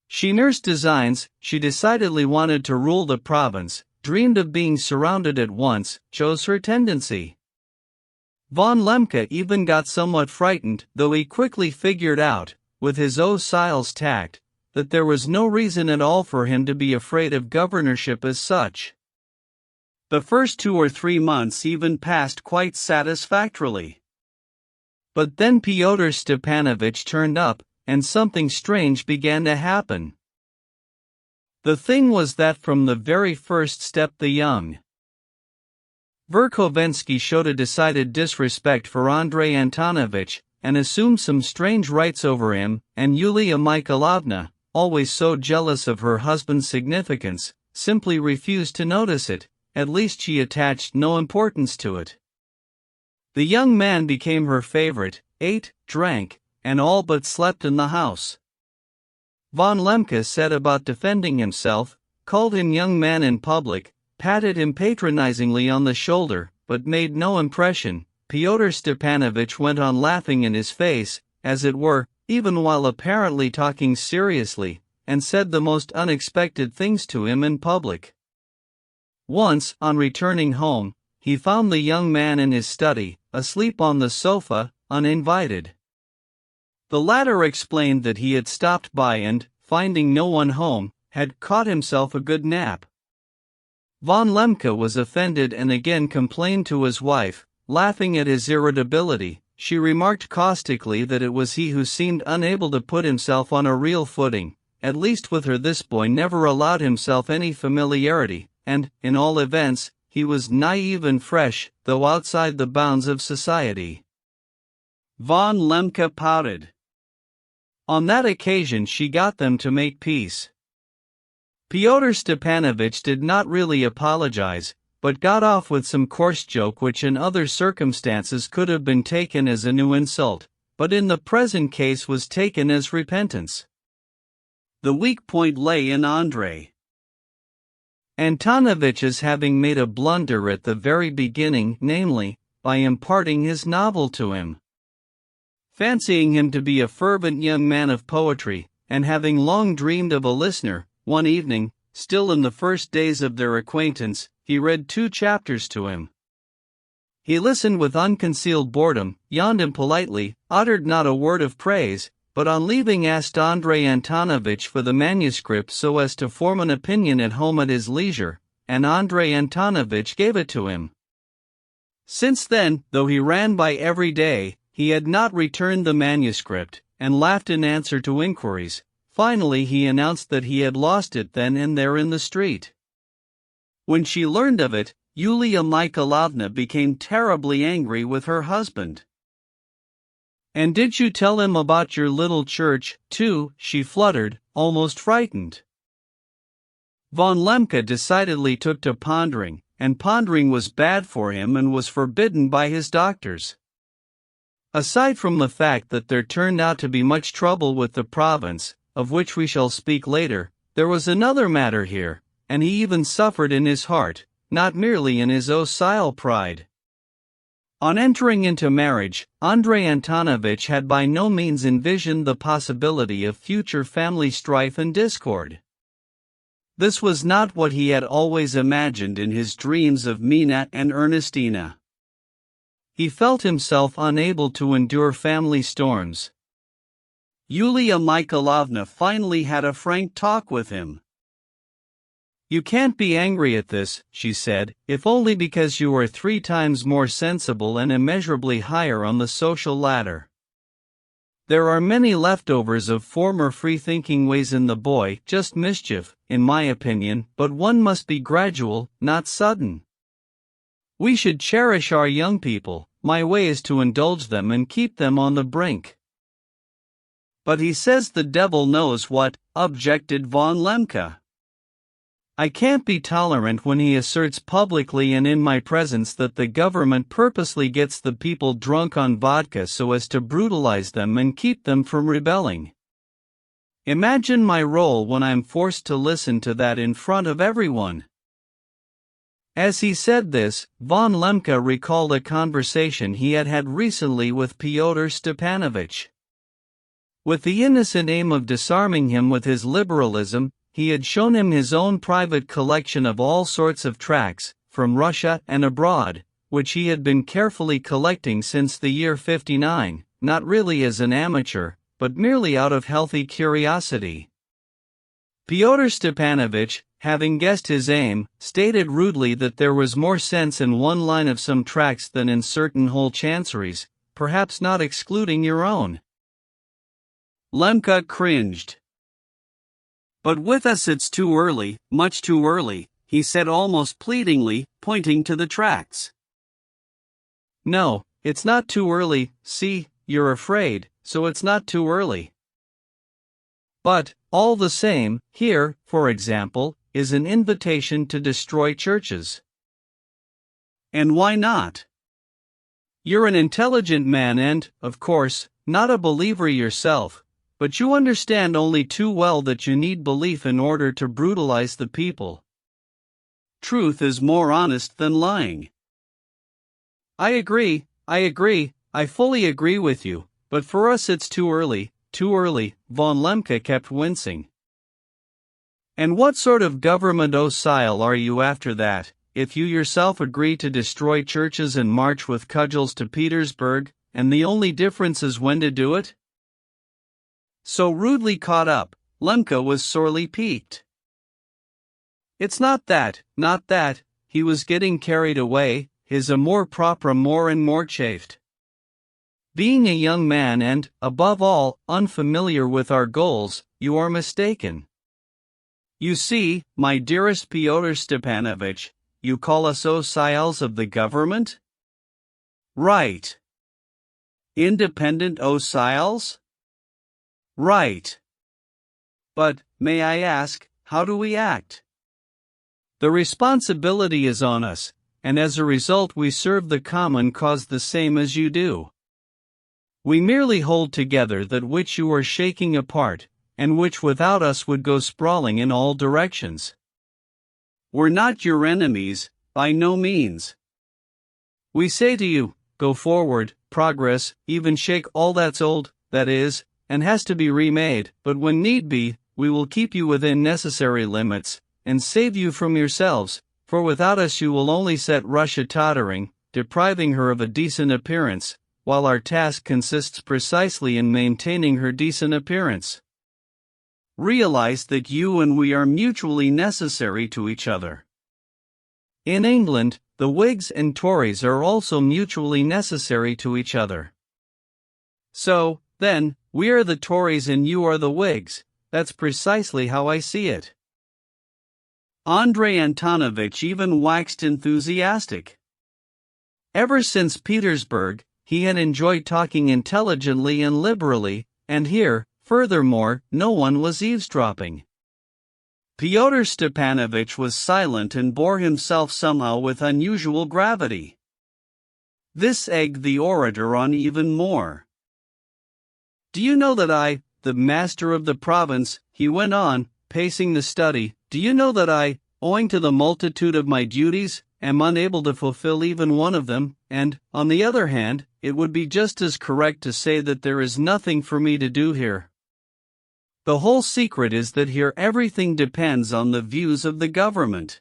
She nursed designs, she decidedly wanted to rule the province, dreamed of being surrounded at once, chose her tendency. Von Lemke even got somewhat frightened, though he quickly figured out, with his Siles tact, that there was no reason at all for him to be afraid of governorship as such. The first 2 or 3 months even passed quite satisfactorily. But then Fyodor Stepanovich turned up, and something strange began to happen. The thing was that from the very first step the young Verkhovensky showed a decided disrespect for Andrei Antonovich, and assumed some strange rights over him, and Yulia Mikhailovna, always so jealous of her husband's significance, simply refused to notice it. At least she attached no importance to it. The young man became her favorite, ate, drank, and all but slept in the house. Von Lemke set about defending himself, called him young man in public, patted him patronizingly on the shoulder, but made no impression. Fyodor Stepanovich went on laughing in his face, as it were, even while apparently talking seriously, and said the most unexpected things to him in public. Once, on returning home, he found the young man in his study, asleep on the sofa, uninvited. The latter explained that he had stopped by and, finding no one home, had caught himself a good nap. Von Lemke was offended and again complained to his wife. Laughing at his irritability, she remarked caustically that it was he who seemed unable to put himself on a real footing. At least with her this boy never allowed himself any familiarity, and, in all events, he was naive and fresh, though outside the bounds of society. Von Lemke pouted. On that occasion she got them to make peace. Fyodor Stepanovich did not really apologize, but got off with some coarse joke which in other circumstances could have been taken as a new insult, but in the present case was taken as repentance. The weak point lay in Andrei Antonovich's having made a blunder at the very beginning, namely, by imparting his novel to him. Fancying him to be a fervent young man of poetry, and having long dreamed of a listener, one evening, still in the first days of their acquaintance, he read 2 chapters to him. He listened with unconcealed boredom, yawned impolitely, uttered not a word of praise, but on leaving asked Andrei Antonovich for the manuscript so as to form an opinion at home at his leisure, and Andrei Antonovich gave it to him. Since then, though he ran by every day, he had not returned the manuscript, and laughed in answer to inquiries, Finally he announced that he had lost it then and there in the street. When she learned of it, Yulia Mikhailovna became terribly angry with her husband. "And did you tell him about your little church, too?" she fluttered, almost frightened. Von Lemke decidedly took to pondering, and pondering was bad for him and was forbidden by his doctors. Aside from the fact that there turned out to be much trouble with the province, of which we shall speak later, there was another matter here, and he even suffered in his heart, not merely in his docile pride. On entering into marriage, Andrei Antonovich had by no means envisioned the possibility of future family strife and discord. This was not what he had always imagined in his dreams of Mina and Ernestina. He felt himself unable to endure family storms. Yulia Mikhailovna finally had a frank talk with him. "You can't be angry at this," she said, "if only because you are 3 times more sensible and immeasurably higher on the social ladder. There are many leftovers of former free-thinking ways in the boy, just mischief, in my opinion, but one must be gradual, not sudden. We should cherish our young people. My way is to indulge them and keep them on the brink." "But he says the devil knows what," objected von Lemke. "I can't be tolerant when he asserts publicly and in my presence that the government purposely gets the people drunk on vodka so as to brutalize them and keep them from rebelling. Imagine my role when I'm forced to listen to that in front of everyone." As he said this, von Lemke recalled a conversation he had had recently with Fyodor Stepanovich. With the innocent aim of disarming him with his liberalism, he had shown him his own private collection of all sorts of tracts, from Russia and abroad, which he had been carefully collecting since the year '59, not really as an amateur, but merely out of healthy curiosity. Fyodor Stepanovich, having guessed his aim, stated rudely that there was more sense in one line of some tracts than in certain whole chanceries, perhaps not excluding your own. Lemke cringed. "But with us it's too early, much too early," he said almost pleadingly, pointing to the tracts. "No, it's not too early, see, you're afraid, so it's not too early. But, all the same, here, for example, is an invitation to destroy churches." "And why not? You're an intelligent man and, of course, not a believer yourself, but you understand only too well that you need belief in order to brutalize the people. Truth is more honest than lying." I agree, I fully agree with you, but for us it's too early, von Lemke kept wincing. "And what sort of government docile are you after that, if you yourself agree to destroy churches and march with cudgels to Petersburg, and the only difference is when to do it?" So rudely caught up, Lemke was sorely piqued. "It's not that, he was getting carried away, his amour propre more and more chafed. Being a young man and, above all, unfamiliar with our goals, you are mistaken. You see, my dearest Fyodor Stepanovich, you call us dociles of the government? Right. Independent dociles? Right. But, may I ask, how do we act? The responsibility is on us, and as a result we serve the common cause the same as you do. We merely hold together that which you are shaking apart, and which without us would go sprawling in all directions. We're not your enemies, by no means. We say to you, go forward, progress, even shake all that's old, that is, and has to be remade, but when need be, we will keep you within necessary limits, and save you from yourselves, for without us you will only set Russia tottering, depriving her of a decent appearance, while our task consists precisely in maintaining her decent appearance. Realize that you and we are mutually necessary to each other. In England, the Whigs and Tories are also mutually necessary to each other. So, then, we are the Tories and you are the Whigs, that's precisely how I see it. Andrei Antonovich even waxed enthusiastic. Ever since Petersburg, he had enjoyed talking intelligently and liberally, and here, furthermore, no one was eavesdropping. Fyodor Stepanovich was silent and bore himself somehow with unusual gravity. This egged the orator on even more. "Do you know that I, the master of the province," he went on, pacing the study, "do you know that I, owing to the multitude of my duties, am unable to fulfill even one of them, and, on the other hand, it would be just as correct to say that there is nothing for me to do here. The whole secret is that here everything depends on the views of the government.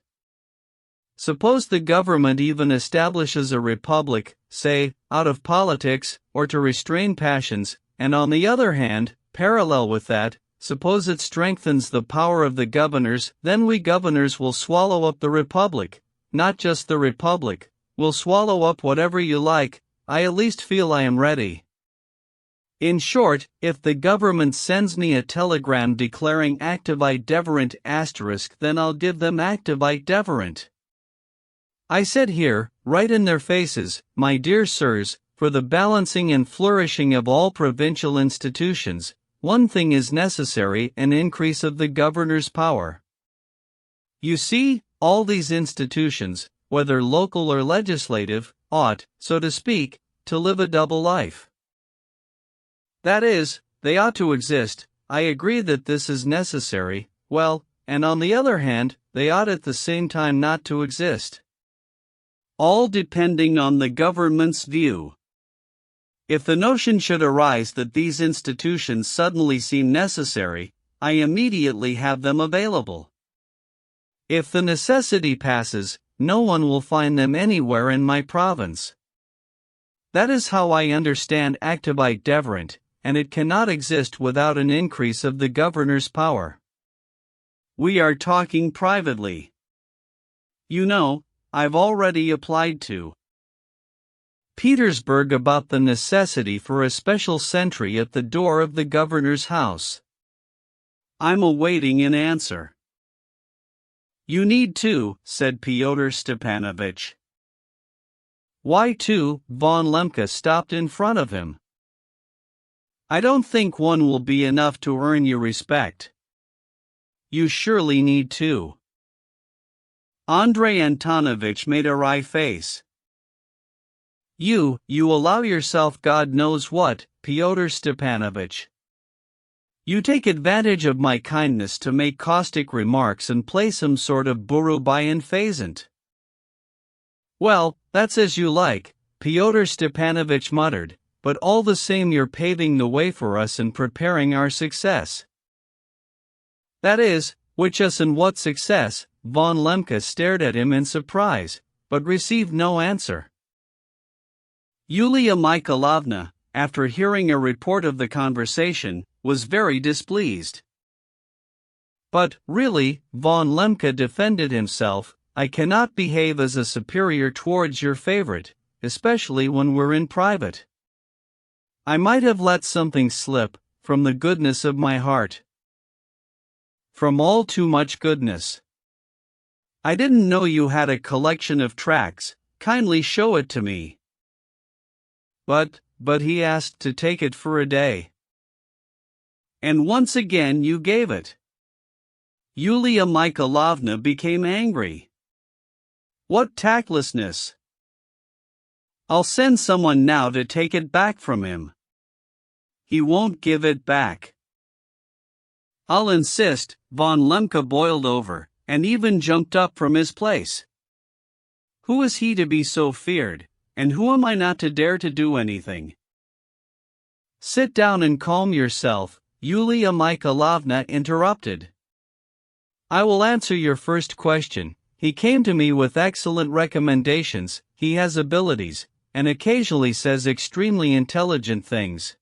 Suppose the government even establishes a republic, say, out of politics, or to restrain passions, and on the other hand, parallel with that, suppose it strengthens the power of the governors, then we governors will swallow up the republic, not just the republic, we'll swallow up whatever you like. I at least feel I am ready. In short, if the government sends me a telegram declaring activite deverent *, then I'll give them activite deverent. I said here, right in their faces, my dear sirs, for the balancing and flourishing of all provincial institutions, one thing is necessary: an increase of the governor's power. You see, all these institutions, whether local or legislative, ought, so to speak, to live a double life. That is, they ought to exist. I agree that this is necessary, well, and on the other hand, they ought at the same time not to exist. All depending on the government's view. If the notion should arise that these institutions suddenly seem necessary, I immediately have them available. If the necessity passes, no one will find them anywhere in my province. That is how I understand activite deverent, and it cannot exist without an increase of the governor's power. We are talking privately. You know, I've already applied to Petersburg about the necessity for a special sentry at the door of the governor's house. I'm awaiting an answer. You need to, said Fyodor Stepanovich. Why to? Von Lemke stopped in front of him. I don't think one will be enough to earn your respect. You surely need two. Andrei Antonovich made a wry face. You allow yourself God knows what, Fyodor Stepanovich. You take advantage of my kindness to make caustic remarks and play some sort of Burubayan pheasant. Well, that's as you like, Fyodor Stepanovich muttered, but all the same you're paving the way for us and preparing our success. That is, which us and what success? Von Lemke stared at him in surprise, but received no answer. Yulia Mikhailovna, after hearing a report of the conversation, was very displeased. But, really, Von Lemke defended himself, I cannot behave as a superior towards your favorite, especially when we're in private. I might have let something slip, from the goodness of my heart. From all too much goodness. I didn't know you had a collection of tracts, kindly show it to me. But he asked to take it for a day. And once again you gave it. Yulia Mikhailovna became angry. What tactlessness! I'll send someone now to take it back from him. He won't give it back. I'll insist. Von Lemke boiled over, and even jumped up from his place. Who is he to be so feared, and who am I not to dare to do anything? Sit down and calm yourself, Yulia Mikhailovna interrupted. I will answer your first question. He came to me with excellent recommendations, he has abilities, and occasionally says extremely intelligent things.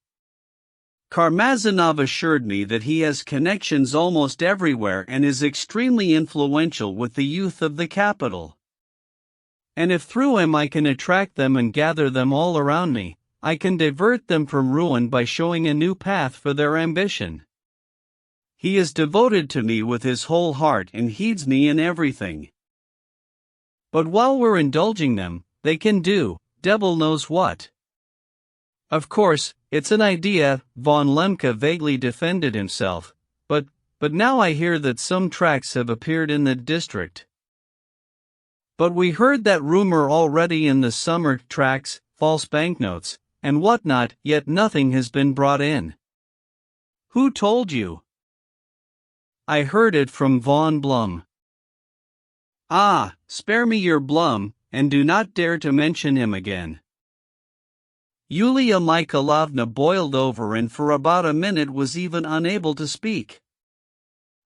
Karmazinov assured me that he has connections almost everywhere and is extremely influential with the youth of the capital. And if through him I can attract them and gather them all around me, I can divert them from ruin by showing a new path for their ambition. He is devoted to me with his whole heart and heeds me in everything. But while we're indulging them, they can do, devil knows what. Of course, it's an idea, von Lemke vaguely defended himself, but now I hear that some tracts have appeared in the district. But we heard that rumor already in the summer, tracts, false banknotes, and whatnot, yet nothing has been brought in. Who told you? I heard it from von Blum. Ah, spare me your Blum, and do not dare to mention him again. Yulia Mikhailovna boiled over and for about a minute was even unable to speak.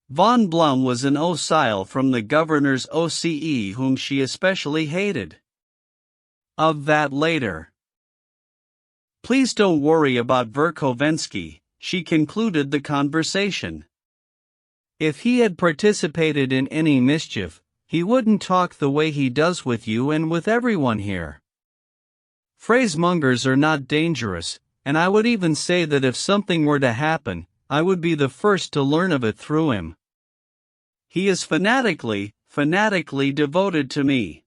Von Blum was an OCIL from the governor's OCE whom she especially hated. Of that later. Please don't worry about Verkhovensky, she concluded the conversation. If he had participated in any mischief, he wouldn't talk the way he does with you and with everyone here. Phrasemongers are not dangerous, and I would even say that if something were to happen, I would be the first to learn of it through him. He is fanatically devoted to me.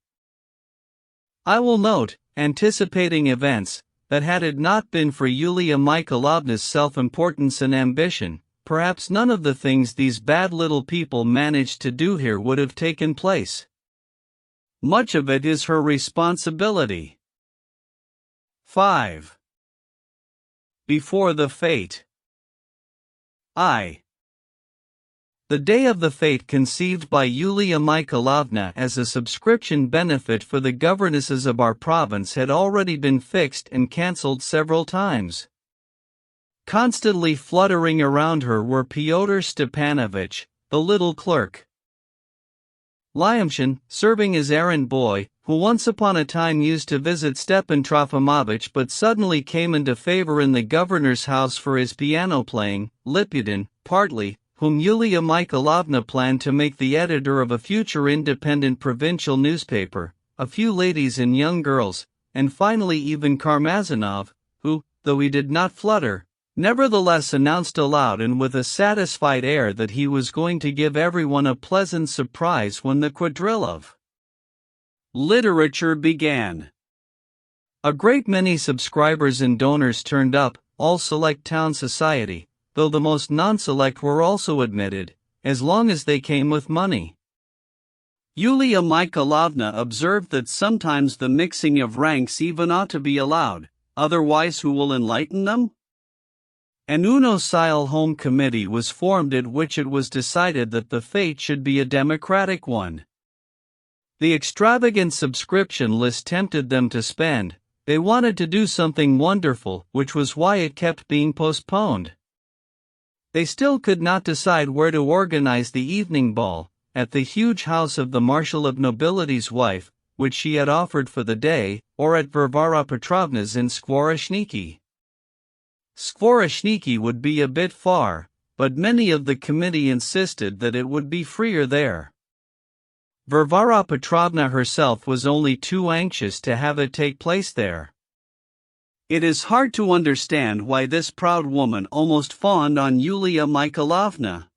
I will note, anticipating events, that had it not been for Yulia Mikhailovna's self-importance and ambition, perhaps none of the things these bad little people managed to do here would have taken place. Much of it is her responsibility. 5. Before the fete. The day of the fete conceived by Yulia Mikhailovna as a subscription benefit for the governesses of our province had already been fixed and cancelled several times. Constantly fluttering around her were Fyodor Stepanovich, the little clerk, Lyamshin, serving as errand boy, who once upon a time used to visit Stepan Trofimovich but suddenly came into favor in the governor's house for his piano playing, Lipudin, partly, whom Yulia Mikhailovna planned to make the editor of a future independent provincial newspaper, a few ladies and young girls, and finally even Karmazinov, who, though he did not flutter, nevertheless announced aloud and with a satisfied air that he was going to give everyone a pleasant surprise when the quadrille of literature began. A great many subscribers and donors turned up, all select town society, though the most non-select were also admitted, as long as they came with money. Yulia Mikhailovna observed that sometimes the mixing of ranks even ought to be allowed, otherwise who will enlighten them? An UNOCIL home committee was formed at which it was decided that the fete should be a democratic one. The extravagant subscription list tempted them to spend. They wanted to do something wonderful, which was why it kept being postponed. They still could not decide where to organize the evening ball, at the huge house of the Marshal of Nobility's wife, which she had offered for the day, or at Varvara Petrovna's in Skvoreshniki. Skvoreshniki would be a bit far, but many of the committee insisted that it would be freer there. Varvara Petrovna herself was only too anxious to have it take place there. It is hard to understand why this proud woman almost fawned on Yulia Mikhailovna.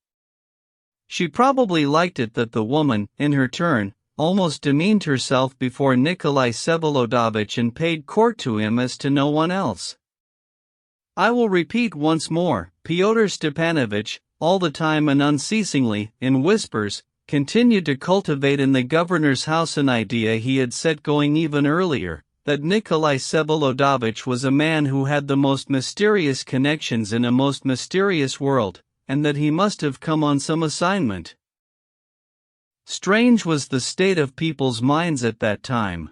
She probably liked it that the woman, in her turn, almost demeaned herself before Nikolai Vsevolodovich and paid court to him as to no one else. I will repeat once more, Fyodor Stepanovich, all the time and unceasingly, in whispers, continued to cultivate in the governor's house an idea he had set going even earlier, that Nikolai Vsevolodovich was a man who had the most mysterious connections in a most mysterious world, and that he must have come on some assignment. Strange was the state of people's minds at that time.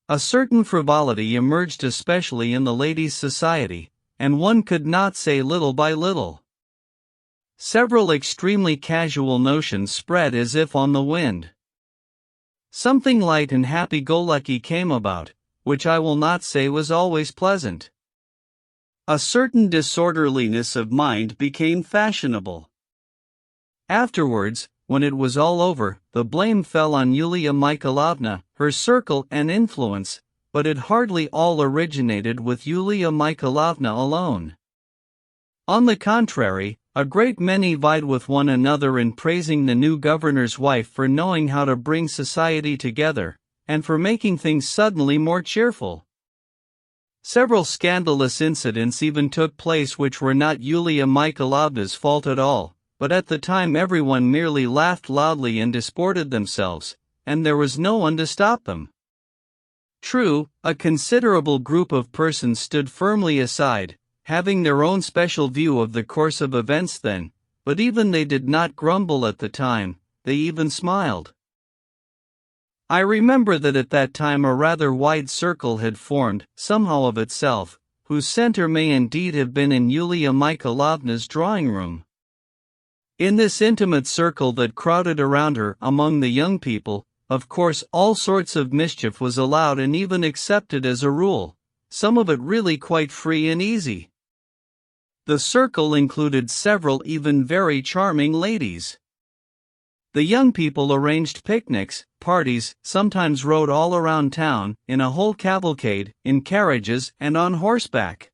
A certain frivolity emerged especially in the ladies' society, and one could not say little by little. Several extremely casual notions spread as if on the wind. Something light and happy-go-lucky came about, which I will not say was always pleasant. A certain disorderliness of mind became fashionable. Afterwards, when it was all over, the blame fell on Yulia Mikhailovna, her circle and influence, but it hardly all originated with Yulia Mikhailovna alone. On the contrary, A great many vied with one another in praising the new governor's wife for knowing how to bring society together, and for making things suddenly more cheerful. Several scandalous incidents even took place which were not Yulia Mikhailovna's fault at all, but at the time everyone merely laughed loudly and disported themselves, and there was no one to stop them. True, a considerable group of persons stood firmly aside, having their own special view of the course of events then, but even they did not grumble at the time, they even smiled. I remember that at that time a rather wide circle had formed, somehow of itself, whose center may indeed have been in Yulia Mikhailovna's drawing room. In this intimate circle that crowded around her among the young people, of course all sorts of mischief was allowed and even accepted as a rule, some of it really quite free and easy. The circle included several even very charming ladies. The young people arranged picnics, parties, sometimes rode all around town, in a whole cavalcade, in carriages and on horseback.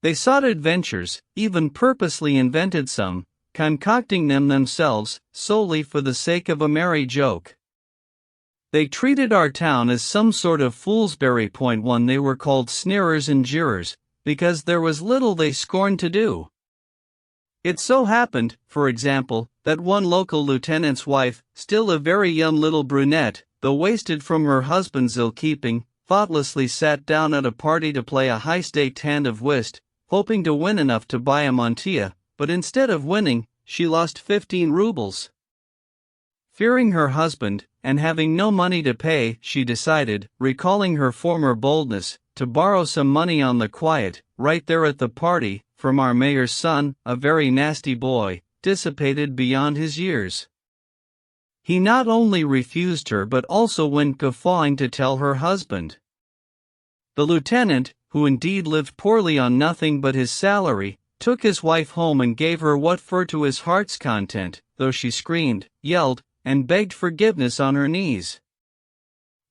They sought adventures, even purposely invented some, concocting them themselves, solely for the sake of a merry joke. They treated our town as some sort of Foolsbury Point when they were called sneerers and jeerers, because there was little they scorned to do. It so happened, for example, that one local lieutenant's wife, still a very young little brunette, though wasted from her husband's ill-keeping, thoughtlessly sat down at a party to play a high-staked hand of whist, hoping to win enough to buy a mantilla, but instead of winning, she lost 15 rubles. Fearing her husband, and having no money to pay, she decided, recalling her former boldness, to borrow some money on the quiet, right there at the party, from our mayor's son, a very nasty boy, dissipated beyond his years. He not only refused her but also went guffawing to tell her husband. The lieutenant, who indeed lived poorly on nothing but his salary, took his wife home and gave her what for to his heart's content, though she screamed, yelled, and begged forgiveness on her knees.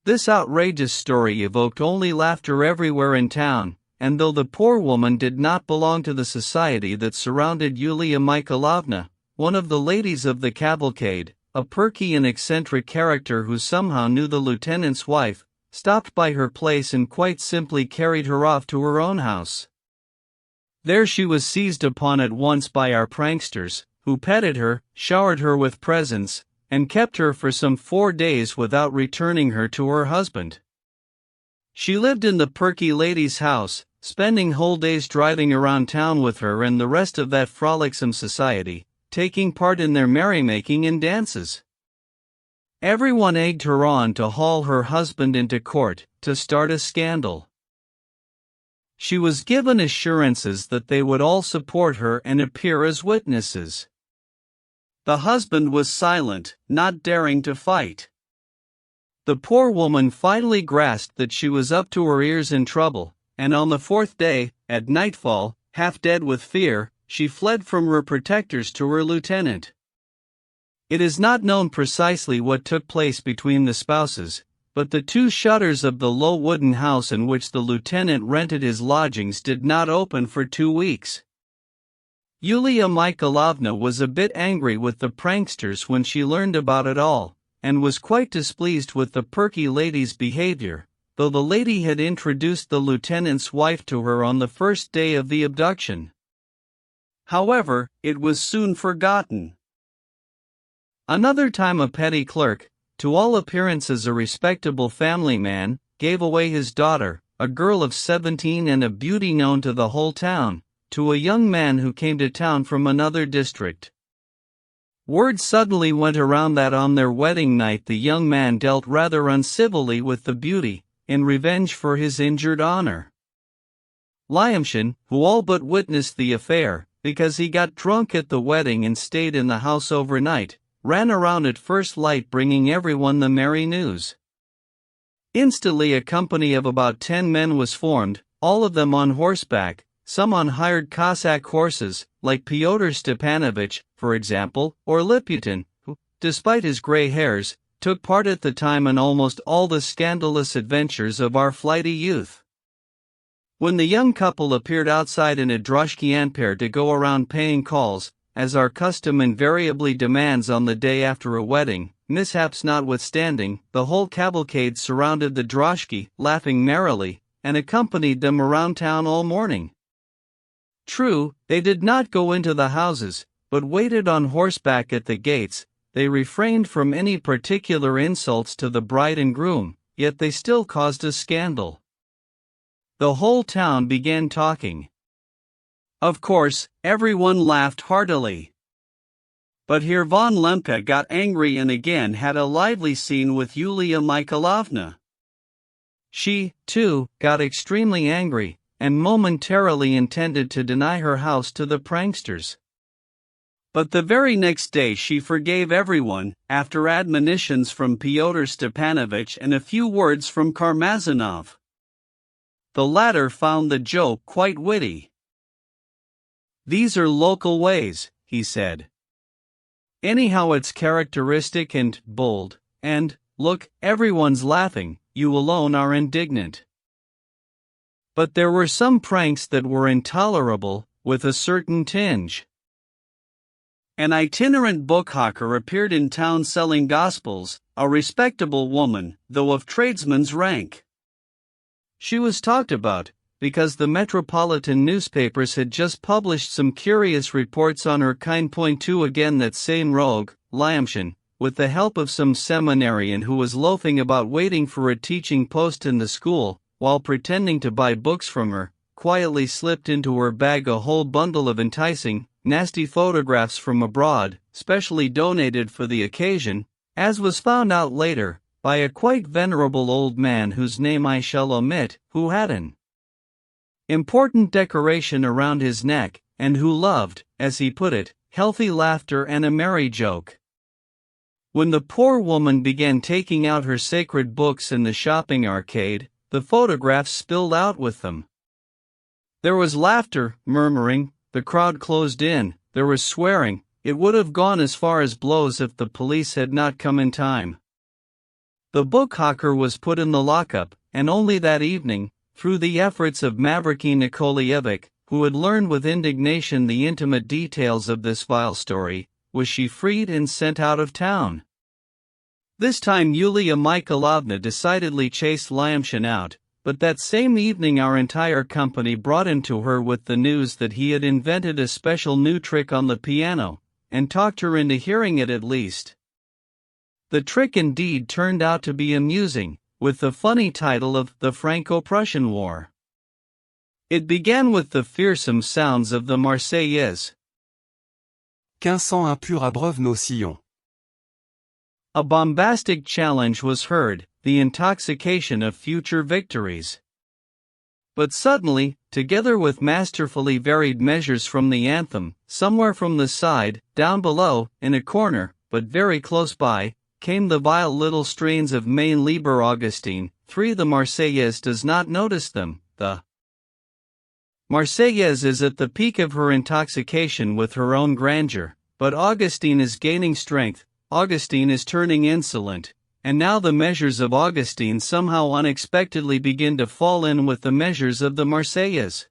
This outrageous story evoked only laughter everywhere in town, and though the poor woman did not belong to the society that surrounded Yulia Mikhailovna, one of the ladies of the cavalcade, a perky and eccentric character who somehow knew the lieutenant's wife, stopped by her place and quite simply carried her off to her own house. There she was seized upon at once by our pranksters, who petted her, showered her with presents, and kept her for some 4 days without returning her to her husband. She lived in the perky lady's house, spending whole days driving around town with her and the rest of that frolicsome society, taking part in their merrymaking and dances. Everyone egged her on to haul her husband into court, to start a scandal. She was given assurances that they would all support her and appear as witnesses. The husband was silent, not daring to fight. The poor woman finally grasped that she was up to her ears in trouble, and on the 4th day, at nightfall, half dead with fear, she fled from her protectors to her lieutenant. It is not known precisely what took place between the spouses, but the 2 shutters of the low wooden house in which the lieutenant rented his lodgings did not open for 2 weeks. Yulia Mikhailovna was a bit angry with the pranksters when she learned about it all, and was quite displeased with the perky lady's behavior, though the lady had introduced the lieutenant's wife to her on the first day of the abduction. However, it was soon forgotten. Another time a petty clerk, to all appearances a respectable family man, gave away his daughter, a girl of 17 and a beauty known to the whole town, to a young man who came to town from another district. Word suddenly went around that on their wedding night the young man dealt rather uncivilly with the beauty, in revenge for his injured honor. Lyamshin, who all but witnessed the affair, because he got drunk at the wedding and stayed in the house overnight, ran around at first light bringing everyone the merry news. Instantly a company of about 10 men was formed, all of them on horseback, some on hired Cossack horses, like Fyodor Stepanovich, for example, or Liputin, who, despite his gray hairs, took part at the time in almost all the scandalous adventures of our flighty youth. When the young couple appeared outside in a droshky pair to go around paying calls, as our custom invariably demands on the day after a wedding, mishaps notwithstanding, the whole cavalcade surrounded the droshky, laughing merrily, and accompanied them around town all morning. True, they did not go into the houses, but waited on horseback at the gates. They refrained from any particular insults to the bride and groom, yet they still caused a scandal. The whole town began talking. Of course, everyone laughed heartily. But Herr von Lemke got angry and again had a lively scene with Yulia Mikhailovna. She, too, got extremely angry, and momentarily intended to deny her house to the pranksters. But the very next day she forgave everyone, after admonitions from Fyodor Stepanovich and a few words from Karmazinov. The latter found the joke quite witty. "These are local ways," he said. "Anyhow it's characteristic and bold, and, look, everyone's laughing, you alone are indignant." But there were some pranks that were intolerable, with a certain tinge. An itinerant bookhawker appeared in town selling Gospels, a respectable woman, though of tradesman's rank. She was talked about, because the metropolitan newspapers had just published some curious reports on her kind. To again that same rogue, Lyamshin, with the help of some seminarian who was loafing about waiting for a teaching post in the school, while pretending to buy books from her, quietly slipped into her bag a whole bundle of enticing, nasty photographs from abroad, specially donated for the occasion, as was found out later, by a quite venerable old man whose name I shall omit, who had an important decoration around his neck, and who loved, as he put it, healthy laughter and a merry joke. When the poor woman began taking out her sacred books in the shopping arcade, the photographs spilled out with them. There was laughter, murmuring, the crowd closed in, there was swearing. It would have gone as far as blows if the police had not come in time. The bookhawker was put in the lockup, and only that evening, through the efforts of Mavriky Nikolaevich, who had learned with indignation the intimate details of this vile story, was she freed and sent out of town. This time Yulia Mikhailovna decidedly chased Lyamshin out, but that same evening our entire company brought him to her with the news that he had invented a special new trick on the piano, and talked her into hearing it at least. The trick indeed turned out to be amusing, with the funny title of The Franco-Prussian War. It began with the fearsome sounds of the Marseillaise. 1501 pur abreuve nos sillons. A bombastic challenge was heard, the intoxication of future victories. But suddenly, together with masterfully varied measures from the anthem, somewhere from the side, down below, in a corner, but very close by, came the vile little strains of Mein lieber Augustin. 3. The Marseillaise does not notice them. The Marseillaise is at the peak of her intoxication with her own grandeur, but Augustine is gaining strength, Augustine is turning insolent, and now the measures of Augustine somehow unexpectedly begin to fall in with the measures of the Marseillaise.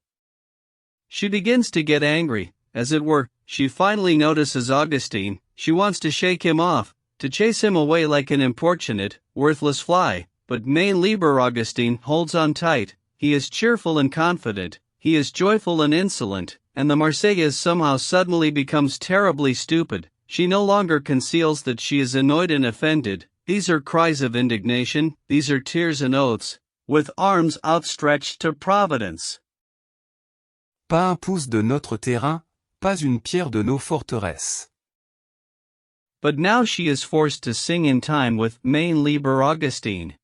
She begins to get angry, as it were. She finally notices Augustine, she wants to shake him off, to chase him away like an importunate, worthless fly, but Mein lieber Augustine holds on tight. He is cheerful and confident, he is joyful and insolent, and the Marseillaise somehow suddenly becomes terribly stupid. She no longer conceals that she is annoyed and offended. These are cries of indignation, these are tears and oaths, with arms outstretched to Providence. Pas un pouce de notre terrain, pas une pierre de nos forteresses. But now she is forced to sing in time with Mein lieber Augustine.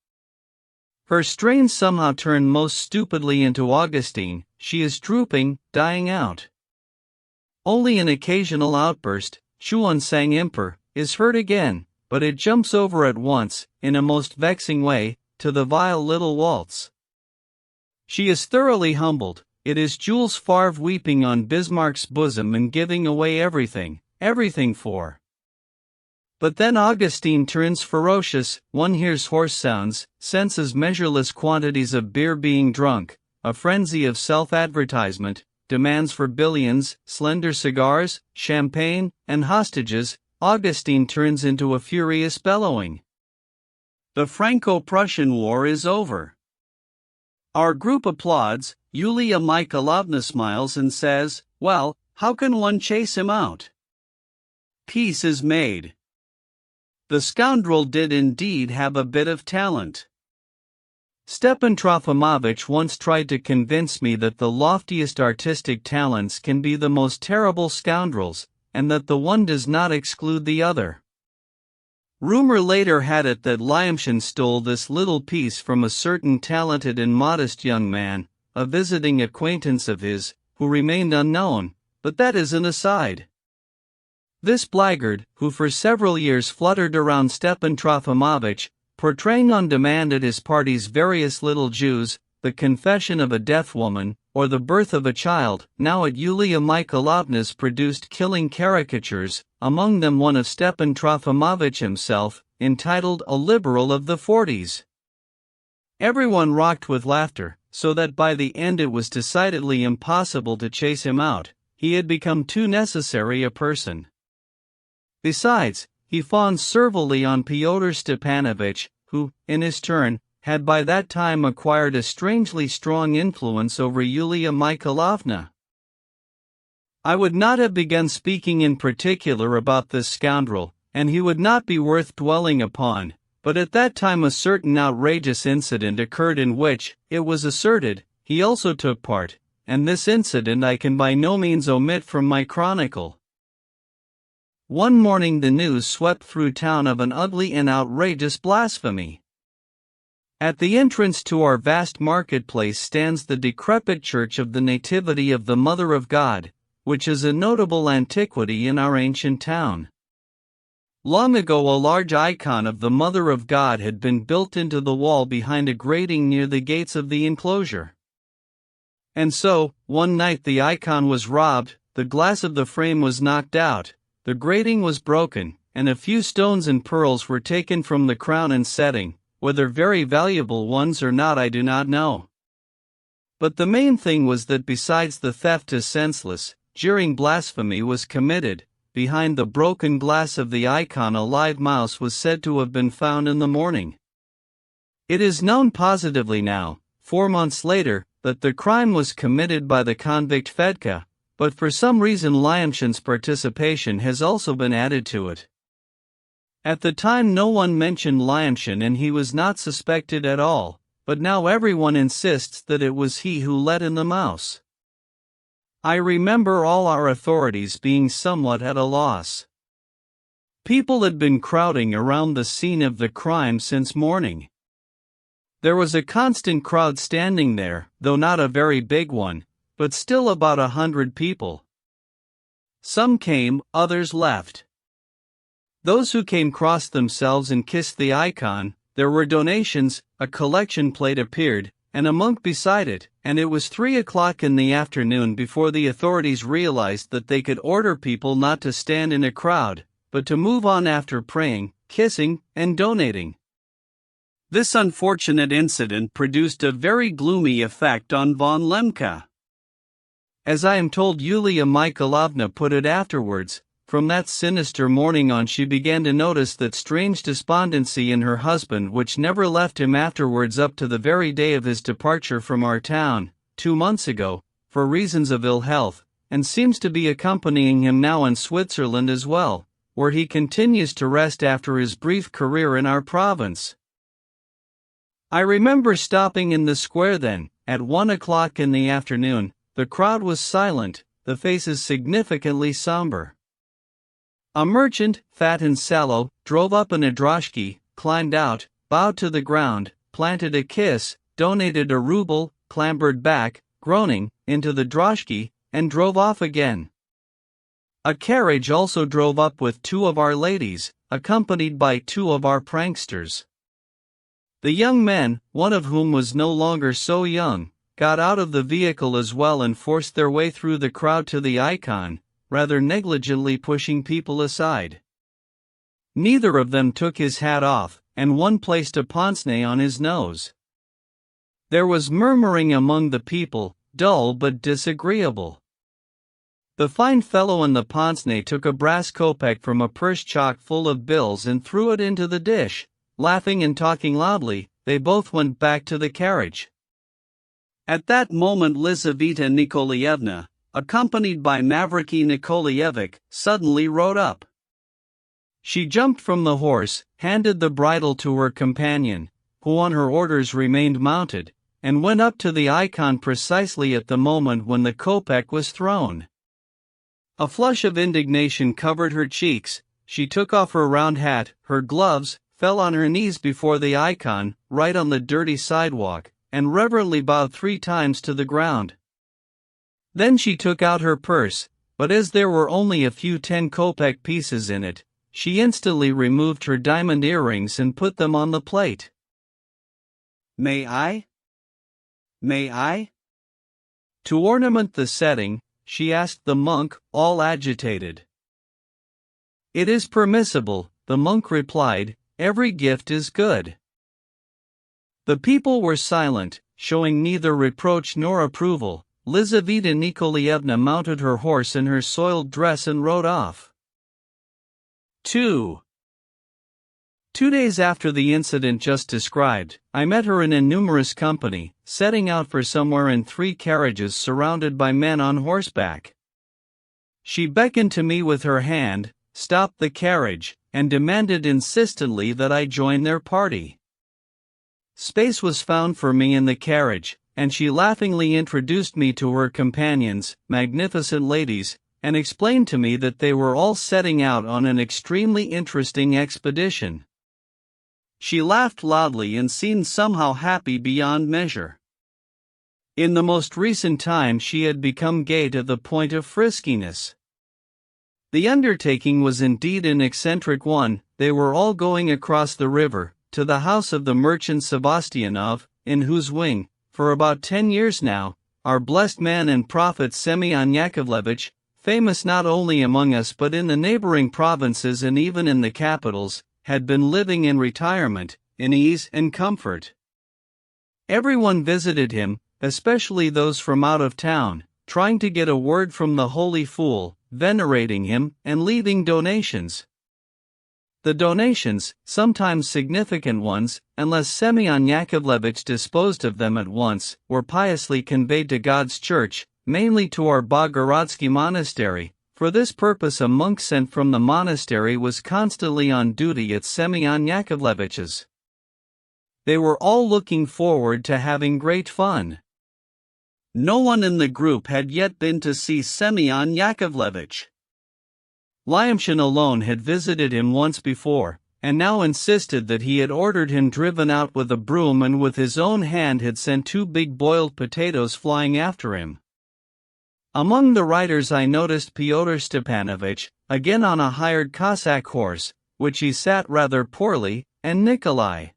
Her strains somehow turn most stupidly into Augustine. She is drooping, dying out. Only an occasional outburst, Schuon sang imper, is heard again, but it jumps over at once, in a most vexing way, to the vile little waltz. She is thoroughly humbled. It is Jules Favre weeping on Bismarck's bosom and giving away everything for. But then Augustine turns ferocious, one hears horse sounds, senses measureless quantities of beer being drunk, a frenzy of self-advertisement, demands for billions, slender cigars, champagne, and hostages, Augustine turns into a furious bellowing. The Franco-Prussian War is over. Our group applauds. Yulia Mikhailovna smiles and says, "Well, how can one chase him out? Peace is made." The scoundrel did indeed have a bit of talent. Stepan Trofimovich once tried to convince me that the loftiest artistic talents can be the most terrible scoundrels, and that the one does not exclude the other. Rumor later had it that Lyamshin stole this little piece from a certain talented and modest young man, a visiting acquaintance of his, who remained unknown, but that is an aside. This blackguard, who for several years fluttered around Stepan Trofimovich, portraying on demand at his parties various little Jews, the confession of a deaf woman, or the birth of a child, now at Yulia Mikhailovna's produced killing caricatures, among them one of Stepan Trofimovich himself, entitled A Liberal of the 40s. Everyone rocked with laughter, so that by the end it was decidedly impossible to chase him out. He had become too necessary a person. Besides, he fawned servilely on Fyodor Stepanovich, who, in his turn, had by that time acquired a strangely strong influence over Yulia Mikhailovna. I would not have begun speaking in particular about this scoundrel, and he would not be worth dwelling upon, but at that time a certain outrageous incident occurred in which, it was asserted, he also took part, and this incident I can by no means omit from my chronicle. One morning the news swept through town of an ugly and outrageous blasphemy. At the entrance to our vast marketplace stands the decrepit church of the Nativity of the Mother of God, which is a notable antiquity in our ancient town. Long ago a large icon of the Mother of God had been built into the wall behind a grating near the gates of the enclosure. And so, one night the icon was robbed, the glass of the frame was knocked out, the grating was broken, and a few stones and pearls were taken from the crown and setting, whether very valuable ones or not I do not know. But the main thing was that besides the theft a senseless, jeering blasphemy was committed. Behind the broken glass of the icon a live mouse was said to have been found in the morning. It is known positively now, 4 months later, that the crime was committed by the convict Fedka, but for some reason Lyamshin's participation has also been added to it. At the time no one mentioned Lyamshin and he was not suspected at all, but now everyone insists that it was he who let in the mouse. I remember all our authorities being somewhat at a loss. People had been crowding around the scene of the crime since morning. There was a constant crowd standing there, though not a very big one, but still about 100 people. Some came, others left. Those who came crossed themselves and kissed the icon. There were donations, a collection plate appeared, and a monk beside it, and it was 3 o'clock in the afternoon before the authorities realized that they could order people not to stand in a crowd, but to move on after praying, kissing, and donating. This unfortunate incident produced a very gloomy effect on von Lemke. As I am told Yulia Mikhailovna put it afterwards, from that sinister morning on she began to notice that strange despondency in her husband which never left him afterwards up to the very day of his departure from our town, 2 months ago, for reasons of ill health, and seems to be accompanying him now in Switzerland as well, where he continues to rest after his brief career in our province. I remember stopping in the square then, at 1 o'clock in the afternoon. The crowd was silent, the faces significantly somber. A merchant, fat and sallow, drove up in a droshky, climbed out, bowed to the ground, planted a kiss, donated a ruble, clambered back, groaning, into the droshky, and drove off again. A carriage also drove up with 2 of our ladies, accompanied by 2 of our pranksters. The young men, one of whom was no longer so young, got out of the vehicle as well and forced their way through the crowd to the icon, rather negligently pushing people aside. Neither of them took his hat off, and one placed a pince-nez on his nose. There was murmuring among the people, dull but disagreeable. The fine fellow in the pince-nez took a brass kopeck from a purse chock full of bills and threw it into the dish. Laughing and talking loudly, they both went back to the carriage. At that moment Lizaveta Nikolaevna, accompanied by Mavriky Nikolaevich, suddenly rode up. She jumped from the horse, handed the bridle to her companion, who on her orders remained mounted, and went up to the icon precisely at the moment when the kopeck was thrown. A flush of indignation covered her cheeks. She took off her round hat, her gloves, fell on her knees before the icon, right on the dirty sidewalk, and reverently bowed 3 times to the ground. Then she took out her purse, but as there were only a few 10-kopeck pieces in it, she instantly removed her diamond earrings and put them on the plate. "May I? May I?" To ornament the setting, she asked the monk, all agitated. "It is permissible," the monk replied, "every gift is good." The people were silent, showing neither reproach nor approval. Lizaveta Nikolaevna mounted her horse in her soiled dress and rode off. 2. 2 days after the incident just described, I met her in a numerous company, setting out for somewhere in 3 carriages surrounded by men on horseback. She beckoned to me with her hand, stopped the carriage, and demanded insistently that I join their party. Space was found for me in the carriage, and she laughingly introduced me to her companions, magnificent ladies, and explained to me that they were all setting out on an extremely interesting expedition. She laughed loudly and seemed somehow happy beyond measure. In the most recent time she had become gay to the point of friskiness. The undertaking was indeed an eccentric one. They were all going across the river, to the house of the merchant Sebastianov, in whose wing, for about 10 years now, our blessed man and prophet Semyon Yakovlevich, famous not only among us but in the neighboring provinces and even in the capitals, had been living in retirement, in ease and comfort. Everyone visited him, especially those from out of town, trying to get a word from the holy fool, venerating him, and leaving donations. The donations, sometimes significant ones, unless Semyon Yakovlevich disposed of them at once, were piously conveyed to God's church, mainly to our Bogorodsky monastery. For this purpose a monk sent from the monastery was constantly on duty at Semyon Yakovlevich's. They were all looking forward to having great fun. No one in the group had yet been to see Semyon Yakovlevich. Lyamshin alone had visited him once before, and now insisted that he had ordered him driven out with a broom and with his own hand had sent 2 big boiled potatoes flying after him. Among the riders I noticed Fyodor Stepanovich, again on a hired Cossack horse, which he sat rather poorly, and Nikolai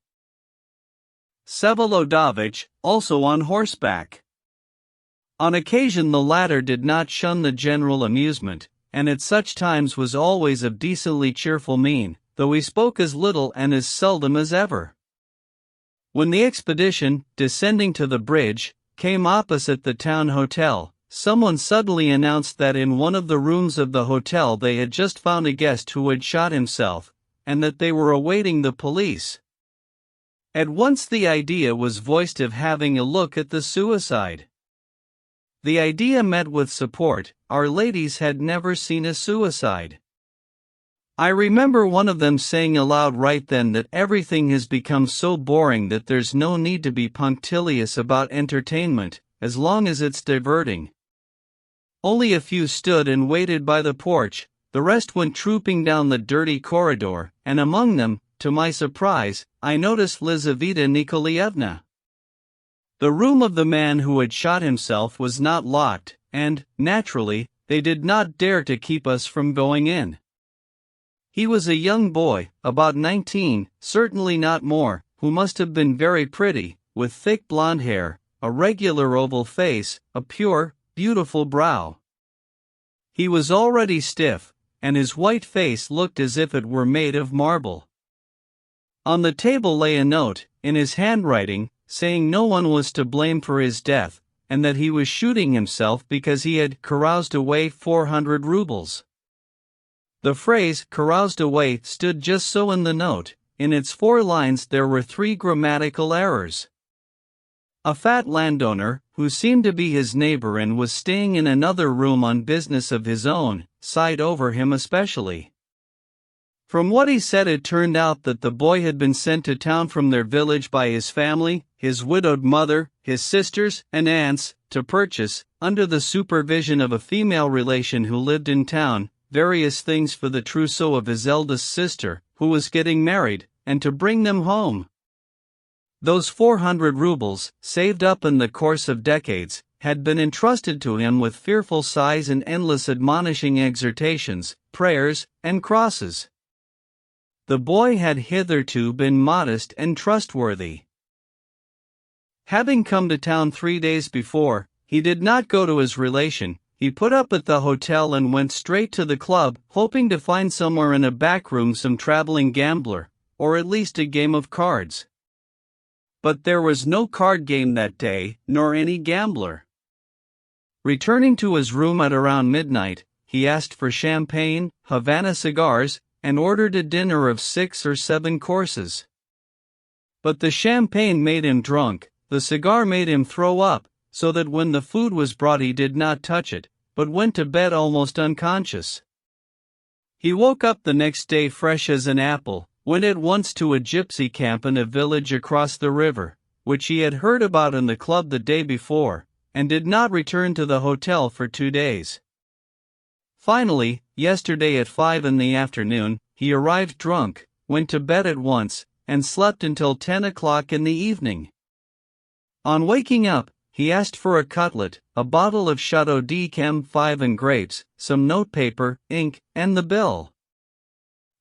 Vsevolodovich, also on horseback. On occasion the latter did not shun the general amusement, and at such times was always of decently cheerful mien, though he spoke as little and as seldom as ever. When the expedition, descending to the bridge, came opposite the town hotel, someone suddenly announced that in one of the rooms of the hotel they had just found a guest who had shot himself, and that they were awaiting the police. At once the idea was voiced of having a look at the suicide. The idea met with support. Our ladies had never seen a suicide. I remember one of them saying aloud right then that everything has become so boring that there's no need to be punctilious about entertainment, as long as it's diverting. Only a few stood and waited by the porch, the rest went trooping down the dirty corridor, and among them, to my surprise, I noticed Lizaveta Nikolaevna. The room of the man who had shot himself was not locked, and, naturally, they did not dare to keep us from going in. He was a young boy, about 19, certainly not more, who must have been very pretty, with thick blonde hair, a regular oval face, a pure, beautiful brow. He was already stiff, and his white face looked as if it were made of marble. On the table lay a note, in his handwriting, saying no one was to blame for his death, and that he was shooting himself because he had caroused away 400 rubles. The phrase caroused away stood just so in the note. In its 4 lines there were 3 grammatical errors. A fat landowner, who seemed to be his neighbor and was staying in another room on business of his own, sighed over him especially. From what he said, it turned out that the boy had been sent to town from their village by his family, his widowed mother, his sisters and aunts, to purchase, under the supervision of a female relation who lived in town, various things for the trousseau of his eldest sister, who was getting married, and to bring them home. Those 400 rubles, saved up in the course of decades, had been entrusted to him with fearful sighs and endless admonishing exhortations, prayers, and crosses. The boy had hitherto been modest and trustworthy. Having come to town 3 days before, he did not go to his relation. He put up at the hotel and went straight to the club, hoping to find somewhere in a back room some traveling gambler, or at least a game of cards. But there was no card game that day, nor any gambler. Returning to his room at around midnight, he asked for champagne, Havana cigars, and ordered a dinner of 6 or 7 courses. But the champagne made him drunk, the cigar made him throw up, so that when the food was brought he did not touch it, but went to bed almost unconscious. He woke up the next day fresh as an apple, went at once to a gypsy camp in a village across the river, which he had heard about in the club the day before, and did not return to the hotel for 2 days. Finally, yesterday at 5 in the afternoon, he arrived drunk, went to bed at once, and slept until 10 o'clock in the evening. On waking up, he asked for a cutlet, a bottle of Chateau d'Yquem 5 and grapes, some notepaper, ink, and the bill.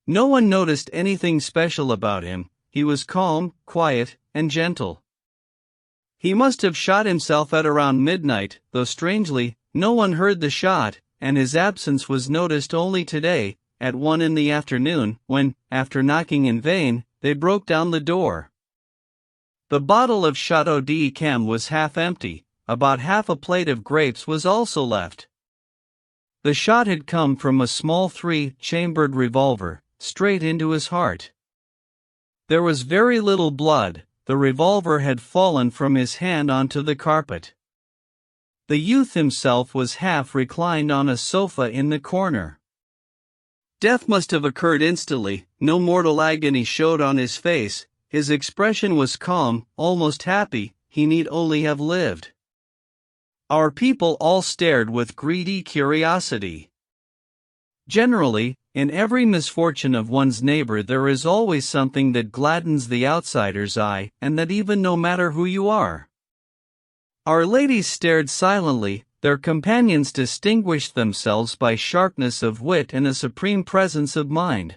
No one noticed anything special about him. He was calm, quiet, and gentle. He must have shot himself at around midnight, though strangely, no one heard the shot, and his absence was noticed only today, at 1 in the afternoon, when, after knocking in vain, they broke down the door. The bottle of Chateau d'Yquem was half empty, about half a plate of grapes was also left. The shot had come from a small 3-chambered revolver, straight into his heart. There was very little blood, the revolver had fallen from his hand onto the carpet. The youth himself was half reclined on a sofa in the corner. Death must have occurred instantly, no mortal agony showed on his face, his expression was calm, almost happy, he need only have lived. Our people all stared with greedy curiosity. Generally, in every misfortune of one's neighbor there is always something that gladdens the outsider's eye, and that even no matter who you are. Our ladies stared silently, their companions distinguished themselves by sharpness of wit and a supreme presence of mind.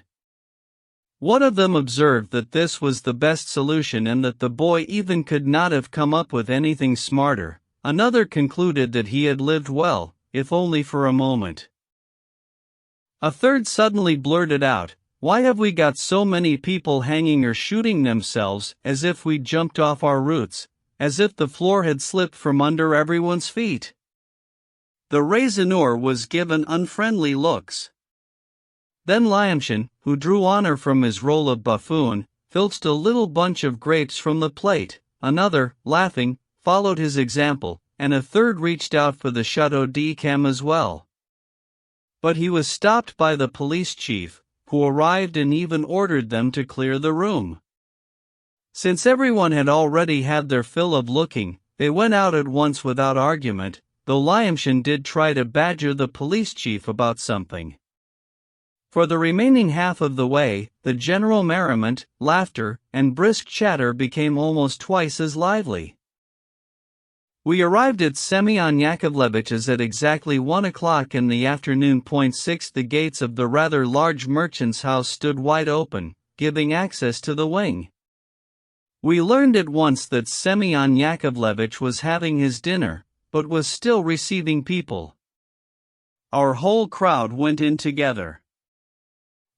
One of them observed that this was the best solution and that the boy even could not have come up with anything smarter. Another concluded that he had lived well, if only for a moment. A third suddenly blurted out, "Why have we got so many people hanging or shooting themselves, as if we'd jumped off our roots, as if the floor had slipped from under everyone's feet?" The raisonneur was given unfriendly looks. Then Lyamshin, who drew honor from his role of buffoon, filched a little bunch of grapes from the plate. Another, laughing, followed his example, and a third reached out for the Chateau d'Yquem as well. But he was stopped by the police chief, who arrived and even ordered them to clear the room. Since everyone had already had their fill of looking, they went out at once without argument, though Lyamshin did try to badger the police chief about something. For the remaining half of the way, the general merriment, laughter, and brisk chatter became almost twice as lively. We arrived at Semyon Yakovlevich's at exactly 1 o'clock in the afternoon. 6 The gates of the rather large merchant's house stood wide open, giving access to the wing. We learned at once that Semyon Yakovlevich was having his dinner, but was still receiving people. Our whole crowd went in together.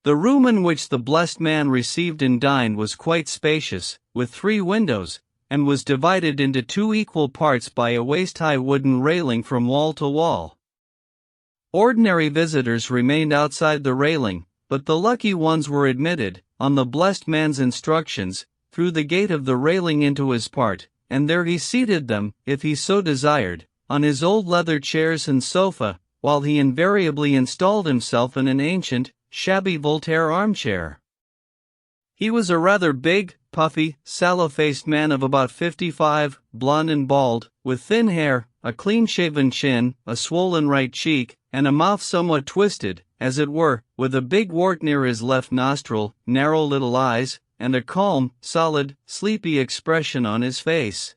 The room in which the blessed man received and dined was quite spacious, with 3 windows, and was divided into 2 equal parts by a waist-high wooden railing from wall to wall. Ordinary visitors remained outside the railing, but the lucky ones were admitted, on the blessed man's instructions, through the gate of the railing into his part, and there he seated them, if he so desired, on his old leather chairs and sofa, while he invariably installed himself in an ancient, shabby Voltaire armchair. He was a rather big, puffy, sallow-faced man of about 55, blond and bald, with thin hair, a clean-shaven chin, a swollen right cheek, and a mouth somewhat twisted, as it were, with a big wart near his left nostril, narrow little eyes, and a calm, solid, sleepy expression on his face.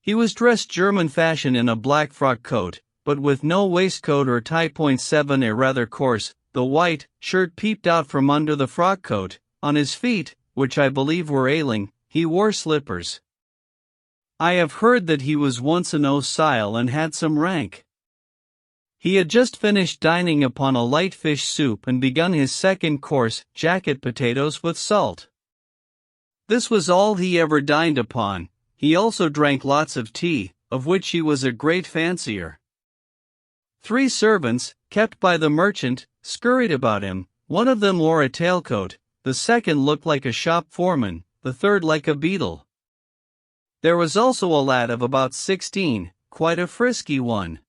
He was dressed German fashion in a black frock coat, but with no waistcoat or tie. 7 a rather coarse, the white shirt peeped out from under the frock coat. On his feet, which I believe were ailing, he wore slippers. I have heard that he was once an Osile and had some rank. He had just finished dining upon a light fish soup and begun his second course, jacket potatoes with salt. This was all he ever dined upon. He also drank lots of tea, of which he was a great fancier. 3 servants, kept by the merchant, scurried about him. One of them wore a tailcoat, the second looked like a shop foreman, the third like a beadle. There was also a lad of about 16, quite a frisky one.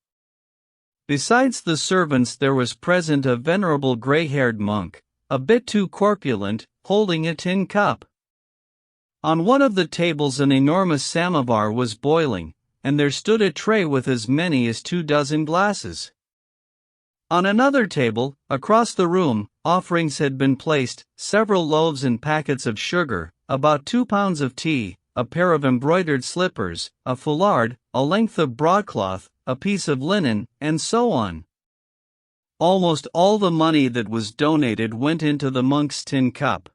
Besides the servants there was present a venerable grey-haired monk, a bit too corpulent, holding a tin cup. On one of the tables an enormous samovar was boiling, and there stood a tray with as many as 24 glasses. On another table, across the room, offerings had been placed, several loaves and packets of sugar, about 2 pounds of tea, a pair of embroidered slippers, a foulard, a length of broadcloth, a piece of linen, and so on. Almost all the money that was donated went into the monk's tin cup.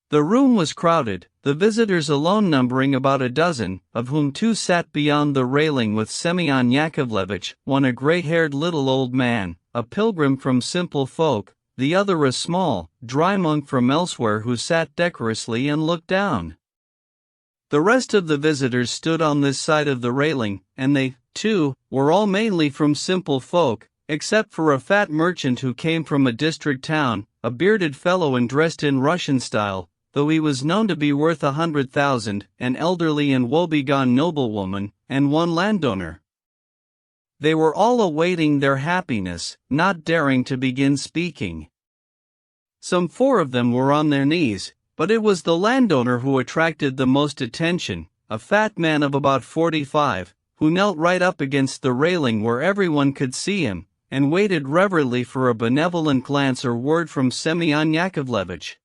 The room was crowded, the visitors alone numbering about a dozen, of whom 2 sat beyond the railing with Semyon Yakovlevitch, one a gray-haired little old man, a pilgrim from simple folk, the other a small, dry monk from elsewhere who sat decorously and looked down. The rest of the visitors stood on this side of the railing, and they, too, were all mainly from simple folk, except for a fat merchant who came from a district town, a bearded fellow and dressed in Russian style, though he was known to be worth 100,000, an elderly and woebegone noblewoman, and 1 landowner. They were all awaiting their happiness, not daring to begin speaking. Some 4 of them were on their knees, but it was the landowner who attracted the most attention, a fat man of about 45, who knelt right up against the railing where everyone could see him, and waited reverently for a benevolent glance or word from Semyon Yakovlevitch.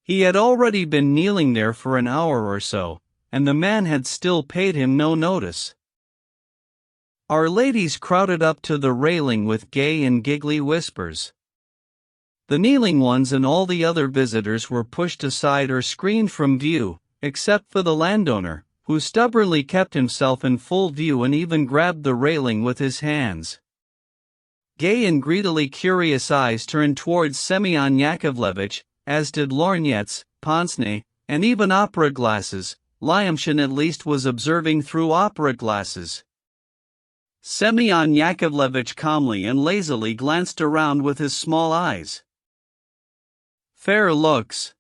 He had already been kneeling there for an hour or so, and the man had still paid him no notice. Our ladies crowded up to the railing with gay and giggly whispers. The kneeling ones and all the other visitors were pushed aside or screened from view, except for the landowner, who stubbornly kept himself in full view and even grabbed the railing with his hands. Gay and greedily curious eyes turned towards Semyon Yakovlevitch, as did lorgnettes, pince-nez, and even opera glasses. Lyamshin at least was observing through opera glasses. Semyon Yakovlevitch calmly and lazily glanced around with his small eyes. Fair looks,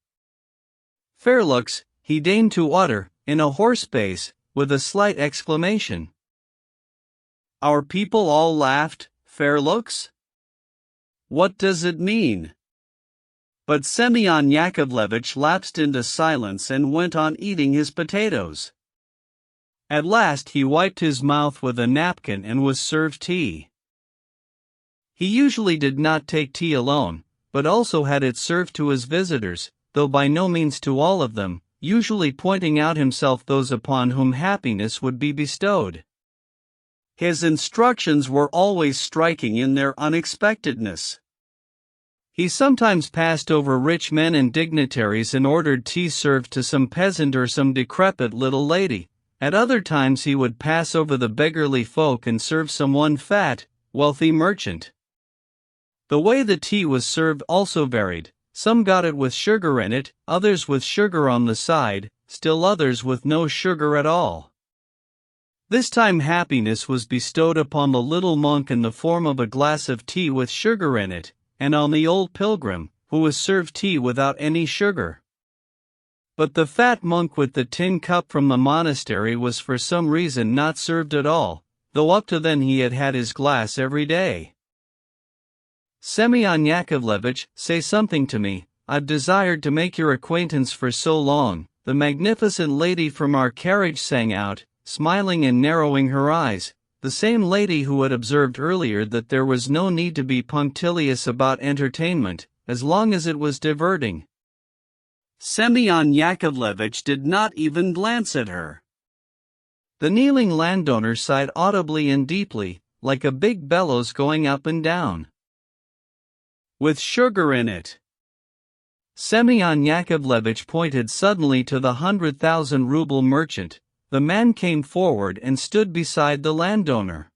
he deigned to utter, in a hoarse bass, with a slight exclamation. Our people all laughed. Fair looks? What does it mean? But Semyon Yakovlevitch lapsed into silence and went on eating his potatoes. At last he wiped his mouth with a napkin and was served tea. He usually did not take tea alone, but also had it served to his visitors, though by no means to all of them, usually pointing out himself those upon whom happiness would be bestowed. His instructions were always striking in their unexpectedness. He sometimes passed over rich men and dignitaries and ordered tea served to some peasant or some decrepit little lady. At other times he would pass over the beggarly folk and serve some one fat, wealthy merchant. The way the tea was served also varied. Some got it with sugar in it, others with sugar on the side, still others with no sugar at all. This time happiness was bestowed upon the little monk in the form of a glass of tea with sugar in it, and on the old pilgrim, who was served tea without any sugar. But the fat monk with the tin cup from the monastery was for some reason not served at all, though up to then he had had his glass every day. "Semyon Yakovlevich, say something to me, I've desired to make your acquaintance for so long," the magnificent lady from our carriage sang out, smiling and narrowing her eyes, the same lady who had observed earlier that there was no need to be punctilious about entertainment, as long as it was diverting. Semyon Yakovlevich did not even glance at her. The kneeling landowner sighed audibly and deeply, like a big bellows going up and down. "With sugar in it." Semyon Yakovlevich pointed suddenly to the 100,000-ruble merchant. The man came forward and stood beside the landowner.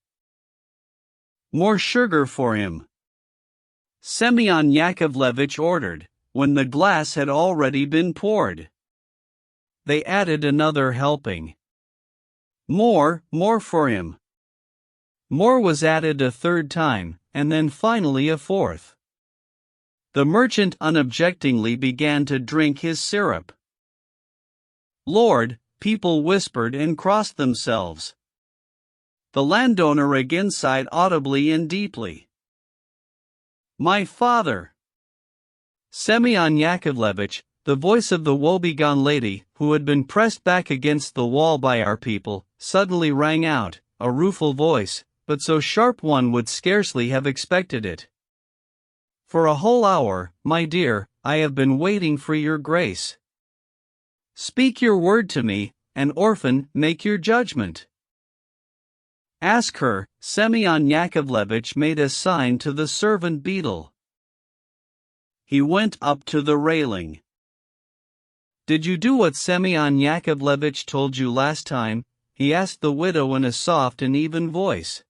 "More sugar for him," Semyon Yakovlevich ordered, when the glass had already been poured. They added another helping. More for him." More was added a third time, and then finally a fourth. The merchant unobjectingly began to drink his syrup. "Lord," people whispered and crossed themselves. The landowner again sighed audibly and deeply. "My father!" Semyon Yakovlevich, the voice of the woebegone lady, who had been pressed back against the wall by our people, suddenly rang out, a rueful voice, but so sharp one would scarcely have expected it. "For a whole hour, my dear, I have been waiting for your grace. Speak your word to me, an orphan, make your judgment." "Ask her," Semyon Yakovlevich made a sign to the servant beadle. He went up to the railing. "Did you do what Semyon Yakovlevich told you last time?" he asked the widow in a soft and even voice.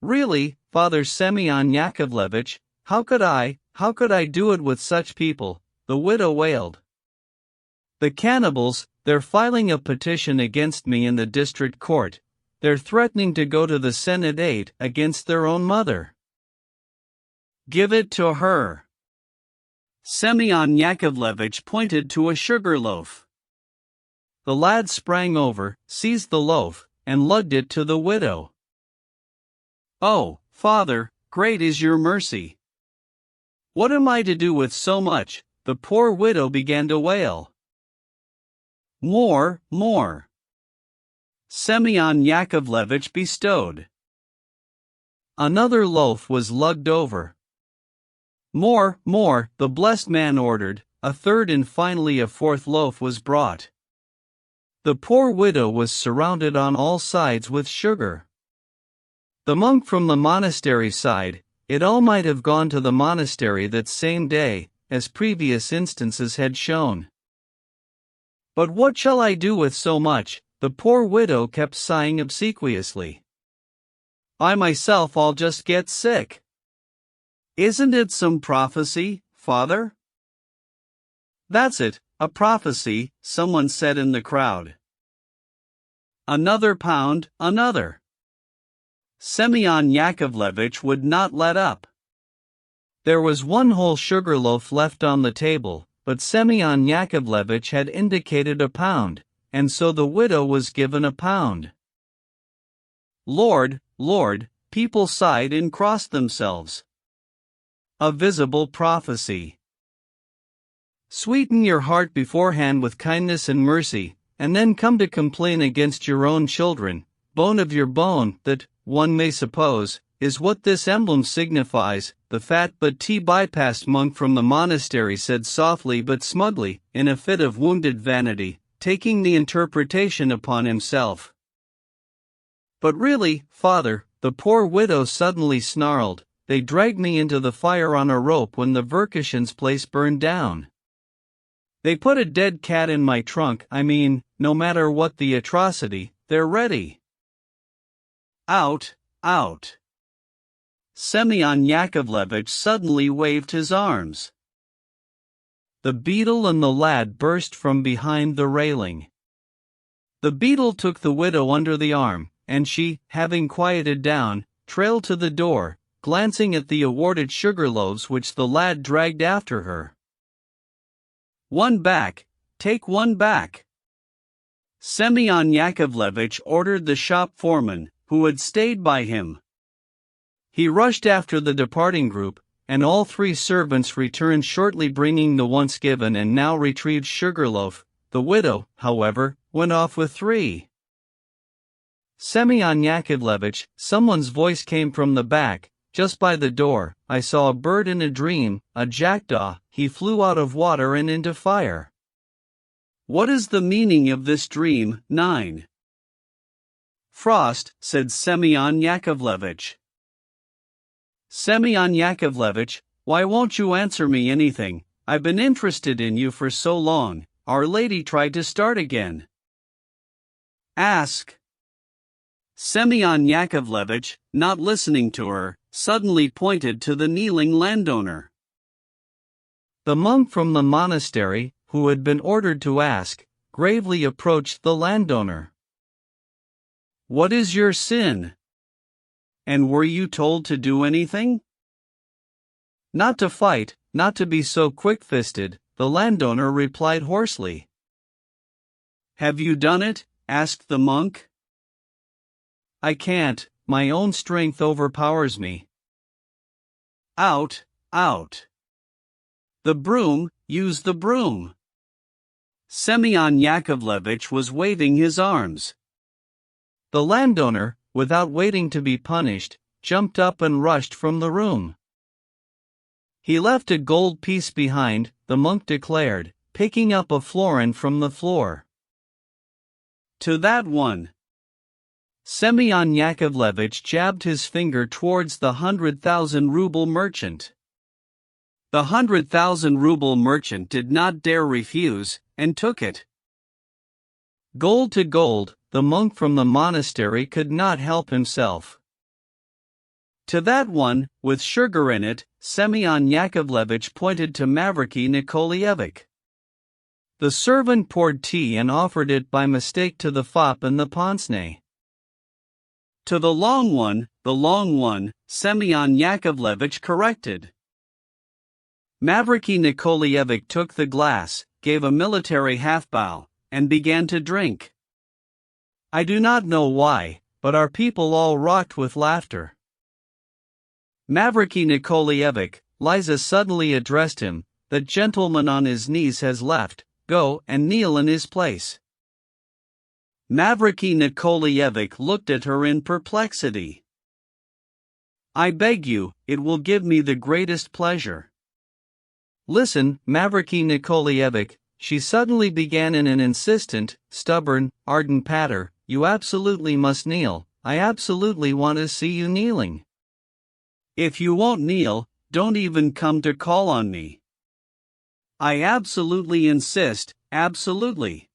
"Really, Father Semyon Yakovlevich, how could I do it with such people?" the widow wailed. "The cannibals, they're filing a petition against me in the district court. They're threatening to go to the Senate against their own mother." "Give it to her." Semyon Yakovlevich pointed to a sugar loaf. The lad sprang over, seized the loaf, and lugged it to the widow. "Oh, Father, great is your mercy. What am I to do with so much?" the poor widow began to wail. More, Semyon Yakovlevich bestowed. Another loaf was lugged over. More, the blessed man ordered. A third and finally a fourth loaf was brought. The poor widow was surrounded on all sides with sugar. The monk from the monastery sighed. It all might have gone to the monastery that same day, as previous instances had shown. "But what shall I do with so much?" the poor widow kept sighing obsequiously. "I myself I'll just get sick." "Isn't it some prophecy, Father?" "That's it, a prophecy," someone said in the crowd. Another pound, another. Semyon Yakovlevich would not let up. There was one whole sugar loaf left on the table, but Semyon Yakovlevich had indicated a pound, and so the widow was given a pound. Lord, people sighed and crossed themselves. A visible prophecy. Sweeten your heart beforehand with kindness and mercy, and then come to complain against your own children, bone of your bone, that, one may suppose, is what this emblem signifies, the fat but tea-bypassed monk from the monastery said softly but smugly, in a fit of wounded vanity, taking the interpretation upon himself. "But really, Father," the poor widow suddenly snarled, "they dragged me into the fire on a rope when the Verkishin's place burned down. They put a dead cat in my trunk. I mean, no matter what the atrocity, they're ready." Out. Semyon Yakovlevich suddenly waved his arms. the beadle and the lad burst from behind the railing. The beadle took the widow under the arm, and she, having quieted down, trailed to the door, glancing at the awarded sugar loaves which the lad dragged after her. "One back, take one back," Semyon Yakovlevich ordered the shop foreman, who had stayed by him. He rushed after the departing group, and all three servants returned shortly bringing the once given and now retrieved sugar loaf. The widow, however, went off with 3. "Semyon Yakovlevich," someone's voice came from the back, "just by the door, I saw a bird in a dream, a jackdaw, he flew out of water and into fire." "What is the meaning of this dream?" 9. "Frost," said Semyon Yakovlevich. "Semyon Yakovlevich, why won't you answer me anything? I've been interested in you for so long." Our Lady tried to start again. "Ask." Semyon Yakovlevich, not listening to her, suddenly pointed to the kneeling landowner. The monk from the monastery, who had been ordered to ask, gravely approached the landowner. "What is your sin? And were you told to do anything?" "Not to fight, not to be so quick-fisted," the landowner replied hoarsely. "Have you done it?" asked the monk. "I can't, my own strength overpowers me." "Out, out. The broom, use the broom." Semyon Yakovlevich was waving his arms. The landowner, without waiting to be punished, jumped up and rushed from the room. "He left a gold piece behind," the monk declared, picking up a florin from the floor. "To that one." Semyon Yakovlevich jabbed his finger towards the 100,000 ruble merchant. The 100,000 ruble merchant did not dare refuse, and took it. Gold to gold, the monk from the monastery could not help himself. "To that one, with sugar in it," Semyon Yakovlevich pointed to Mavriky Nikolaevich. The servant poured tea and offered it by mistake to the fop and the pince-nez. "To the long one," Semyon Yakovlevich corrected. Mavriky Nikolaevich took the glass, gave a military half-bow, and began to drink. I do not know why, but our people all rocked with laughter. "Mavriky Nikolaevich," Liza suddenly addressed him, "that gentleman on his knees has left, go and kneel in his place." Mavriky Nikolaevich looked at her in perplexity. "I beg you, it will give me the greatest pleasure." "Listen, Mavriky Nikolaevich," she suddenly began in an insistent, stubborn, ardent patter, "you absolutely must kneel, I absolutely want to see you kneeling. If you won't kneel, don't even come to call on me. I absolutely insist, absolutely."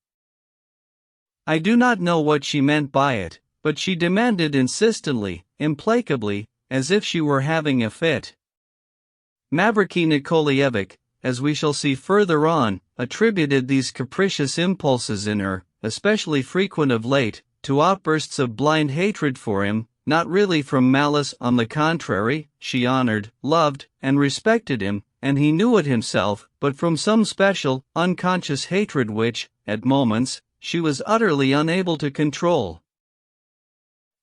I do not know what she meant by it, but she demanded insistently, implacably, as if she were having a fit. Mavriky Nikolaevich, as we shall see further on, attributed these capricious impulses in her, especially frequent of late, to outbursts of blind hatred for him, not really from malice. On the contrary, she honored, loved, and respected him, and he knew it himself, but from some special, unconscious hatred which, at moments, she was utterly unable to control.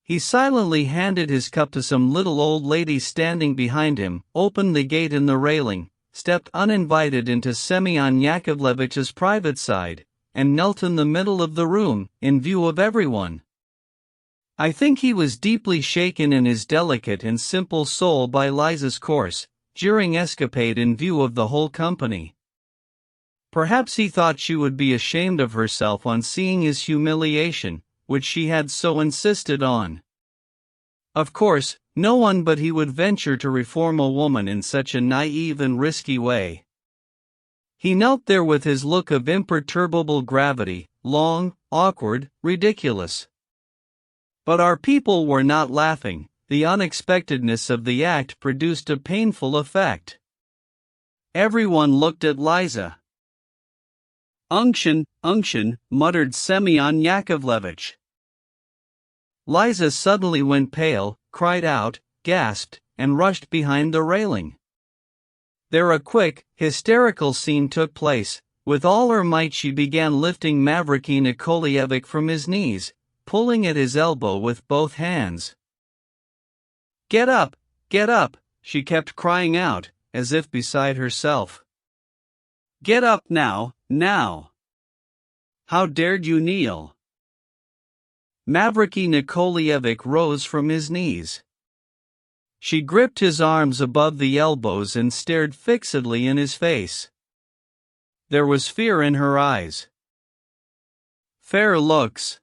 He silently handed his cup to some little old lady standing behind him, opened the gate in the railing, stepped uninvited into Semyon Yakovlevich's private side, and knelt in the middle of the room, in view of everyone. I think he was deeply shaken in his delicate and simple soul by Liza's coarse, jeering escapade in view of the whole company. Perhaps he thought she would be ashamed of herself on seeing his humiliation, which she had so insisted on. Of course, no one but he would venture to reform a woman in such a naive and risky way. He knelt there with his look of imperturbable gravity, long, awkward, ridiculous. But our people were not laughing. The unexpectedness of the act produced a painful effect. Everyone looked at Liza. Unction, unction, muttered Semyon Yakovlevich. Liza suddenly went pale, cried out, gasped, and rushed behind the railing. There a quick, hysterical scene took place. With all her might she began lifting Mavriky Nikolaevich from his knees, pulling at his elbow with both hands. Get up, she kept crying out, as if beside herself. Get up now, now. How dared you kneel? Mavriky Nikolaevich rose from his knees. She gripped his arms above the elbows and stared fixedly in his face. There was fear in her eyes. Fair looks.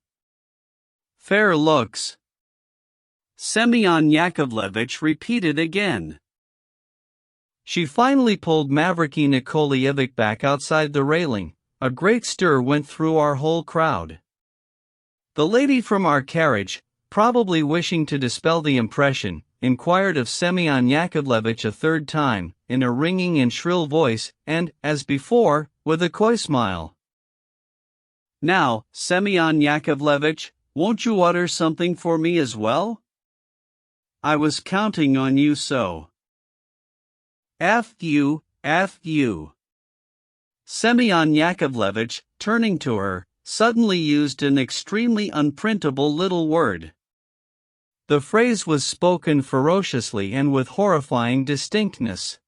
Fair looks. Semyon Yakovlevich repeated again. She finally pulled Mavriky Nikolaevich back outside the railing. A great stir went through our whole crowd. The lady from our carriage, probably wishing to dispel the impression, inquired of Semyon Yakovlevich a third time, in a ringing and shrill voice, and, as before, with a coy smile. Now, Semyon Yakovlevich, won't you utter something for me as well? I was counting on you so. F you. Semyon Yakovlevich, turning to her, suddenly used an extremely unprintable little word. The phrase was spoken ferociously and with horrifying distinctness.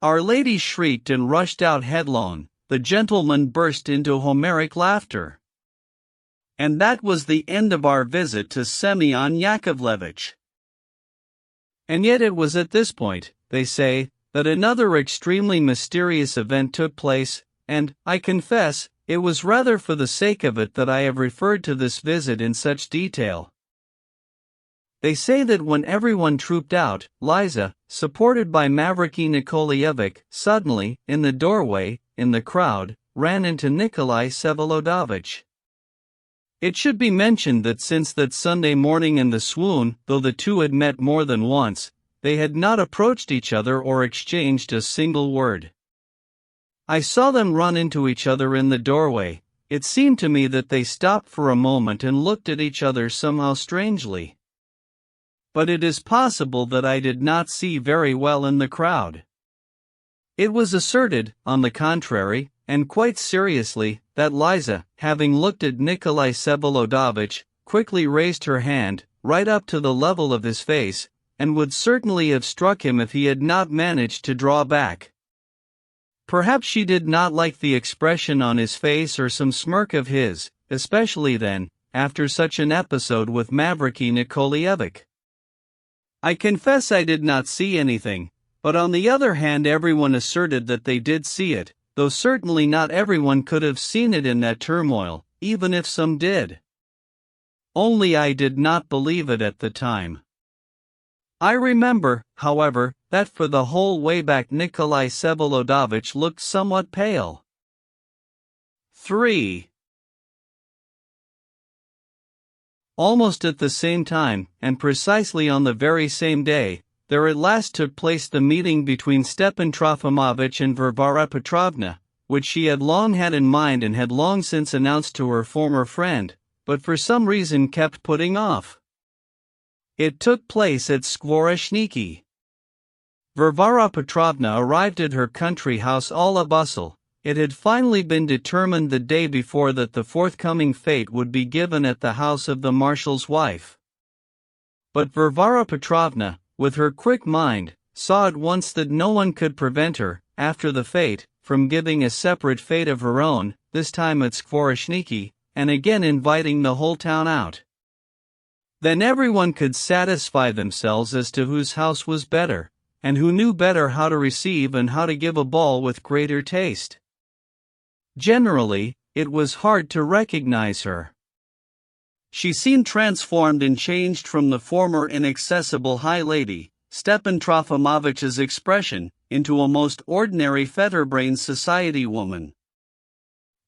Our lady shrieked and rushed out headlong. The gentleman burst into Homeric laughter. And that was the end of our visit to Semyon Yakovlevich. And yet it was at this point, they say, that another extremely mysterious event took place, and, I confess, it was rather for the sake of it that I have referred to this visit in such detail. They say that when everyone trooped out, Liza, supported by Mavriky Nikolaevich, suddenly, in the doorway, in the crowd, ran into Nikolai Vsevolodovich. It should be mentioned that since that Sunday morning in the swoon, though the two had met more than once, they had not approached each other or exchanged a single word. I saw them run into each other in the doorway. It seemed to me that they stopped for a moment and looked at each other somehow strangely. But it is possible that I did not see very well in the crowd. It was asserted, on the contrary, and quite seriously, that Liza, having looked at Nikolai Vsevolodovich, quickly raised her hand, right up to the level of his face, and would certainly have struck him if he had not managed to draw back. Perhaps she did not like the expression on his face or some smirk of his, especially then, after such an episode with Mavriky Nikolaevich. I confess I did not see anything, but on the other hand everyone asserted that they did see it, though certainly not everyone could have seen it in that turmoil, even if some did. Only I did not believe it at the time. I remember, however, that for the whole way back Nikolai Vsevolodovich looked somewhat pale. 3. Almost at the same time, and precisely on the very same day, there at last took place the meeting between Stepan Trofimovich and Varvara Petrovna, which she had long had in mind and had long since announced to her former friend, but for some reason kept putting off. It took place at Skvoreshniki. Varvara Petrovna arrived at her country house all a bustle. It had finally been determined the day before that the forthcoming fete would be given at the house of the marshal's wife. But Varvara Petrovna, with her quick mind, saw at once that no one could prevent her, after the fete, from giving a separate fete of her own, this time at Skvoreshniki, and again inviting the whole town out. Then everyone could satisfy themselves as to whose house was better, and who knew better how to receive and how to give a ball with greater taste. Generally, it was hard to recognize her. She seemed transformed and changed from the former inaccessible high lady, Stepan Trofimovich's expression, into a most ordinary fetter-brained society woman.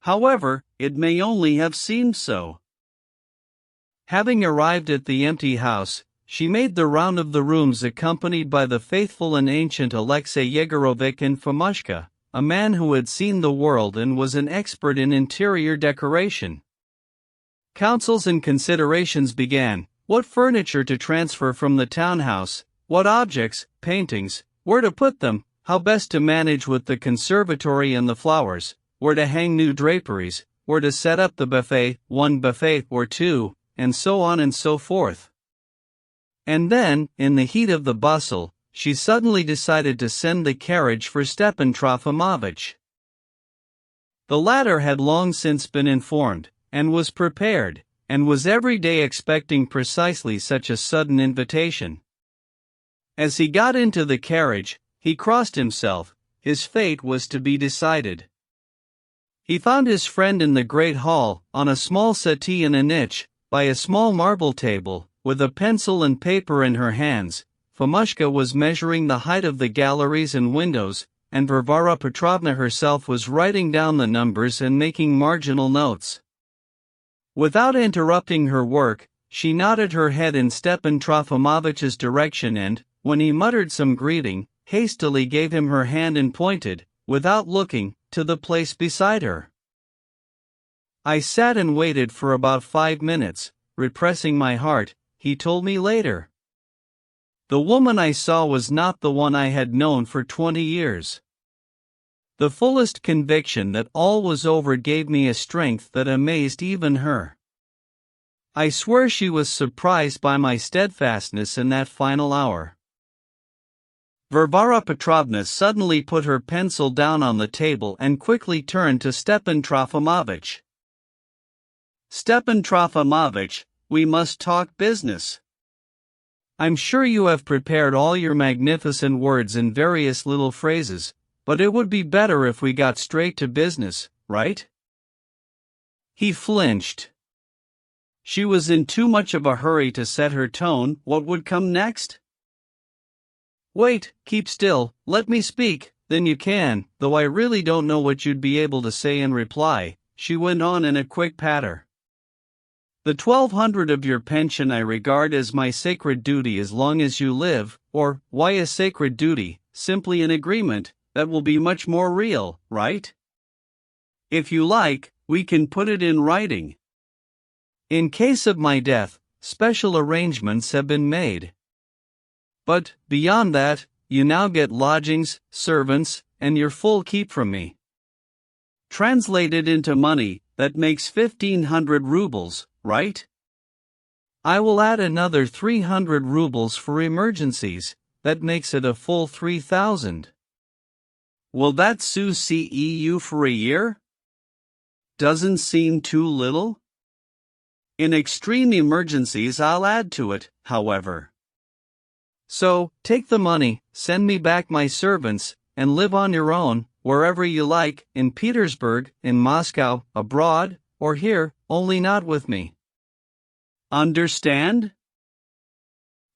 However, it may only have seemed so. Having arrived at the empty house, she made the round of the rooms accompanied by the faithful and ancient Alexey Yegorovich and Fomushka, a man who had seen the world and was an expert in interior decoration. Counsels and considerations began: what furniture to transfer from the townhouse, what objects, paintings, where to put them, how best to manage with the conservatory and the flowers, where to hang new draperies, where to set up the buffet, one buffet or two, and so on and so forth. And then, in the heat of the bustle, she suddenly decided to send the carriage for Stepan Trofimovitch. The latter had long since been informed, and was prepared, and was every day expecting precisely such a sudden invitation. As he got into the carriage, he crossed himself. His fate was to be decided. He found his friend in the great hall, on a small settee in a niche, by a small marble table, with a pencil and paper in her hands. Fomushka was measuring the height of the galleries and windows, and Varvara Petrovna herself was writing down the numbers and making marginal notes. Without interrupting her work, she nodded her head in Stepan Trofimovitch's direction and, when he muttered some greeting, hastily gave him her hand and pointed, without looking, to the place beside her. I sat and waited for about 5 minutes, repressing my heart, he told me later. The woman I saw was not the one I had known for 20 years. The fullest conviction that all was over gave me a strength that amazed even her. I swear she was surprised by my steadfastness in that final hour. Varvara Petrovna suddenly put her pencil down on the table and quickly turned to Stepan Trofimovitch. "Stepan Trofimovitch, we must talk business. I'm sure you have prepared all your magnificent words in various little phrases, but it would be better if we got straight to business, right?" He flinched. She was in too much of a hurry to set her tone. What would come next? "Wait, keep still, let me speak, then you can, though I really don't know what you'd be able to say in reply," she went on in a quick patter. "The 1,200 of your pension I regard as my sacred duty as long as you live, or, why a sacred duty, simply an agreement, that will be much more real, right? If you like, we can put it in writing. In case of my death, special arrangements have been made. But, beyond that, you now get lodgings, servants, and your full keep from me. Translated into money, that makes 1,500 rubles, right? I will add another 300 rubles for emergencies, that makes it a full 3,000. Will that succeed you for a year? Doesn't seem too little? In extreme emergencies I'll add to it, however. So, take the money, send me back my servants, and live on your own, wherever you like, in Petersburg, in Moscow, abroad, or here, only not with me. Understand?"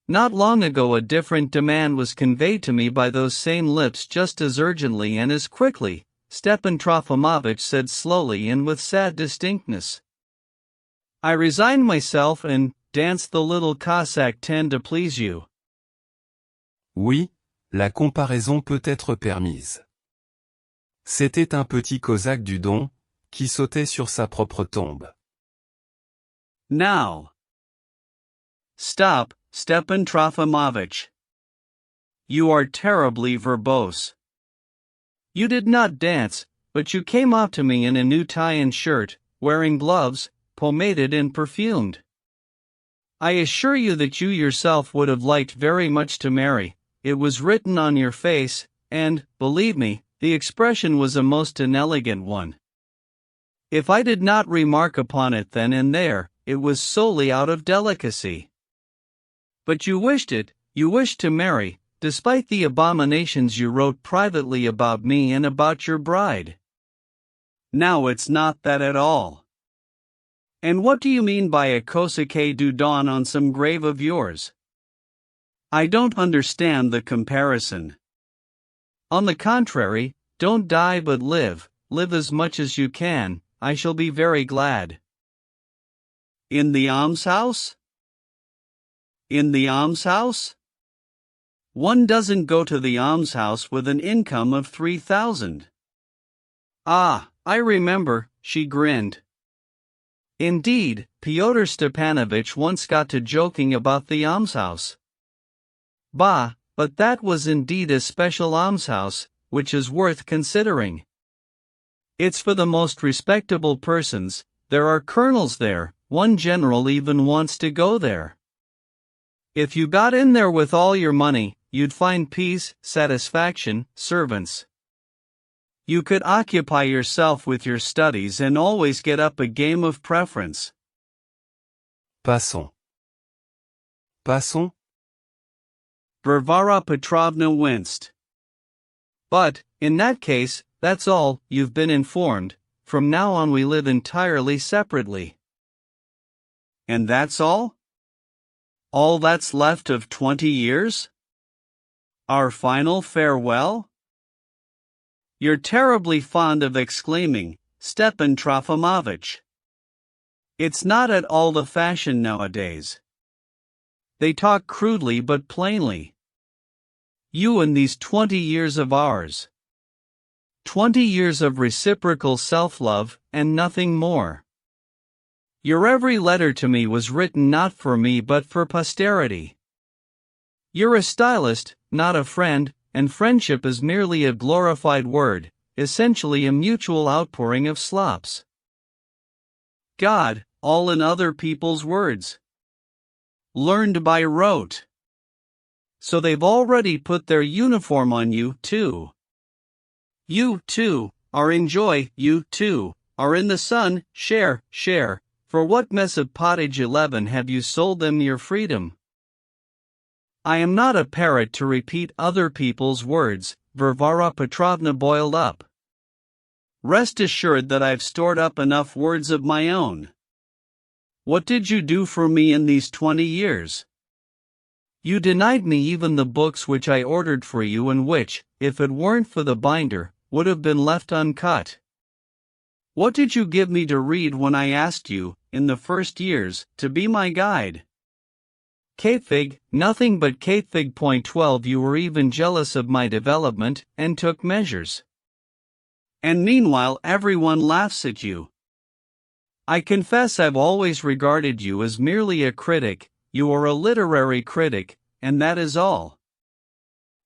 Not long ago a different demand was conveyed to me by those same lips just as urgently and as quickly, Stepan Trofimovitch said slowly and with sad distinctness. I resigned myself and danced the little Cossack ten to please you. Oui, la comparaison peut être permise. C'était un petit cosaque du Don, qui sautait sur sa propre tombe. Now. Stop, Stepan Trofimovitch. You are terribly verbose. You did not dance, but you came up to me in a new tie and shirt, wearing gloves, pomaded and perfumed. I assure you that you yourself would have liked very much to marry. It was written on your face, and, believe me, the expression was a most inelegant one. If I did not remark upon it then and there, it was solely out of delicacy. But you wished it, you wished to marry, despite the abominations you wrote privately about me and about your bride. Now it's not that at all. And what do you mean by a Cossack du Don on some grave of yours? I don't understand the comparison. On the contrary, don't die but live as much as you can, I shall be very glad. In the almshouse? In the almshouse? One doesn't go to the almshouse with an income of 3,000. Ah, I remember, she grinned. Indeed, Pyotr Stepanovich once got to joking about the almshouse. Bah, but that was indeed a special almshouse, which is worth considering. It's for the most respectable persons. There are colonels there, one general even wants to go there. If you got in there with all your money, you'd find peace, satisfaction, servants. You could occupy yourself with your studies and always get up a game of preference. Passons. Passons? Varvara Petrovna winced. But, in that case, that's all, you've been informed. From now on we live entirely separately. And that's all? All that's left of 20 years? Our final farewell? You're terribly fond of exclaiming, Stepan Trofimovich. It's not at all the fashion nowadays. They talk crudely but plainly. You and these 20 years of ours. 20 years of reciprocal self-love, and nothing more. Your every letter to me was written not for me but for posterity. You're a stylist, not a friend, and friendship is merely a glorified word, essentially a mutual outpouring of slops. God, all in other people's words. Learned by rote. So they've already put their uniform on you, too. You, too, are in joy, you, too, are in the sun, share. For what mess of pottage 11 have you sold them your freedom? I am not a parrot to repeat other people's words, Varvara Petrovna boiled up. Rest assured that I've stored up enough words of my own. What did you do for me in these 20 years? You denied me even the books which I ordered for you and which, if it weren't for the binder, would have been left uncut. What did you give me to read when I asked you, in the first years, to be my guide? Kfig, nothing but Kfig. 12. You were even jealous of my development, and took measures. And meanwhile everyone laughs at you. I confess I've always regarded you as merely a critic. You are a literary critic, and that is all.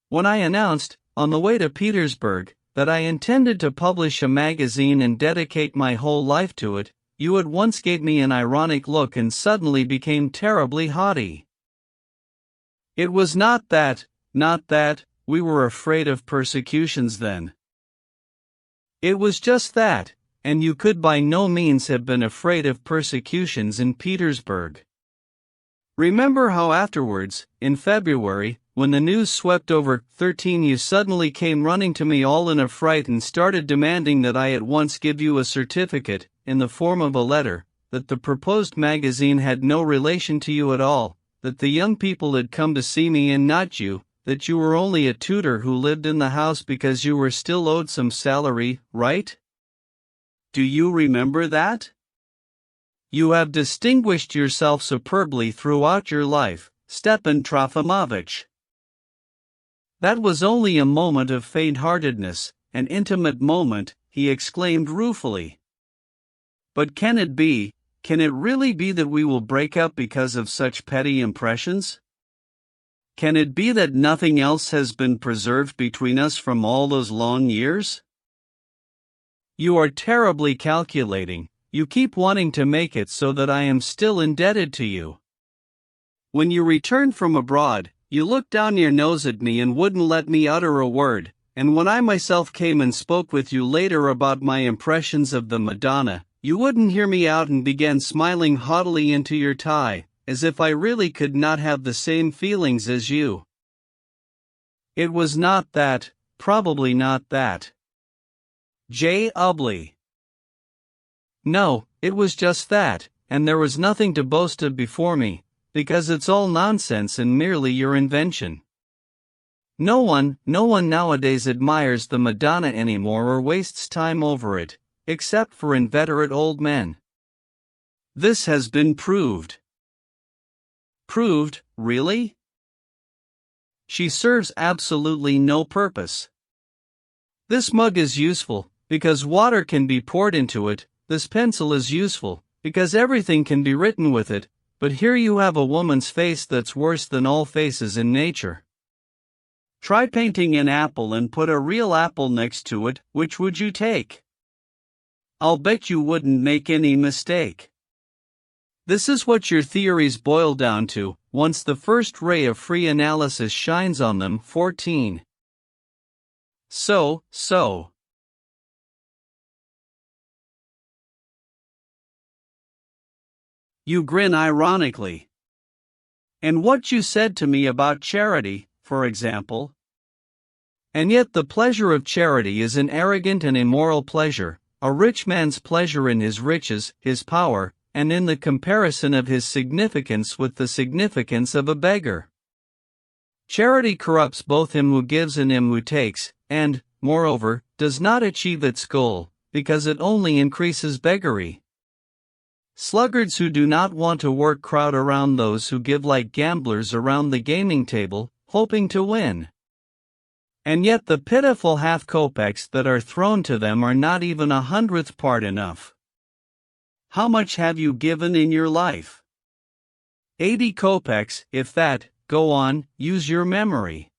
When I announced, on the way to Petersburg, that I intended to publish a magazine and dedicate my whole life to it, you at once gave me an ironic look and suddenly became terribly haughty. It was not that, we were afraid of persecutions then. It was just that, and you could by no means have been afraid of persecutions in Petersburg. Remember how afterwards, in February, when the news swept over 13, you suddenly came running to me all in a fright and started demanding that I at once give you a certificate, in the form of a letter, that the proposed magazine had no relation to you at all, that the young people had come to see me and not you, that you were only a tutor who lived in the house because you were still owed some salary, right? Do you remember that? You have distinguished yourself superbly throughout your life, Stepan Trofimovich. That was only a moment of faint-heartedness, an intimate moment, he exclaimed ruefully. But can it really be that we will break up because of such petty impressions? Can it be that nothing else has been preserved between us from all those long years? You are terribly calculating. You keep wanting to make it so that I am still indebted to you. When you returned from abroad, you looked down your nose at me and wouldn't let me utter a word, and when I myself came and spoke with you later about my impressions of the Madonna, you wouldn't hear me out and began smiling haughtily into your tie, as if I really could not have the same feelings as you. It was not that, probably not that. J. Ubley. No, it was just that, and there was nothing to boast of before me, because it's all nonsense and merely your invention. No one nowadays admires the Madonna anymore or wastes time over it, except for inveterate old men. This has been proved. Proved, really? She serves absolutely no purpose. This mug is useful, because water can be poured into it. This pencil is useful, because everything can be written with it, but here you have a woman's face that's worse than all faces in nature. Try painting an apple and put a real apple next to it, which would you take? I'll bet you wouldn't make any mistake. This is what your theories boil down to, once the first ray of free analysis shines on them. 14. So. You grin ironically. And what you said to me about charity, for example? And yet the pleasure of charity is an arrogant and immoral pleasure, a rich man's pleasure in his riches, his power, and in the comparison of his significance with the significance of a beggar. Charity corrupts both him who gives and him who takes, and, moreover, does not achieve its goal, because it only increases beggary. Sluggards who do not want to work crowd around those who give like gamblers around the gaming table, hoping to win. And yet the pitiful half-kopecks that are thrown to them are not even 100th part enough. How much have you given in your life? 80 kopecks, if that. Go on, use your memory.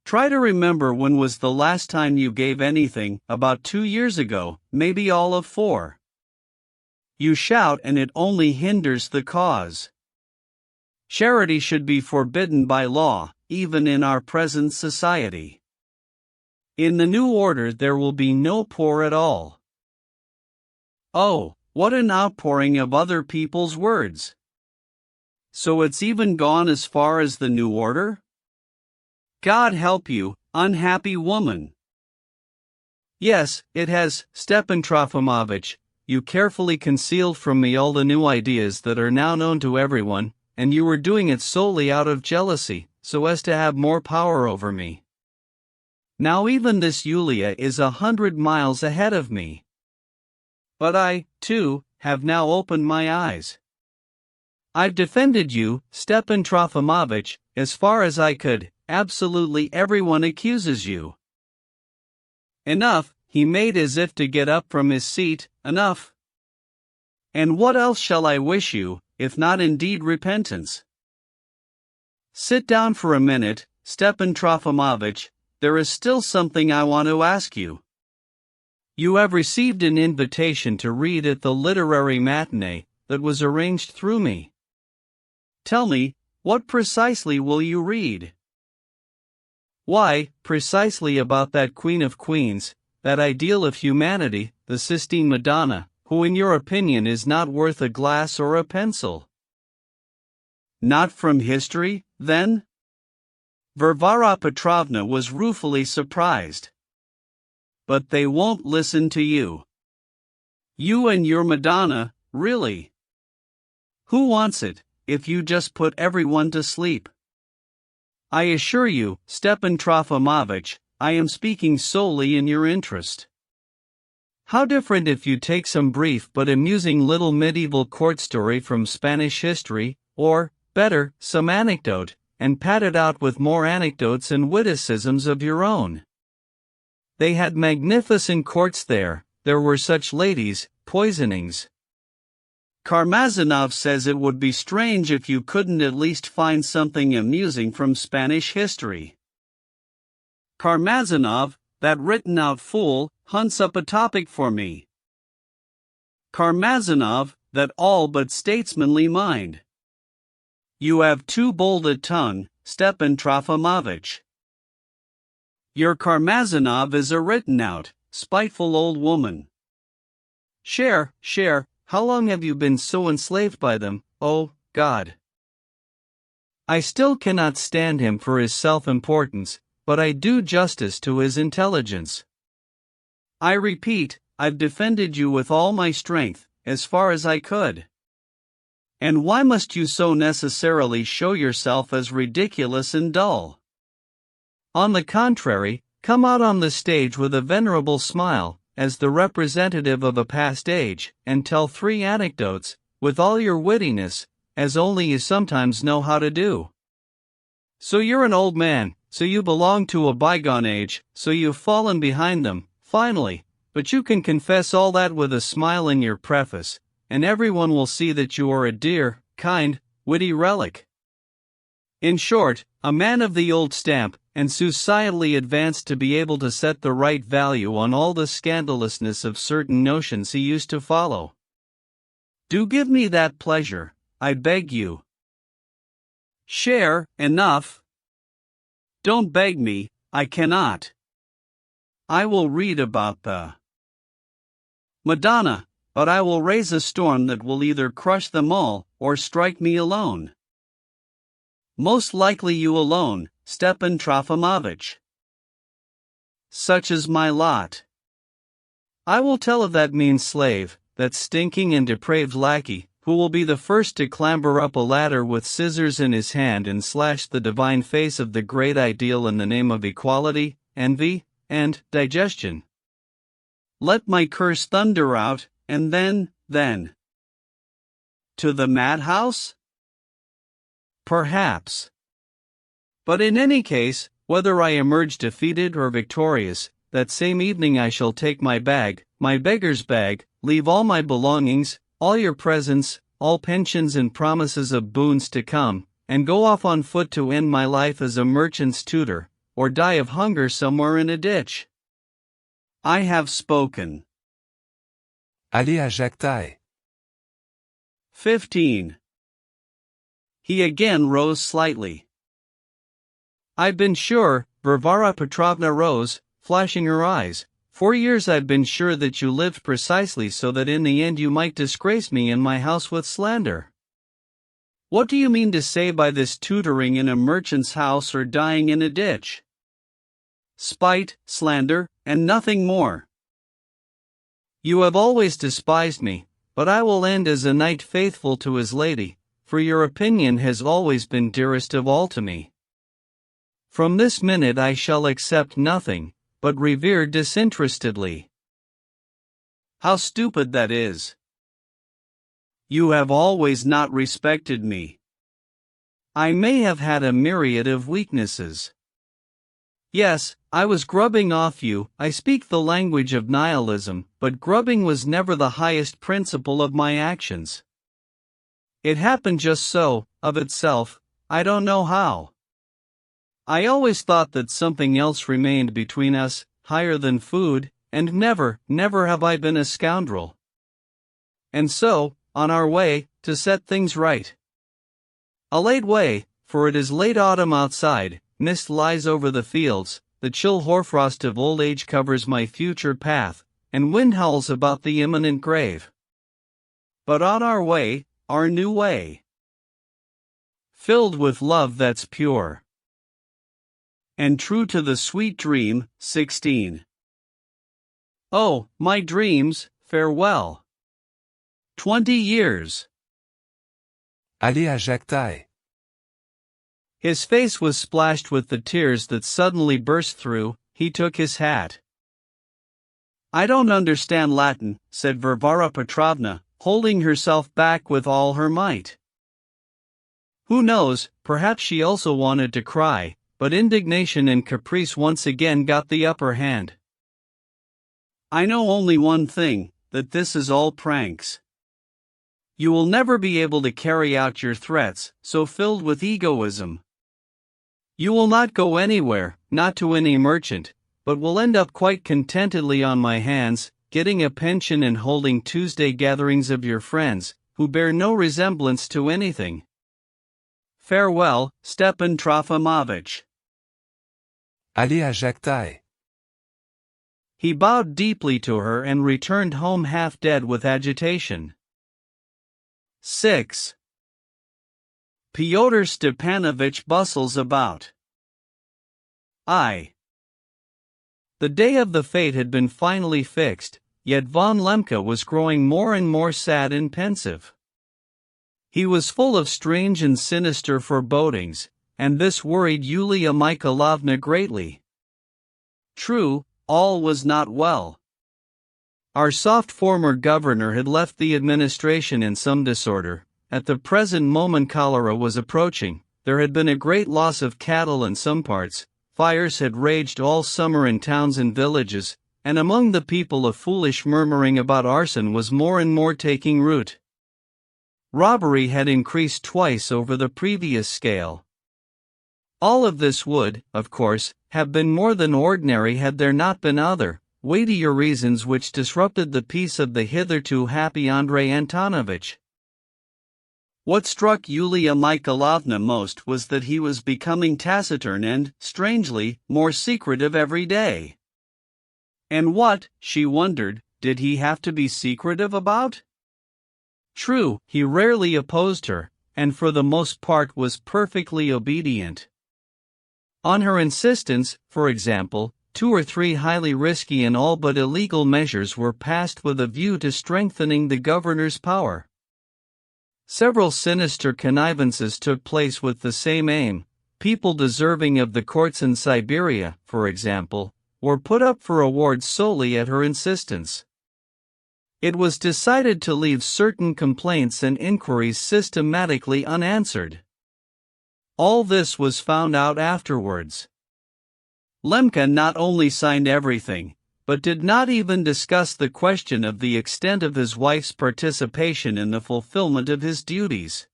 Try to remember when was the last time you gave anything. About 2 years ago, maybe all of 4. You shout and it only hinders the cause. Charity should be forbidden by law, even in our present society. In the new order there will be no poor at all. Oh, what an outpouring of other people's words! So it's even gone as far as the new order? God help you, unhappy woman. Yes, it has, Stepan Trofimovich. You carefully concealed from me all the new ideas that are now known to everyone, and you were doing it solely out of jealousy, so as to have more power over me. Now even this Yulia is 100 miles ahead of me. But I, too, have now opened my eyes. I've defended you, Stepan Trofimovich, as far as I could. Absolutely everyone accuses you. Enough, he made as if to get up from his seat. Enough. And what else shall I wish you, if not indeed repentance? Sit down for a minute, Stepan Trofimovich. There is still something I want to ask you. You have received an invitation to read at the literary matinee that was arranged through me. Tell me, what precisely will you read? Why, precisely about that Queen of Queens, that ideal of humanity, the Sistine Madonna, who in your opinion is not worth a glass or a pencil. Not from history, then? Varvara Petrovna was ruefully surprised. But they won't listen to you. You and your Madonna, really? Who wants it, if you just put everyone to sleep? I assure you, Stepan Trofimovich, I am speaking solely in your interest. How different if you take some brief but amusing little medieval court story from Spanish history, or, better, some anecdote, and pad it out with more anecdotes and witticisms of your own. They had magnificent courts there were such ladies, poisonings. Karmazinov says it would be strange if you couldn't at least find something amusing from Spanish history. Karmazinov, that written-out fool, hunts up a topic for me. Karmazinov, that all but statesmanly mind. You have too bold a tongue, Stepan Trofimovich. Your Karmazinov is a written-out, spiteful old woman. Cher, how long have you been so enslaved by them, oh, God? I still cannot stand him for his self-importance, but I do justice to his intelligence. I repeat, I've defended you with all my strength, as far as I could. And why must you so necessarily show yourself as ridiculous and dull? On the contrary, come out on the stage with a venerable smile, as the representative of a past age, and tell 3 anecdotes, with all your wittiness, as only you sometimes know how to do. So you're an old man, so you belong to a bygone age, so you've fallen behind them, finally, but you can confess all that with a smile in your preface, and everyone will see that you are a dear, kind, witty relic. In short, a man of the old stamp, and societally advanced to be able to set the right value on all the scandalousness of certain notions he used to follow. Do give me that pleasure, I beg you. Share, enough. Don't beg me, I cannot. I will read about the Madonna, but I will raise a storm that will either crush them all, or strike me alone. Most likely you alone, Stepan Trofimovich. Such is my lot. I will tell of that mean slave, that stinking and depraved lackey, who will be the first to clamber up a ladder with scissors in his hand and slash the divine face of the great ideal in the name of equality, envy, and digestion. Let my curse thunder out, and then. To the madhouse? Perhaps. But in any case, whether I emerge defeated or victorious, that same evening I shall take my bag, my beggar's bag, leave all my belongings, all your presents, all pensions and promises of boons to come, and go off on foot to end my life as a merchant's tutor, or die of hunger somewhere in a ditch. I have spoken. Allez à Jactae. 15. He again rose slightly. I've been sure, Varvara Petrovna rose, flashing her eyes. 4 years I've been sure that you lived precisely so that in the end you might disgrace me in my house with slander. What do you mean to say by this tutoring in a merchant's house or dying in a ditch? Spite, slander, and nothing more. You have always despised me, but I will end as a knight faithful to his lady, for your opinion has always been dearest of all to me. From this minute I shall accept nothing, but revere disinterestedly. How stupid that is! You have always not respected me. I may have had a myriad of weaknesses. Yes, I was grubbing off you. I speak the language of nihilism, but grubbing was never the highest principle of my actions. It happened just so, of itself, I don't know how. I always thought that something else remained between us, higher than food, and never have I been a scoundrel. And so, on our way, to set things right. A late way, for it is late autumn outside, mist lies over the fields, the chill hoarfrost of old age covers my future path, and wind howls about the imminent grave. But on our way, our new way. Filled with love that's pure and true to the sweet dream. 16. Oh, my dreams, farewell. 20 years. Allez à Jactae. His face was splashed with the tears that suddenly burst through. He took his hat. I don't understand Latin, said Varvara Petrovna, holding herself back with all her might. Who knows, perhaps she also wanted to cry, but indignation and caprice once again got the upper hand. I know only one thing, that this is all pranks. You will never be able to carry out your threats, so filled with egoism. You will not go anywhere, not to any merchant, but will end up quite contentedly on my hands, getting a pension and holding Tuesday gatherings of your friends, who bear no resemblance to anything. Farewell, Stepan Trofimovich. Allez à Jactae. He bowed deeply to her and returned home half dead with agitation. 6. Fyodor Stepanovich bustles about. The day of the fete had been finally fixed, yet von Lemke was growing more and more sad and pensive. He was full of strange and sinister forebodings, and this worried Yulia Mikhailovna greatly. True, all was not well. Our soft former governor had left the administration in some disorder. At the present moment cholera was approaching, there had been a great loss of cattle in some parts, fires had raged all summer in towns and villages, and among the people a foolish murmuring about arson was more and more taking root. Robbery had increased twice over the previous scale. All of this would, of course, have been more than ordinary had there not been other, weightier reasons which disrupted the peace of the hitherto happy Andrei Antonovich. What struck Yulia Mikhailovna most was that he was becoming taciturn and, strangely, more secretive every day. And what, she wondered, did he have to be secretive about? True, he rarely opposed her, and for the most part was perfectly obedient. On her insistence, for example, 2 or 3 highly risky and all but illegal measures were passed with a view to strengthening the governor's power. Several sinister connivances took place with the same aim. People deserving of the courts in Siberia, for example, were put up for awards solely at her insistence. It was decided to leave certain complaints and inquiries systematically unanswered. All this was found out afterwards. Lemka not only signed everything, but did not even discuss the question of the extent of his wife's participation in the fulfillment of his duties.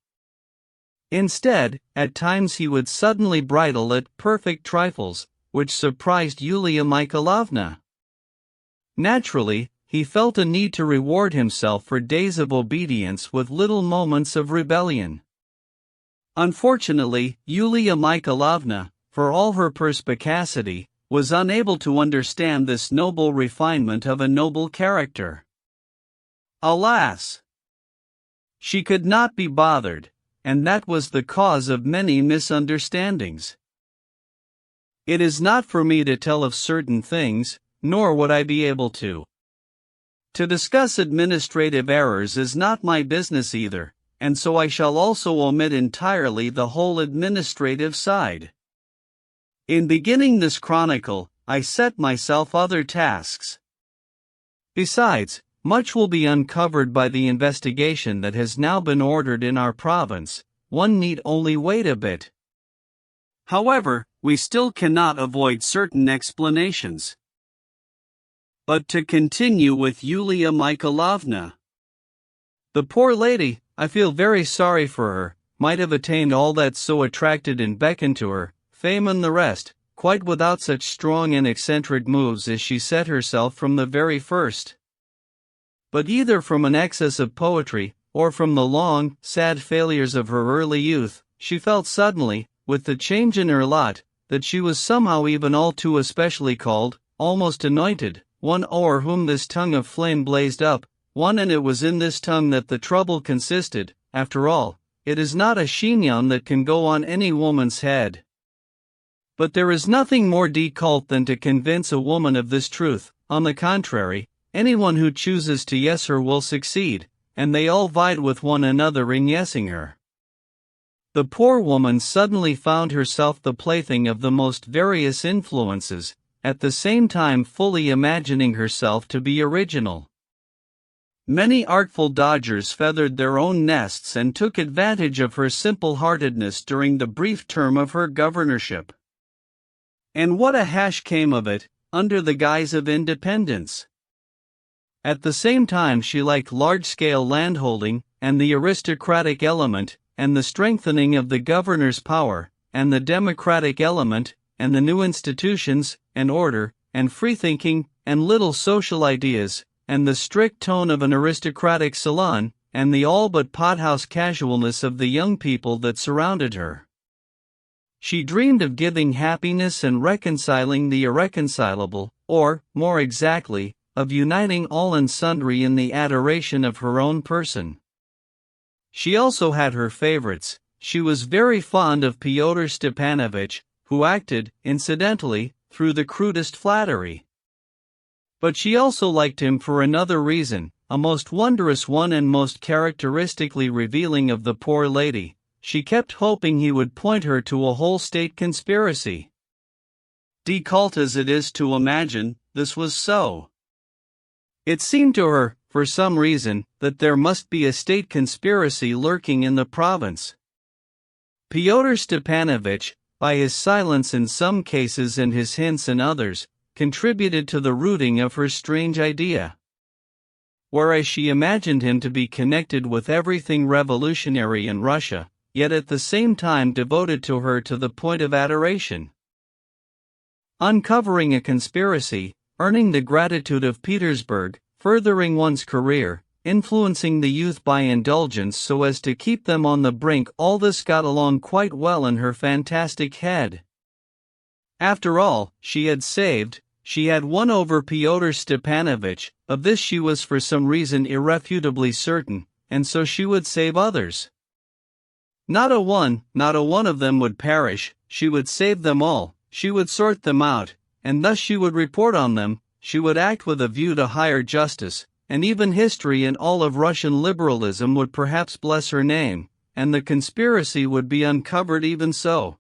Instead, at times he would suddenly bridle at perfect trifles, which surprised Yulia Mikhailovna. Naturally, he felt a need to reward himself for days of obedience with little moments of rebellion. Unfortunately, Yulia Mikhailovna, for all her perspicacity, was unable to understand this noble refinement of a noble character. Alas! She could not be bothered, and that was the cause of many misunderstandings. It is not for me to tell of certain things, nor would I be able to. To discuss administrative errors is not my business either, and so I shall also omit entirely the whole administrative side. In beginning this chronicle, I set myself other tasks. Besides, much will be uncovered by the investigation that has now been ordered in our province. One need only wait a bit. However, we still cannot avoid certain explanations. But to continue with Yulia Mikhailovna. The poor lady, I feel very sorry for her, might have attained all that so attracted and beckoned to her, fame and the rest, quite without such strong and eccentric moves as she set herself from the very first. But either from an excess of poetry, or from the long, sad failures of her early youth, she felt suddenly, with the change in her lot, that she was somehow even all too especially called, almost anointed, one o'er whom this tongue of flame blazed up, one, and it was in this tongue that the trouble consisted. After all, it is not a chignon that can go on any woman's head. But there is nothing more difficult than to convince a woman of this truth. On the contrary, anyone who chooses to yes her will succeed, and they all vied with one another in yesing her. The poor woman suddenly found herself the plaything of the most various influences, at the same time fully imagining herself to be original. Many artful dodgers feathered their own nests and took advantage of her simple-heartedness during the brief term of her governorship. And what a hash came of it, under the guise of independence. At the same time she liked large-scale landholding, and the aristocratic element, and the strengthening of the governor's power, and the democratic element, and the new institutions, and order, and freethinking, and little social ideas, and the strict tone of an aristocratic salon, and the all but pothouse casualness of the young people that surrounded her. She dreamed of giving happiness and reconciling the irreconcilable, or, more exactly, of uniting all and sundry in the adoration of her own person. She also had her favorites. She was very fond of Fyodor Stepanovich, who acted, incidentally, through the crudest flattery. But she also liked him for another reason, a most wondrous one and most characteristically revealing of the poor lady. She kept hoping he would point her to a whole state conspiracy. Difficult as it is to imagine, this was so. It seemed to her, for some reason, that there must be a state conspiracy lurking in the province. Fyodor Stepanovich, by his silence in some cases and his hints in others, contributed to the rooting of her strange idea. Whereas she imagined him to be connected with everything revolutionary in Russia, yet at the same time devoted to her to the point of adoration. Uncovering a conspiracy, earning the gratitude of Petersburg, furthering one's career, influencing the youth by indulgence so as to keep them on the brink, all this got along quite well in her fantastic head. After all, she had won over Fyodor Stepanovich, of this she was for some reason irrefutably certain, and so she would save others. Not a one of them would perish, she would save them all, she would sort them out, and thus she would report on them, she would act with a view to higher justice, and even history and all of Russian liberalism would perhaps bless her name, and the conspiracy would be uncovered even so.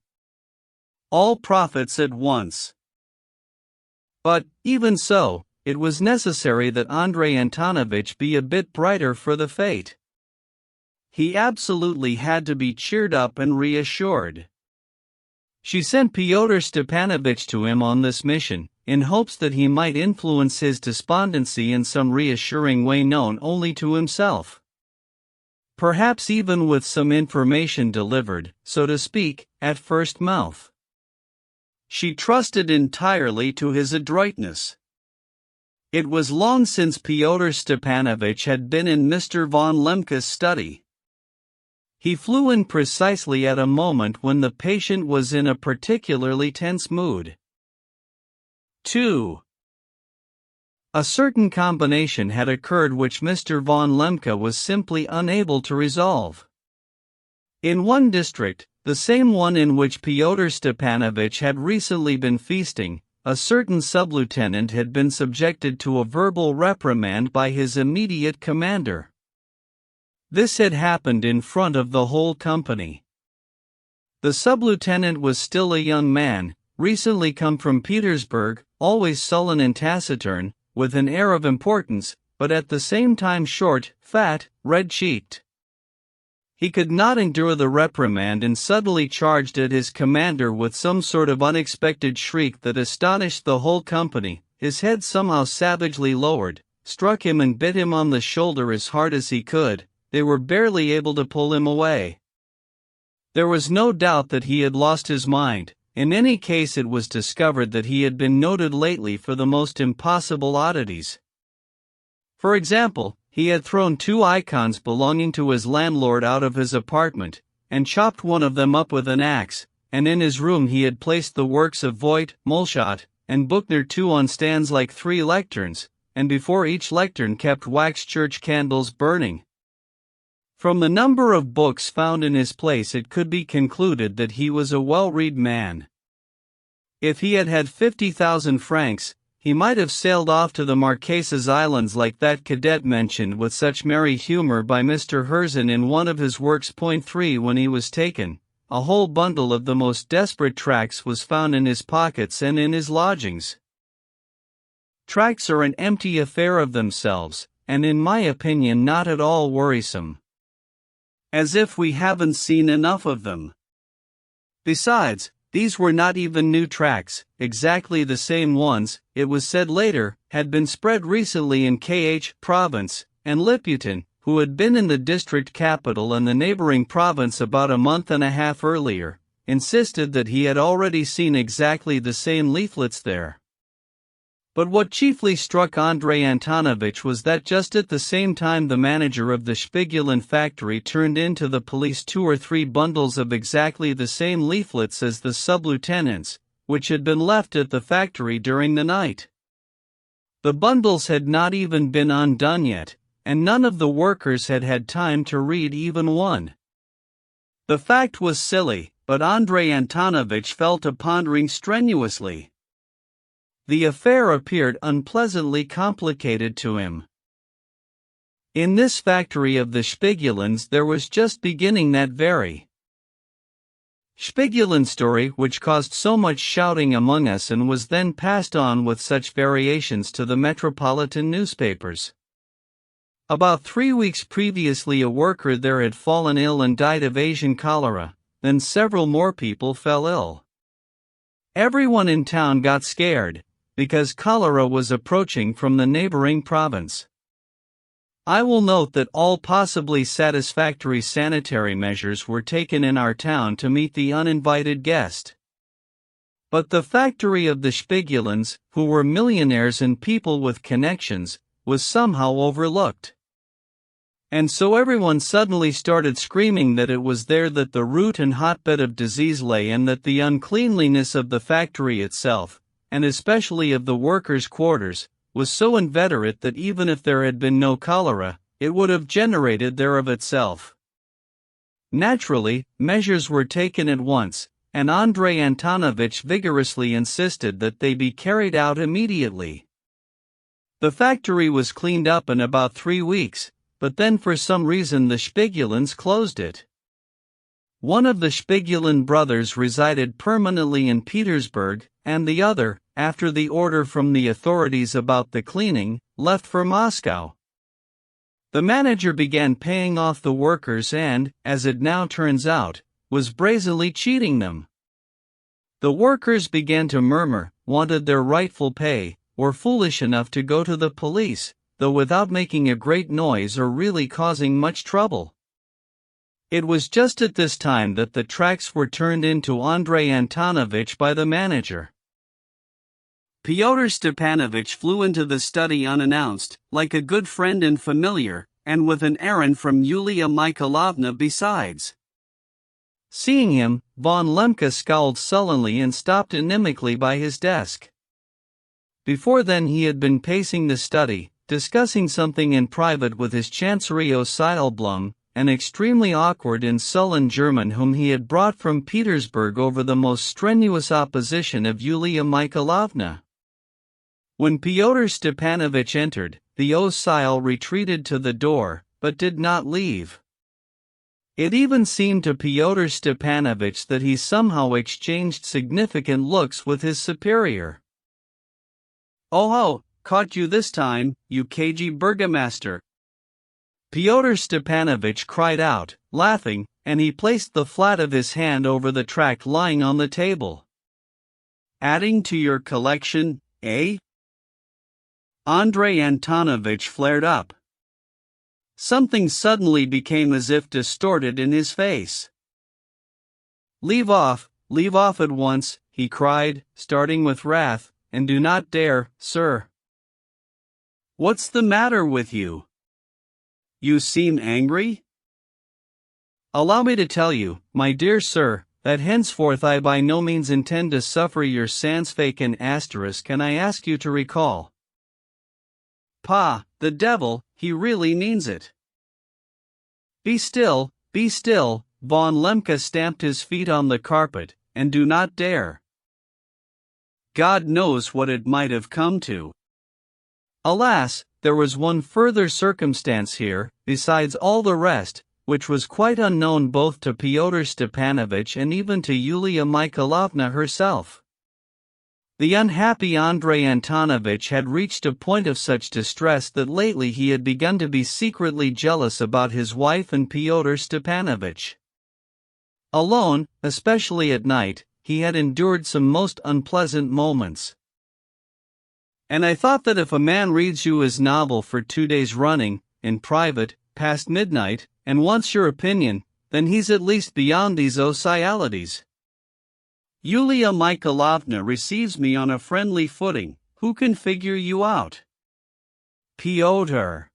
All profits at once. But, even so, it was necessary that Andrei Antonovich be a bit brighter for the fate. He absolutely had to be cheered up and reassured. She sent Fyodor Stepanovich to him on this mission, in hopes that he might influence his despondency in some reassuring way known only to himself. Perhaps even with some information delivered, so to speak, at first mouth. She trusted entirely to his adroitness. It was long since Fyodor Stepanovich had been in Mr. von Lemke's study. He flew in precisely at a moment when the patient was in a particularly tense mood. 2. A certain combination had occurred which Mr. von Lemke was simply unable to resolve. In one district, the same one in which Fyodor Stepanovich had recently been feasting, a certain sub-lieutenant had been subjected to a verbal reprimand by his immediate commander. This had happened in front of the whole company. The sub-lieutenant was still a young man, recently come from Petersburg, always sullen and taciturn, with an air of importance, but at the same time short, fat, red-cheeked. He could not endure the reprimand and suddenly charged at his commander with some sort of unexpected shriek that astonished the whole company. His head somehow savagely lowered, struck him and bit him on the shoulder as hard as he could. They were barely able to pull him away. There was no doubt that he had lost his mind. In any case, it was discovered that he had been noted lately for the most impossible oddities. For example, he had thrown 2 icons belonging to his landlord out of his apartment, and chopped one of them up with an axe, and in his room he had placed the works of Voigt, Molschott, and Buchner 2 on stands like 3 lecterns, and before each lectern kept wax church candles burning. From the number of books found in his place it could be concluded that he was a well-read man. If he had had 50,000 francs, he might have sailed off to the Marquesas Islands like that cadet mentioned with such merry humor by Mr. Herzen in one of his works. 3 When he was taken, a whole bundle of the most desperate tracts was found in his pockets and in his lodgings. Tracts are an empty affair of themselves, and in my opinion not at all worrisome. As if we haven't seen enough of them. Besides, these were not even new tracts, exactly the same ones, it was said later, had been spread recently in Kh province, and Liputin, who had been in the district capital and the neighboring province about a month and a half earlier, insisted that he had already seen exactly the same leaflets there. But what chiefly struck Andrei Antonovich was that just at the same time the manager of the Spigulin factory turned in to the police 2 or 3 bundles of exactly the same leaflets as the sub-lieutenant's, which had been left at the factory during the night. The bundles had not even been undone yet, and none of the workers had had time to read even one. The fact was silly, but Andrei Antonovich fell to pondering strenuously. The affair appeared unpleasantly complicated to him. In this factory of the Spigulins there was just beginning that very Spigulin story which caused so much shouting among us and was then passed on with such variations to the metropolitan newspapers. About 3 weeks previously a worker there had fallen ill and died of Asian cholera, then several more people fell ill. Everyone in town got scared, because cholera was approaching from the neighboring province. I will note that all possibly satisfactory sanitary measures were taken in our town to meet the uninvited guest. But the factory of the Spigulins, who were millionaires and people with connections, was somehow overlooked. And so everyone suddenly started screaming that it was there that the root and hotbed of disease lay, and that the uncleanliness of the factory itself, and especially of the workers' quarters, was so inveterate that even if there had been no cholera, it would have generated there of itself. Naturally, measures were taken at once, and Andrei Antonovich vigorously insisted that they be carried out immediately. The factory was cleaned up in about 3 weeks, but then for some reason the Spigulins closed it. One of the Spigulin brothers resided permanently in Petersburg, and the other, after the order from the authorities about the cleaning, left for Moscow. The manager began paying off the workers and, as it now turns out, was brazenly cheating them. The workers began to murmur, wanted their rightful pay, were foolish enough to go to the police, though without making a great noise or really causing much trouble. It was just at this time that the tracts were turned into Andrei Antonovich by the manager. Fyodor Stepanovich flew into the study unannounced, like a good friend and familiar, and with an errand from Yulia Mikhailovna besides. Seeing him, von Lemke scowled sullenly and stopped inimically by his desk. Before then he had been pacing the study, discussing something in private with his Chancery Oseilblum, an extremely awkward and sullen German whom he had brought from Petersburg over the most strenuous opposition of Yulia Mikhailovna. When Fyodor Stepanovich entered, the Oseil retreated to the door, but did not leave. It even seemed to Fyodor Stepanovich that he somehow exchanged significant looks with his superior. "Oh ho, caught you this time, you cagey burgomaster!" Fyodor Stepanovich cried out, laughing, and he placed the flat of his hand over the tract lying on the table. "Adding to your collection, eh?" Andrei Antonovich flared up. Something suddenly became as if distorted in his face. Leave off at once," he cried, starting with wrath, "and do not dare, sir." "What's the matter with you? You seem angry?" "Allow me to tell you, my dear sir, that henceforth I by no means intend to suffer your sans-facon asterisk, and I ask you to recall." "Pah, the devil, he really means it." Be still, von Lemke stamped his feet on the carpet, "and do not dare." God knows what it might have come to. Alas, there was one further circumstance here, besides all the rest, which was quite unknown both to Fyodor Stepanovich and even to Yulia Mikhailovna herself. The unhappy Andrei Antonovich had reached a point of such distress that lately he had begun to be secretly jealous about his wife and Fyodor Stepanovich. Alone, especially at night, he had endured some most unpleasant moments. "And I thought that if a man reads you his novel for 2 days running, in private, past midnight, and wants your opinion, then he's at least beyond these ocilities. Yulia Mikhailovna receives me on a friendly footing. Who can figure you out?" "Pyotr,"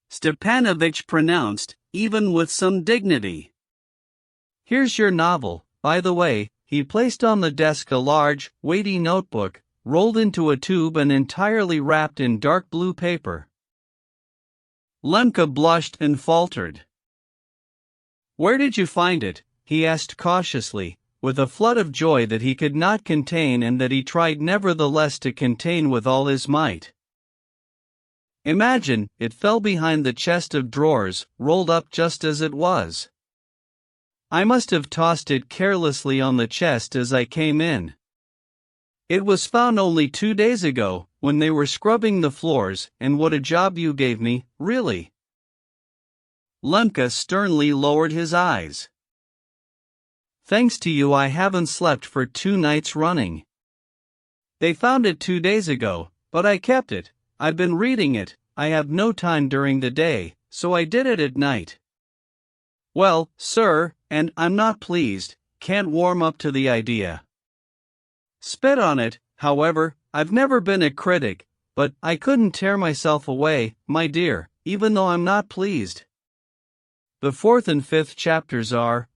Stepanovich pronounced, even with some dignity. "Here's your novel." By the way, he placed on the desk a large, weighty notebook, rolled into a tube and entirely wrapped in dark blue paper. Lemke blushed and faltered. "Where did you find it?" he asked cautiously, with a flood of joy that he could not contain and that he tried nevertheless to contain with all his might. "Imagine, it fell behind the chest of drawers, rolled up just as it was. I must have tossed it carelessly on the chest as I came in. It was found only 2 days ago, when they were scrubbing the floors, and what a job you gave me, really." Lemke sternly lowered his eyes. "Thanks to you I haven't slept for 2 nights running." They found it 2 days ago, but I kept it. I've been reading it. I have no time during the day, so I did it at night. Well, sir, and I'm not pleased, can't warm up to the idea. Spit on it, however, I've never been a critic, but I couldn't tear myself away, my dear, even though I'm not pleased. The 4th and 5th chapters are,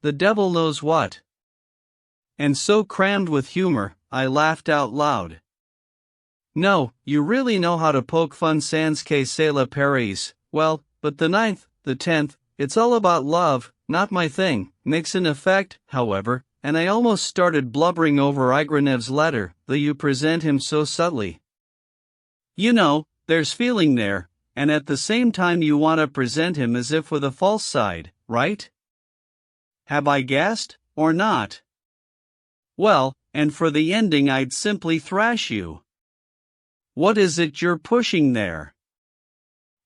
the devil knows what. And so crammed with humor, I laughed out loud. No, you really know how to poke fun sans que c'est la Paris. Well, but the 9th, the 10th, it's all about love, not my thing, makes an effect, however, and I almost started blubbering over Igranev's letter, though you present him so subtly. You know, there's feeling there, and at the same time you want to present him as if with a false side, right? Have I guessed, or not? Well, and for the ending I'd simply thrash you. What is it you're pushing there?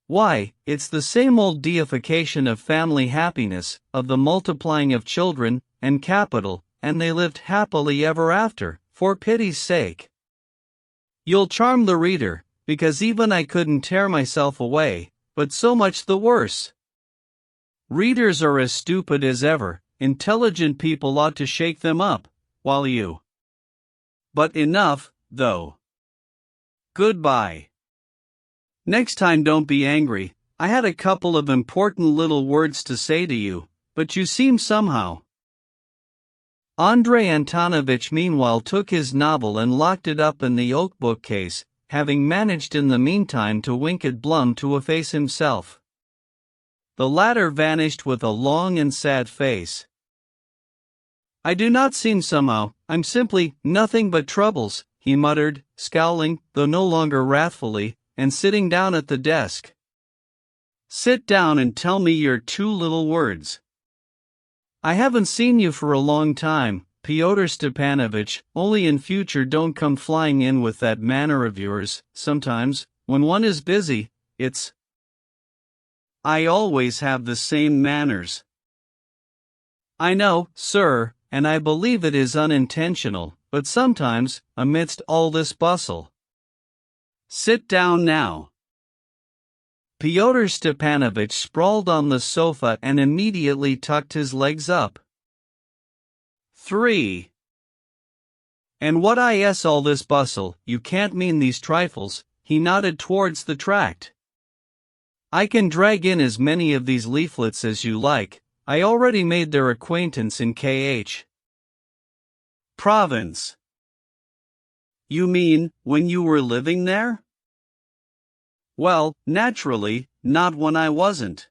Why, it's the same old deification of family happiness, of the multiplying of children, and capital, and they lived happily ever after, for pity's sake. You'll charm the reader, because even I couldn't tear myself away, but so much the worse. Readers are as stupid as ever, intelligent people ought to shake them up, while you. But enough, though. Goodbye. Next time don't be angry, I had a couple of important little words to say to you, but you seem somehow. Andrei Antonovich meanwhile took his novel and locked it up in the oak bookcase, having managed in the meantime to wink at Blum to efface himself. The latter vanished with a long and sad face. I do not seem somehow, I'm simply nothing but troubles, he muttered, scowling, though no longer wrathfully, and sitting down at the desk. Sit down and tell me your 2 little words. I haven't seen you for a long time, Fyodor Stepanovich, only in future don't come flying in with that manner of yours. Sometimes, when one is busy, it's... I always have the same manners. I know, sir, and I believe it is unintentional, but sometimes, amidst all this bustle. Sit down now. Fyodor Stepanovich sprawled on the sofa and immediately tucked his legs up. 3. And what is all this bustle? You can't mean these trifles, he nodded towards the tract. I can drag in as many of these leaflets as you like, I already made their acquaintance in KH. Province. You mean, when you were living there? Well, naturally, not when I wasn't.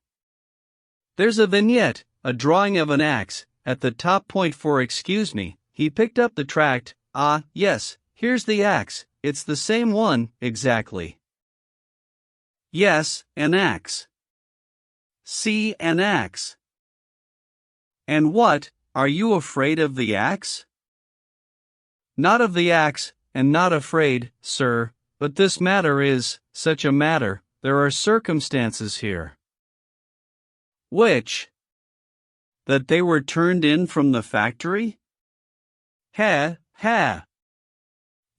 There's a vignette, a drawing of an axe, at the top point for excuse me, he picked up the tract, yes, here's the axe, it's the same one, exactly. Yes, an axe. See an axe. And what, are you afraid of the axe? Not of the axe, and not afraid, sir, but this matter is, such a matter, there are circumstances here. Which? That they were turned in from the factory? Ha.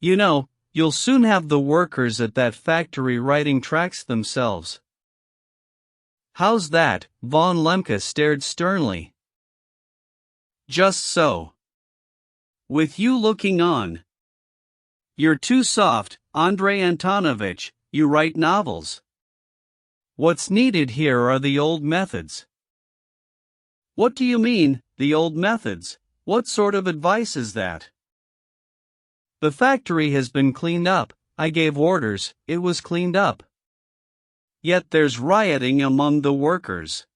You know, you'll soon have the workers at that factory writing tracts themselves. How's that? Von Lemke stared sternly. Just so. With you looking on. You're too soft, Andrei Antonovich, you write novels. What's needed here are the old methods. What do you mean, the old methods? What sort of advice is that? The factory has been cleaned up, I gave orders, it was cleaned up. Yet there's rioting among the workers.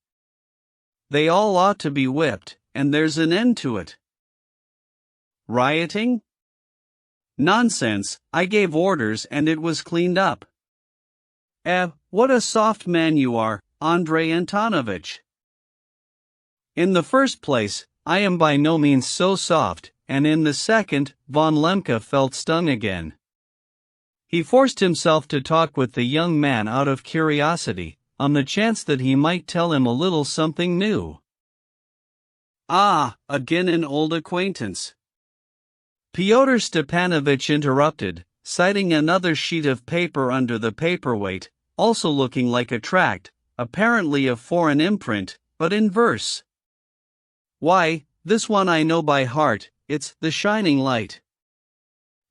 They all ought to be whipped, and there's an end to it. Rioting? Nonsense, I gave orders and it was cleaned up. What a soft man you are, Andrei Antonovich. In the first place, I am by no means so soft, and in the second, von Lemke felt stung again. He forced himself to talk with the young man out of curiosity, on the chance that he might tell him a little something new. Again an old acquaintance. Pyotr Stepanovich interrupted, citing another sheet of paper under the paperweight, also looking like a tract, apparently of foreign imprint, but in verse. Why, this one I know by heart, it's The Shining Light.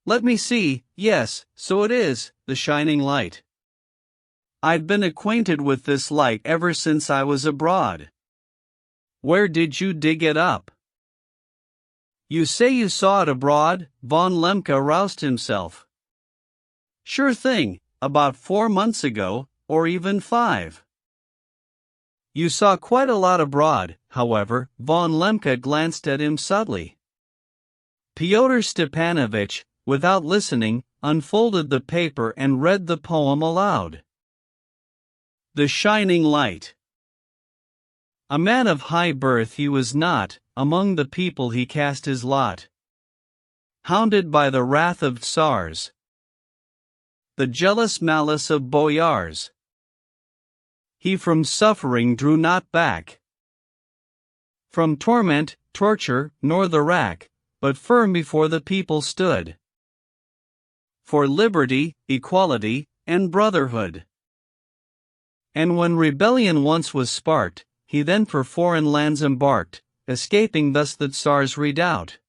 Let me see, yes, so it is, The Shining Light. I've been acquainted with this light ever since I was abroad. Where did you dig it up? You say you saw it abroad? Von Lemke roused himself. Sure thing, about 4 months ago, or even 5. You saw quite a lot abroad, however. Von Lemke glanced at him subtly. Pyotr Stepanovich, without listening, unfolded the paper and read the poem aloud. The Shining Light. A man of high birth he was not, among the people he cast his lot. Hounded by the wrath of Tsars, the jealous malice of boyars, he from suffering drew not back, from torment, torture, nor the rack, but firm before the people stood, for liberty, equality, and brotherhood. And when rebellion once was sparked, he then for foreign lands embarked, escaping thus the Tsar's redoubt,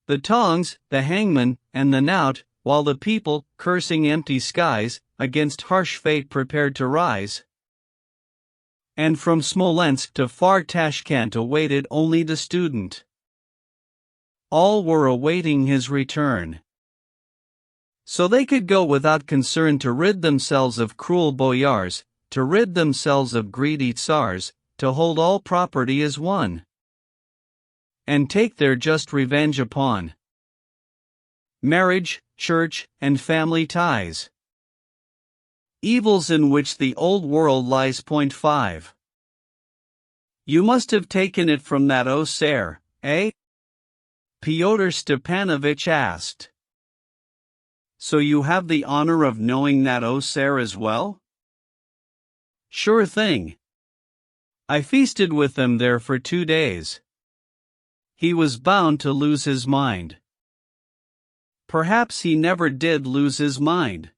the tongs, the hangman, and the knout, while the people, cursing empty skies, against harsh fate prepared to rise. And from Smolensk to far Tashkent awaited only the student. All were awaiting his return, so they could go without concern to rid themselves of cruel boyars, to rid themselves of greedy Tsars, to hold all property as one, and take their just revenge upon marriage, church, and family ties, evils in which the old world lies. 5. You must have taken it from that Auxerre, eh? Pyotr Stepanovich asked. So you have the honor of knowing that Auxerre as well? Sure thing. I feasted with them there for 2 days. He was bound to lose his mind. Perhaps he never did lose his mind.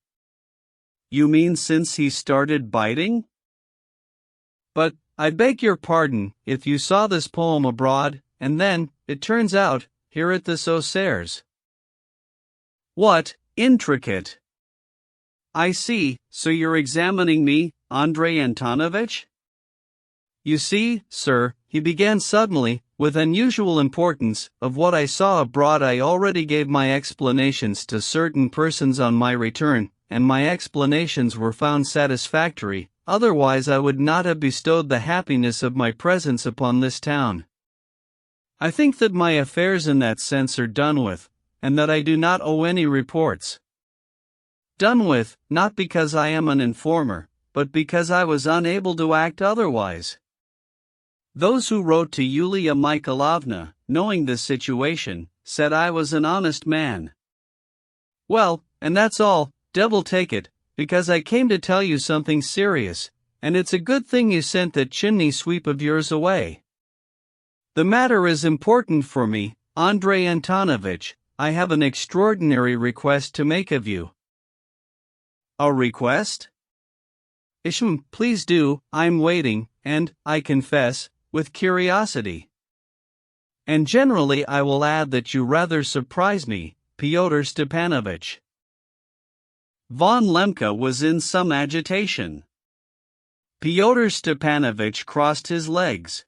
You mean since he started biting? But, I beg your pardon, if you saw this poem abroad, and then, it turns out, here at this Auxerre's. What, intricate! I see, so you're examining me, Andrei Antonovich? You see, sir, he began suddenly, with unusual importance, of what I saw abroad I already gave my explanations to certain persons on my return, and my explanations were found satisfactory, otherwise I would not have bestowed the happiness of my presence upon this town. I think that my affairs in that sense are done with, and that I do not owe any reports. Done with, not because I am an informer, but because I was unable to act otherwise. Those who wrote to Yulia Mikhailovna, knowing this situation, said I was an honest man. Well, and that's all, devil take it, because I came to tell you something serious, and it's a good thing you sent that chimney sweep of yours away. The matter is important for me, Andrei Antonovich. I have an extraordinary request to make of you. A request? Isham, please do, I'm waiting, and, I confess, with curiosity. And generally I will add that you rather surprise me, Pyotr Stepanovich. Von Lemke was in some agitation. Pyotr Stepanovich crossed his legs.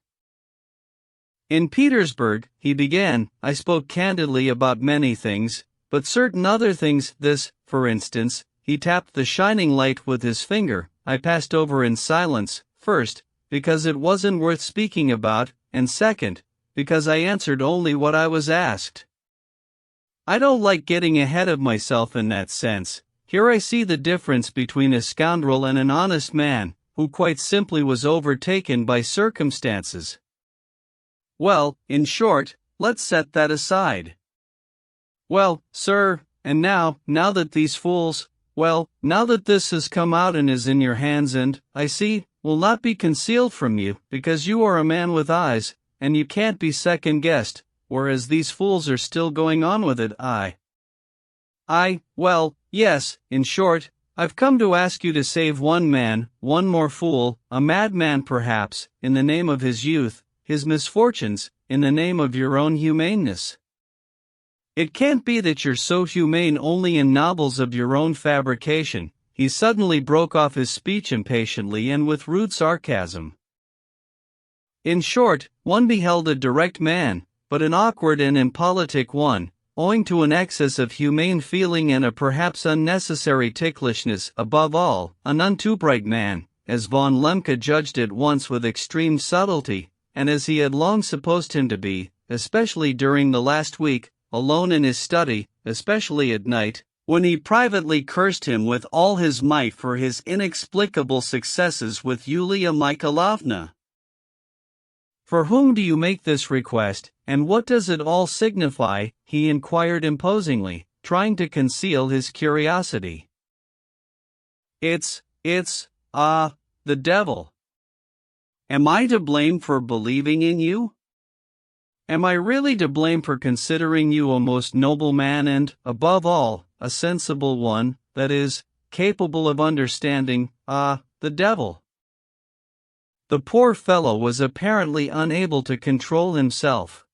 In Petersburg, he began, I spoke candidly about many things, but certain other things, this, for instance, he tapped the shining light with his finger, I passed over in silence, first, because it wasn't worth speaking about, and second, because I answered only what I was asked. I don't like getting ahead of myself in that sense. Here I see the difference between a scoundrel and an honest man, who quite simply was overtaken by circumstances. Well, in short, let's set that aside. Well, sir, and now that these fools, now that this has come out and is in your hands and, I see, will not be concealed from you, because you are a man with eyes, and you can't be second-guessed, whereas these fools are still going on with it. Well, yes, in short, I've come to ask you to save one man, one more fool, a madman perhaps, in the name of his youth, his misfortunes, in the name of your own humaneness. It can't be that you're so humane only in novels of your own fabrication. He suddenly broke off his speech impatiently and with rude sarcasm. In short, one beheld a direct man, but an awkward and impolitic one, owing to an excess of humane feeling and a perhaps unnecessary ticklishness, above all, a none too bright man, as von Lemke judged at once with extreme subtlety, and as he had long supposed him to be, especially during the last week, alone in his study, especially at night, when he privately cursed him with all his might for his inexplicable successes with Yulia Mikhailovna. "For whom do you make this request, and what does it all signify?" he inquired imposingly, trying to conceal his curiosity. It's the devil. Am I to blame for believing in you? Am I really to blame for considering you a most noble man and, above all, a sensible one, that is, capable of understanding, the devil? The poor fellow was apparently unable to control himself.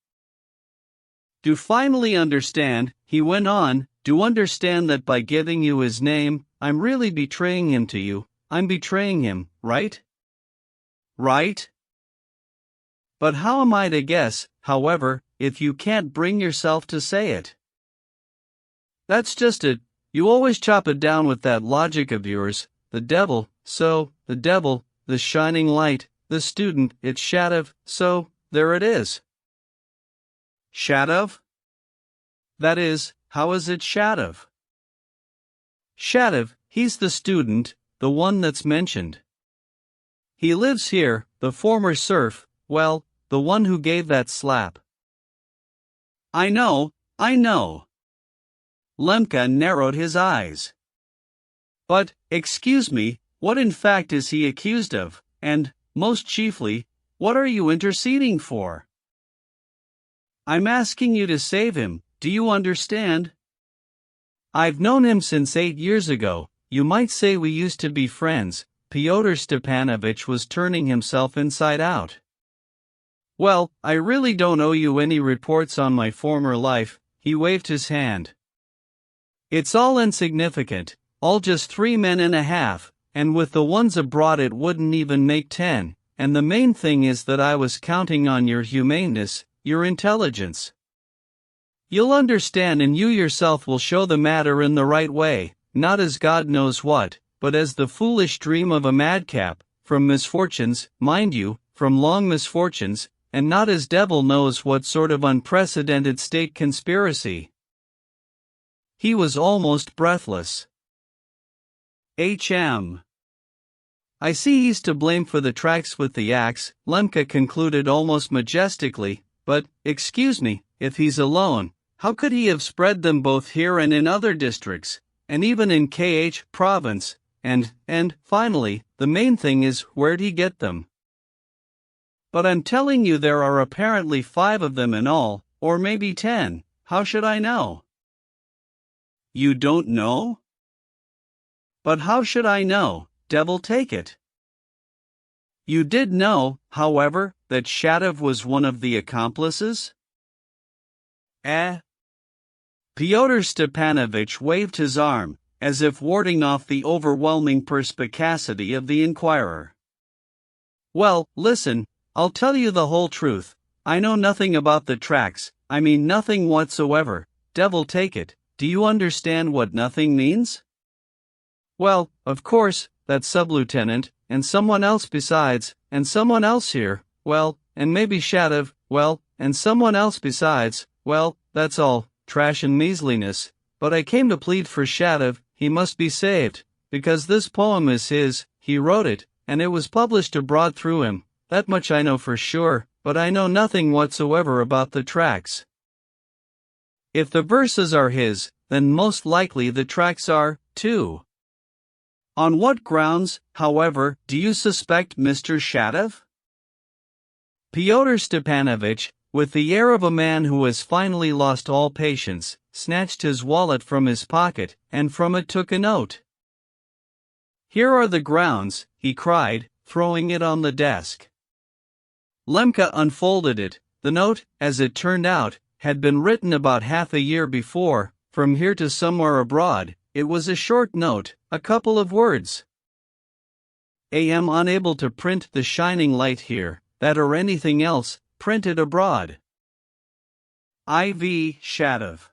"Do finally understand," he went on, "do understand that by giving you his name, I'm really betraying him to you. I'm betraying him, right? Right? But how am I to guess, however, if you can't bring yourself to say it? That's just it. You always chop it down with that logic of yours. The devil, so, the devil, the shining light, the student, it's Shatov, so, there it is." Shatov? That is, how is it Shatov? Shatov, he's the student, the one that's mentioned. He lives here, the former serf, well, the one who gave that slap. I know. Lemke narrowed his eyes. But, excuse me, what in fact is he accused of, and, most chiefly, what are you interceding for? I'm asking you to save him, do you understand? I've known him since 8 years ago, you might say we used to be friends. Fyodor Stepanovich was turning himself inside out. Well, I really don't owe you any reports on my former life, he waved his hand. It's all insignificant, all just 3 men and a half, and with the ones abroad it wouldn't even make 10, and the main thing is that I was counting on your humaneness, your intelligence. You'll understand and you yourself will show the matter in the right way, not as God knows what, but as the foolish dream of a madcap, from misfortunes, mind you, from long misfortunes, and not as devil knows what sort of unprecedented state conspiracy. He was almost breathless. I see he's to blame for the tracks with the axe, Lemke concluded almost majestically, but, excuse me, if he's alone, how could he have spread them both here and in other districts, and even in KH province, and, finally, the main thing is, where'd he get them? But I'm telling you there are apparently 5 of them in all, or maybe 10, how should I know? You don't know? But how should I know, devil take it? You did know, however, that Shatov was one of the accomplices? Fyodor Stepanovich waved his arm, as if warding off the overwhelming perspicacity of the inquirer. Well, listen, I'll tell you the whole truth. I know nothing about the tracks, I mean nothing whatsoever, devil take it. Do you understand what nothing means? Well, of course, that sub-lieutenant, and someone else besides, and someone else here, well, and maybe Shatov, well, and someone else besides, well, that's all, trash and measliness, but I came to plead for Shatov, he must be saved, because this poem is his, he wrote it, and it was published abroad through him, that much I know for sure, but I know nothing whatsoever about the tracks. If the verses are his, then most likely the tracks are, too. On what grounds, however, do you suspect Mr. Shatov? Fyodor Stepanovich, with the air of a man who has finally lost all patience, snatched his wallet from his pocket, and from it took a note. "Here are the grounds," he cried, throwing it on the desk. Lemke unfolded it. The note, as it turned out, had been written about half a year before, from here to somewhere abroad. It was a short note, a couple of words. "I am unable to print the shining light here, that or anything else, printed abroad. IV Shatov."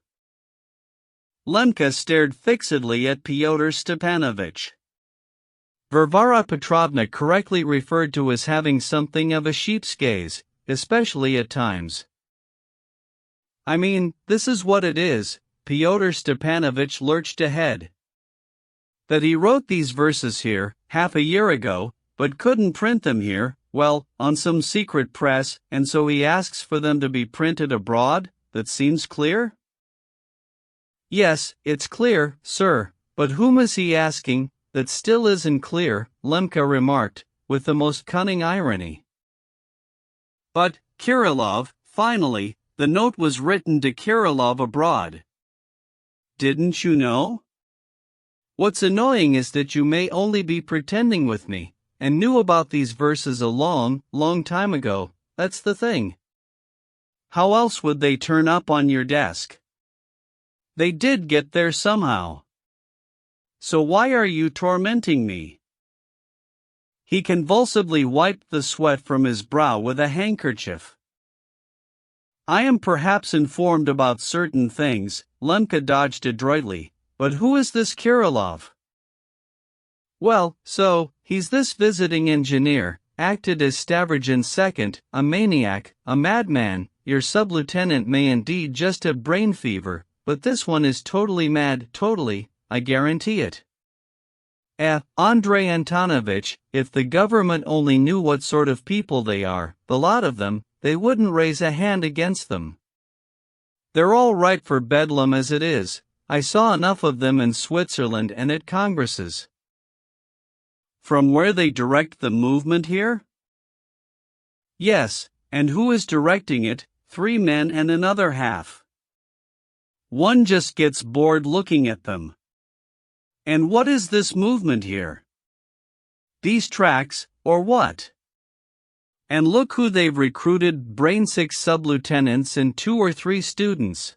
Lemke stared fixedly at Fyodor Stepanovich. Varvara Petrovna correctly referred to as having something of a sheep's gaze, especially at times. "I mean, this is what it is," Fyodor Stepanovich lurched ahead. "That he wrote these verses here, half a year ago, but couldn't print them here, well, on some secret press, and so he asks for them to be printed abroad. That seems clear?" "Yes, it's clear, sir, but whom is he asking? That still isn't clear," Lemke remarked, with the most cunning irony. "But, Kirillov, finally, the note was written to Kirillov abroad. Didn't you know? What's annoying is that you may only be pretending with me, and knew about these verses a long, long time ago. That's the thing. How else would they turn up on your desk? They did get there somehow. So why are you tormenting me?" He convulsively wiped the sweat from his brow with a handkerchief. "I am perhaps informed about certain things," Lemke dodged adroitly, "but who is this Kirillov?" "Well, so, he's this visiting engineer, acted as Stavrogin's second, a maniac, a madman. Your sub-lieutenant may indeed just have brain fever, but this one is totally mad, totally, I guarantee it. Andrei Antonovich, if the government only knew what sort of people they are, the lot of them, they wouldn't raise a hand against them. They're all right for bedlam as it is. I saw enough of them in Switzerland and at congresses." "From where they direct the movement here?" "Yes, and who is directing it? 3 men and another half. One just gets bored looking at them. And what is this movement here? These tracks, or what? And look who they've recruited, brain-sick sub-lieutenants and 2 or 3 students.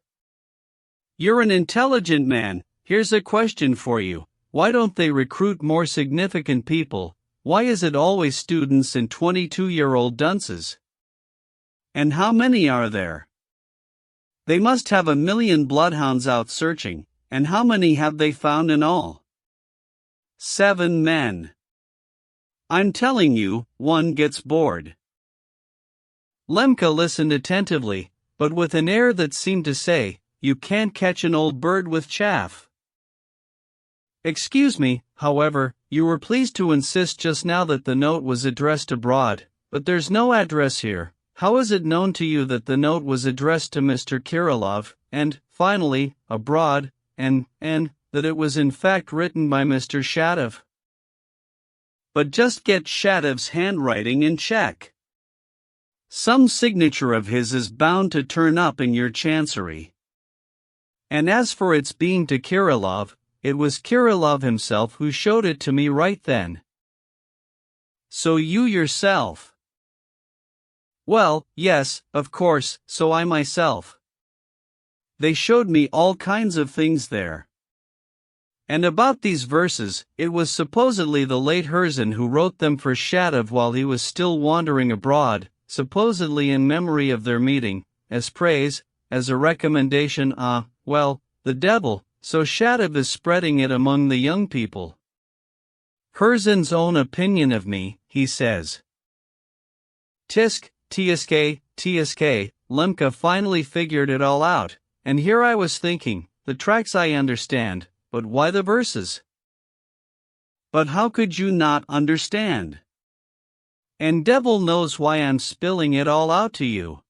You're an intelligent man, here's a question for you. Why don't they recruit more significant people? Why is it always students and 22-year-old dunces? And how many are there? They must have 1 million bloodhounds out searching, and how many have they found in all? 7 men. I'm telling you, one gets bored." Lemke listened attentively, but with an air that seemed to say, "You can't catch an old bird with chaff." "Excuse me, however, you were pleased to insist just now that the note was addressed abroad, but there's no address here. How is it known to you that the note was addressed to Mr. Kirillov, and, finally, abroad, and that it was in fact written by Mr. Shatov?" "But just get Shatov's handwriting in check. Some signature of his is bound to turn up in your chancery. And as for its being to Kirillov, it was Kirillov himself who showed it to me right then." "So you yourself?" "Well, yes, of course, so I myself. They showed me all kinds of things there. And about these verses, it was supposedly the late Herzen who wrote them for Shatov while he was still wandering abroad, supposedly in memory of their meeting, as praise, as a recommendation. Well, the devil, so Shatov is spreading it among the young people. Herzen's own opinion of me, he says. Tsk, tsk, Lemke finally figured it all out, and here I was thinking, the tracks I understand, but why the verses? But how could you not understand? And devil knows why I'm spilling it all out to you.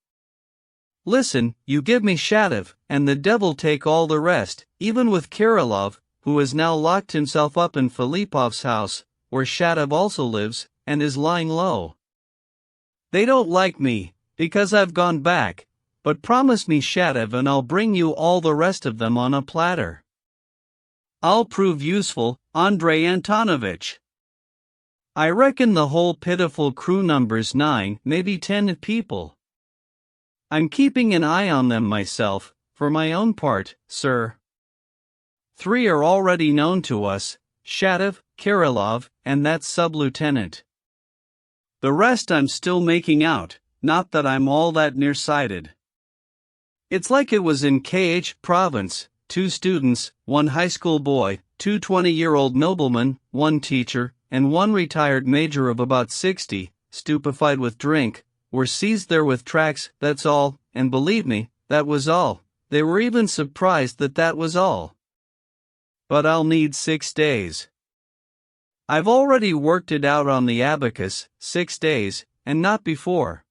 Listen, you give me Shatov, and the devil take all the rest, even with Kirillov, who has now locked himself up in Filipov's house, where Shatov also lives, and is lying low. They don't like me, because I've gone back, but promise me Shadev and I'll bring you all the rest of them on a platter. I'll prove useful, Andrei Antonovich. I reckon the whole pitiful crew numbers 9, maybe 10 people. I'm keeping an eye on them myself, for my own part, sir. 3 are already known to us, Shadev, Kirillov, and that sub-lieutenant. The rest I'm still making out, not that I'm all that nearsighted. It's like it was in KH province, 2 students, 1 high school boy, 2 20-year-old noblemen, 1 teacher, and 1 retired major of about 60, stupefied with drink, were seized there with tracts, that's all, and believe me, that was all. They were even surprised that that was all. But I'll need 6 days. I've already worked it out on the abacus, 6 days, and not before.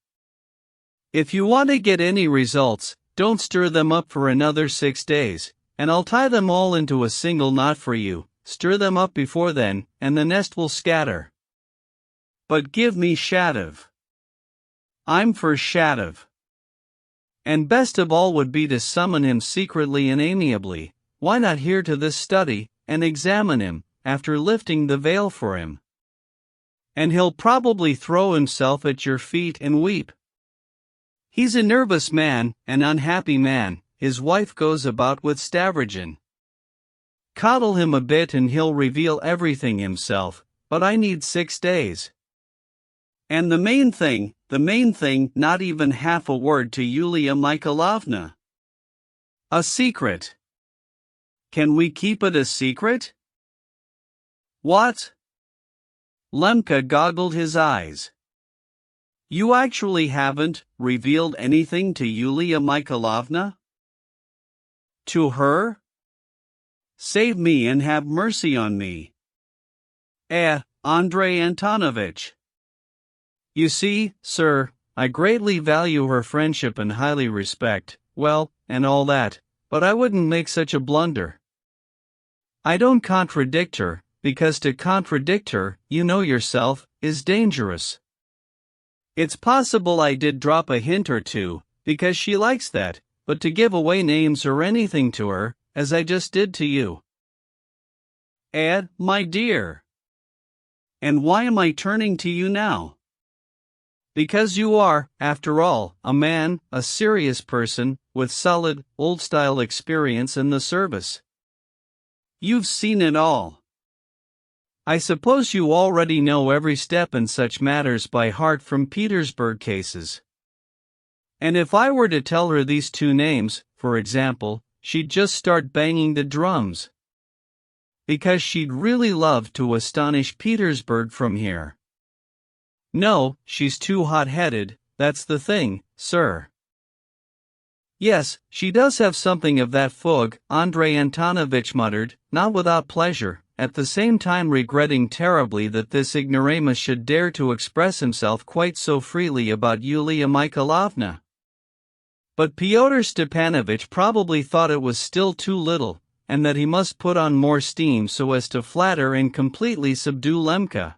If you want to get any results, don't stir them up for another 6 days, and I'll tie them all into a single knot for you. Stir them up before then, and the nest will scatter. But give me Shadev. I'm for Shadev. And best of all would be to summon him secretly and amiably. Why not here to this study, and examine him, after lifting the veil for him? And he'll probably throw himself at your feet and weep. He's a nervous man, an unhappy man. His wife goes about with Stavrogen. Coddle him a bit and he'll reveal everything himself, but I need 6 days. And the main thing, not even half a word to Yulia Mikhailovna. A secret. Can we keep it a secret? What? Lemka goggled his eyes. You actually haven't revealed anything to Yulia Mikhailovna? To her? Save me and have mercy on me. Andrei Antonovich. You see, sir, I greatly value her friendship and highly respect, well, and all that, but I wouldn't make such a blunder. I don't contradict her, because to contradict her, you know yourself, is dangerous. It's possible I did drop a hint or two, because she likes that, but to give away names or anything to her, as I just did to you. My dear. And why am I turning to you now? Because you are, after all, a man, a serious person, with solid, old-style experience in the service. You've seen it all. I suppose you already know every step in such matters by heart from Petersburg cases. And if I were to tell her these 2 names, for example, she'd just start banging the drums. Because she'd really love to astonish Petersburg from here. No, she's too hot-headed, that's the thing, sir. Yes, she does have something of that fug, Andrei Antonovich muttered, not without pleasure, at the same time regretting terribly that this ignoramus should dare to express himself quite so freely about Yulia Mikhailovna. But Fyodor Stepanovich probably thought it was still too little, and that he must put on more steam so as to flatter and completely subdue Lemka.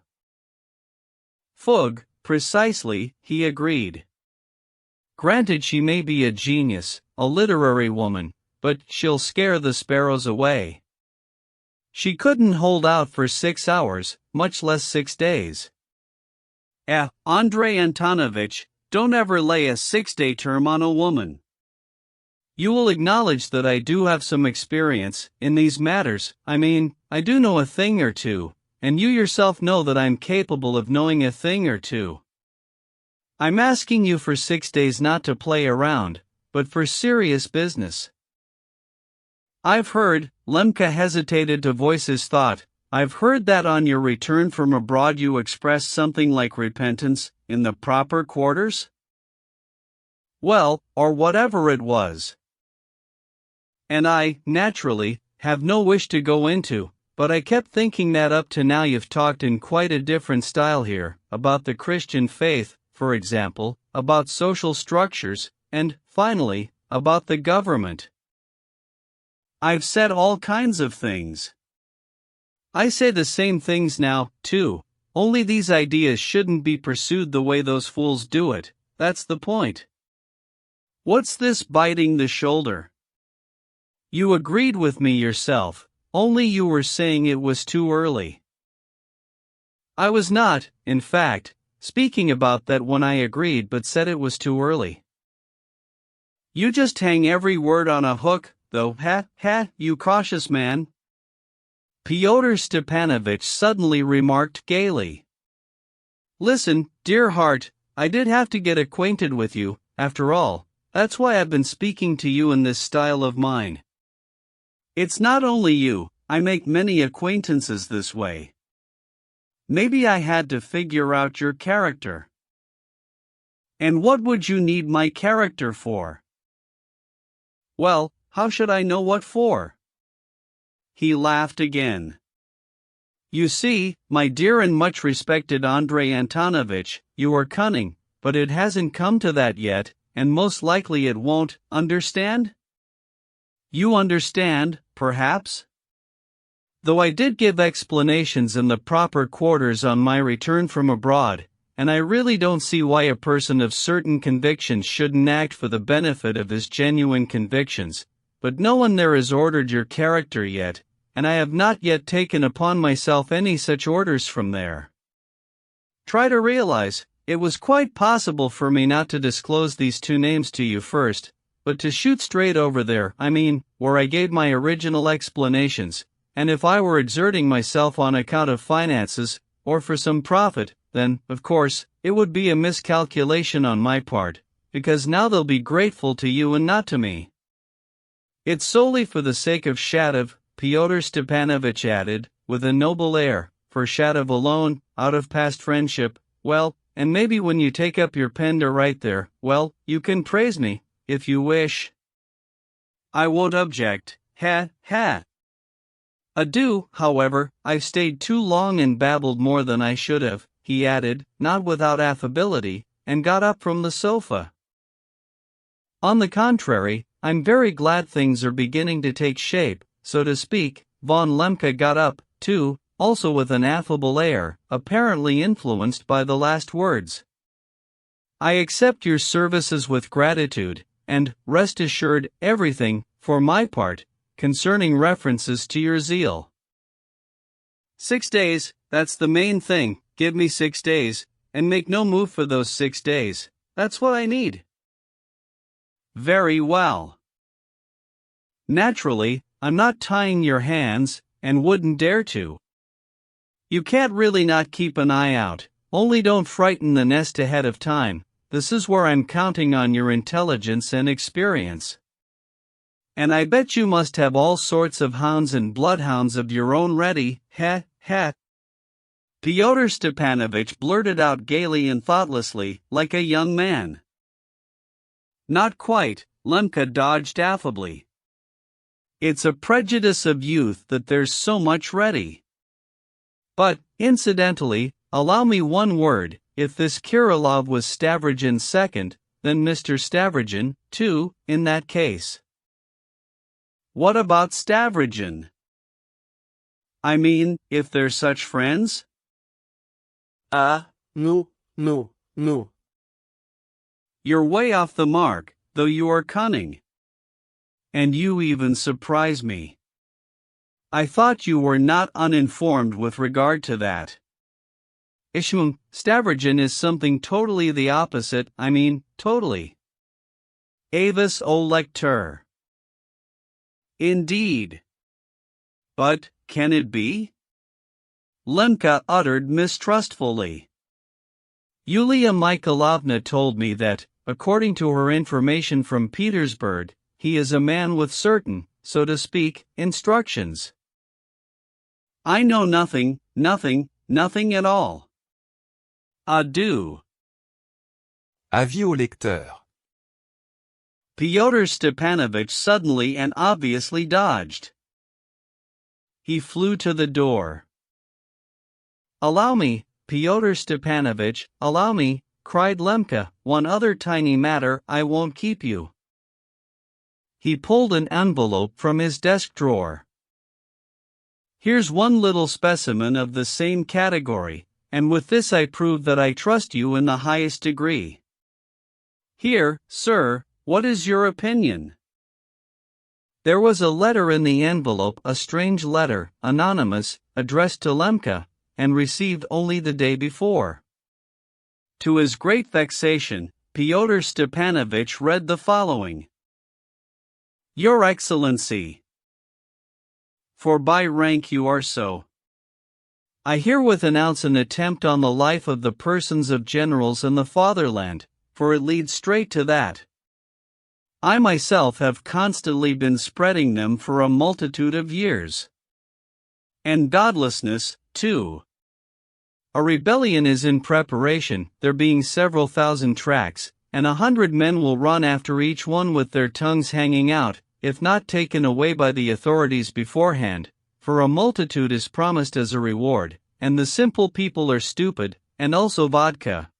Fug, precisely, he agreed. Granted, she may be a genius, a literary woman, but she'll scare the sparrows away. She couldn't hold out for 6 hours, much less 6 days. Andrei Antonovich, don't ever lay a 6-day term on a woman. You will acknowledge that I do have some experience in these matters. I mean, I do know a thing or two, and you yourself know that I'm capable of knowing a thing or two. I'm asking you for 6 days not to play around, but for serious business. I've heard, Lemka hesitated to voice his thought, I've heard that on your return from abroad you expressed something like repentance, in the proper quarters? Well, or whatever it was. And I, naturally, have no wish to go into, but I kept thinking that up to now you've talked in quite a different style here, about the Christian faith, for example, about social structures, and, finally, about the government. I've said all kinds of things. I say the same things now, too, only these ideas shouldn't be pursued the way those fools do it, that's the point. What's this biting the shoulder? You agreed with me yourself, only you were saying it was too early. I was not, in fact, speaking about that when I agreed but said it was too early. You just hang every word on a hook, though, you cautious man. Fyodor Stepanovich suddenly remarked gaily. Listen, dear heart, I did have to get acquainted with you, after all, that's why I've been speaking to you in this style of mine. It's not only you, I make many acquaintances this way. Maybe I had to figure out your character. And what would you need my character for? Well, how should I know what for? He laughed again. You see, my dear and much respected Andrei Antonovich, you are cunning, but it hasn't come to that yet, and most likely it won't, understand? You understand, perhaps? Though I did give explanations in the proper quarters on my return from abroad, and I really don't see why a person of certain convictions shouldn't act for the benefit of his genuine convictions, but no one there has ordered your character yet, and I have not yet taken upon myself any such orders from there. Try to realize, it was quite possible for me not to disclose these two names to you first, but to shoot straight over there, where I gave my original explanations, and if I were exerting myself on account of finances, or for some profit, then, of course, it would be a miscalculation on my part, because now they'll be grateful to you and not to me. It's solely for the sake of Shatov, Fyodor Stepanovich added, with a noble air, for Shatov alone, out of past friendship, well, and maybe when you take up your pen to write there, well, you can praise me, if you wish. I won't object, Adieu, however, I've stayed too long and babbled more than I should have, he added, not without affability, and got up from the sofa. On the contrary, I'm very glad things are beginning to take shape, so to speak. Von Lemke got up, too, also with an affable air, apparently influenced by the last words. I accept your services with gratitude, and, rest assured, everything, for my part, concerning references to your zeal. 6 days, that's the main thing, give me 6 days, and make no move for those 6 days, that's what I need. Very well. Naturally, I'm not tying your hands, and wouldn't dare to. You can't really not keep an eye out, only don't frighten the nest ahead of time, this is where I'm counting on your intelligence and experience. And I bet you must have all sorts of hounds and bloodhounds of your own ready, Fyodor Stepanovich blurted out gaily and thoughtlessly, like a young man. Not quite, Lemke dodged affably. It's a prejudice of youth that there's so much ready. But, incidentally, allow me one word, if this Kirillov was Stavrogin's second, then Mr. Stavrogin, too, in that case. What about Stavrogin? If they're such friends? No. You're way off the mark, though you are cunning. And you even surprise me. I thought you were not uninformed with regard to that. Stavrogin is something totally the opposite, totally. Avis o lecteur. Indeed. But, can it be? Lemke uttered mistrustfully. Yulia Mikhailovna told me that, according to her information from Petersburg, he is a man with certain, so to speak, instructions. I know nothing at all. Adieu. Avis au lecteur. Fyodor Stepanovich suddenly and obviously dodged. He flew to the door. Allow me, Fyodor Stepanovich, allow me, cried Lemke, one other tiny matter, I won't keep you. He pulled an envelope from his desk drawer. Here's one little specimen of the same category, and with this I prove that I trust you in the highest degree. Here, sir, what is your opinion? There was a letter in the envelope, a strange letter, anonymous, addressed to Lemka, and received only the day before. To his great vexation, Fyodor Stepanovich read the following. Your Excellency, for by rank you are so. I herewith announce an attempt on the life of the persons of generals in the fatherland, for it leads straight to that. I myself have constantly been spreading them for a multitude of years. And godlessness, too. A rebellion is in preparation, there being several thousand tracks, and 100 men will run after each one with their tongues hanging out, if not taken away by the authorities beforehand, for a multitude is promised as a reward, and the simple people are stupid, and also vodka.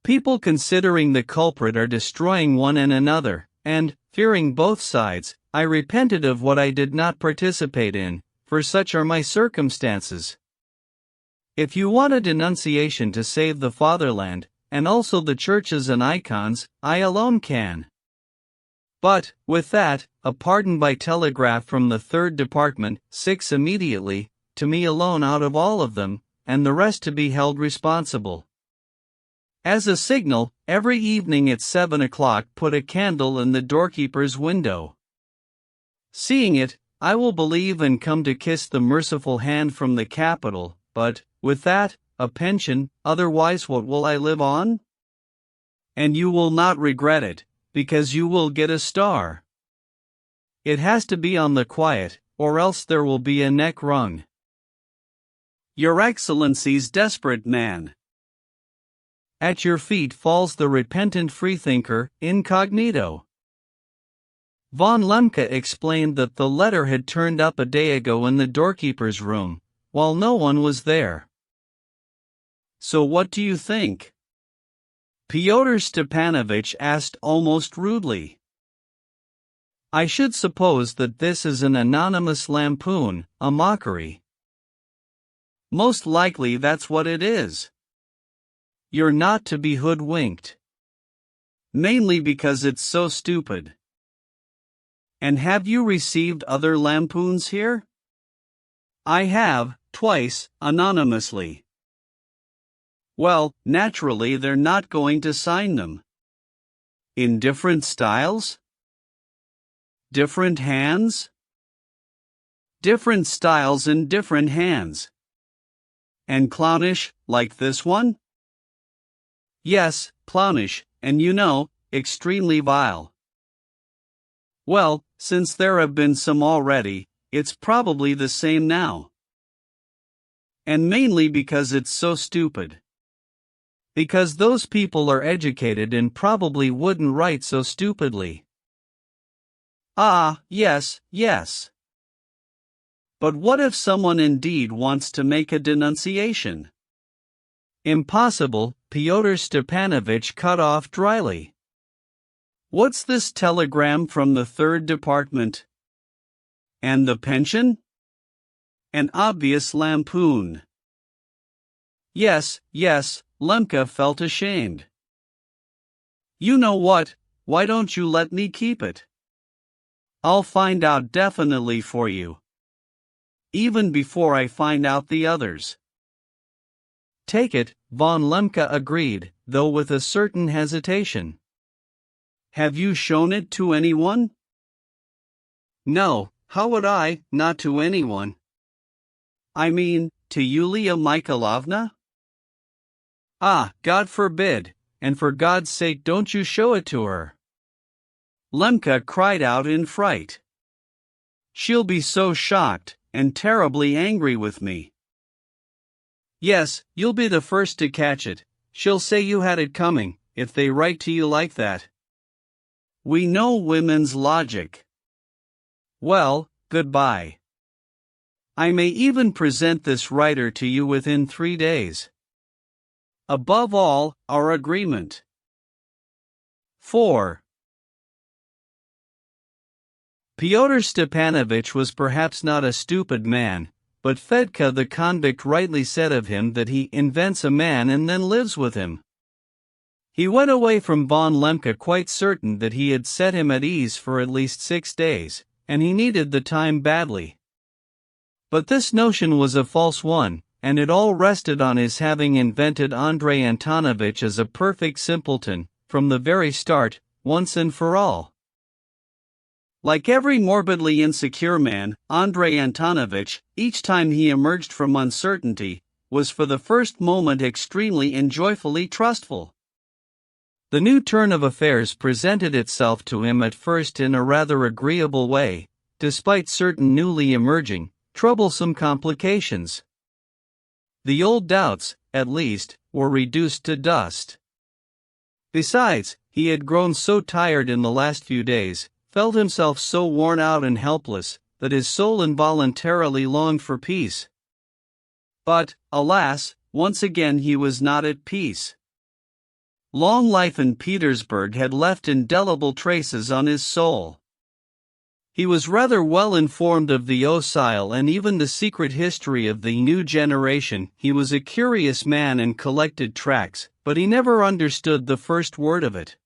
People considering the culprit are destroying one and another, and, fearing both sides, I repented of what I did not participate in, for such are my circumstances. If you want a denunciation to save the fatherland, and also the churches and icons, I alone can. But, with that, a pardon by telegraph from the 3rd Department, 6 immediately, to me alone out of all of them, and the rest to be held responsible. As a signal, every evening at 7 o'clock put a candle in the doorkeeper's window. Seeing it, I will believe and come to kiss the merciful hand from the capital, but, with that, a pension, otherwise what will I live on? And you will not regret it, because you will get a star. It has to be on the quiet, or else there will be a neck wrung. Your Excellency's desperate man. At your feet falls the repentant freethinker, incognito. Von Lemke explained that the letter had turned up a day ago in the doorkeeper's room, while no one was there. So what do you think? Fyodor Stepanovich asked almost rudely. I should suppose that this is an anonymous lampoon, a mockery. Most likely that's what it is. You're not to be hoodwinked. Mainly because it's so stupid. And have you received other lampoons here? I have, twice, anonymously. Well, naturally they're not going to sign them. In different styles? Different hands? Different styles in different hands. And clownish, like this one? Yes, clownish, and you know, extremely vile. Well, since there have been some already, it's probably the same now. And mainly because it's so stupid. Because those people are educated and probably wouldn't write so stupidly. Ah, yes, yes. But what if someone indeed wants to make a denunciation? Impossible, Fyodor Stepanovich cut off dryly. What's this telegram from the 3rd Department? And the pension? An obvious lampoon. Yes, yes, Lemke felt ashamed. You know what, why don't you let me keep it? I'll find out definitely for you. Even before I find out the others. Take it, von Lemke agreed, though with a certain hesitation. Have you shown it to anyone? No, how would I, not to anyone? I mean, to Yulia Mikhailovna? Ah, God forbid, and for God's sake don't you show it to her. Lemke cried out in fright. She'll be so shocked, and terribly angry with me. Yes, you'll be the first to catch it, she'll say you had it coming, if they write to you like that. We know women's logic. Well, goodbye. I may even present this writer to you within 3 days. Above all, our agreement. 4. Fyodor Stepanovich was perhaps not a stupid man, but Fedka the convict rightly said of him that he invents a man and then lives with him. He went away from von Lemke quite certain that he had set him at ease for at least 6 days, and he needed the time badly. But this notion was a false one, and it all rested on his having invented Andrei Antonovich as a perfect simpleton, from the very start, once and for all. Like every morbidly insecure man, Andrei Antonovich, each time he emerged from uncertainty, was for the first moment extremely and joyfully trustful. The new turn of affairs presented itself to him at first in a rather agreeable way, despite certain newly emerging, troublesome complications. The old doubts, at least, were reduced to dust. Besides, he had grown so tired in the last few days, felt himself so worn out and helpless, that his soul involuntarily longed for peace. But, alas, once again he was not at peace. Long life in Petersburg had left indelible traces on his soul. He was rather well informed of the docile and even the secret history of the new generation. He was a curious man and collected tracts, but he never understood the first word of it.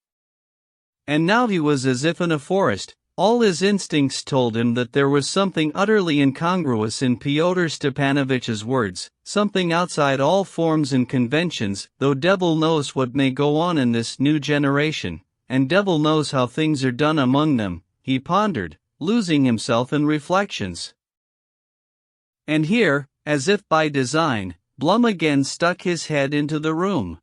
And now he was as if in a forest. All his instincts told him that there was something utterly incongruous in Fyodor Stepanovich's words, something outside all forms and conventions, though devil knows what may go on in this new generation, and devil knows how things are done among them, he pondered, losing himself in reflections. And here, as if by design, Blum again stuck his head into the room.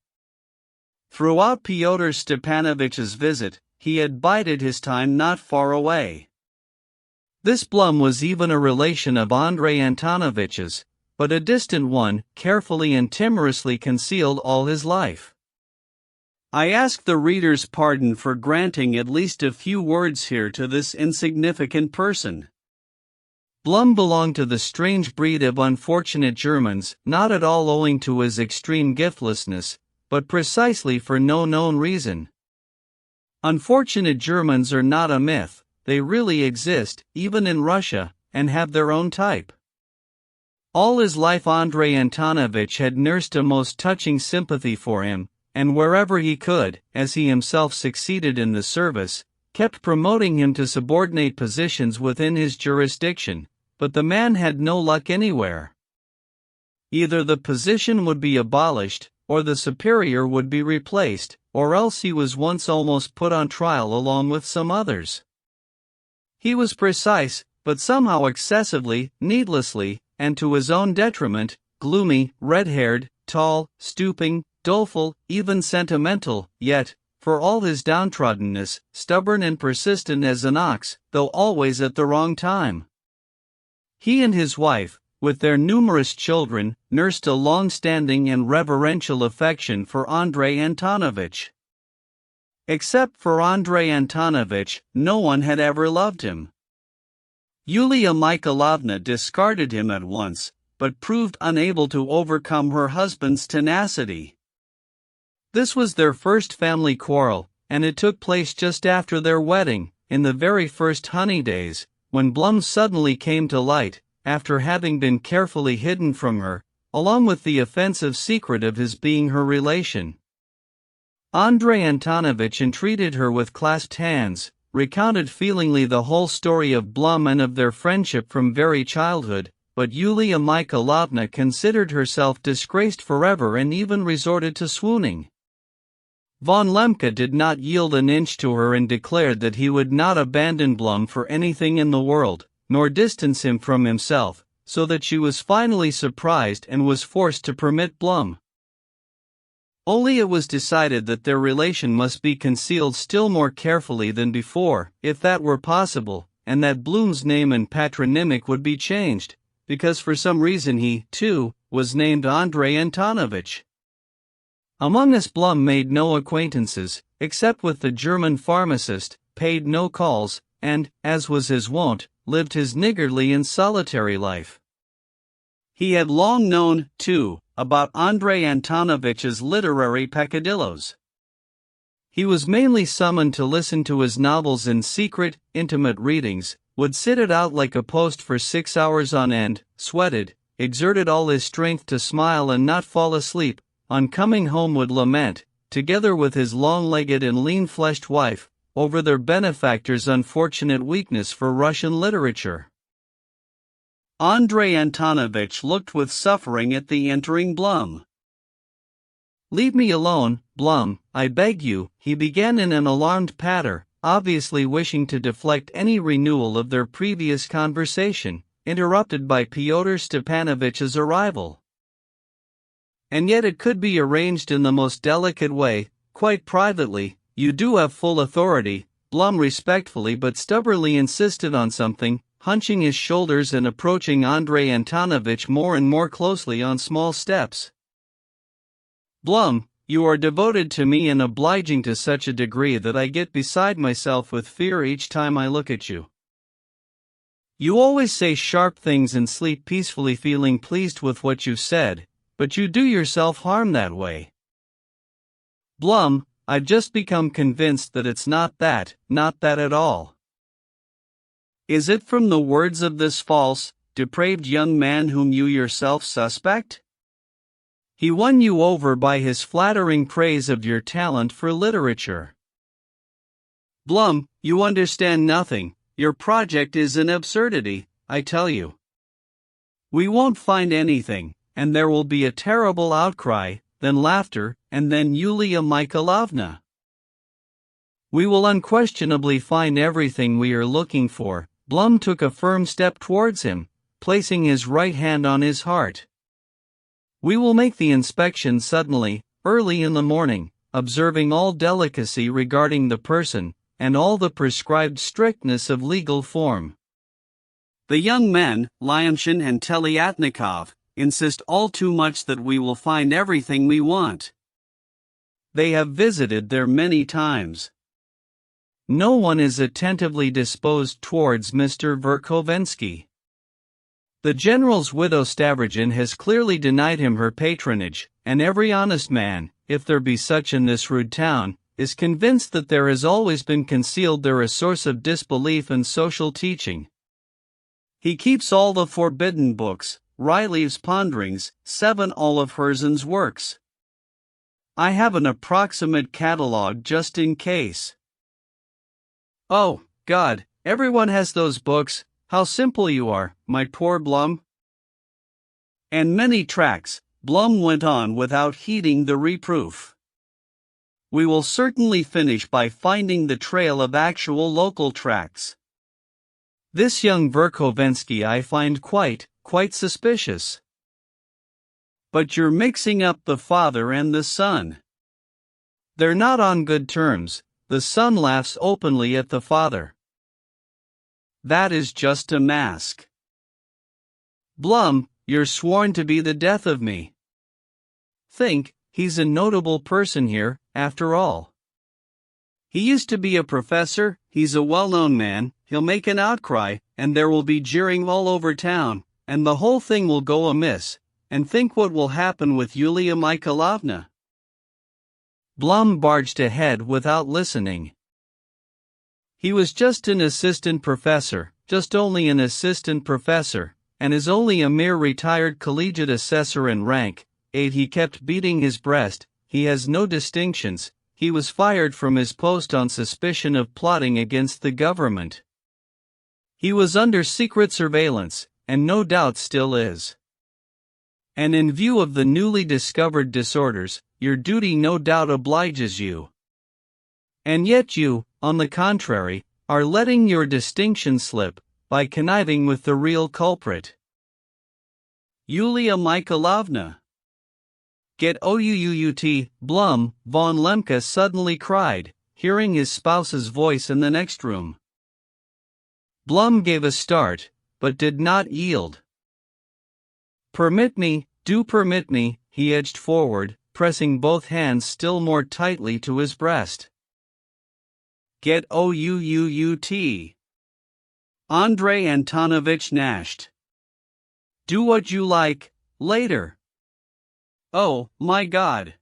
Throughout Fyodor Stepanovich's visit, he had bided his time not far away. This Blum was even a relation of Andrei Antonovich's, but a distant one, carefully and timorously concealed all his life. I ask the reader's pardon for granting at least a few words here to this insignificant person. Blum belonged to the strange breed of unfortunate Germans, not at all owing to his extreme giftlessness, but precisely for no known reason. Unfortunate Germans are not a myth, they really exist, even in Russia, and have their own type. All his life Andrei Antonovich had nursed a most touching sympathy for him, and wherever he could, as he himself succeeded in the service, kept promoting him to subordinate positions within his jurisdiction, but the man had no luck anywhere. Either the position would be abolished, or the superior would be replaced, or else he was once almost put on trial along with some others. He was precise, but somehow excessively, needlessly, and to his own detriment, gloomy, red-haired, tall, stooping, doleful, even sentimental, yet, for all his downtroddenness, stubborn and persistent as an ox, though always at the wrong time. He and his wife, with their numerous children, nursed a long-standing and reverential affection for Andrei Antonovich. Except for Andrei Antonovich, no one had ever loved him. Yulia Mikhailovna discarded him at once, but proved unable to overcome her husband's tenacity. This was their first family quarrel, and it took place just after their wedding, in the very first honey days, when Blum suddenly came to light, after having been carefully hidden from her, along with the offensive secret of his being her relation. Andrei Antonovich entreated her with clasped hands, recounted feelingly the whole story of Blum and of their friendship from very childhood, but Yulia Mikhailovna considered herself disgraced forever and even resorted to swooning. Von Lemke did not yield an inch to her and declared that he would not abandon Blum for anything in the world, nor distance him from himself, so that she was finally surprised and was forced to permit Blum. Only it was decided that their relation must be concealed still more carefully than before, if that were possible, and that Blum's name and patronymic would be changed, because for some reason he, too, was named Andrei Antonovich. Among us Blum made no acquaintances, except with the German pharmacist, paid no calls, and, as was his wont, lived his niggardly and solitary life. He had long known, too, about Andrei Antonovich's literary peccadillos. He was mainly summoned to listen to his novels in secret, intimate readings, would sit it out like a post for 6 hours on end, sweated, exerted all his strength to smile and not fall asleep, on coming home would lament, together with his long-legged and lean-fleshed wife, over their benefactor's unfortunate weakness for Russian literature. Andrei Antonovich looked with suffering at the entering Blum. "Leave me alone, Blum, I beg you," he began in an alarmed patter, obviously wishing to deflect any renewal of their previous conversation, interrupted by Fyodor Stepanovich's arrival. "And yet it could be arranged in the most delicate way, quite privately. You do have full authority," Blum respectfully but stubbornly insisted on something, hunching his shoulders and approaching Andrei Antonovich more and more closely on small steps. "Blum, you are devoted to me and obliging to such a degree that I get beside myself with fear each time I look at you. You always say sharp things and sleep peacefully feeling pleased with what you've said, but you do yourself harm that way. Blum, I've just become convinced that it's not that at all." "Is it from the words of this false, depraved young man whom you yourself suspect? He won you over by his flattering praise of your talent for literature." "Blum, you understand nothing. Your project is an absurdity, I tell you. We won't find anything, and there will be a terrible outcry, then laughter, and then Yulia Mikhailovna. We will unquestionably find everything we are looking for." Blum took a firm step towards him, placing his right hand on his heart. "We will make the inspection suddenly, early in the morning, observing all delicacy regarding the person, and all the prescribed strictness of legal form. The young men, Lyonshin and Telyatnikov, insist all too much that we will find everything we want. They have visited there many times. No one is attentively disposed towards Mr. Verkhovensky. The general's widow Stavrogin has clearly denied him her patronage, and every honest man, if there be such in this rude town, is convinced that there has always been concealed there a source of disbelief and social teaching. He keeps all the forbidden books, Riley's Ponderings, 7 all of Herzen's works. I have an approximate catalogue just in case. Oh, God, everyone has those books. How simple you are, my poor Blum." "And many tracts," Blum went on without heeding the reproof. "We will certainly finish by finding the trail of actual local tracts. This young Verkhovensky I find quite suspicious." "But you're mixing up the father and the son." "They're not on good terms. The son laughs openly at the father." "That is just a mask." "Blum, you're sworn to be the death of me. Think, he's a notable person here, after all. He used to be a professor, he's a well-known man, he'll make an outcry, and there will be jeering all over town, and the whole thing will go amiss, and think what will happen with Yulia Mikhailovna." Blum barged ahead without listening. "He was just an assistant professor, just only an assistant professor, and is only a mere retired collegiate assessor in rank. He kept beating his breast. He has no distinctions. He was fired from his post on suspicion of plotting against the government. He was under secret surveillance, and no doubt still is. And in view of the newly discovered disorders, your duty no doubt obliges you. And yet you, on the contrary, are letting your distinction slip, by conniving with the real culprit." "Yulia Mikhailovna." "Get out, Blum," von Lemke suddenly cried, hearing his spouse's voice in the next room. Blum gave a start, but did not yield. "Permit me, do permit me," he edged forward, pressing both hands still more tightly to his breast. "Get out." Andrei Antonovich gnashed. "Do what you like, later." "Oh, my God."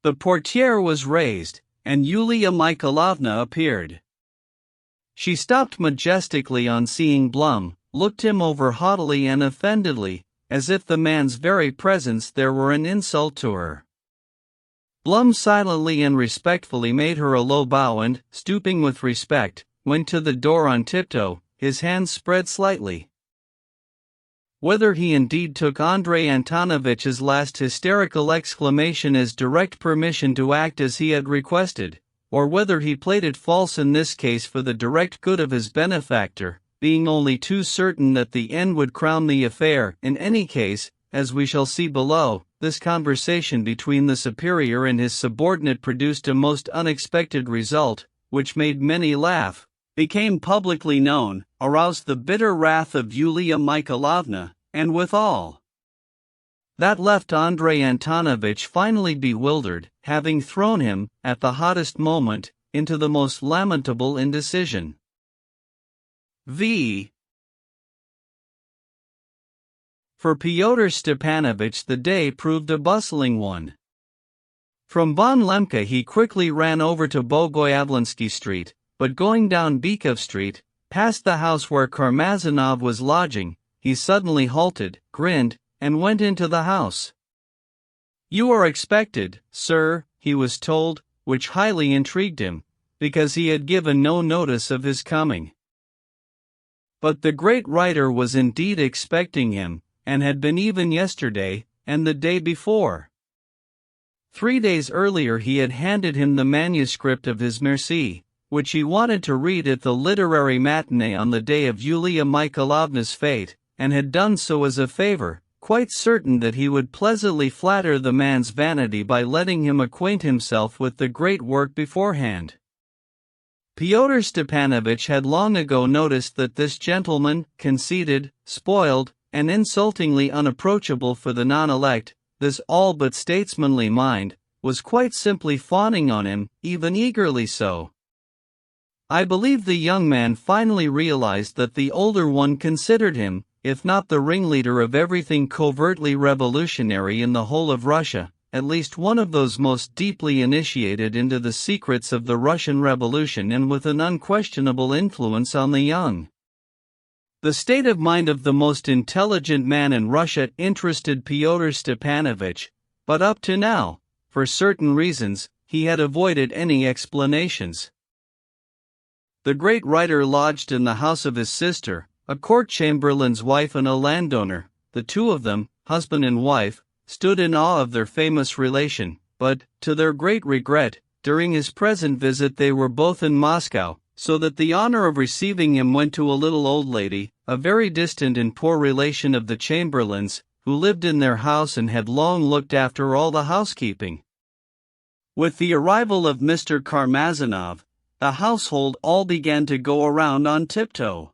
The portiere was raised, and Yulia Mikhailovna appeared. She stopped majestically on seeing Blum, looked him over haughtily and offendedly, as if the man's very presence there were an insult to her. Blum silently and respectfully made her a low bow and, stooping with respect, went to the door on tiptoe, his hands spread slightly. Whether he indeed took Andrei Antonovich's last hysterical exclamation as direct permission to act as he had requested, or whether he played it false in this case for the direct good of his benefactor, being only too certain that the end would crown the affair, in any case, as we shall see below, this conversation between the superior and his subordinate produced a most unexpected result, which made many laugh, became publicly known, aroused the bitter wrath of Yulia Mikhailovna, and withal, that left Andrei Antonovich finally bewildered, having thrown him, at the hottest moment, into the most lamentable indecision. For Fyodor Stepanovich the day proved a bustling one. From Von Lemke he quickly ran over to Bogoyavlensky Street, but going down Bykov Street, past the house where Karmazinov was lodging, he suddenly halted, grinned, and went into the house. "You are expected, sir," he was told, which highly intrigued him, because he had given no notice of his coming. But the great writer was indeed expecting him, and had been even yesterday, and the day before. 3 days earlier he had handed him the manuscript of his Merci, which he wanted to read at the literary matinee on the day of Yulia Mikhailovna's fete, and had done so as a favor, quite certain that he would pleasantly flatter the man's vanity by letting him acquaint himself with the great work beforehand. Fyodor Stepanovich had long ago noticed that this gentleman, conceited, spoiled, and insultingly unapproachable for the non-elect, this all but statesmanly mind, was quite simply fawning on him, even eagerly so. I believe the young man finally realized that the older one considered him, if not the ringleader of everything covertly revolutionary in the whole of Russia, at least one of those most deeply initiated into the secrets of the Russian Revolution and with an unquestionable influence on the young. The state of mind of the most intelligent man in Russia interested Fyodor Stepanovich, but up to now, for certain reasons, he had avoided any explanations. The great writer lodged in the house of his sister, a court chamberlain's wife and a landowner. The two of them, husband and wife, stood in awe of their famous relation, but, to their great regret, during his present visit they were both in Moscow, so that the honor of receiving him went to a little old lady, a very distant and poor relation of the chamberlains, who lived in their house and had long looked after all the housekeeping. With the arrival of Mr. Karmazinov, the household all began to go around on tiptoe.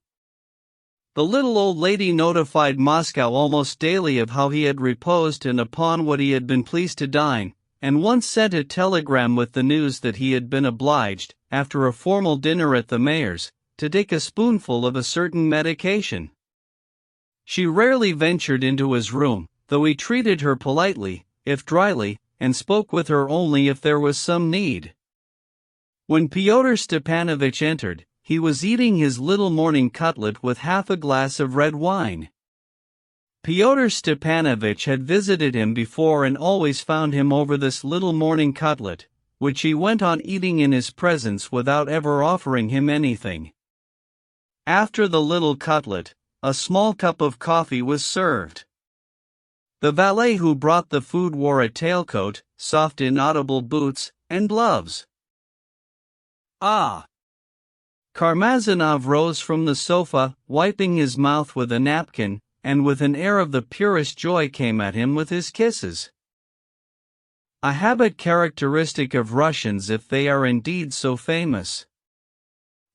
The little old lady notified Moscow almost daily of how he had reposed and upon what he had been pleased to dine, and once sent a telegram with the news that he had been obliged, after a formal dinner at the mayor's, to take a spoonful of a certain medication. She rarely ventured into his room, though he treated her politely, if dryly, and spoke with her only if there was some need. When Fyodor Stepanovich entered, he was eating his little morning cutlet with half a glass of red wine. Fyodor Stepanovich had visited him before and always found him over this little morning cutlet, which he went on eating in his presence without ever offering him anything. After the little cutlet, a small cup of coffee was served. The valet who brought the food wore a tailcoat, soft inaudible boots, and gloves. Karmazinov rose from the sofa, wiping his mouth with a napkin, and with an air of the purest joy came at him with his kisses. A habit characteristic of Russians if they are indeed so famous.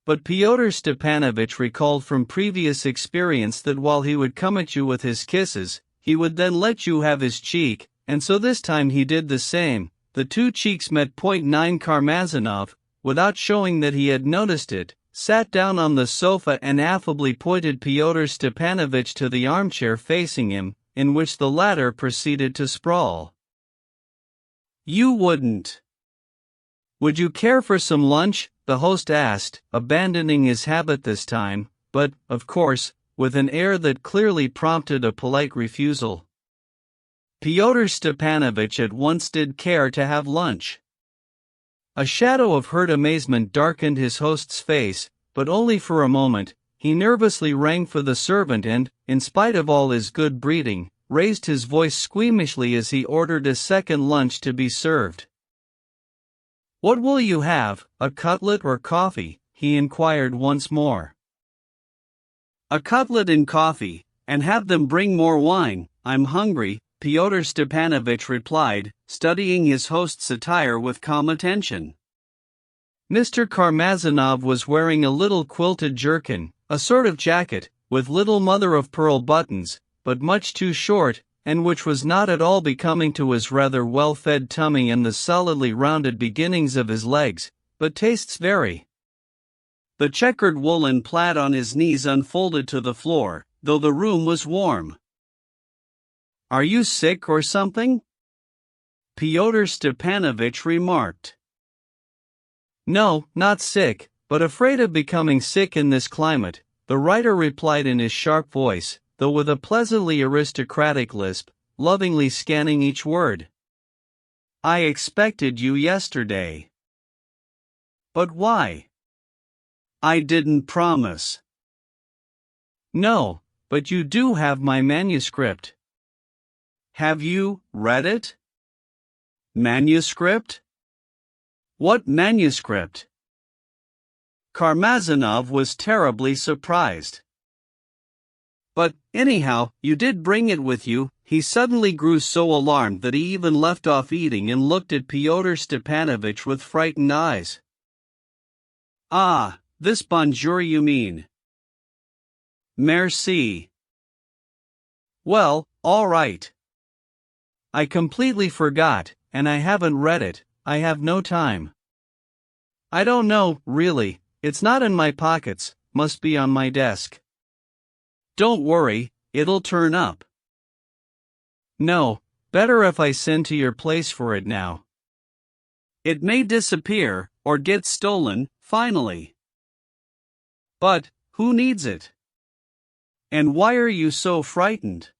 But Fyodor Stepanovich recalled from previous experience that while he would come at you with his kisses, he would then let you have his cheek, and so this time he did the same. The two cheeks met. 9 Karmazinov, without showing that he had noticed it, sat down on the sofa and affably pointed Fyodor Stepanovich to the armchair facing him, in which the latter proceeded to sprawl. "You wouldn't. Would you care for some lunch?" the host asked, abandoning his habit this time, but, of course, with an air that clearly prompted a polite refusal. Pyotr Stepanovich at once did care to have lunch. A shadow of hurt amazement darkened his host's face, but only for a moment. He nervously rang for the servant and, in spite of all his good breeding, raised his voice squeamishly as he ordered a second lunch to be served. "What will you have, a cutlet or coffee?" he inquired once more. "A cutlet and coffee, and have them bring more wine, I'm hungry," Pyotr Stepanovich replied, studying his host's attire with calm attention. Mr. Karmazinov was wearing a little quilted jerkin, a sort of jacket, with little mother-of-pearl buttons, but much too short, and which was not at all becoming to his rather well-fed tummy and the solidly rounded beginnings of his legs, but tastes vary. The checkered woolen plaid on his knees unfolded to the floor, though the room was warm. "Are you sick or something?" Pyotr Stepanovich remarked. "No, not sick, but afraid of becoming sick in this climate," the writer replied in his sharp voice, though with a pleasantly aristocratic lisp, lovingly scanning each word. "I expected you yesterday." "But why?" "I didn't promise." "No, but you do have my manuscript." "Have you read it?" "Manuscript? What manuscript?" Karmazinov was terribly surprised. "But, anyhow, you did bring it with you." He suddenly grew so alarmed that he even left off eating and looked at Pyotr Stepanovich with frightened eyes. "Ah, this bonjour you mean." "Merci." "Well, all right. I completely forgot, and I haven't read it. I have no time. I don't know, really, it's not in my pockets, must be on my desk." "Don't worry, it'll turn up." "No, better if I send to your place for it now." "It may disappear, or get stolen, finally." "But, who needs it? And why are you so frightened?"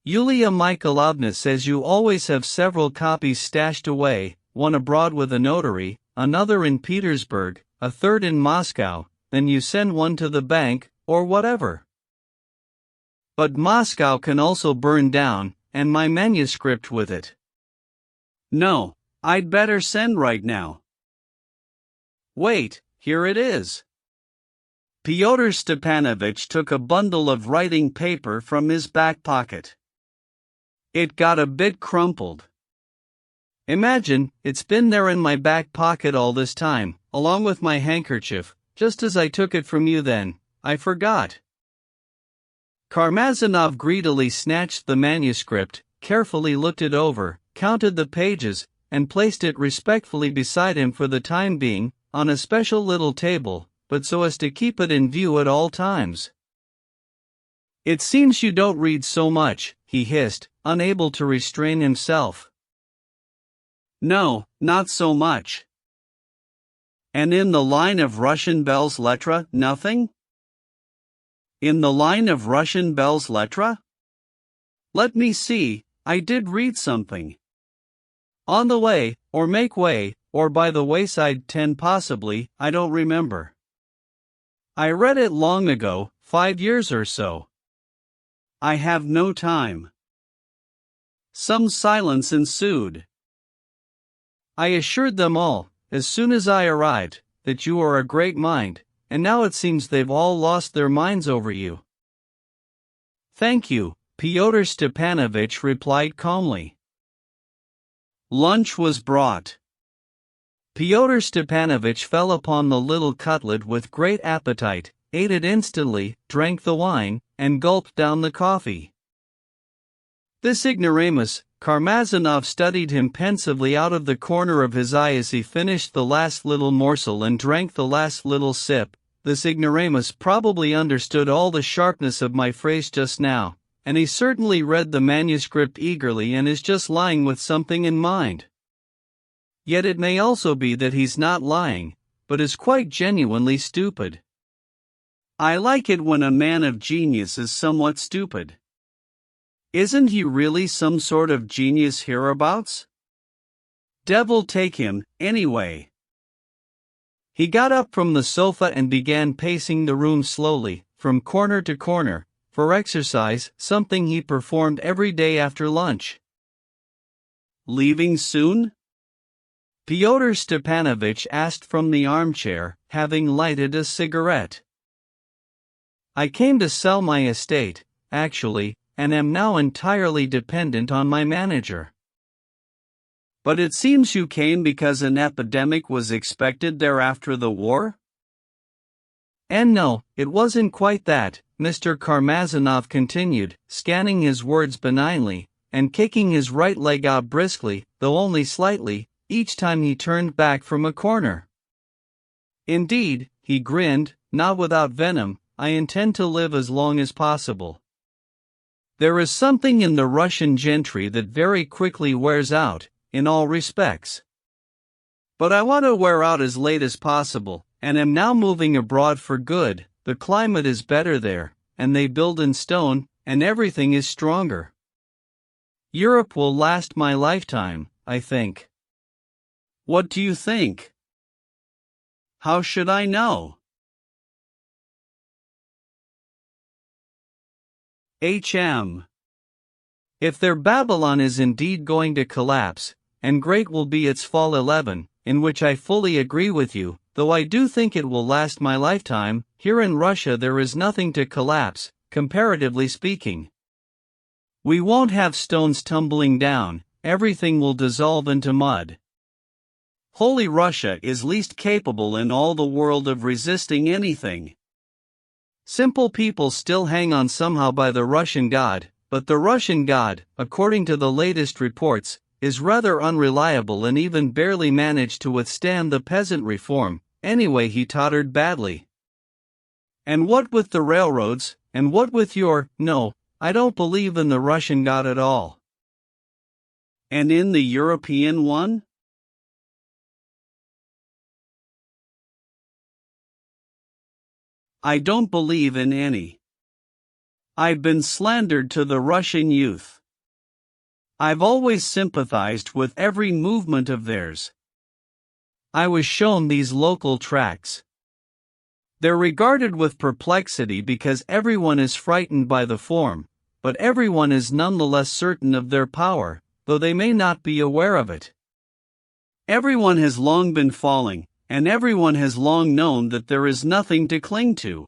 Yulia Mikhailovna says you always have several copies stashed away, one abroad with a notary, another in Petersburg, a third in Moscow, then you send one to the bank, or whatever. But Moscow can also burn down, and my manuscript with it." "No, I'd better send right now." "Wait, here it is." Pyotr Stepanovich took a bundle of writing paper from his back pocket. It got a bit crumpled. "Imagine, it's been there in my back pocket all this time, along with my handkerchief, just as I took it from you then. I forgot." Karmazinov greedily snatched the manuscript, carefully looked it over, counted the pages, and placed it respectfully beside him for the time being, on a special little table, but so as to keep it in view at all times. "It seems you don't read so much," he hissed, unable to restrain himself. "No, not so much." "And in the line of Russian belles lettres, nothing?" "In the line of Russian belles lettres? Let me see, I did read something. On the way, or make way, or by the wayside 10 possibly, I don't remember. I read it long ago, 5 years or so." "I have no time." Some silence ensued. "I assured them all, as soon as I arrived, that you are a great mind, and now it seems they've all lost their minds over you." "Thank you," Pyotr Stepanovich replied calmly. Lunch was brought. Pyotr Stepanovich fell upon the little cutlet with great appetite, ate it instantly, drank the wine, and gulped down the coffee. This ignoramus, Karmazinov studied him pensively out of the corner of his eye as he finished the last little morsel and drank the last little sip. This ignoramus probably understood all the sharpness of my phrase just now, and he certainly read the manuscript eagerly and is just lying with something in mind. Yet it may also be that he's not lying, but is quite genuinely stupid. I like it when a man of genius is somewhat stupid. Isn't he really some sort of genius hereabouts? Devil take him, anyway. He got up from the sofa and began pacing the room slowly, from corner to corner, for exercise, something he performed every day after lunch. Leaving soon? Fyodor Stepanovich asked from the armchair, having lighted a cigarette. I came to sell my estate, actually, and am now entirely dependent on my manager. But it seems you came because an epidemic was expected there after the war? And no, it wasn't quite that, Mr. Karmazinov continued, scanning his words benignly, and kicking his right leg out briskly, though only slightly, each time he turned back from a corner. Indeed, he grinned, not without venom, I intend to live as long as possible. There is something in the Russian gentry that very quickly wears out, in all respects. But I want to wear out as late as possible, and am now moving abroad for good. The climate is better there, and they build in stone, and everything is stronger. Europe will last my lifetime, I think. What do you think? How should I know? HM. If their Babylon is indeed going to collapse, and great will be its fall 11, in which I fully agree with you, though I do think it will last my lifetime, here in Russia there is nothing to collapse, comparatively speaking. We won't have stones tumbling down, everything will dissolve into mud. Holy Russia is least capable in all the world of resisting anything. Simple people still hang on somehow by the Russian God, but the Russian God, according to the latest reports, is rather unreliable and even barely managed to withstand the peasant reform. Anyway, he tottered badly. And what with the railroads, and what with no, I don't believe in the Russian God at all. And in the European one? I don't believe in any. I've been slandered to the Russian youth. I've always sympathized with every movement of theirs. I was shown these local tracts. They're regarded with perplexity because everyone is frightened by the form, but everyone is nonetheless certain of their power, though they may not be aware of it. Everyone has long been falling, and everyone has long known that there is nothing to cling to.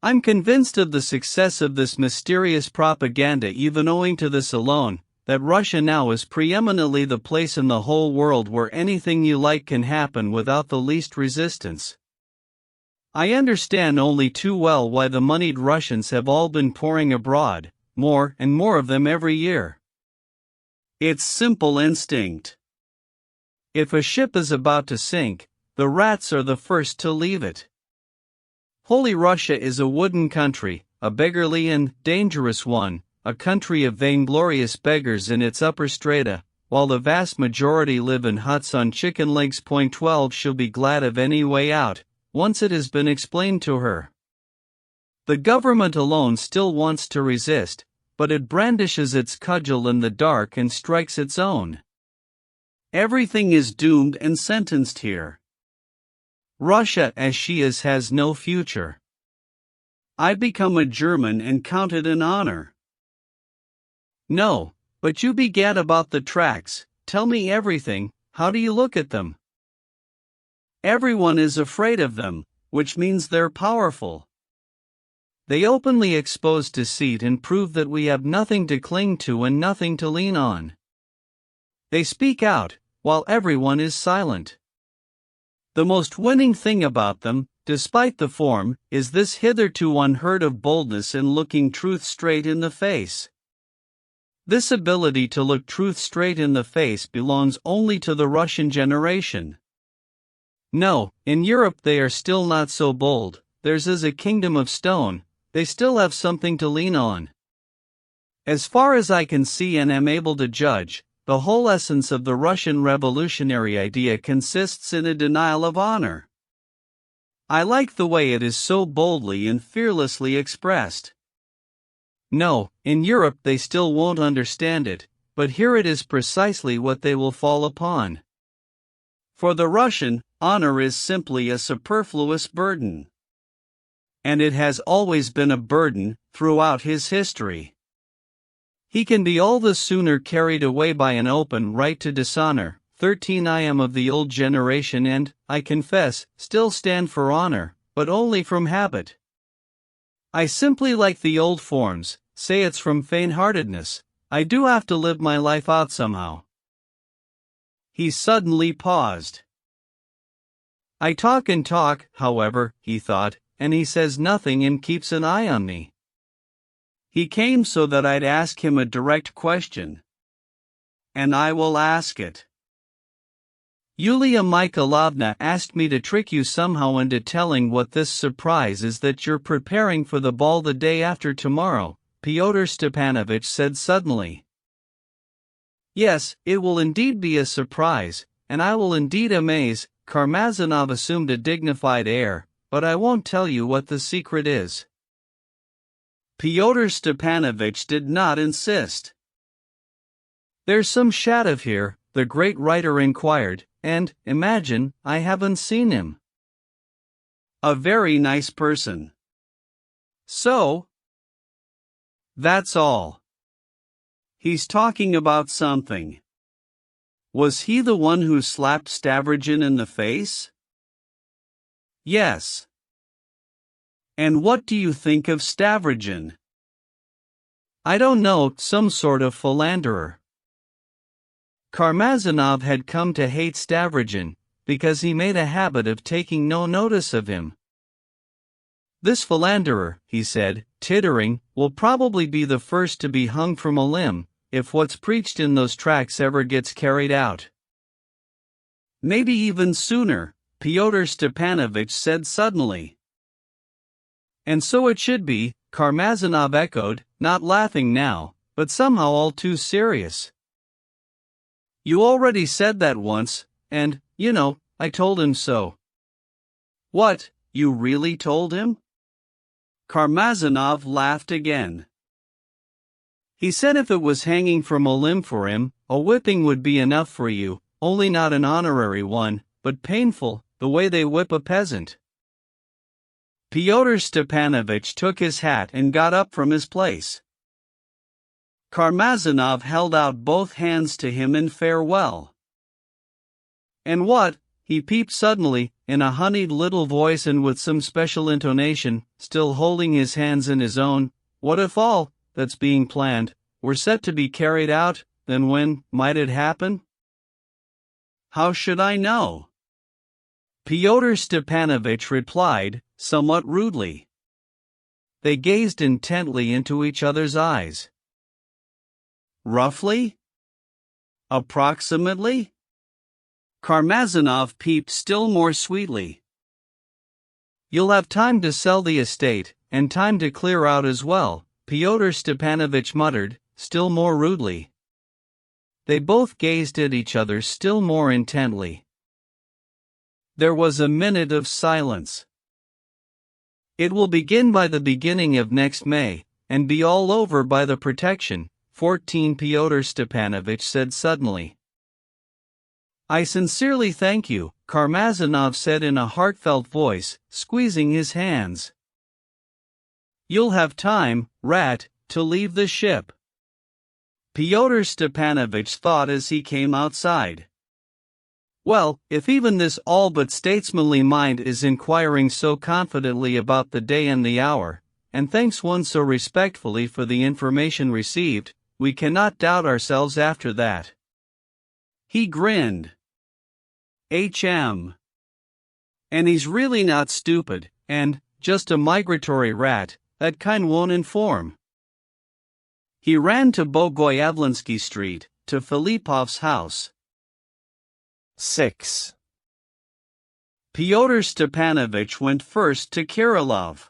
I'm convinced of the success of this mysterious propaganda even owing to this alone, that Russia now is preeminently the place in the whole world where anything you like can happen without the least resistance. I understand only too well why the moneyed Russians have all been pouring abroad, more and more of them every year. It's simple instinct. If a ship is about to sink, the rats are the first to leave it. Holy Russia is a wooden country, a beggarly and dangerous one, a country of vainglorious beggars in its upper strata, while the vast majority live in huts on chicken legs. 12 She'll be glad of any way out, once it has been explained to her. The government alone still wants to resist, but it brandishes its cudgel in the dark and strikes its own. Everything is doomed and sentenced here. Russia as she is has no future. I become a German and count it an honor. No, but you began about the tracts. Tell me everything. How do you look at them? Everyone is afraid of them, which means they're powerful. They openly expose deceit and prove that we have nothing to cling to and nothing to lean on. They speak out, while everyone is silent. The most winning thing about them, despite the form, is this hitherto unheard of boldness in looking truth straight in the face. This ability to look truth straight in the face belongs only to the Russian generation. No, in Europe they are still not so bold. Theirs is a kingdom of stone, they still have something to lean on. As far as I can see and am able to judge, the whole essence of the Russian revolutionary idea consists in a denial of honor. I like the way it is so boldly and fearlessly expressed. No, in Europe they still won't understand it, but here it is precisely what they will fall upon. For the Russian, honor is simply a superfluous burden. And it has always been a burden, throughout his history. He can be all the sooner carried away by an open right to dishonor. 13 I am of the old generation and, I confess, still stand for honor, but only from habit. I simply like the old forms, say it's from faint-heartedness. I do have to live my life out somehow. He suddenly paused. I talk and talk, however, he thought, and he says nothing and keeps an eye on me. He came so that I'd ask him a direct question. And I will ask it. Yulia Mikhailovna asked me to trick you somehow into telling what this surprise is that you're preparing for the ball the day after tomorrow, Fyodor Stepanovich said suddenly. Yes, it will indeed be a surprise, and I will indeed amaze, Karmazinov assumed a dignified air, but I won't tell you what the secret is. Fyodor Stepanovich did not insist. There's some Shatov here, the great writer inquired, and, imagine, I haven't seen him. A very nice person. So? That's all. He's talking about something. Was he the one who slapped Stavrogin in the face? Yes. And what do you think of Stavrogin? I don't know, some sort of philanderer. Karmazinov had come to hate Stavrogin, because he made a habit of taking no notice of him. This philanderer, he said, tittering, will probably be the first to be hung from a limb, if what's preached in those tracts ever gets carried out. Maybe even sooner, Fyodor Stepanovich said suddenly. And so it should be, Karmazinov echoed, not laughing now, but somehow all too serious. You already said that once, and, I told him so. What, you really told him? Karmazinov laughed again. He said if it was hanging from a limb for him, a whipping would be enough for you, only not an honorary one, but painful, the way they whip a peasant. Fyodor Stepanovich took his hat and got up from his place. Karmazinov held out both hands to him in farewell. And what, he peeped suddenly, in a honeyed little voice and with some special intonation, still holding his hands in his own, what if all that's being planned were set to be carried out, then when might it happen? How should I know? Fyodor Stepanovich replied, somewhat rudely. They gazed intently into each other's eyes. Roughly? Approximately? Karmazinov peeped still more sweetly. You'll have time to sell the estate, and time to clear out as well, Fyodor Stepanovich muttered, still more rudely. They both gazed at each other still more intently. There was a minute of silence. It will begin by the beginning of next May, and be all over by the protection, 14 Fyodor Stepanovich said suddenly. I sincerely thank you, Karmazinov said in a heartfelt voice, squeezing his hands. You'll have time, rat, to leave the ship. Fyodor Stepanovich thought as he came outside. Well, if even this all but statesmanly mind is inquiring so confidently about the day and the hour, and thanks one so respectfully for the information received, we cannot doubt ourselves after that. He grinned. And he's really not stupid, and, just a migratory rat, that kind won't inform. He ran to Bogoyavlensky Street, to Filipov's house. 6. Fyodor Stepanovich went first to Kirilov.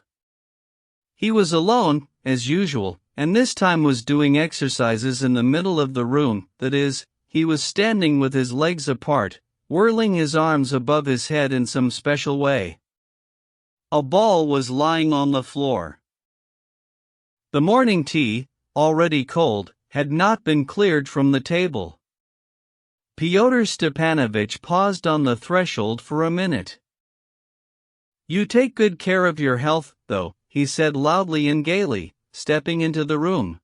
He was alone, as usual, and this time was doing exercises in the middle of the room, that is, he was standing with his legs apart, whirling his arms above his head in some special way. A ball was lying on the floor. The morning tea, already cold, had not been cleared from the table. Fyodor Stepanovich paused on the threshold for a minute. "You take good care of your health, though," he said loudly and gaily, stepping into the room.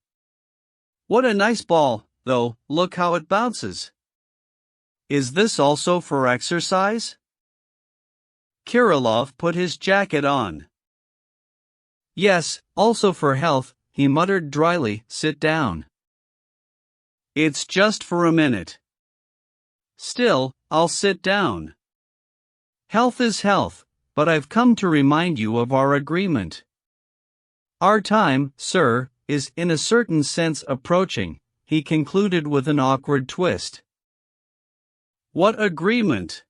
"What a nice ball, though, look how it bounces. Is this also for exercise?" Kirillov put his jacket on. "Yes, also for health," he muttered dryly. "Sit down." "It's just for a minute." "Still, I'll sit down." "Health is health, but I've come to remind you of our agreement. Our time, sir, is in a certain sense approaching," he concluded with an awkward twist. "What agreement?"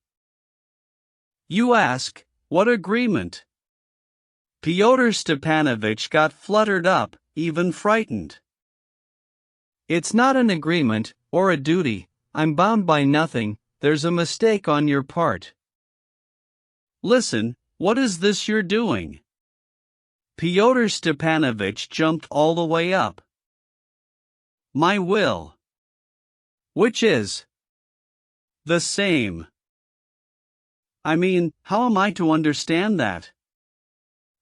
"You ask, what agreement?" Fyodor Stepanovich got fluttered up, even frightened. "It's not an agreement, or a duty. I'm bound by nothing. There's a mistake on your part." "Listen, what is this you're doing?" Fyodor Stepanovich jumped all the way up. "My will." "Which is?" "The same." "I mean, how am I to understand that?"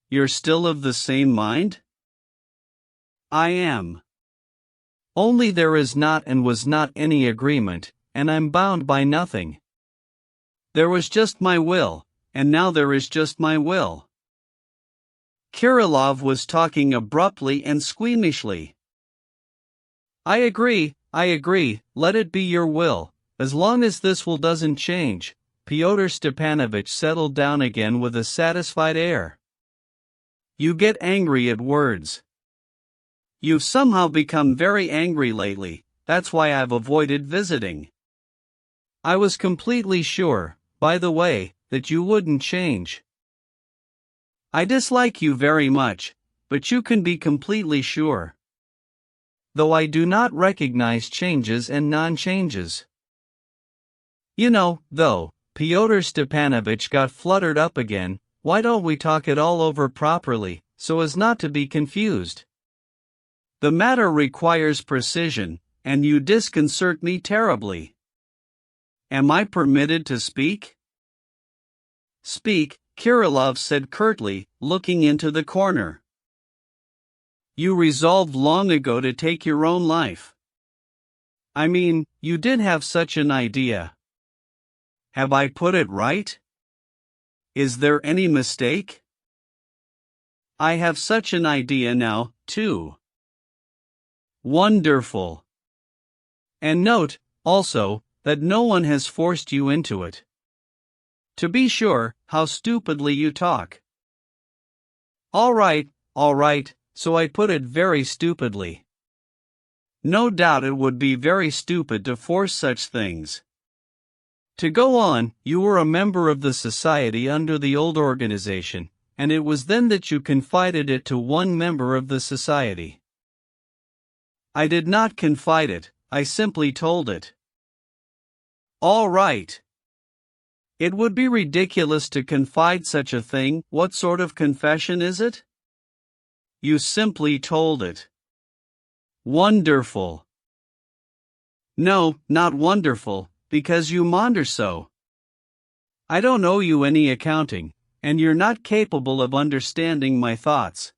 "You're still of the same mind?" "I am." "Only there is not and was not any agreement, and I'm bound by nothing. There was just my will, and now there is just my will." Kirillov was talking abruptly and squeamishly. I agree, let it be your will, as long as this will doesn't change." Fyodor Stepanovich settled down again with a satisfied air. "You get angry at words. You've somehow become very angry lately, that's why I've avoided visiting. I was completely sure, by the way, that you wouldn't change. I dislike you very much, but you can be completely sure. Though I do not recognize changes and non-changes. You know, though," Fyodor Stepanovich got fluttered up again, "why don't we talk it all over properly, so as not to be confused? The matter requires precision, and you disconcert me terribly. Am I permitted to speak?" "Speak," Kirillov said curtly, looking into the corner. "You resolved long ago to take your own life. I mean, you did have such an idea. Have I put it right? Is there any mistake?" "I have such an idea now, too." "Wonderful. And note, also, that no one has forced you into it. To be sure, how stupidly you talk." All right, so I put it very stupidly. No doubt it would be very stupid to force such things. To go on, you were a member of the society under the old organization, and it was then that you confided it to one member of the society. I did not confide it, I simply told it. All right. It would be ridiculous to confide such a thing. What sort of confession is it? You simply told it. Wonderful. No, not wonderful, because you maunder so. I don't owe you any accounting, and you're not capable of understanding my thoughts.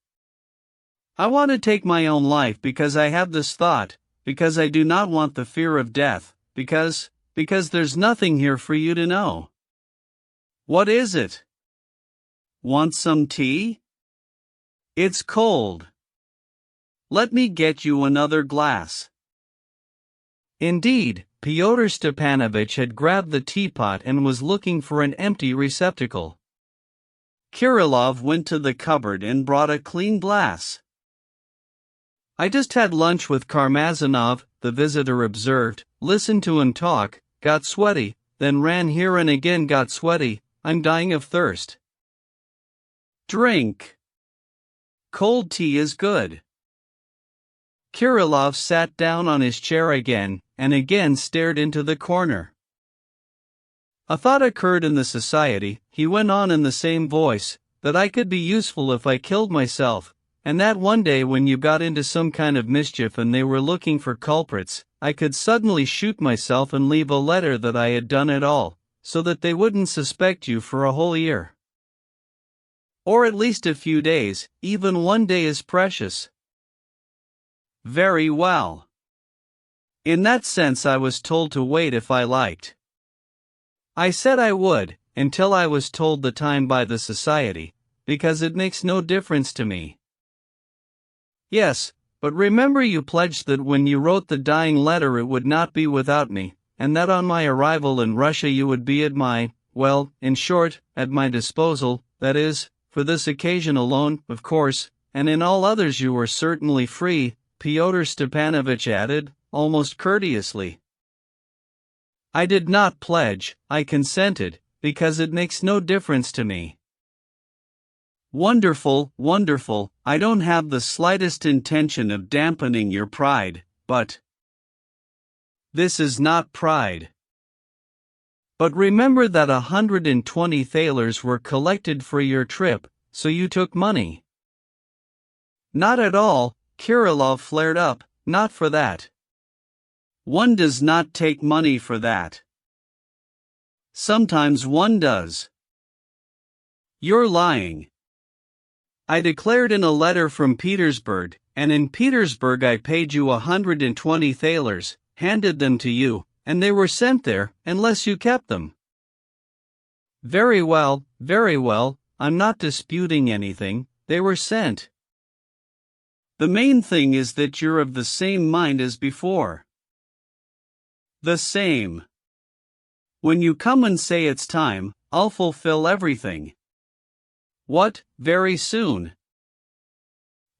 I want to take my own life because I have this thought, because I do not want the fear of death, because there's nothing here for you to know. What is it? Want some tea? It's cold. Let me get you another glass. Indeed, Fyodor Stepanovich had grabbed the teapot and was looking for an empty receptacle. Kirillov went to the cupboard and brought a clean glass. I just had lunch with Karmazinov, the visitor observed, listened to him talk, got sweaty, then ran here and again got sweaty. I'm dying of thirst. Drink. Cold tea is good. Kirillov sat down on his chair again, and again stared into the corner. A thought occurred in the society, he went on in the same voice, that I could be useful if I killed myself, and that one day when you got into some kind of mischief and they were looking for culprits, I could suddenly shoot myself and leave a letter that I had done it all, so that they wouldn't suspect you for a whole year. Or at least a few days, even one day is precious. Very well. In that sense I was told to wait if I liked. I said I would, until I was told the time by the society, because it makes no difference to me. Yes, but remember you pledged that when you wrote the dying letter it would not be without me, and that on my arrival in Russia you would be at my, well, in short, at my disposal, that is, for this occasion alone, of course, and in all others you were certainly free, Fyodor Stepanovich added, almost courteously. I did not pledge, I consented, because it makes no difference to me. Wonderful, wonderful, I don't have the slightest intention of dampening your pride, but this is not pride. But remember that 120 thalers were collected for your trip, so you took money. Not at all, Kirillov flared up, not for that. One does not take money for that. Sometimes one does. You're lying. I declared in a letter from Petersburg, and in Petersburg I paid you 120 thalers, handed them to you, and they were sent there, unless you kept them. Very well, I'm not disputing anything, they were sent. The main thing is that you're of the same mind as before. The same. When you come and say it's time, I'll fulfill everything. What, very soon?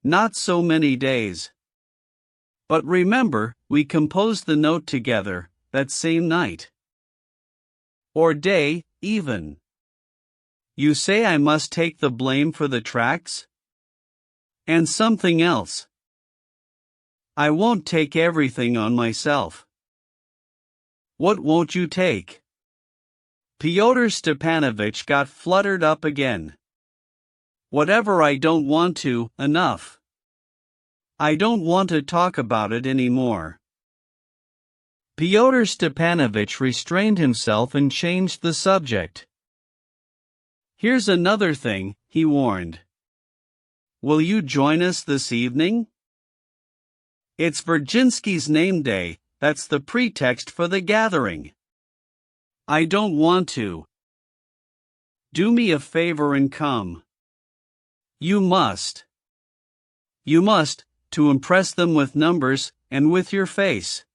Not so many days. But remember, we composed the note together, that same night. Or day, even. You say I must take the blame for the tracks? And something else. I won't take everything on myself. What won't you take? Fyodor Stepanovich got fluttered up again. Whatever I don't want to, enough. I don't want to talk about it anymore. Fyodor Stepanovich restrained himself and changed the subject. Here's another thing, he warned. Will you join us this evening? It's Virginsky's name day, that's the pretext for the gathering. I don't want to. Do me a favor and come. You must. You must, to impress them with numbers, and with your face.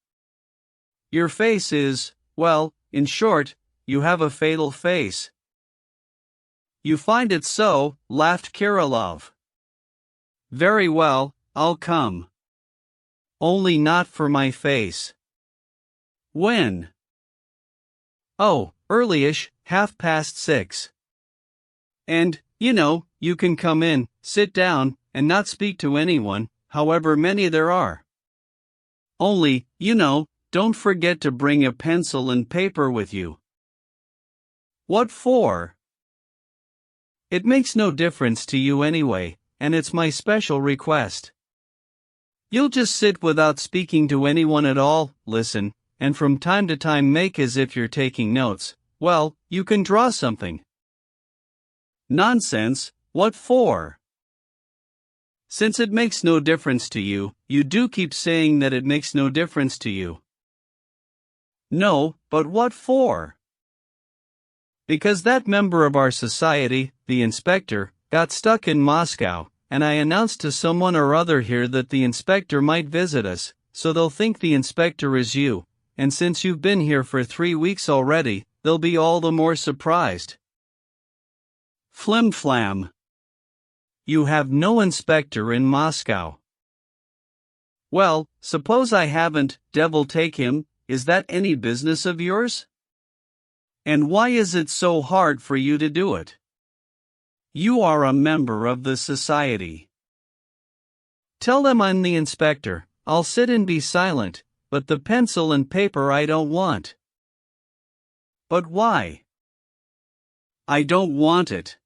Your face is, well, in short, you have a fatal face. You find it so, laughed Kirillov. Very well, I'll come. Only not for my face. When? Oh, early-ish, 6:30. And, you can come in, sit down, and not speak to anyone, however many there are. Only, don't forget to bring a pencil and paper with you. What for? It makes no difference to you anyway, and it's my special request. You'll just sit without speaking to anyone at all, listen, and from time to time make as if you're taking notes. Well, you can draw something. Nonsense, what for? Since it makes no difference to you, you do keep saying that it makes no difference to you. No, but what for? Because that member of our society, the inspector, got stuck in Moscow, and I announced to someone or other here that the inspector might visit us, so they'll think the inspector is you, and since you've been here for 3 weeks already, they'll be all the more surprised. Flim-flam. You have no inspector in Moscow. Well, suppose I haven't, devil take him, is that any business of yours? And why is it so hard for you to do it? You are a member of the society. Tell them I'm the inspector, I'll sit and be silent, but the pencil and paper I don't want. But why? I don't want it.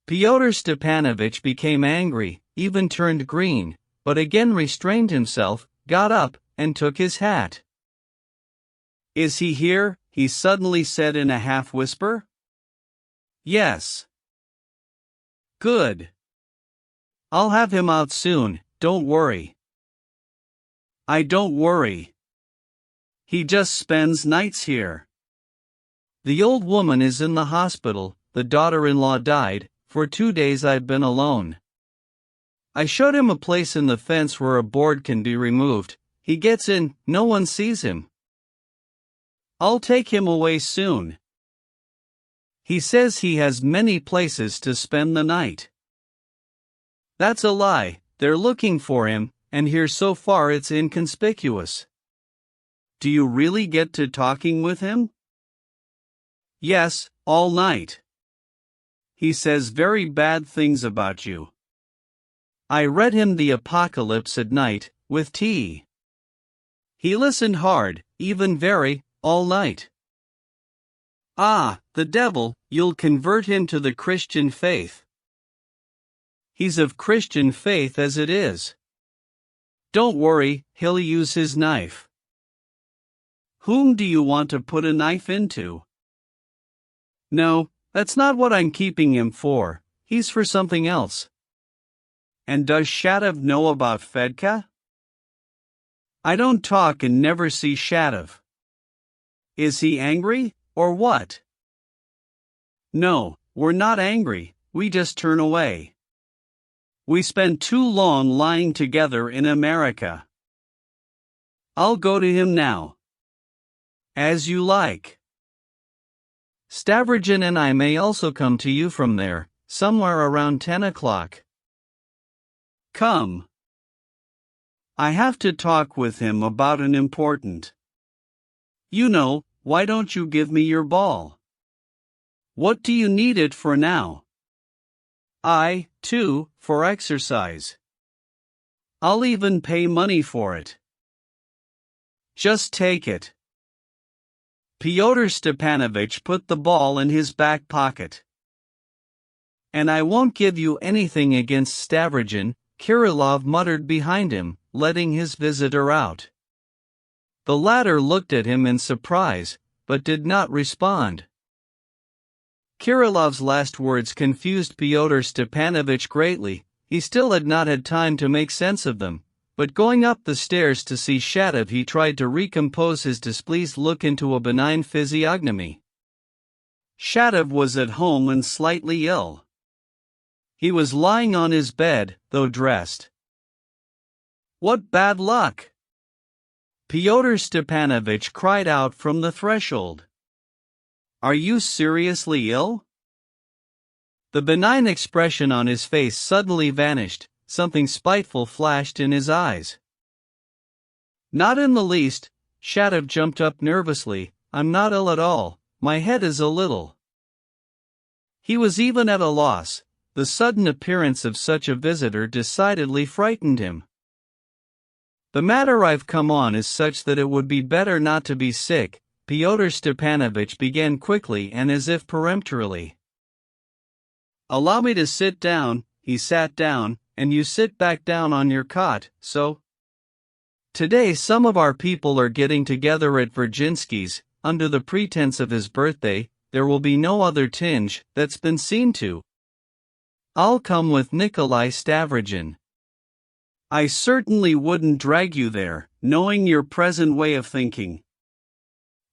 Pyotr Stepanovich became angry, even turned green, but again restrained himself, got up, and took his hat. "Is he here?" he suddenly said in a half-whisper. "Yes." "Good. "I'll have him out soon, don't worry." "I don't worry. He just spends nights here." "The old woman is in the hospital, the daughter-in-law died, for 2 days I've been alone. I showed him a place in the fence where a board can be removed. He gets in, no one sees him. I'll take him away soon. He says he has many places to spend the night." That's a lie, they're looking for him, and here so far it's inconspicuous. Do you really get to talking with him? "Yes, all night. He says very bad things about you." I read him the Apocalypse at night, with tea. He listened hard, even very, all night. Ah, the devil, you'll convert him to the Christian faith. He's of Christian faith as it is. Don't worry, he'll use his knife." "Whom do you want to put a knife into?" "No, that's not what I'm keeping him for, he's for something else." "And does Shatov know about Fedka?" "I don't talk and never see Shatov." "Is he angry, or what?" "No, we're not angry, we just turn away. We spent too long lying together in America." "I'll go to him now." "As you like." "Stavrogin and I may also come to you from there, somewhere around 10 o'clock. Come. I have to talk with him about an important. You know, why don't you give me your ball?" "What do you need it for now?" "I, too, for exercise. I'll even pay money for it." "Just take it." Pyotr Stepanovich put the ball in his back pocket. "And I won't give you anything against Stavrogin," Kirillov muttered behind him, letting his visitor out. The latter looked at him in surprise, but did not respond. Kirillov's last words confused Pyotr Stepanovich greatly. He still had not had time to make sense of them, but going up the stairs to see Shatov he tried to recompose his displeased look into a benign physiognomy. Shatov was at home and slightly ill. He was lying on his bed, though dressed. "What bad luck!" Pyotr Stepanovich cried out from the threshold. "Are you seriously ill?" The benign expression on his face suddenly vanished, something spiteful flashed in his eyes. "Not in the least," Shatov jumped up nervously. "I'm not ill at all, my head is a little." He was even at a loss. The sudden appearance of such a visitor decidedly frightened him. "The matter I've come on is such that it would be better not to be sick," Pyotr Stepanovich began quickly and as if peremptorily. "Allow me to sit down." He sat down, "and you sit back down on your cot, so." "Today some of our people are getting together at Virginsky's, under the pretense of his birthday. There will be no other tinge, that's been seen to." "I'll come with Nikolai Stavrogin." "I certainly wouldn't drag you there, knowing your present way of thinking.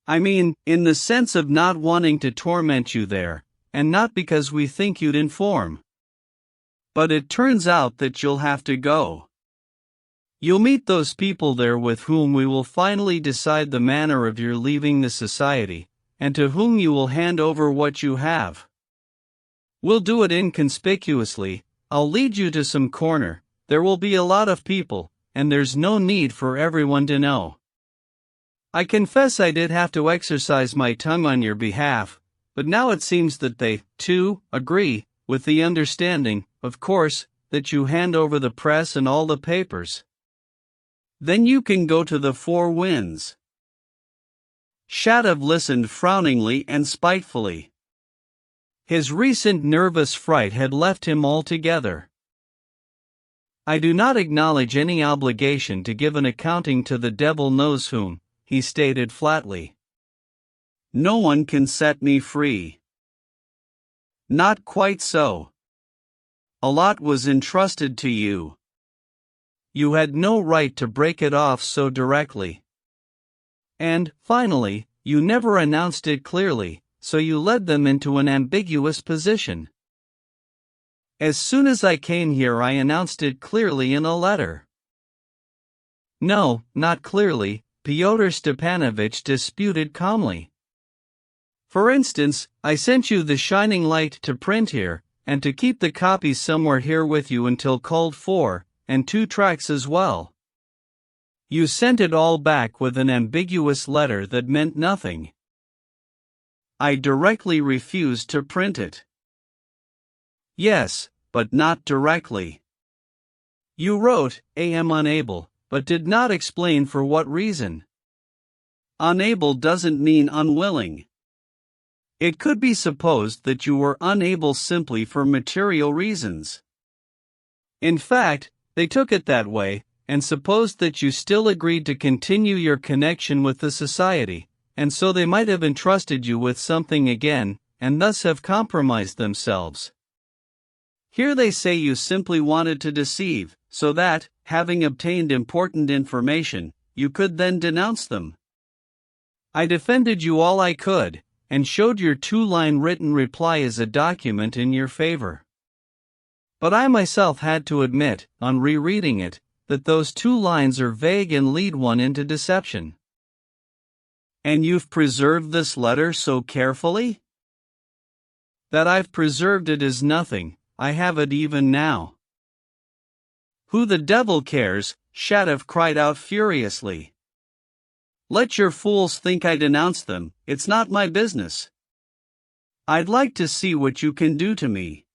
I mean, in the sense of not wanting to torment you there, and not because we think you'd inform. But it turns out that you'll have to go. You'll meet those people there with whom we will finally decide the manner of your leaving the society, and to whom you will hand over what you have. We'll do it inconspicuously. I'll lead you to some corner. There will be a lot of people, and there's no need for everyone to know. I confess I did have to exercise my tongue on your behalf, but now it seems that they, too, agree, with the understanding, of course, that you hand over the press and all the papers. Then you can go to the Four Winds." Shatov listened frowningly and spitefully. His recent nervous fright had left him altogether. "I do not acknowledge any obligation to give an accounting to the devil knows whom," he stated flatly. "No one can set me free." "Not quite so. A lot was entrusted to you. You had no right to break it off so directly. And, finally, you never announced it clearly, so you led them into an ambiguous position. As soon as I came here, I announced it clearly in a letter." "No, not clearly," Fyodor Stepanovich disputed calmly. "For instance, I sent you The Shining Light to print here, and to keep the copies somewhere here with you until called for, and 2 tracts as well. You sent it all back with an ambiguous letter that meant nothing." "I directly refused to print it." "Yes, but not directly. You wrote, 'I am unable,' but did not explain for what reason." "Unable doesn't mean unwilling. It could be supposed that you were unable simply for material reasons. In fact, they took it that way, and supposed that you still agreed to continue your connection with the society, and so they might have entrusted you with something again, and thus have compromised themselves. Here they say you simply wanted to deceive, so that, having obtained important information, you could then denounce them. I defended you all I could, and showed your 2-line written reply as a document in your favor. But I myself had to admit, on rereading it, that those 2 lines are vague and lead one into deception." "And you've preserved this letter so carefully?" "That I've preserved it is nothing, I have it even now." "Who the devil cares?" Shatov cried out furiously. "Let your fools think I denounced them, it's not my business. I'd like to see what you can do to me."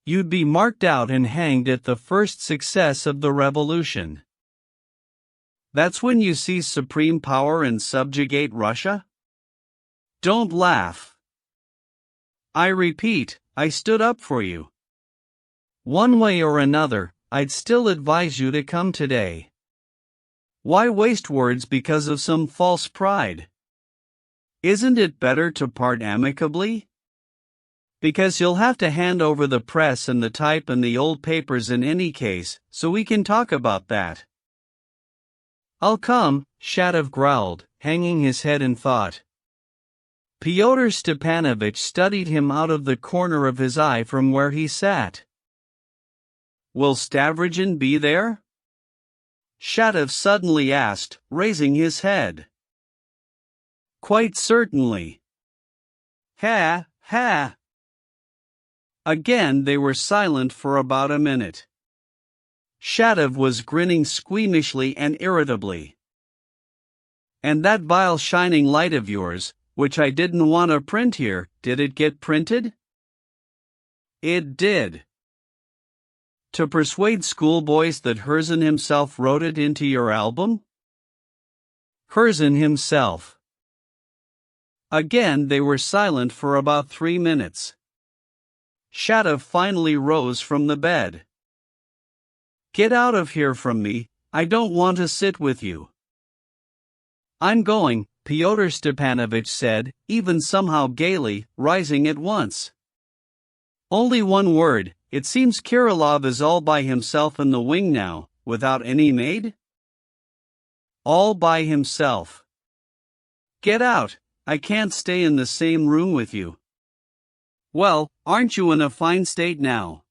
"You'd be marked out and hanged at the first success of the revolution. That's when you seize supreme power and subjugate Russia? Don't laugh. I repeat, I stood up for you. One way or another, I'd still advise you to come today. Why waste words because of some false pride? Isn't it better to part amicably? Because you'll have to hand over the press and the type and the old papers in any case, so we can talk about that." "I'll come," Shatov growled, hanging his head in thought. Fyodor Stepanovich studied him out of the corner of his eye from where he sat. "Will Stavrogin be there?" Shatov suddenly asked, raising his head. "Quite certainly." "Ha, ha." Again they were silent for about a minute. Shatov was grinning squeamishly and irritably. "And that vile Shining Light of yours, which I didn't want to print here, did it get printed?" "It did." "To persuade schoolboys that Herzen himself wrote it into your album?" "Herzen himself." Again they were silent for about 3 minutes. Shatov finally rose from the bed. "Get out of here from me, I don't want to sit with you." "I'm going," Fyodor Stepanovich said, even somehow gaily, rising at once. "Only one word, it seems Kirillov is all by himself in the wing now, without any maid?" "All by himself." "Get out, I can't stay in the same room with you." "Well, aren't you in a fine state now?"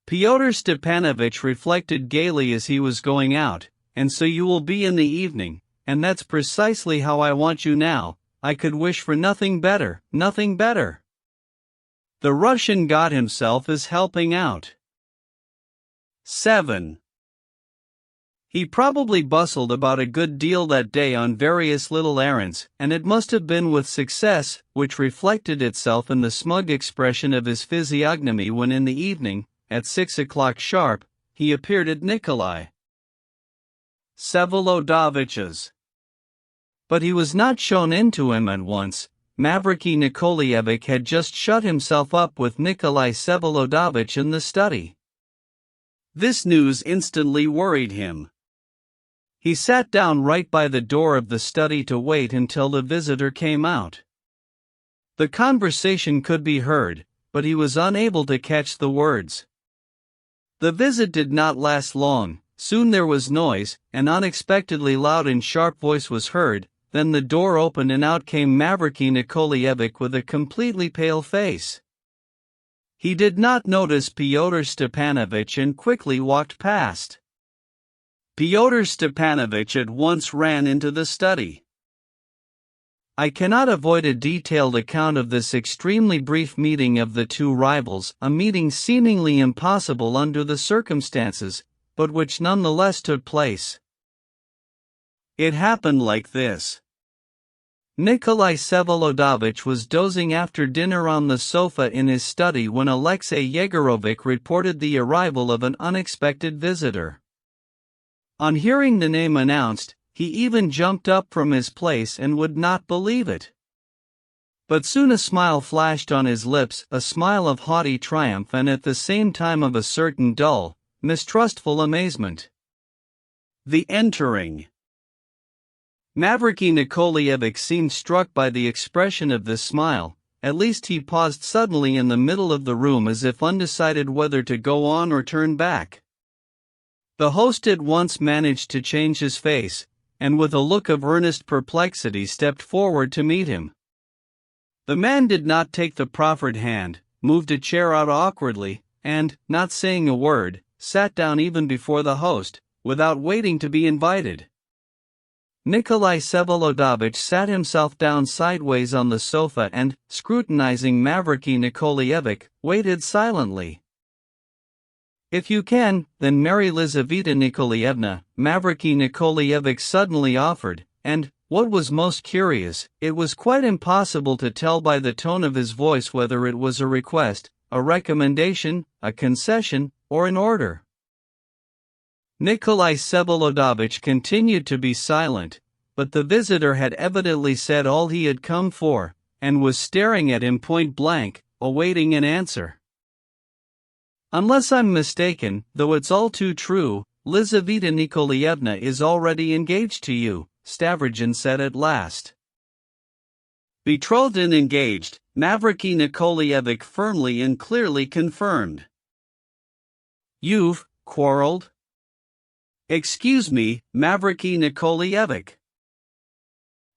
Fyodor Stepanovich reflected gaily as he was going out, "And so you will be in the evening, and that's precisely how I want you now. I could wish for nothing better, nothing better. The Russian God himself is helping out." 7. He probably bustled about a good deal that day on various little errands, and it must have been with success, which reflected itself in the smug expression of his physiognomy when in the evening, at 6 o'clock sharp, he appeared at Nikolai Vsevolodovitch's. But he was not shown in to him at once, Mavriky Nikolaevich had just shut himself up with Nikolai Vsevolodovich in the study. This news instantly worried him. He sat down right by the door of the study to wait until the visitor came out. The conversation could be heard, but he was unable to catch the words. The visit did not last long. Soon there was noise, an unexpectedly loud and sharp voice was heard, then the door opened and out came Mavriky Nikolaevich with a completely pale face. He did not notice Fyodor Stepanovich and quickly walked past. Fyodor Stepanovich at once ran into the study. I cannot avoid a detailed account of this extremely brief meeting of the two rivals, a meeting seemingly impossible under the circumstances, but which nonetheless took place. It happened like this. Nikolai Vsevolodovich was dozing after dinner on the sofa in his study when Alexei Yegorovich reported the arrival of an unexpected visitor. On hearing the name announced, he even jumped up from his place and would not believe it. But soon a smile flashed on his lips, a smile of haughty triumph and at the same time of a certain dull, mistrustful amazement. The entering. Mavriky Nikolaevich seemed struck by the expression of this smile. At least he paused suddenly in the middle of the room as if undecided whether to go on or turn back. The host at once managed to change his face, and with a look of earnest perplexity stepped forward to meet him. The man did not take the proffered hand, moved a chair out awkwardly, and, not saying a word, sat down even before the host, without waiting to be invited. Nikolai Vsevolodovich sat himself down sideways on the sofa and, scrutinizing Mavriky Nikolaevich, waited silently. "If you can, then marry Lizaveta Nikolaevna," Mavriky Nikolaevich suddenly offered, and, what was most curious, it was quite impossible to tell by the tone of his voice whether it was a request, a recommendation, a concession, or an order. Nikolai Vsevolodovich continued to be silent, but the visitor had evidently said all he had come for, and was staring at him point blank, awaiting an answer. "Unless I'm mistaken, though it's all too true, Lizaveta Nikolaevna is already engaged to you," Stavrogin said at last. Betrothed and engaged, Mavriky Nikolaevich firmly and clearly confirmed. "You've quarreled?" "Excuse me, Mavriky Nikolaevich."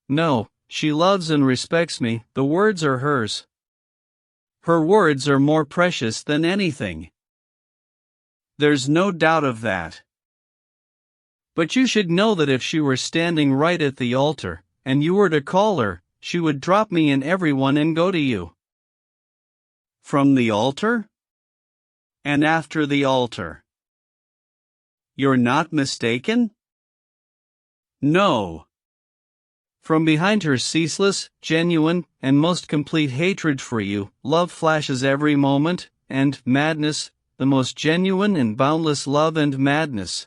"No, she loves and respects me, the words are hers." "Her words are more precious than anything." "There's no doubt of that." "But you should know that if she were standing right at the altar, and you were to call her, she would drop me and everyone and go to you." "From the altar? And after the altar? You're not mistaken?" "No." "From behind her ceaseless, genuine, and most complete hatred for you, love flashes every moment, and madness, the most genuine and boundless love and madness."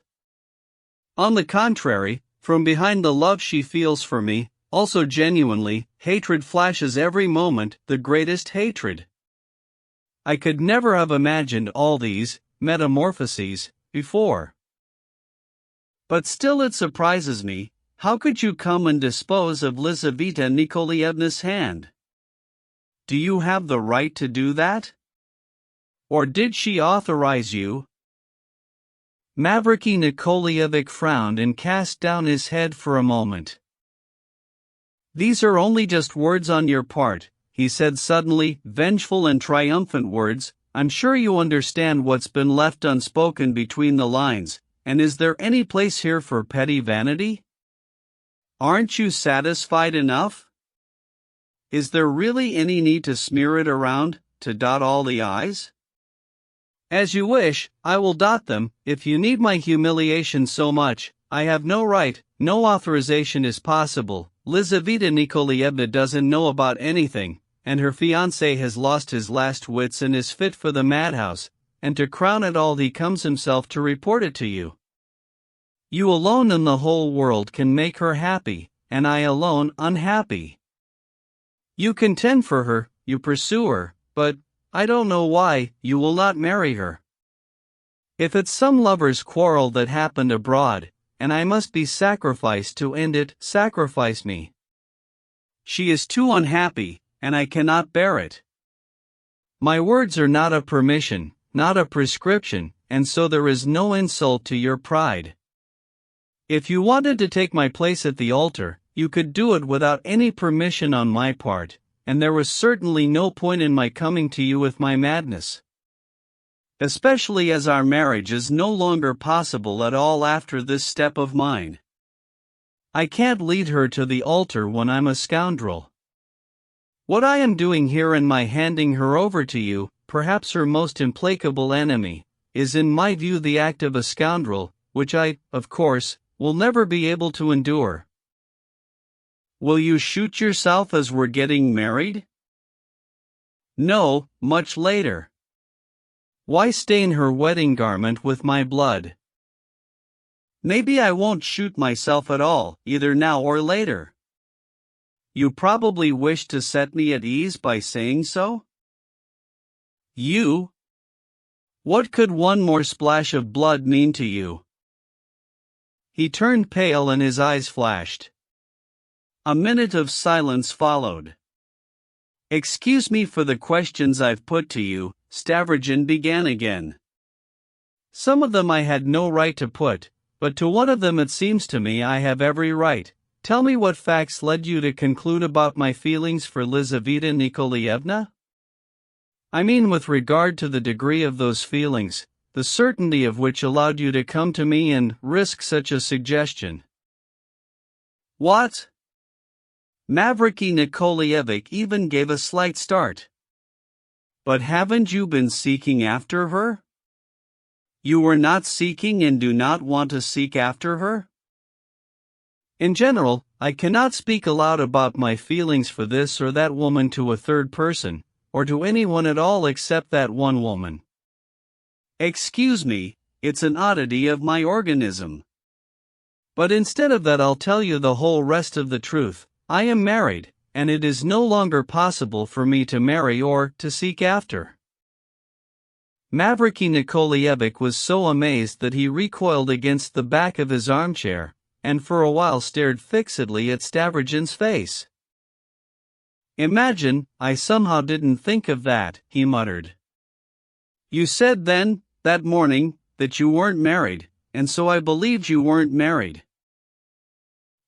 "On the contrary, from behind the love she feels for me, also genuinely, hatred flashes every moment, the greatest hatred." "I could never have imagined all these metamorphoses before. But still it surprises me. How could you come and dispose of Lizaveta Nikolaevna's hand? Do you have the right to do that? Or did she authorize you?" Mavriky Nikolaevich frowned and cast down his head for a moment. "These are only just words on your part," he said suddenly, vengeful and triumphant words. "I'm sure you understand what's been left unspoken between the lines, and is there any place here for petty vanity? Aren't you satisfied enough? Is there really any need to smear it around, to dot all the I's?" "As you wish, I will dot them. If you need my humiliation so much, I have no right, no authorization is possible. Lizaveta Nikolaevna doesn't know about anything, and her fiancé has lost his last wits and is fit for the madhouse, and to crown it all he comes himself to report it to you. You alone in the whole world can make her happy, and I alone unhappy. You contend for her, you pursue her, but, I don't know why, you will not marry her. If it's some lover's quarrel that happened abroad, and I must be sacrificed to end it, sacrifice me. She is too unhappy, and I cannot bear it. My words are not a permission, not a prescription, and so there is no insult to your pride. If you wanted to take my place at the altar, you could do it without any permission on my part, and there was certainly no point in my coming to you with my madness. Especially as our marriage is no longer possible at all after this step of mine. I can't lead her to the altar when I'm a scoundrel. What I am doing here in my handing her over to you, perhaps her most implacable enemy, is in my view the act of a scoundrel, which I, of course, will never be able to endure. Will you shoot yourself as we're getting married? No, much later. Why stain her wedding garment with my blood? Maybe I won't shoot myself at all, either now or later. You probably wish to set me at ease by saying so? You? What could one more splash of blood mean to you? He turned pale and his eyes flashed. A minute of silence followed. Excuse me for the questions I've put to you, Stavrogen began again. Some of them I had no right to put, but to one of them it seems to me I have every right. Tell me what facts led you to conclude about my feelings for Lizaveta Nikolaevna? I mean with regard to the degree of those feelings, the certainty of which allowed you to come to me and risk such a suggestion. What? Mavriky Nikolaevich even gave a slight start. But haven't you been seeking after her? You were not seeking and do not want to seek after her? In general, I cannot speak aloud about my feelings for this or that woman to a third person, or to anyone at all except that one woman. Excuse me, it's an oddity of my organism. But instead of that I'll tell you the whole rest of the truth. I am married, and it is no longer possible for me to marry or to seek after. Mavriky Nikolaevich was so amazed that he recoiled against the back of his armchair, and for a while stared fixedly at Stavrogen's face. Imagine, I somehow didn't think of that, he muttered. You said then, that morning, that you weren't married, and so I believed you weren't married.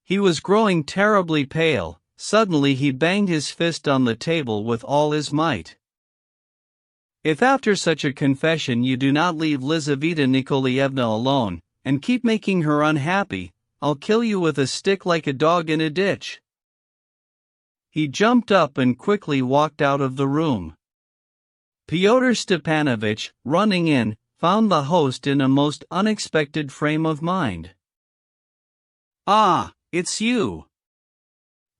He was growing terribly pale. Suddenly he banged his fist on the table with all his might. If after such a confession you do not leave Lizaveta Nikolaevna alone, and keep making her unhappy, I'll kill you with a stick like a dog in a ditch. He jumped up and quickly walked out of the room. Fyodor Stepanovich, running in, found the host in a most unexpected frame of mind. Ah, it's you!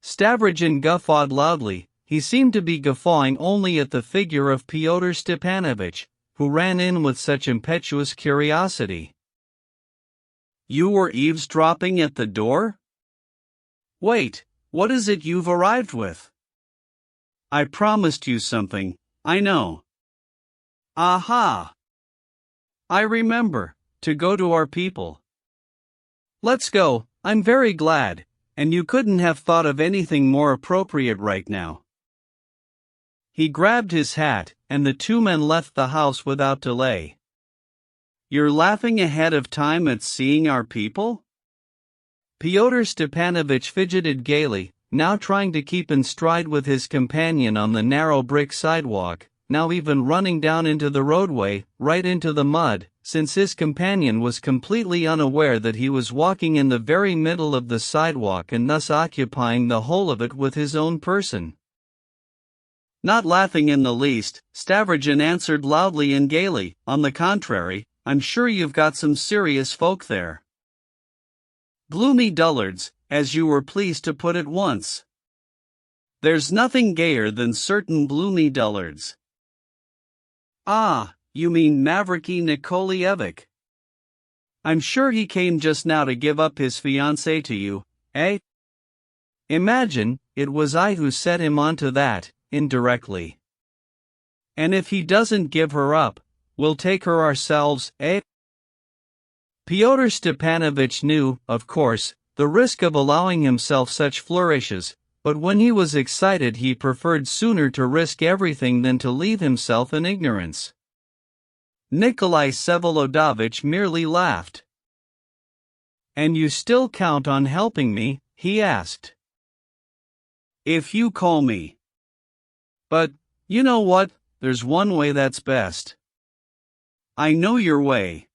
Stavrogen guffawed loudly. He seemed to be guffawing only at the figure of Fyodor Stepanovich, who ran in with such impetuous curiosity. You were eavesdropping at the door? Wait, what is it you've arrived with? I promised you something, I know. Aha! I remember, to go to our people. Let's go, I'm very glad, and you couldn't have thought of anything more appropriate right now. He grabbed his hat, and the two men left the house without delay. You're laughing ahead of time at seeing our people? Fyodor Stepanovich fidgeted gaily, now trying to keep in stride with his companion on the narrow brick sidewalk, now even running down into the roadway, right into the mud, since his companion was completely unaware that he was walking in the very middle of the sidewalk and thus occupying the whole of it with his own person. Not laughing in the least, Stavrogen answered loudly and gaily, on the contrary, I'm sure you've got some serious folk there. Gloomy dullards, as you were pleased to put it once. There's nothing gayer than certain gloomy dullards. Ah, you mean Mavriky Nikolaevich. I'm sure he came just now to give up his fiancée to you, eh? Imagine, it was I who set him onto that, indirectly. And if he doesn't give her up, we'll take her ourselves, eh? Pyotr Stepanovich knew, of course, the risk of allowing himself such flourishes, but when he was excited he preferred sooner to risk everything than to leave himself in ignorance. Nikolai Vsevolodovich merely laughed. "And you still count on helping me?" he asked. "If you call me. But, you know what, there's one way that's best." "I know your way."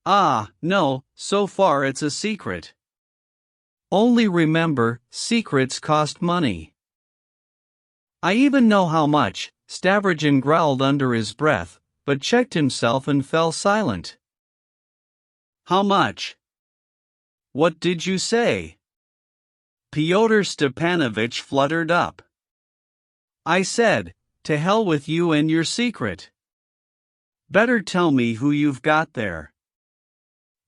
"Ah, no, so far it's a secret." "Only remember, secrets cost money." "I even know how much," Stavrogin growled under his breath, but checked himself and fell silent. "How much? What did you say?" Pyotr Stepanovich fluttered up. "I said, to hell with you and your secret. Better tell me who you've got there.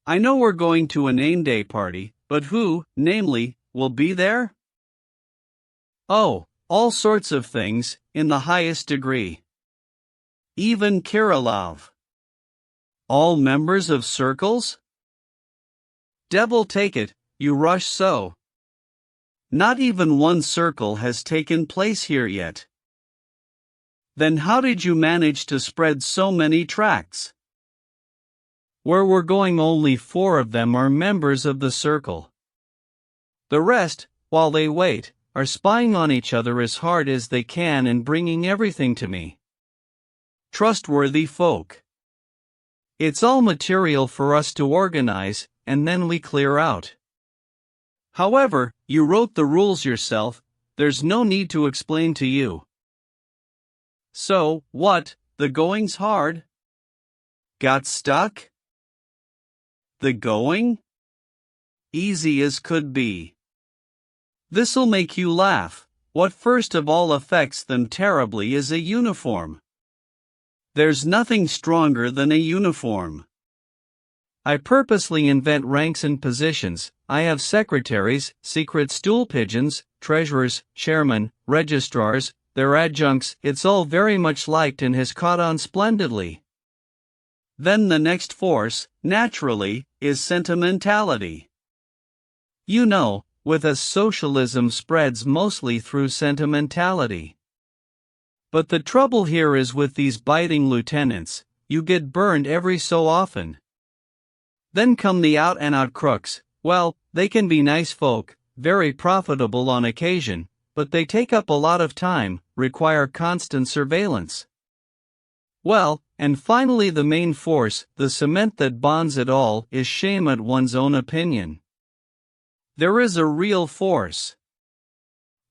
I know we're going to a name day party, but who, namely, will be there?" "Oh, all sorts of things, in the highest degree. Even Kirillov." "All members of circles?" "Devil take it, you rush so. Not even one circle has taken place here yet." "Then how did you manage to spread so many tracts?" "Where we're going only 4 of them are members of the circle. The rest, while they wait, are spying on each other as hard as they can and bringing everything to me. Trustworthy folk. It's all material for us to organize, and then we clear out. However, you wrote the rules yourself, there's no need to explain to you. So, what, the going's hard? Got stuck? The going? Easy as could be. This'll make you laugh. What first of all affects them terribly is a uniform. There's nothing stronger than a uniform. I purposely invent ranks and positions. I have secretaries, secret stool pigeons, treasurers, chairmen, registrars, their adjuncts. It's all very much liked and has caught on splendidly. Then the next force, naturally, is sentimentality. You know, with us socialism spreads mostly through sentimentality. But the trouble here is with these biting lieutenants, you get burned every so often. Then come the out-and-out crooks. Well, they can be nice folk, very profitable on occasion, but they take up a lot of time, require constant surveillance. Well, and finally the main force, the cement that bonds it all, is shame at one's own opinion. There is a real force.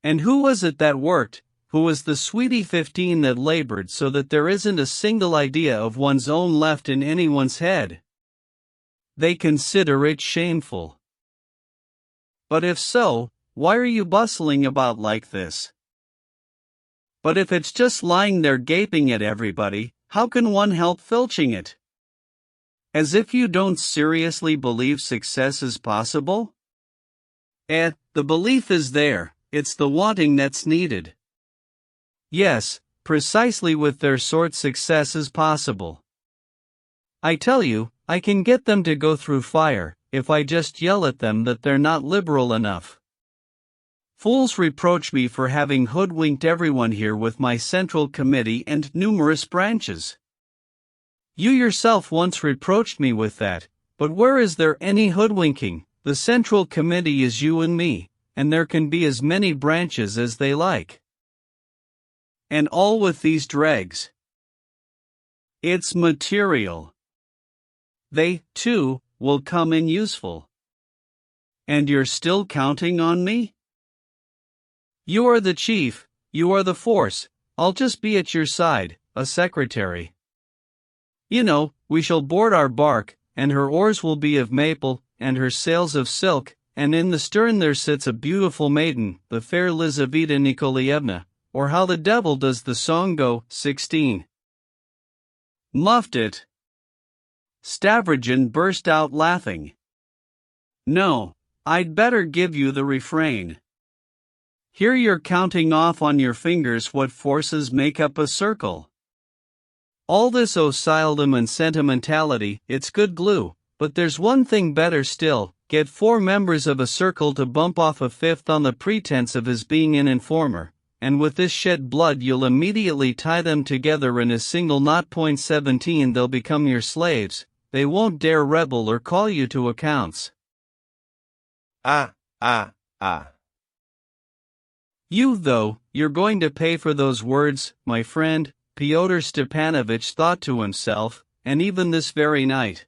And who was it that worked? Who was the sweetie 15 that labored so that there isn't a single idea of one's own left in anyone's head? They consider it shameful. But if so, why are you bustling about like this? But if it's just lying there gaping at everybody, how can one help filching it? As if you don't seriously believe success is possible? The belief is there, it's the wanting that's needed. Yes, precisely with their sort success is possible. I tell you, I can get them to go through fire, if I just yell at them that they're not liberal enough. Fools reproach me for having hoodwinked everyone here with my central committee and numerous branches. You yourself once reproached me with that, but where is there any hoodwinking? The central committee is you and me, and there can be as many branches as they like. And all with these dregs. It's material. They, too, will come in useful. And you're still counting on me? You are the chief, you are the force, I'll just be at your side, a secretary. You know, we shall board our bark, and her oars will be of maple, and her sails of silk, and in the stern there sits a beautiful maiden, the fair Lizaveta Nikolaevna, or how the devil does the song go, 16. Muffed it. Stavrogin burst out laughing. No, I'd better give you the refrain. Here you're counting off on your fingers what forces make up a circle. All this oscillum and sentimentality, it's good glue, but there's one thing better still: get 4 members of a circle to bump off a fifth on the pretense of his being an informer, and with this shed blood you'll immediately tie them together in a single knot. 17 They'll become your slaves, they won't dare rebel or call you to accounts. You, though, you're going to pay for those words, my friend, Fyodor Stepanovich thought to himself, and even this very night.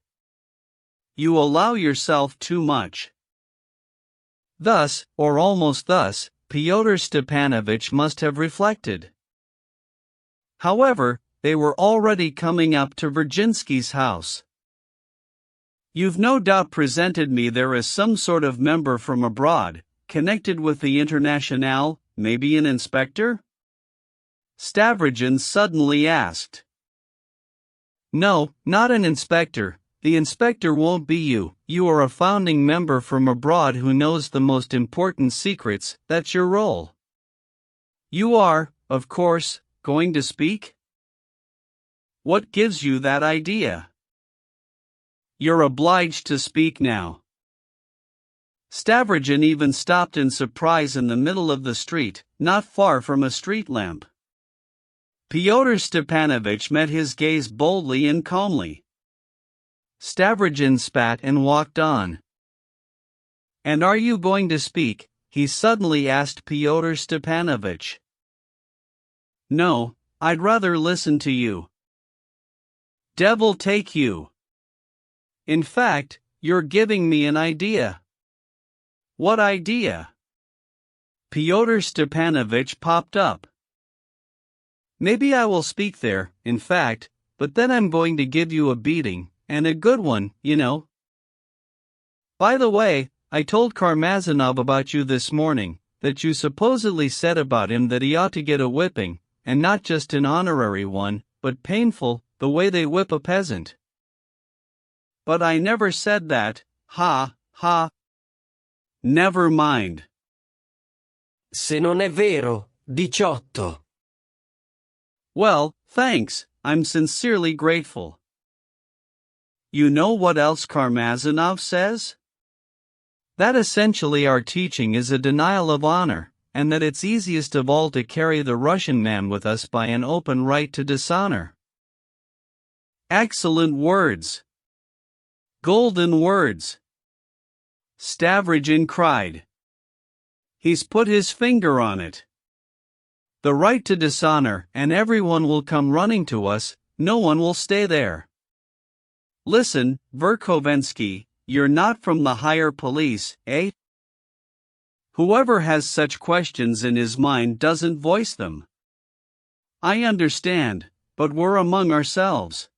You allow yourself too much. Thus, or almost thus, Fyodor Stepanovich must have reflected. However, they were already coming up to Virginsky's house. You've no doubt presented me there as some sort of member from abroad, connected with the Internationale, maybe an inspector? Stavrogin suddenly asked. No, not an inspector. The inspector won't be you. You are a founding member from abroad who knows the most important secrets. That's your role. You are, of course, going to speak? What gives you that idea? You're obliged to speak now. Stavrogin even stopped in surprise in the middle of the street, not far from a street lamp. Fyodor Stepanovich met his gaze boldly and calmly. Stavrogin spat and walked on. And are you going to speak? He suddenly asked Fyodor Stepanovich. No, I'd rather listen to you. Devil take you. In fact, you're giving me an idea. What idea? Fyodor Stepanovich popped up. Maybe I will speak there, in fact, but then I'm going to give you a beating, and a good one, you know. By the way, I told Karmazinov about you this morning, that you supposedly said about him that he ought to get a whipping, and not just an honorary one, but painful, the way they whip a peasant. But I never said that, ha, ha. Never mind. Se non è vero, 18. Well, thanks, I'm sincerely grateful. You know what else Karmazinov says? That essentially our teaching is a denial of honor, and that it's easiest of all to carry the Russian man with us by an open right to dishonor. Excellent words. Golden words. Stavrogin cried. He's put his finger on it. The right to dishonor, and everyone will come running to us, no one will stay there. Listen, Verkhovensky, you're not from the higher police, eh? Whoever has such questions in his mind doesn't voice them. I understand, but we're among ourselves.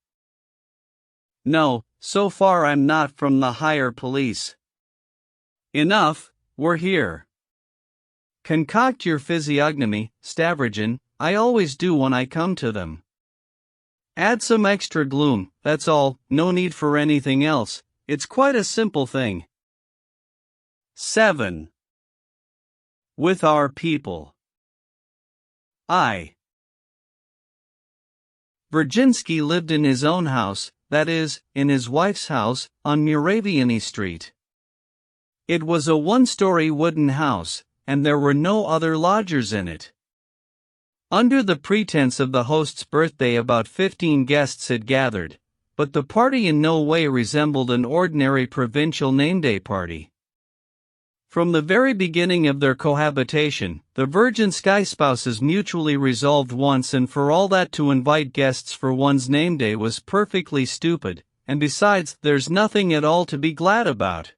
No, so far I'm not from the higher police. Enough, we're here. Concoct your physiognomy, Stavrogin, I always do when I come to them. Add some extra gloom, that's all, no need for anything else, it's quite a simple thing. 7. With our people. Virginsky lived in his own house, that is, in his wife's house, on Muraviany Street. It was a one-story wooden house, and there were no other lodgers in it. Under the pretense of the host's birthday, about 15 guests had gathered, but the party in no way resembled an ordinary provincial name-day party. From the very beginning of their cohabitation, the Virginsky spouses mutually resolved once and for all that to invite guests for one's name-day was perfectly stupid, and besides, there's nothing at all to be glad about.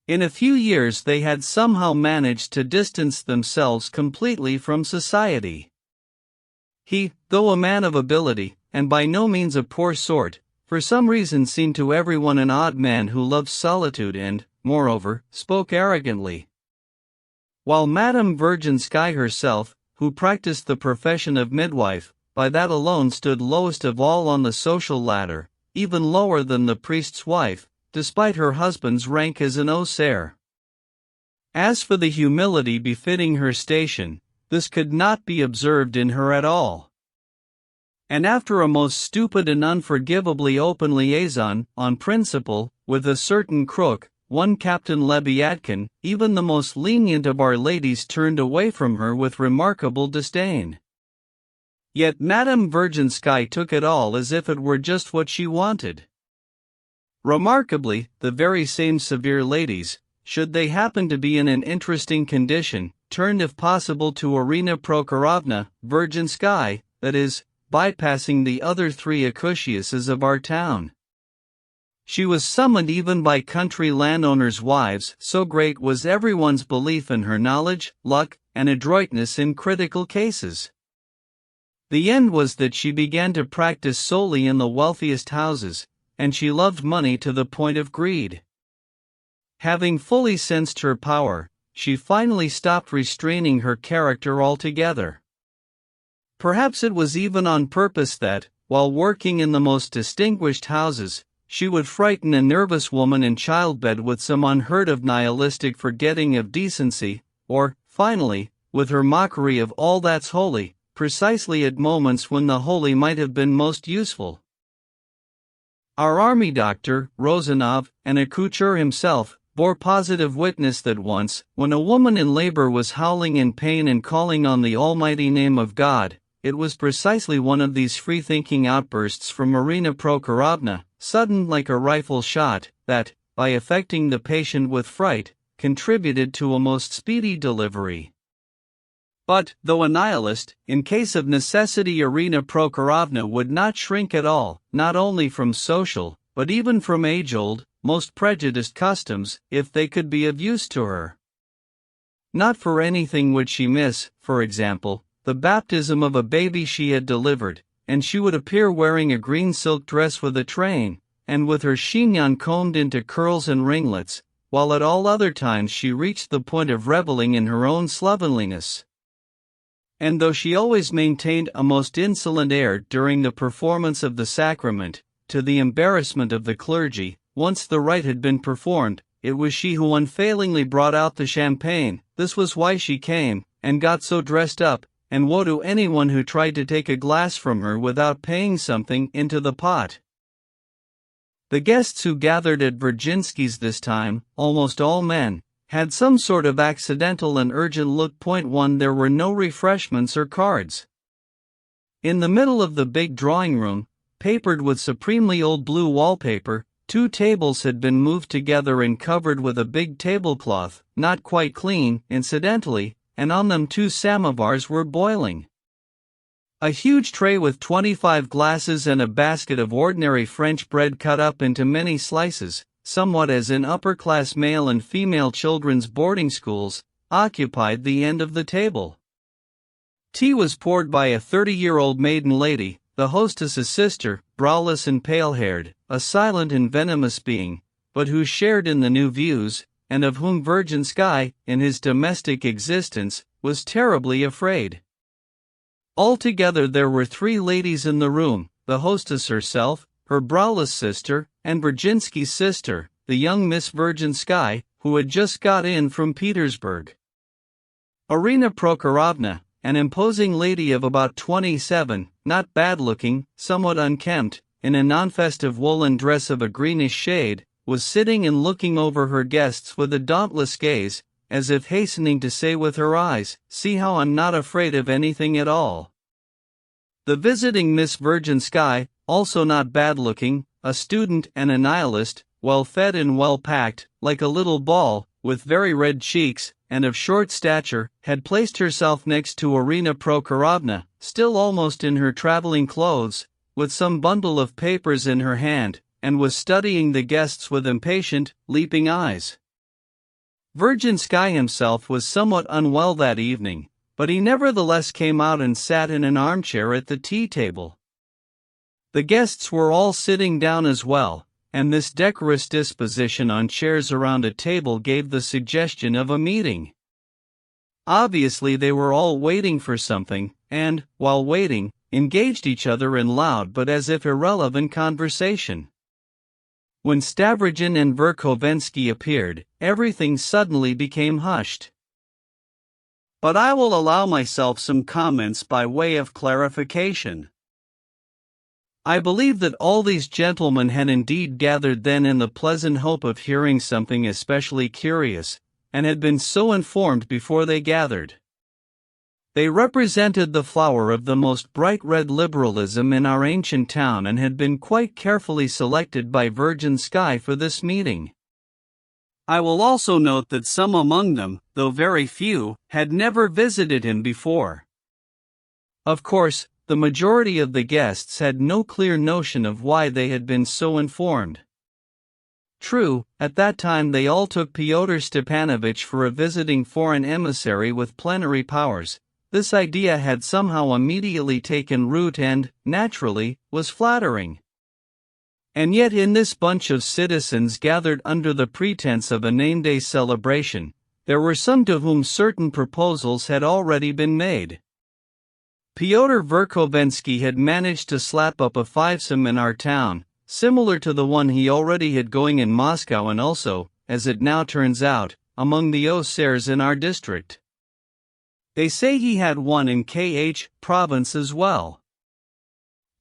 In a few years they had somehow managed to distance themselves completely from society. He, though a man of ability, and by no means a poor sort, for some reason seemed to everyone an odd man who loved solitude and, moreover, spoke arrogantly. While Madame Virginsky herself, who practiced the profession of midwife, by that alone stood lowest of all on the social ladder, even lower than the priest's wife, despite her husband's rank as an Auxerre. As for the humility befitting her station, this could not be observed in her at all. And after a most stupid and unforgivably open liaison, on principle, with a certain crook, one Captain Lebiatkin, even the most lenient of our ladies turned away from her with remarkable disdain. Yet Madame Virginsky took it all as if it were just what she wanted. Remarkably, the very same severe ladies, should they happen to be in an interesting condition, turned if possible to Arina Prokhorovna Virginsky, that is, bypassing the other three Acusiuses of our town. She was summoned even by country landowners' wives, so great was everyone's belief in her knowledge, luck, and adroitness in critical cases. The end was that she began to practice solely in the wealthiest houses, and she loved money to the point of greed. Having fully sensed her power, she finally stopped restraining her character altogether. Perhaps it was even on purpose that, while working in the most distinguished houses, she would frighten a nervous woman in childbed with some unheard-of nihilistic forgetting of decency, or, finally, with her mockery of all that's holy, precisely at moments when the holy might have been most useful. Our army doctor, Rozanov, and a couture himself, bore positive witness that once, when a woman in labor was howling in pain and calling on the almighty name of God, it was precisely one of these free-thinking outbursts from Arina Prokhorovna, sudden like a rifle shot, that, by affecting the patient with fright, contributed to a most speedy delivery. But, though a nihilist, in case of necessity Arina Prokhorovna would not shrink at all, not only from social, but even from age-old, most prejudiced customs, if they could be of use to her. Not for anything would she miss, for example, the baptism of a baby she had delivered, and she would appear wearing a green silk dress with a train, and with her chignon combed into curls and ringlets, while at all other times she reached the point of reveling in her own slovenliness. And though she always maintained a most insolent air during the performance of the sacrament, to the embarrassment of the clergy, once the rite had been performed, it was she who unfailingly brought out the champagne. This was why she came, and got so dressed up, and woe to anyone who tried to take a glass from her without paying something into the pot. The guests who gathered at Virginsky's this time, almost all men, had some sort of accidental and urgent look. 1. There were no refreshments or cards. In the middle of the big drawing room, papered with supremely old blue wallpaper, 2 tables had been moved together and covered with a big tablecloth, not quite clean, incidentally, and on them 2 samovars were boiling. A huge tray with 25 glasses and a basket of ordinary French bread cut up into many slices, somewhat as in upper-class male and female children's boarding schools, occupied the end of the table. Tea was poured by a 30-year-old maiden lady, the hostess's sister, browless and pale-haired, a silent and venomous being, but who shared in the new views, and of whom Virginsky, in his domestic existence, was terribly afraid. Altogether there were 3 ladies in the room, the hostess herself, her browless sister, and Virginsky's sister, the young Miss Virginsky, who had just got in from Petersburg. Arina Prokhorovna, an imposing lady of about 27, not bad-looking, somewhat unkempt, in a non-festive woolen dress of a greenish shade, was sitting and looking over her guests with a dauntless gaze, as if hastening to say with her eyes, "See how I'm not afraid of anything at all." The visiting Miss Virginsky, also not bad-looking, a student and a nihilist, well-fed and well-packed, like a little ball, with very red cheeks, and of short stature, had placed herself next to Arina Prokhorovna, still almost in her traveling clothes, with some bundle of papers in her hand, and was studying the guests with impatient, leaping eyes. Virginsky himself was somewhat unwell that evening, but he nevertheless came out and sat in an armchair at the tea-table. The guests were all sitting down as well, and this decorous disposition on chairs around a table gave the suggestion of a meeting. Obviously they were all waiting for something, and, while waiting, engaged each other in loud but as if irrelevant conversation. When Stavrogin and Verkovensky appeared, everything suddenly became hushed. But I will allow myself some comments by way of clarification. I believe that all these gentlemen had indeed gathered then in the pleasant hope of hearing something especially curious, and had been so informed before they gathered. They represented the flower of the most bright red liberalism in our ancient town and had been quite carefully selected by Virgin Sky for this meeting. I will also note that some among them, though very few, had never visited him before. Of course, the majority of the guests had no clear notion of why they had been so informed. True, at that time they all took Fyodor Stepanovich for a visiting foreign emissary with plenary powers. This idea had somehow immediately taken root and, naturally, was flattering. And yet in this bunch of citizens gathered under the pretense of a name-day celebration, there were some to whom certain proposals had already been made. Fyodor Verkovensky had managed to slap up a fivesome in our town, similar to the one he already had going in Moscow and also, as it now turns out, among the Ossers in our district. They say he had one in KH province as well.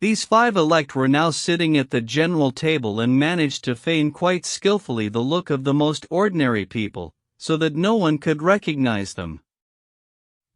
These five elect were now sitting at the general table and managed to feign quite skillfully the look of the most ordinary people, so that no one could recognize them.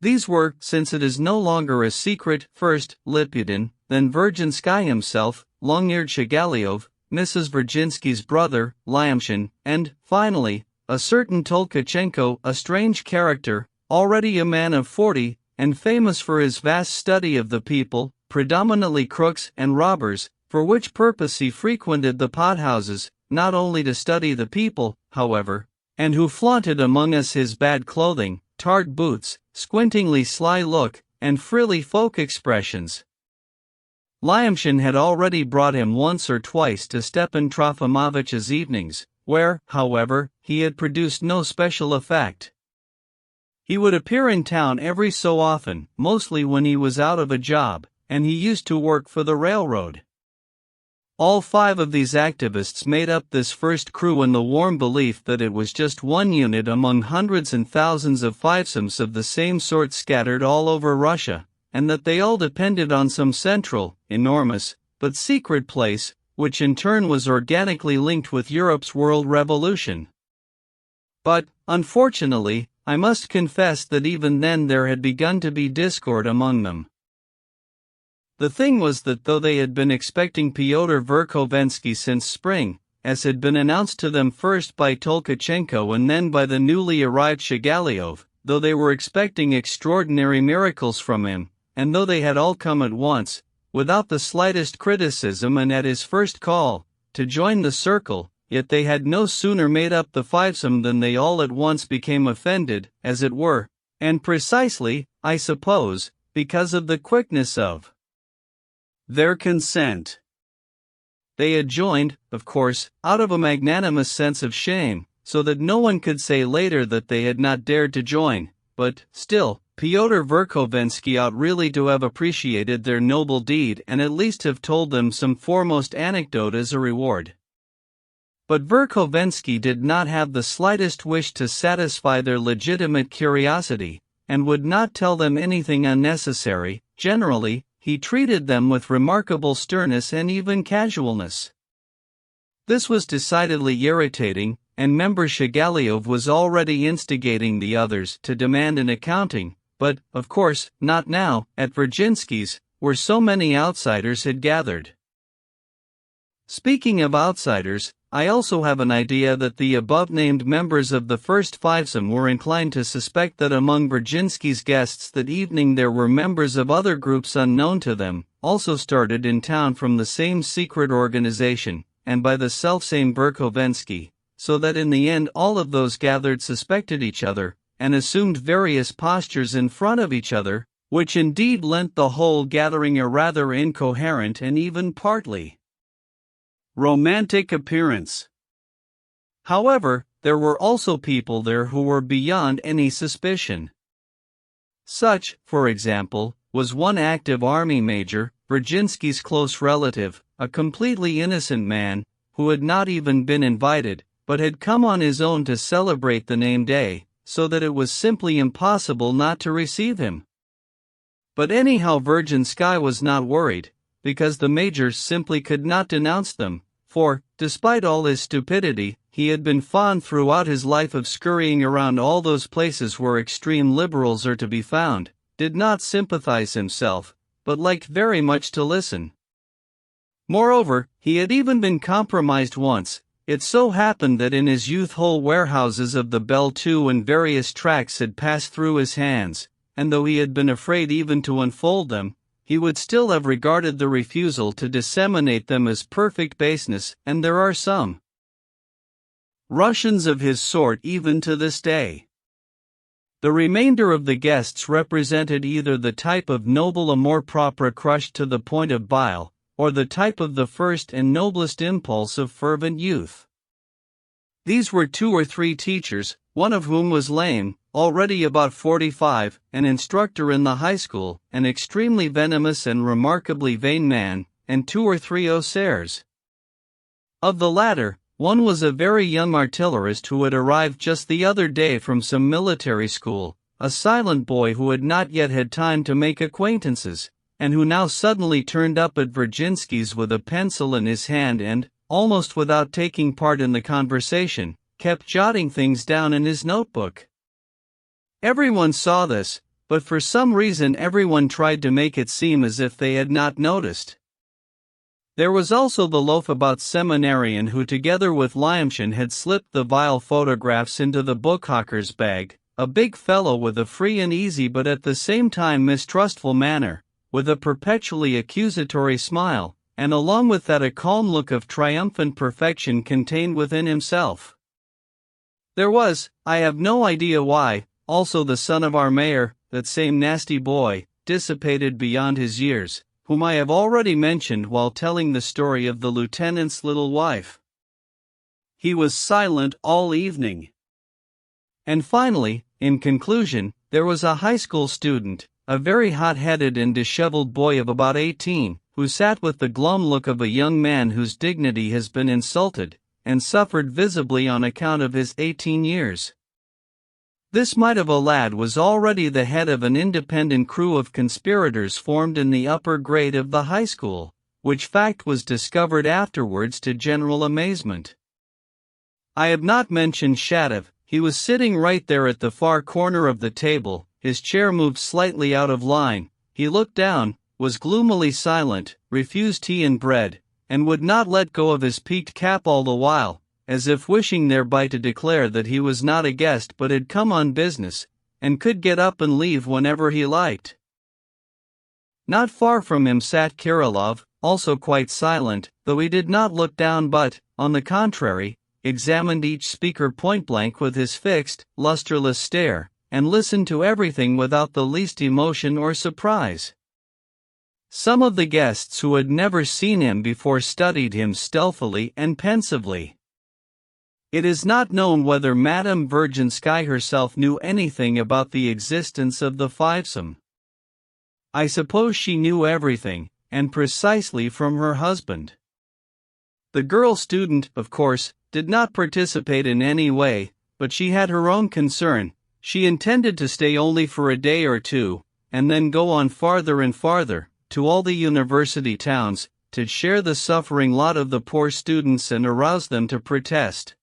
These were, since it is no longer a secret, first, Lipudin, then Virgin Sky himself, long-eared Shigaliov, Mrs. Virginsky's brother, Lyamshin, and, finally, a certain Tolkachenko, a strange character, already a man of 40, and famous for his vast study of the people, predominantly crooks and robbers, for which purpose he frequented the pothouses, not only to study the people, however, and who flaunted among us his bad clothing, tarred boots, squintingly sly look, and frilly folk expressions. Lyamshin had already brought him once or twice to Stepan Trofimovitch's evenings, where, however, he had produced no special effect. He would appear in town every so often, mostly when he was out of a job, and he used to work for the railroad. All five of these activists made up this first crew in the warm belief that it was just one unit among hundreds and thousands of fivesomes of the same sort scattered all over Russia, and that they all depended on some central, enormous, but secret place, which in turn was organically linked with Europe's world revolution. But, unfortunately, I must confess that even then there had begun to be discord among them. The thing was that though they had been expecting Fyodor Verkovensky since spring, as had been announced to them first by Tolkachenko and then by the newly arrived Shigaliov, though they were expecting extraordinary miracles from him, and though they had all come at once, without the slightest criticism and at his first call, to join the circle, yet they had no sooner made up the fivesome than they all at once became offended, as it were, and precisely, I suppose, because of the quickness of their consent. They had joined, of course, out of a magnanimous sense of shame, so that no one could say later that they had not dared to join, but, still, Fyodor Verkovensky ought really to have appreciated their noble deed and at least have told them some foremost anecdote as a reward. But Verkovensky did not have the slightest wish to satisfy their legitimate curiosity, and would not tell them anything unnecessary. Generally, he treated them with remarkable sternness and even casualness. This was decidedly irritating, and member Shigaliov was already instigating the others to demand an accounting, but, of course, not now, at Virginsky's, where so many outsiders had gathered. Speaking of outsiders, I also have an idea that the above-named members of the first fivesome were inclined to suspect that among Virginsky's guests that evening there were members of other groups unknown to them, also started in town from the same secret organization, and by the selfsame Verkovensky, so that in the end all of those gathered suspected each other, and assumed various postures in front of each other, which indeed lent the whole gathering a rather incoherent and even partly romantic appearance. However, there were also people there who were beyond any suspicion. Such, for example, was one active army major, Virginsky's close relative, a completely innocent man, who had not even been invited, but had come on his own to celebrate the name day, so that it was simply impossible not to receive him. But anyhow, Virgin Sky was not worried, because the Major simply could not denounce them, for, despite all his stupidity, he had been fond throughout his life of scurrying around all those places where extreme liberals are to be found, did not sympathize himself, but liked very much to listen. Moreover, he had even been compromised once. It so happened that in his youth whole warehouses of the Bell II and various tracts had passed through his hands, and though he had been afraid even to unfold them, he would still have regarded the refusal to disseminate them as perfect baseness, and there are some Russians of his sort even to this day. The remainder of the guests represented either the type of noble amour propre crushed to the point of bile, or the type of the first and noblest impulse of fervent youth. These were 2 or 3 teachers, one of whom was lame, already about 45, an instructor in the high school, an extremely venomous and remarkably vain man, and 2 or 3 Auxerres. Of the latter, one was a very young artillerist who had arrived just the other day from some military school, a silent boy who had not yet had time to make acquaintances, and who now suddenly turned up at Virginsky's with a pencil in his hand and, almost without taking part in the conversation, kept jotting things down in his notebook. Everyone saw this, but for some reason everyone tried to make it seem as if they had not noticed. There was also the loaf-about seminarian who together with Lyamshin had slipped the vile photographs into the bookhawker's bag, a big fellow with a free and easy but at the same time mistrustful manner, with a perpetually accusatory smile, and along with that a calm look of triumphant perfection contained within himself. There was, I have no idea why, also the son of our mayor, that same nasty boy, dissipated beyond his years, whom I have already mentioned while telling the story of the lieutenant's little wife. He was silent all evening. And finally, in conclusion, there was a high school student, a very hot-headed and disheveled boy of about 18, who sat with the glum look of a young man whose dignity has been insulted, and suffered visibly on account of his 18 years. This mite of a lad was already the head of an independent crew of conspirators formed in the upper grade of the high school, which fact was discovered afterwards to general amazement. I have not mentioned Shadov. He was sitting right there at the far corner of the table, his chair moved slightly out of line, he looked down, was gloomily silent, refused tea and bread, and would not let go of his peaked cap all the while, as if wishing thereby to declare that he was not a guest but had come on business, and could get up and leave whenever he liked. Not far from him sat Kirillov, also quite silent, though he did not look down but, on the contrary, examined each speaker point-blank with his fixed, lusterless stare, and listened to everything without the least emotion or surprise. Some of the guests who had never seen him before studied him stealthily and pensively. It is not known whether Madame Virginsky herself knew anything about the existence of the fivesome. I suppose she knew everything, and precisely from her husband. The girl student, of course, did not participate in any way, but she had her own concern. She intended to stay only for a day or two, and then go on farther and farther, to all the university towns, to share the suffering lot of the poor students and arouse them to protest.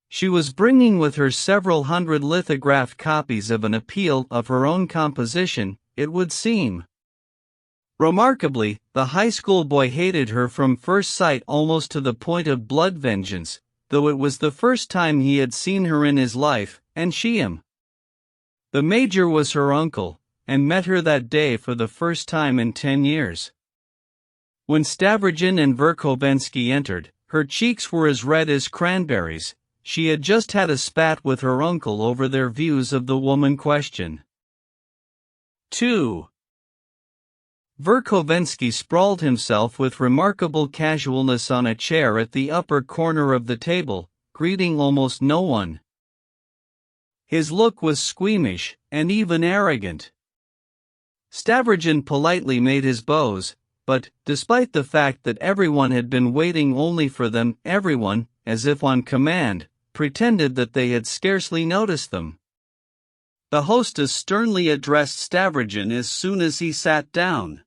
She was bringing with her several hundred lithographed copies of an appeal of her own composition, it would seem. Remarkably, the high school boy hated her from first sight almost to the point of blood vengeance, though it was the first time he had seen her in his life, and she him. The major was her uncle, and met her that day for the first time in 10 years. When Stavrogin and Verkhovensky entered, her cheeks were as red as cranberries. She had just had a spat with her uncle over their views of the woman question. 2. Verkhovensky sprawled himself with remarkable casualness on a chair at the upper corner of the table, greeting almost no one. His look was squeamish, and even arrogant. Stavrogin politely made his bows, but, despite the fact that everyone had been waiting only for them, everyone, as if on command, pretended that they had scarcely noticed them. The hostess sternly addressed Stavrogin as soon as he sat down.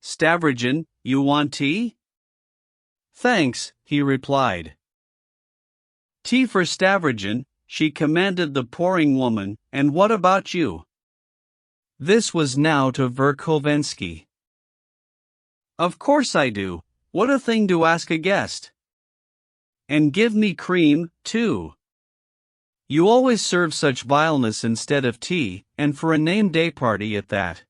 "Stavrogin, you want tea?" "Thanks," he replied. "Tea for Stavrogin," she commanded the pouring woman, "and what about you?" This was now to Verkhovensky. "Of course I do. What a thing to ask a guest. And give me cream, too. You always serve such vileness instead of tea, and for a name-day party at that."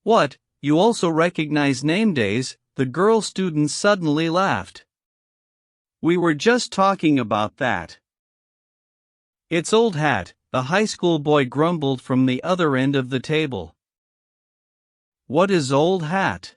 "What, you also recognize name days?" the girl student suddenly laughed. "We were just talking about that." "It's old hat," the high school boy grumbled from the other end of the table. "What is old hat?"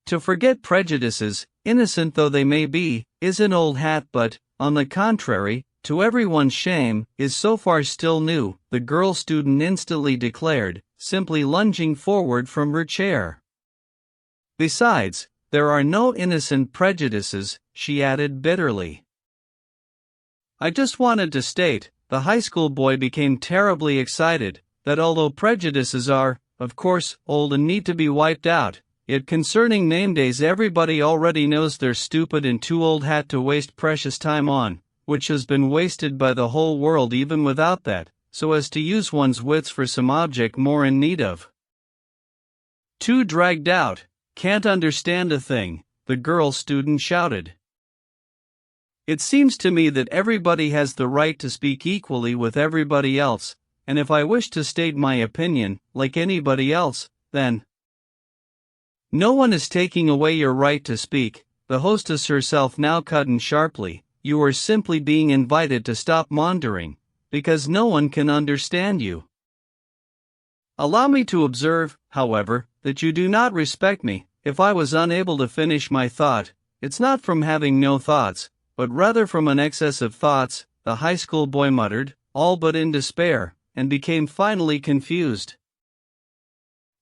To forget prejudices, innocent though they may be, is an old hat, but, on the contrary, to everyone's shame, is so far still new, the girl student instantly declared, simply lunging forward from her chair. "Besides, there are no innocent prejudices," she added bitterly. "I just wanted to state," the high school boy became terribly excited, "that although prejudices are, of course, old and need to be wiped out, yet concerning name days everybody already knows they're stupid and too old hat to waste precious time on, which has been wasted by the whole world even without that, so as to use one's wits for some object more in need of." "Too dragged out, can't understand a thing," the girl student shouted. "It seems to me that everybody has the right to speak equally with everybody else, and if I wish to state my opinion, like anybody else, then—" "No one is taking away your right to speak," the hostess herself now cut in sharply. "You are simply being invited to stop maundering, because no one can understand you. Allow me to observe, however, that you do not respect me. If I was unable to finish my thought, it's not from having no thoughts, but rather from an excess of thoughts," the high school boy muttered, all but in despair, and became finally confused.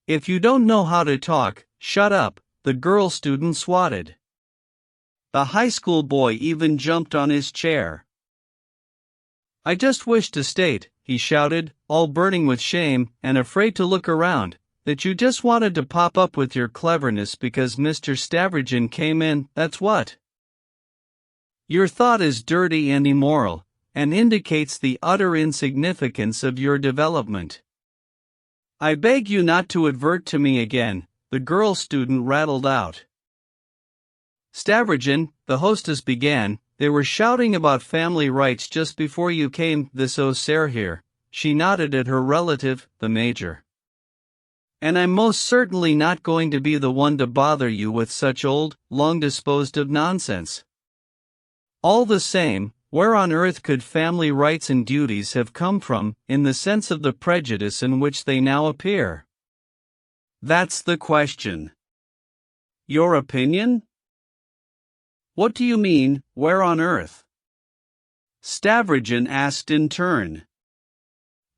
"If you don't know how to talk, shut up," the girl student swatted. The high school boy even jumped on his chair. "I just wish to state," he shouted, all burning with shame, and afraid to look around, "that you just wanted to pop up with your cleverness because Mr. Stavrogin came in, that's what. Your thought is dirty and immoral, and indicates the utter insignificance of your development. I beg you not to advert to me again," the girl student rattled out. "Stavrogin," the hostess began, "they were shouting about family rights just before you came, this Oser here," she nodded at her relative, the major. "And I'm most certainly not going to be the one to bother you with such old, long-disposed-of nonsense. All the same, where on earth could family rights and duties have come from, in the sense of the prejudice in which they now appear? That's the question. Your opinion?" "What do you mean, where on earth?" Stavrogin asked in turn.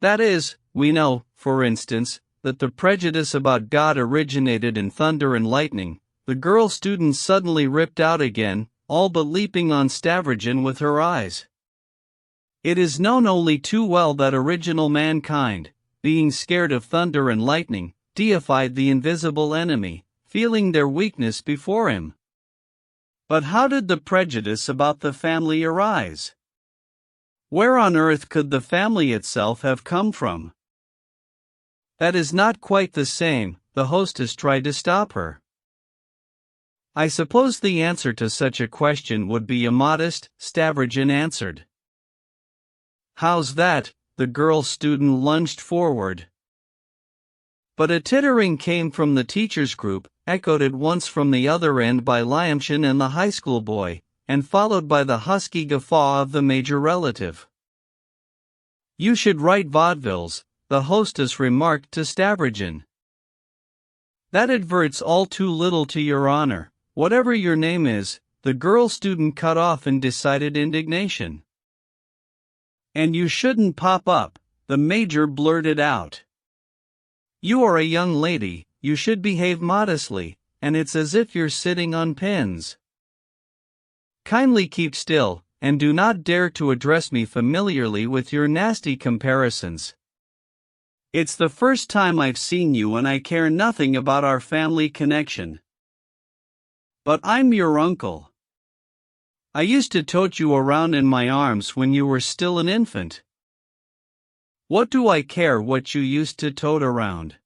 "That is, we know, for instance, that the prejudice about God originated in thunder and lightning," the girl student suddenly ripped out again, all but leaping on Stavrogin with her eyes. "It is known only too well that original mankind, being scared of thunder and lightning, deified the invisible enemy, feeling their weakness before him. But how did the prejudice about the family arise? Where on earth could the family itself have come from?" "That is not quite the same," the hostess tried to stop her. "I suppose the answer to such a question would be immodest," Stavrogin answered. "How's that?" the girl student lunged forward. But a tittering came from the teachers' group, echoed at once from the other end by Lyamshin and the high school boy, and followed by the husky guffaw of the major relative. "You should write vaudevilles," the hostess remarked to Stavrogin. "That adverts all too little to your honor, whatever your name is," the girl student cut off in decided indignation. "And you shouldn't pop up," the major blurted out. "You are a young lady, you should behave modestly, and it's as if you're sitting on pins. Kindly keep still, and do not dare to address me familiarly with your nasty comparisons. It's the first time I've seen you and I care nothing about our family connection. But I'm your uncle. I used to tote you around in my arms when you were still an infant. What do I care what you used to tote around?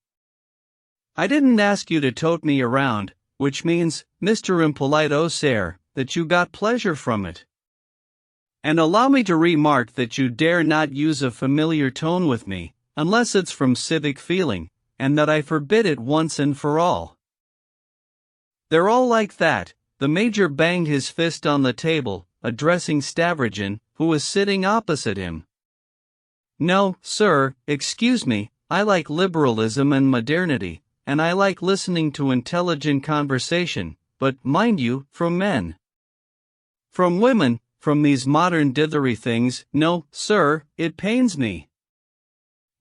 I didn't ask you to tote me around, which means, Mr. Impolite Sir, that you got pleasure from it. And allow me to remark that you dare not use a familiar tone with me, unless it's from civic feeling, and that I forbid it once and for all. They're all like that. The Major banged his fist on the table, addressing Stavrogin, who was sitting opposite him. No, sir, excuse me, I like liberalism and modernity, and I like listening to intelligent conversation, but, mind you, from men. From women, from these modern dithery things, no, sir, it pains me.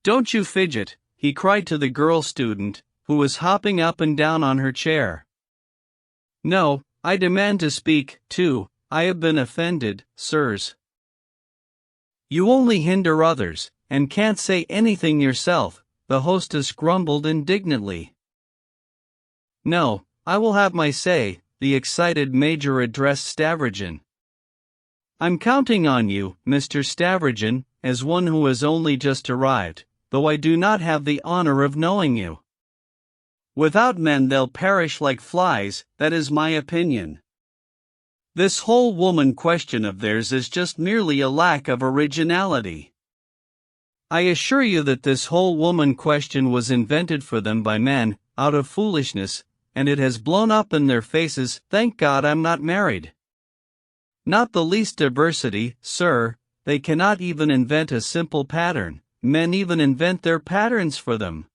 Don't you fidget, he cried to the girl student, who was hopping up and down on her chair. No, I demand to speak, too. I have been offended, sirs. You only hinder others, and can't say anything yourself, the hostess grumbled indignantly. No, I will have my say, the excited Major addressed Stavrogin. I'm counting on you, Mr. Stavrogin, as one who has only just arrived, though I do not have the honor of knowing you. Without men they'll perish like flies, that is my opinion. This whole woman question of theirs is just merely a lack of originality. I assure you that this whole woman question was invented for them by men, out of foolishness, and it has blown up in their faces. Thank God I'm not married. Not the least diversity, sir, they cannot even invent a simple pattern, men even invent their patterns for them.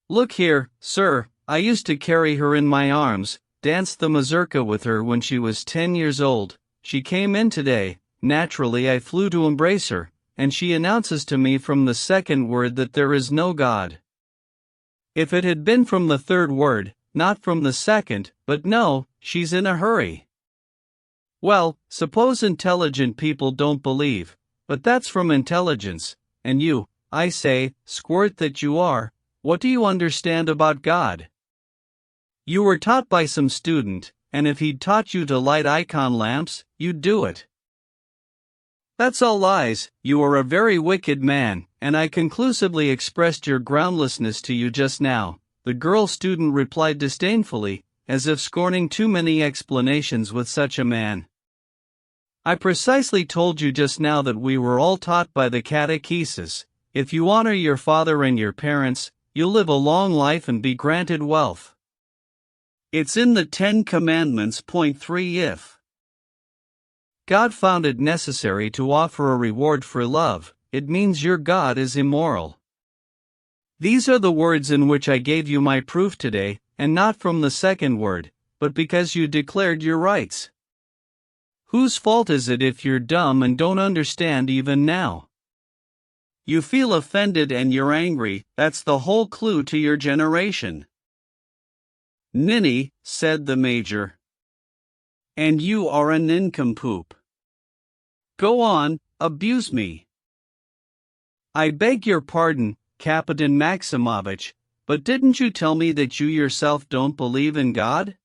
Look here, sir, I used to carry her in my arms, danced the mazurka with her when she was 10 years old. She came in today, naturally I flew to embrace her, and she announces to me from the second word that there is no God. If it had been from the third word, not from the second, but no, she's in a hurry. Well, suppose intelligent people don't believe, but that's from intelligence, and you, I say, squirt that you are, what do you understand about God? You were taught by some student, and if he'd taught you to light icon lamps, you'd do it. That's all lies. You are a very wicked man, and I conclusively expressed your groundlessness to you just now, the girl student replied disdainfully, as if scorning too many explanations with such a man. I precisely told you just now that we were all taught by the catechesis, if you honor your father and your parents, you'll live a long life and be granted wealth. It's in the 10 Commandments. Point 3 If God found it necessary to offer a reward for love, it means your God is immoral. These are the words in which I gave you my proof today, and not from the second word, but because you declared your rights. Whose fault is it if you're dumb and don't understand even now? You feel offended and you're angry, that's the whole clue to your generation. Ninny, said the Major. And you are a nincompoop. Go on, abuse me. I beg your pardon, Kapitan Maximovich, but didn't you tell me that you yourself don't believe in God?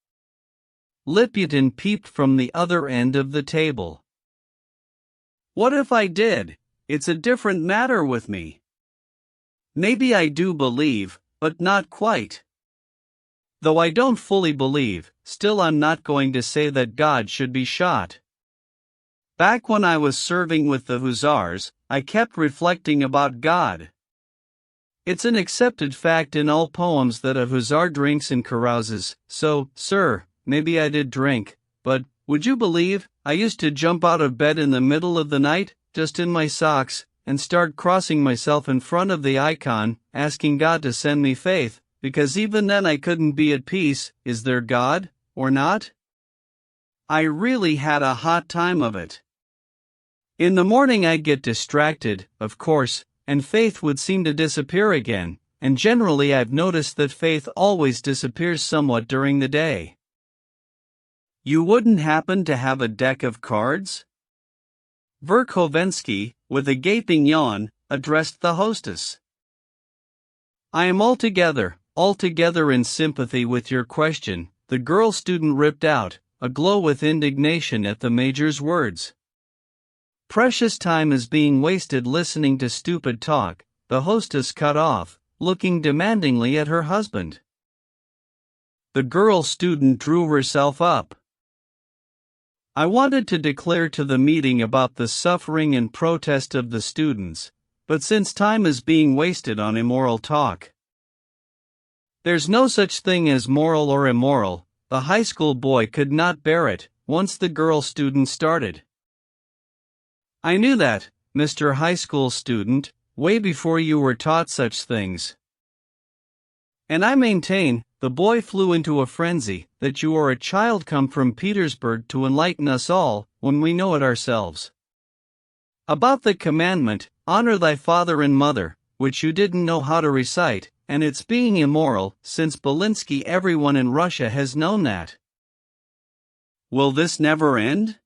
Liputin peeped from the other end of the table. What if I did? It's a different matter with me. Maybe I do believe, but not quite. Though I don't fully believe, still I'm not going to say that God should be shot. Back when I was serving with the Hussars, I kept reflecting about God. It's an accepted fact in all poems that a hussar drinks and carouses, so, sir, maybe I did drink, but, would you believe, I used to jump out of bed in the middle of the night, just in my socks, and start crossing myself in front of the icon, asking God to send me faith, because even then I couldn't be at peace. Is there God, or not? I really had a hot time of it. In the morning I'd get distracted, of course, and faith would seem to disappear again, and generally I've noticed that faith always disappears somewhat during the day. You wouldn't happen to have a deck of cards? Verkhovensky, with a gaping yawn, addressed the hostess. I am altogether in sympathy with your question, the girl student ripped out, aglow with indignation at the major's words. Precious time is being wasted listening to stupid talk, the hostess cut off, looking demandingly at her husband. The girl student drew herself up. I wanted to declare to the meeting about the suffering and protest of the students, but since time is being wasted on immoral talk. There's no such thing as moral or immoral, the high school boy could not bear it, once the girl student started. I knew that, Mr. High School student, way before you were taught such things. And I maintain, the boy flew into a frenzy, that you are a child come from Petersburg to enlighten us all, when we know it ourselves. About the commandment, honor thy father and mother, which you didn't know how to recite, and its being immoral, since Belinsky everyone in Russia has known that. Will this never end?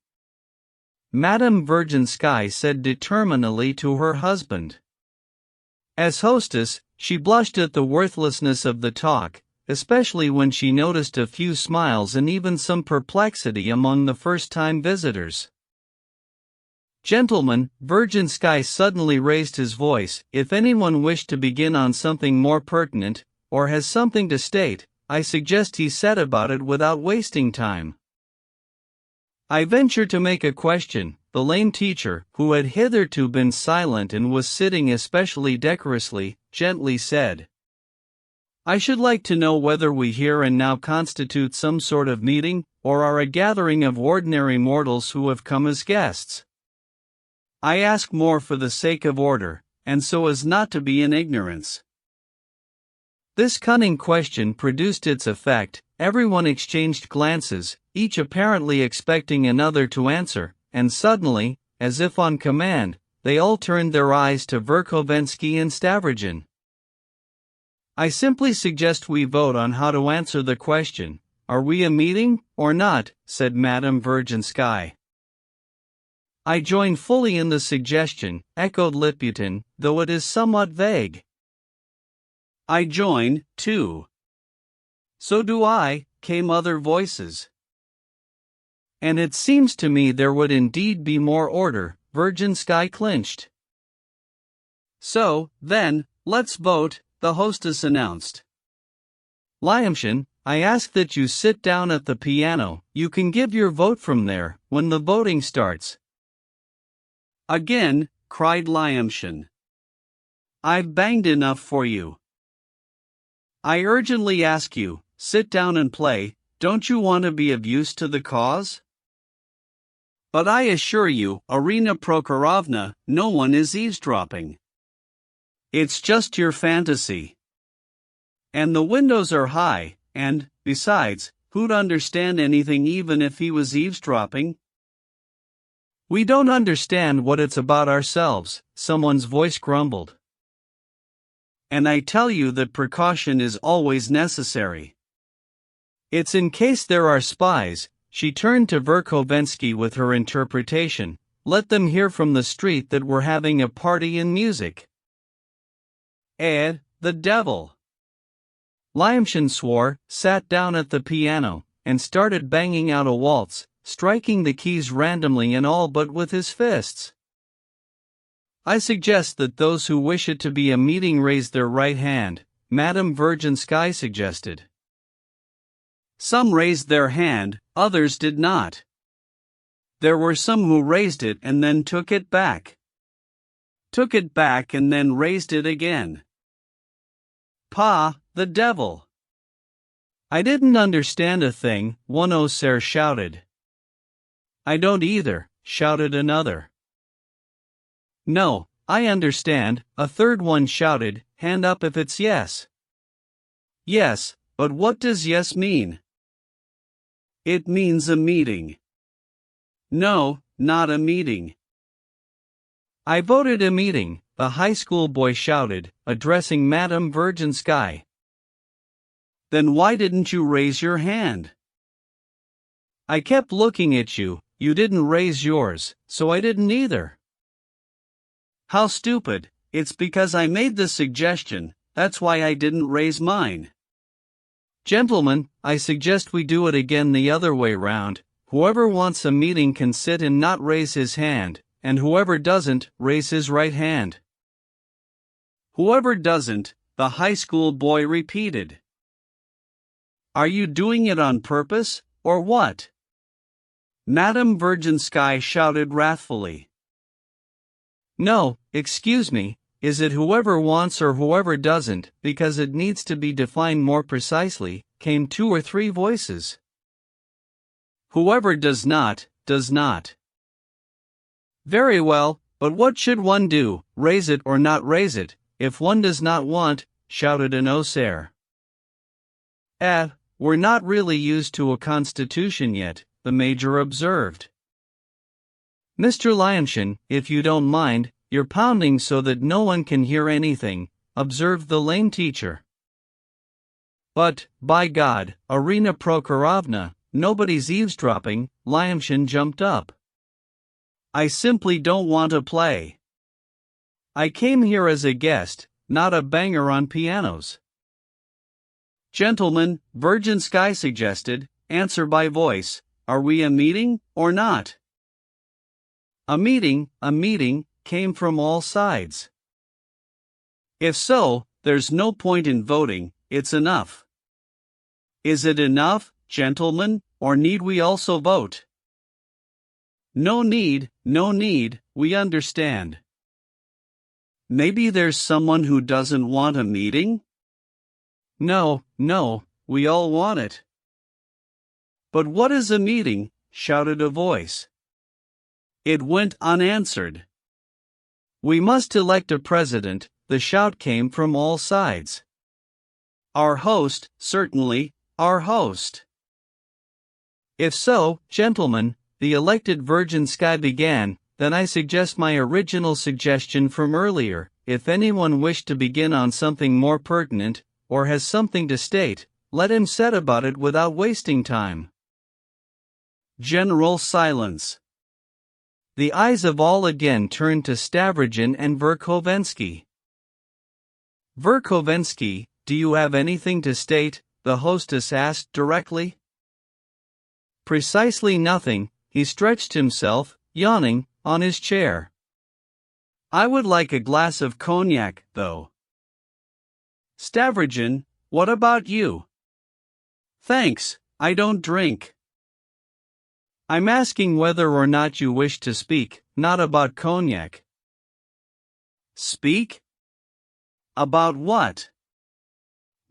Madame Virginsky said determinedly to her husband. As hostess, she blushed at the worthlessness of the talk, especially when she noticed a few smiles and even some perplexity among the first-time visitors. Gentlemen, Virginsky suddenly raised his voice, if anyone wished to begin on something more pertinent, or has something to state, I suggest he set about it without wasting time. I venture to make a question, the lame teacher, who had hitherto been silent and was sitting especially decorously, gently said. I should like to know whether we here and now constitute some sort of meeting, or are a gathering of ordinary mortals who have come as guests. I ask more for the sake of order, and so as not to be in ignorance. This cunning question produced its effect, everyone exchanged glances, each apparently expecting another to answer, and suddenly, as if on command, they all turned their eyes to Verkhovensky and Stavrogin. I simply suggest we vote on how to answer the question, are we a meeting, or not, said Madame Virginsky. I join fully in the suggestion, echoed Liputin, though it is somewhat vague. I join, too. So do I, came other voices. And it seems to me there would indeed be more order, Virginsky clinched. So, then, let's vote, the hostess announced. Lyamshin, I ask that you sit down at the piano, you can give your vote from there, when the voting starts. Again, cried Lyamshin. I've banged enough for you. I urgently ask you, sit down and play, don't you want to be of use to the cause? But I assure you, Irina Prokhorovna, no one is eavesdropping. It's just your fantasy. And the windows are high, and, besides, who'd understand anything even if he was eavesdropping? We don't understand what it's about ourselves, someone's voice grumbled. And I tell you that precaution is always necessary. It's in case there are spies, she turned to Verkhovensky with her interpretation, let them hear from the street that we're having a party in music. The devil! Lyamshin swore, sat down at the piano, and started banging out a waltz, striking the keys randomly and all but with his fists. I suggest that those who wish it to be a meeting raise their right hand, Madame Virginsky suggested. Some raised their hand, others did not. There were some who raised it and then took it back. Took it back and then raised it again. The devil! I didn't understand a thing, one osaire shouted. I don't either, shouted another. No, I understand, a third one shouted, hand up if it's yes. Yes, but what does yes mean? It means a meeting. No, not a meeting. I voted a meeting, the high school boy shouted, addressing Madame Virginsky. Then why didn't you raise your hand? I kept looking at you, you didn't raise yours, so I didn't either. How stupid, it's because I made the suggestion, that's why I didn't raise mine. Gentlemen, I suggest we do it again the other way round. Whoever wants a meeting can sit and not raise his hand, and whoever doesn't, raise his right hand. Whoever doesn't, the high school boy repeated. Are you doing it on purpose, or what? Madame Virginsky shouted wrathfully. No, excuse me, is it whoever wants or whoever doesn't, because it needs to be defined more precisely, came 2 or 3 voices. Whoever does not, does not. Very well, but what should one do, raise it or not raise it, if one does not want, shouted an Osair. We're not really used to a constitution yet, the major observed. Mr. Lyonshin, if you don't mind, you're pounding so that no one can hear anything, observed the lame teacher. But, by God, Irina Prokhorovna, nobody's eavesdropping, Lyonshin jumped up. I simply don't want to play. I came here as a guest, not a banger on pianos. Gentlemen, Virginsky suggested, answer by voice, are we a meeting, or not? A meeting, came from all sides. If so, there's no point in voting, it's enough. Is it enough, gentlemen, or need we also vote? No need, we understand. Maybe there's someone who doesn't want a meeting? No, we all want it. But what is a meeting? Shouted a voice. It went unanswered. We must elect a president, the shout came from all sides. Our host, certainly, our host. If so, gentlemen, the elected Virginsky began, then I suggest my original suggestion from earlier, if anyone wished to begin on something more pertinent, or has something to state, let him set about it without wasting time. General silence. The eyes of all again turned to Stavrogin and Verkhovensky. Verkhovensky, do you have anything to state? The hostess asked directly. Precisely nothing, he stretched himself, yawning, on his chair. I would like a glass of cognac, though. Stavrogin, what about you? Thanks, I don't drink. I'm asking whether or not you wish to speak, not about cognac. Speak? About what?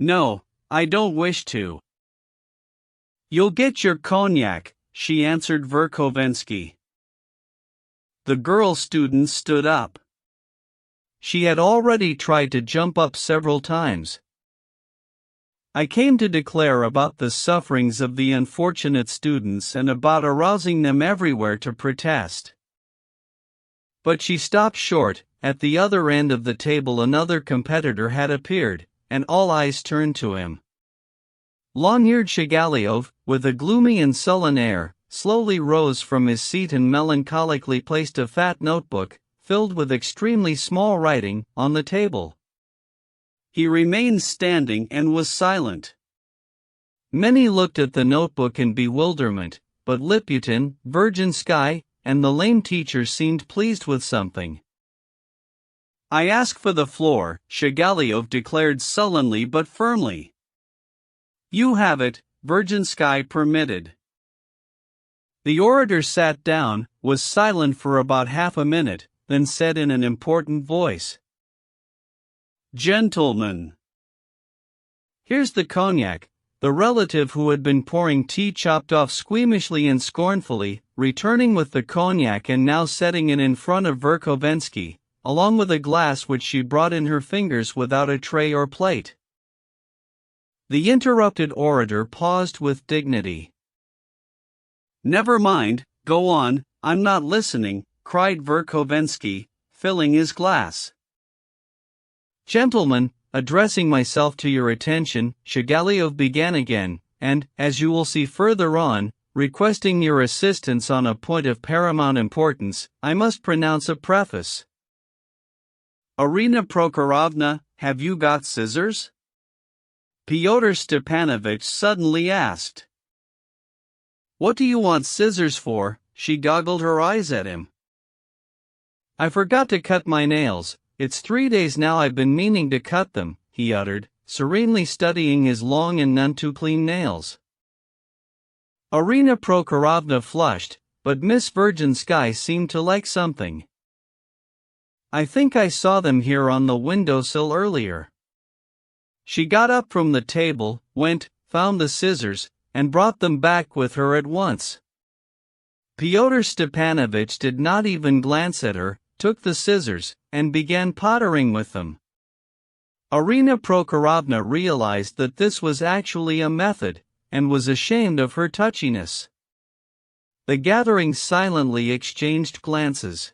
No, I don't wish to. You'll get your cognac, she answered Verkhovensky. The girl student stood up. She had already tried to jump up several times. I came to declare about the sufferings of the unfortunate students and about arousing them everywhere to protest. But she stopped short. At the other end of the table another competitor had appeared, and all eyes turned to him. Long-haired Shigaliov, with a gloomy and sullen air, slowly rose from his seat and melancholically placed a fat notebook, filled with extremely small writing, on the table. He remained standing and was silent. Many looked at the notebook in bewilderment, but Liputin, Virginsky, and the lame teacher seemed pleased with something. I ask for the floor, Shigaliov declared sullenly but firmly. You have it, Virginsky permitted. The orator sat down, was silent for about half a minute, then said in an important voice. Gentlemen. Here's the cognac. The relative who had been pouring tea chopped off squeamishly and scornfully, returning with the cognac and now setting it in front of Verkhovensky, along with a glass which she brought in her fingers without a tray or plate. The interrupted orator paused with dignity. Never mind, go on, I'm not listening, cried Verkhovensky, filling his glass. Gentlemen, addressing myself to your attention, Shigaliov began again, and, as you will see further on, requesting your assistance on a point of paramount importance, I must pronounce a preface. Arina Prokhorovna, have you got scissors? Fyodor Stepanovich suddenly asked. What do you want scissors for? She goggled her eyes at him. I forgot to cut my nails. It's 3 days now I've been meaning to cut them, he uttered, serenely studying his long and none too clean nails. Arina Prokhorovna flushed, but Miss Virginsky seemed to like something. I think I saw them here on the windowsill earlier. She got up from the table, went, found the scissors, and brought them back with her at once. Fyodor Stepanovich did not even glance at her, took the scissors, and began pottering with them. Arina Prokhorovna realized that this was actually a method, and was ashamed of her touchiness. The gathering silently exchanged glances.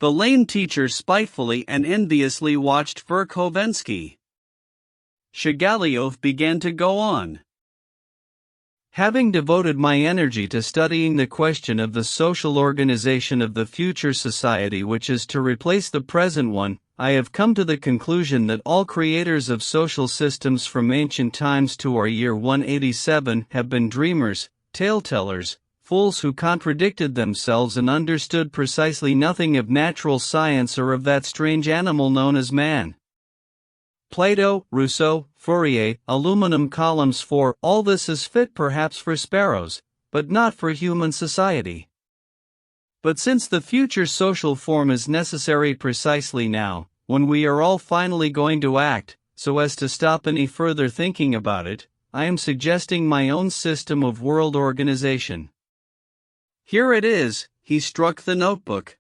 The lame teacher spitefully and enviously watched Verkhovensky. Shigaliov began to go on. Having devoted my energy to studying the question of the social organization of the future society which is to replace the present one, I have come to the conclusion that all creators of social systems from ancient times to our year 187 have been dreamers, tale-tellers, fools who contradicted themselves and understood precisely nothing of natural science or of that strange animal known as man. Plato, Rousseau, Fourier, aluminum columns for all this is fit perhaps for sparrows, but not for human society. But since the future social form is necessary precisely now, when we are all finally going to act, so as to stop any further thinking about it, I am suggesting my own system of world organization. Here it is, he struck the notebook.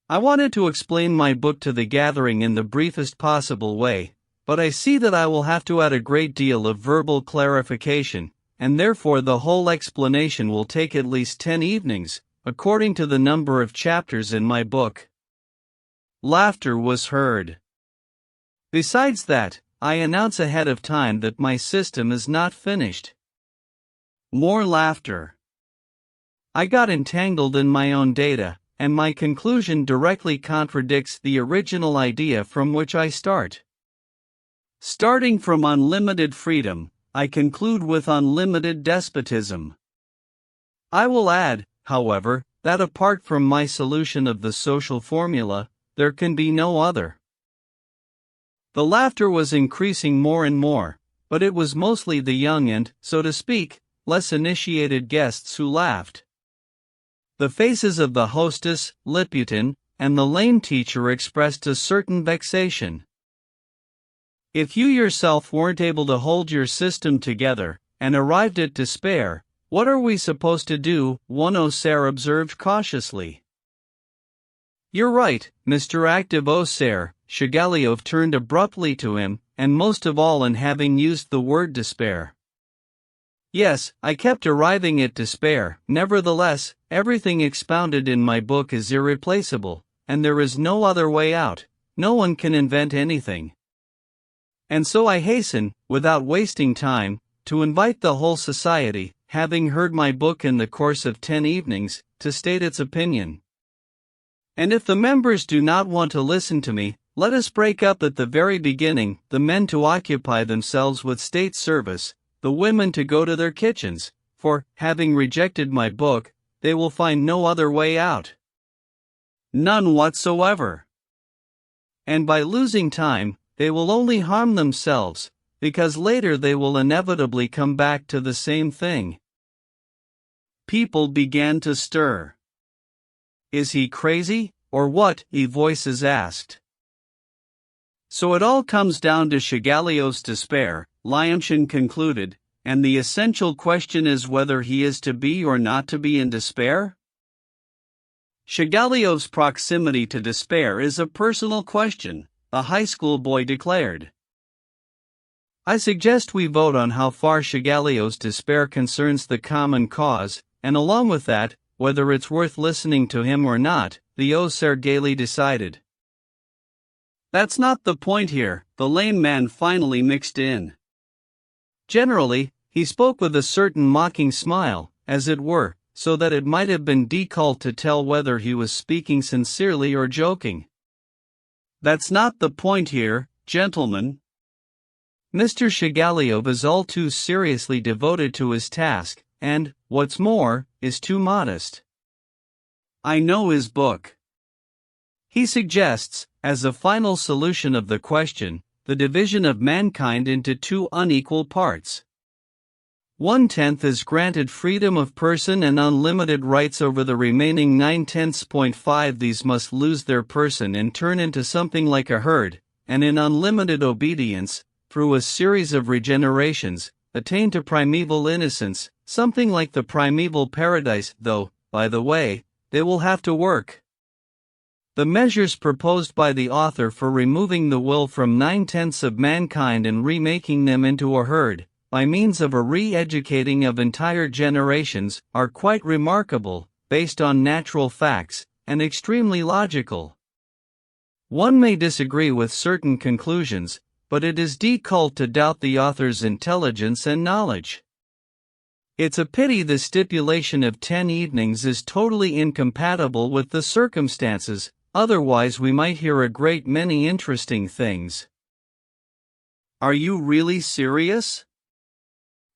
I wanted to explain my book to the gathering in the briefest possible way, but I see that I will have to add a great deal of verbal clarification, and therefore the whole explanation will take at least 10 evenings, according to the number of chapters in my book. Laughter was heard. Besides that, I announce ahead of time that my system is not finished. More laughter. I got entangled in my own data, and my conclusion directly contradicts the original idea from which I start. Starting from unlimited freedom, I conclude with unlimited despotism. I will add, however, that apart from my solution of the social formula, there can be no other. The laughter was increasing more and more, but it was mostly the young and, so to speak, less initiated guests who laughed. The faces of the hostess, Liputin, and the lame teacher expressed a certain vexation. If you yourself weren't able to hold your system together, and arrived at despair, what are we supposed to do? One Osair observed cautiously. You're right, Mr. Active Osair, Shigaliov turned abruptly to him, and most of all in having used the word despair. Yes, I kept arriving at despair. Nevertheless, everything expounded in my book is irreplaceable, and there is no other way out. No one can invent anything. And so I hasten, without wasting time, to invite the whole society, having heard my book in the course of 10 evenings, to state its opinion. And if the members do not want to listen to me, let us break up at the very beginning, the men to occupy themselves with state service, the women to go to their kitchens, for, having rejected my book, they will find no other way out. None whatsoever. And by losing time, they will only harm themselves, because later they will inevitably come back to the same thing. People began to stir. Is he crazy, or what? Voices asked. So it all comes down to Shigaliov's despair, Lyamshin concluded, and the essential question is whether he is to be or not to be in despair? Shigaliov's proximity to despair is a personal question, a high school boy declared. I suggest we vote on how far Shigaliov's despair concerns the common cause, and along with that, whether it's worth listening to him or not, the Oser gaily decided. That's not the point here, the lame man finally mixed in. Generally, he spoke with a certain mocking smile, as it were, so that it might have been difficult to tell whether he was speaking sincerely or joking. That's not the point here, gentlemen. Mr. Shigaliov is all too seriously devoted to his task, and, what's more, is too modest. I know his book. He suggests, as a final solution of the question, the division of mankind into two unequal parts. 1/10 is granted freedom of person and unlimited rights over the remaining 9/10. These must lose their person and turn into something like a herd, and in unlimited obedience, through a series of regenerations, attain to primeval innocence, something like the primeval paradise, though, by the way, they will have to work. The measures proposed by the author for removing the will from 9/10 of mankind and remaking them into a herd, by means of a re-educating of entire generations, are quite remarkable, based on natural facts, and extremely logical. One may disagree with certain conclusions, but it is difficult to doubt the author's intelligence and knowledge. It's a pity the stipulation of 10 evenings is totally incompatible with the circumstances, otherwise we might hear a great many interesting things. Are you really serious?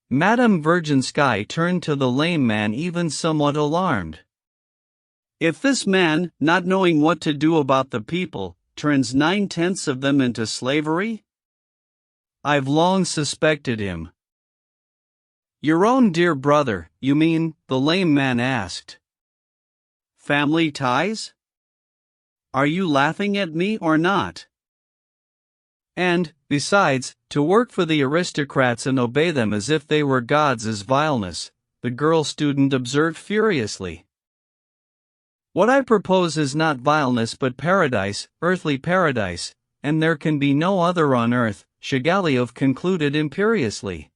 Madame Virginsky turned to the lame man, even somewhat alarmed. If this man, not knowing what to do about the people, turns 9/10 of them into slavery? I've long suspected him. Your own dear brother, you mean? The lame man asked. Family ties? Are you laughing at me or not? And, besides, to work for the aristocrats and obey them as if they were gods is vileness, the girl student observed furiously. What I propose is not vileness but paradise, earthly paradise, and there can be no other on earth, Shigaliov concluded imperiously.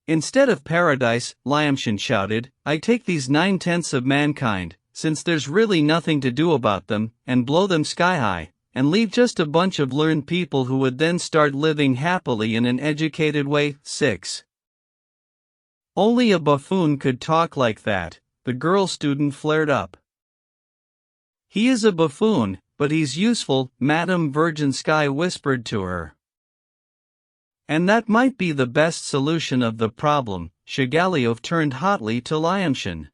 Instead of paradise, Lyamshin shouted, I take these 9/10 of mankind, since there's really nothing to do about them, and blow them sky high, and leave just a bunch of learned people who would then start living happily in an educated way. 6. Only a buffoon could talk like that, the girl student flared up. He is a buffoon, but he's useful, Madame Virginsky whispered to her. And that might be the best solution of the problem, Shigaliov turned hotly to Lyamshin.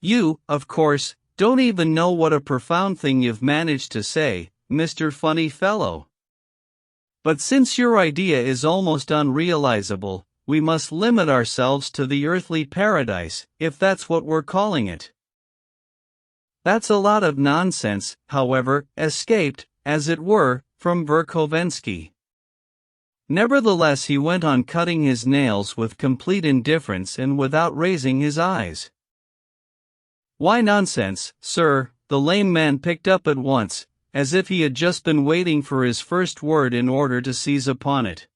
You, of course, don't even know what a profound thing you've managed to say, Mr. Funny Fellow. But since your idea is almost unrealizable, we must limit ourselves to the earthly paradise, if that's what we're calling it. That's a lot of nonsense, however, escaped, as it were, from Verkhovensky. Nevertheless, he went on cutting his nails with complete indifference and without raising his eyes. Why nonsense, sir? The lame man picked up at once, as if he had just been waiting for his first word in order to seize upon it.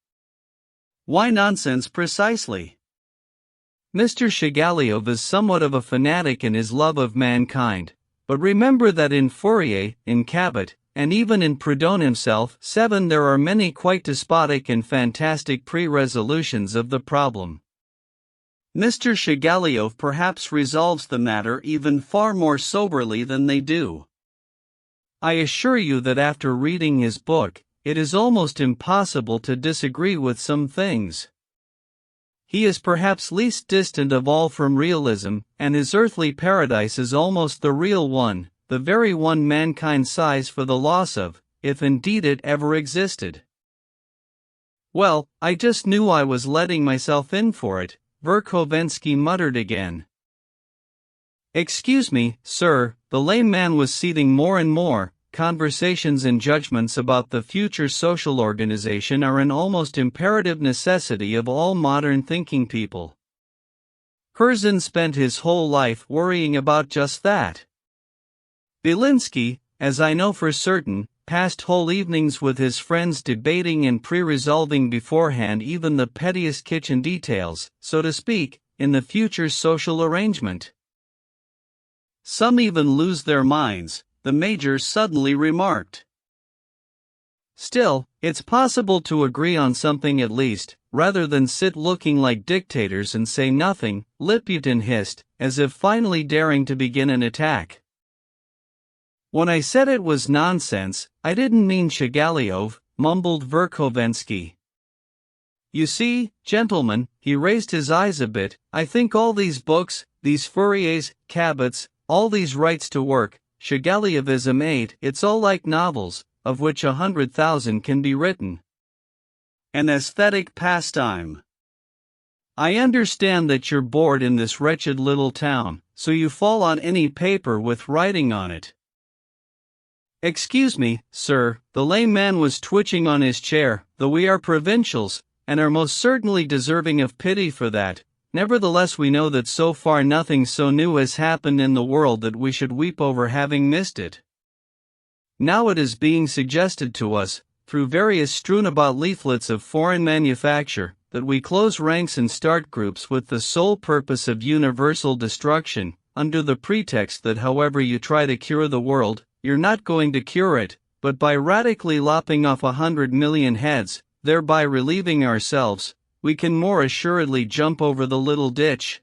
Why nonsense precisely? Mr. Shigaliov is somewhat of a fanatic in his love of mankind, but remember that in Fourier, in Cabot, and even in Proudhon himself, 7 there are many quite despotic and fantastic pre-resolutions of the problem. Mr. Shigaliov perhaps resolves the matter even far more soberly than they do. I assure you that after reading his book, it is almost impossible to disagree with some things. He is perhaps least distant of all from realism, and his earthly paradise is almost the real one, the very one mankind sighs for the loss of, if indeed it ever existed. Well, I just knew I was letting myself in for it, Verkhovensky muttered again. Excuse me, sir, the lame man was ceding more and more. Conversations and judgments about the future social organization are an almost imperative necessity of all modern thinking people. Curzon spent his whole life worrying about just that. Belinsky, as I know for certain, passed whole evenings with his friends debating and pre-resolving beforehand even the pettiest kitchen details, so to speak, in the future social arrangement. some even lose their minds, the Major suddenly remarked. Still, it's possible to agree on something at least, rather than sit looking like dictators and say nothing, Liputin hissed, as if finally daring to begin an attack. When I said it was nonsense, I didn't mean Shigaliov, mumbled Verkhovensky. You see, gentlemen, he raised his eyes a bit, I think all these books, these Fouriers, Cabots, all these rights to work, Shigaliovism 8, it's all like novels, of which 100,000 can be written. An aesthetic pastime. I understand that you're bored in this wretched little town, so you fall on any paper with writing on it. Excuse me, sir, the lame man was twitching on his chair, though we are provincials, and are most certainly deserving of pity for that. Nevertheless, we know that so far nothing so new has happened in the world that we should weep over having missed it. Now it is being suggested to us, through various strewn-about leaflets of foreign manufacture, that we close ranks and start groups with the sole purpose of universal destruction, under the pretext that however you try to cure the world, you're not going to cure it, but by radically lopping off 100 million heads, thereby relieving ourselves, we can more assuredly jump over the little ditch.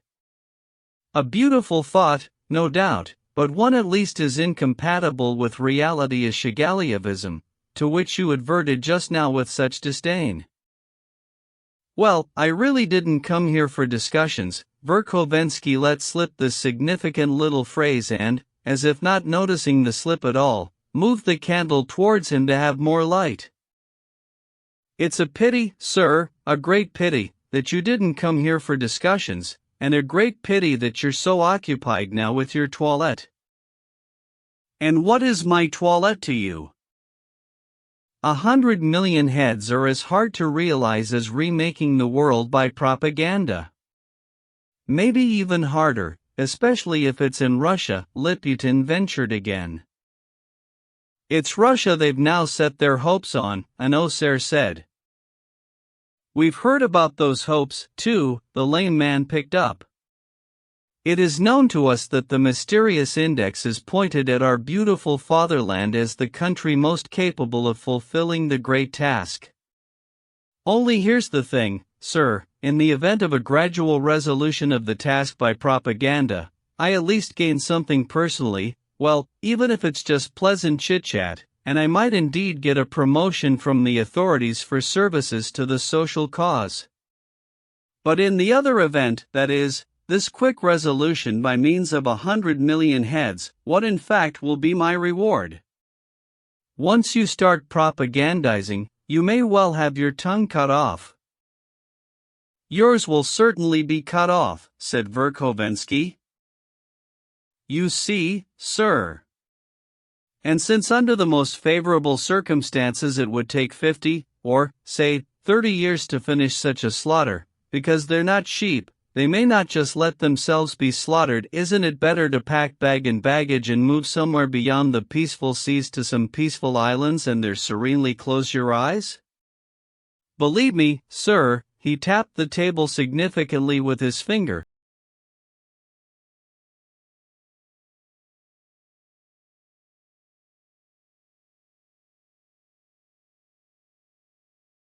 A beautiful thought, no doubt, but one at least as incompatible with reality as Shigaliovism, to which you adverted just now with such disdain. Well, I really didn't come here for discussions. Verkhovensky let slip this significant little phrase and, as if not noticing the slip at all, moved the candle towards him to have more light. It's a pity, sir, a great pity, that you didn't come here for discussions, and a great pity that you're so occupied now with your toilette. And what is my toilette to you? 100 million heads are as hard to realize as remaking the world by propaganda. Maybe even harder, especially if it's in Russia, Liputin ventured again. It's Russia they've now set their hopes on, an osair said. We've heard about those hopes, too, the lame man picked up. It is known to us that the mysterious index is pointed at our beautiful fatherland as the country most capable of fulfilling the great task. Only here's the thing, sir, in the event of a gradual resolution of the task by propaganda, I at least gain something personally, well, even if it's just pleasant chit-chat, and I might indeed get a promotion from the authorities for services to the social cause. But in the other event, that is, this quick resolution by means of 100 million heads, what in fact will be my reward? Once you start propagandizing, you may well have your tongue cut off. Yours will certainly be cut off, said Verkhovensky. You see, sir. And since under the most favorable circumstances it would take 50, or, say, 30 years to finish such a slaughter, because they're not sheep, they may not just let themselves be slaughtered. Isn't it better to pack bag and baggage and move somewhere beyond the peaceful seas to some peaceful islands and there serenely close your eyes? Believe me, sir, he tapped the table significantly with his finger,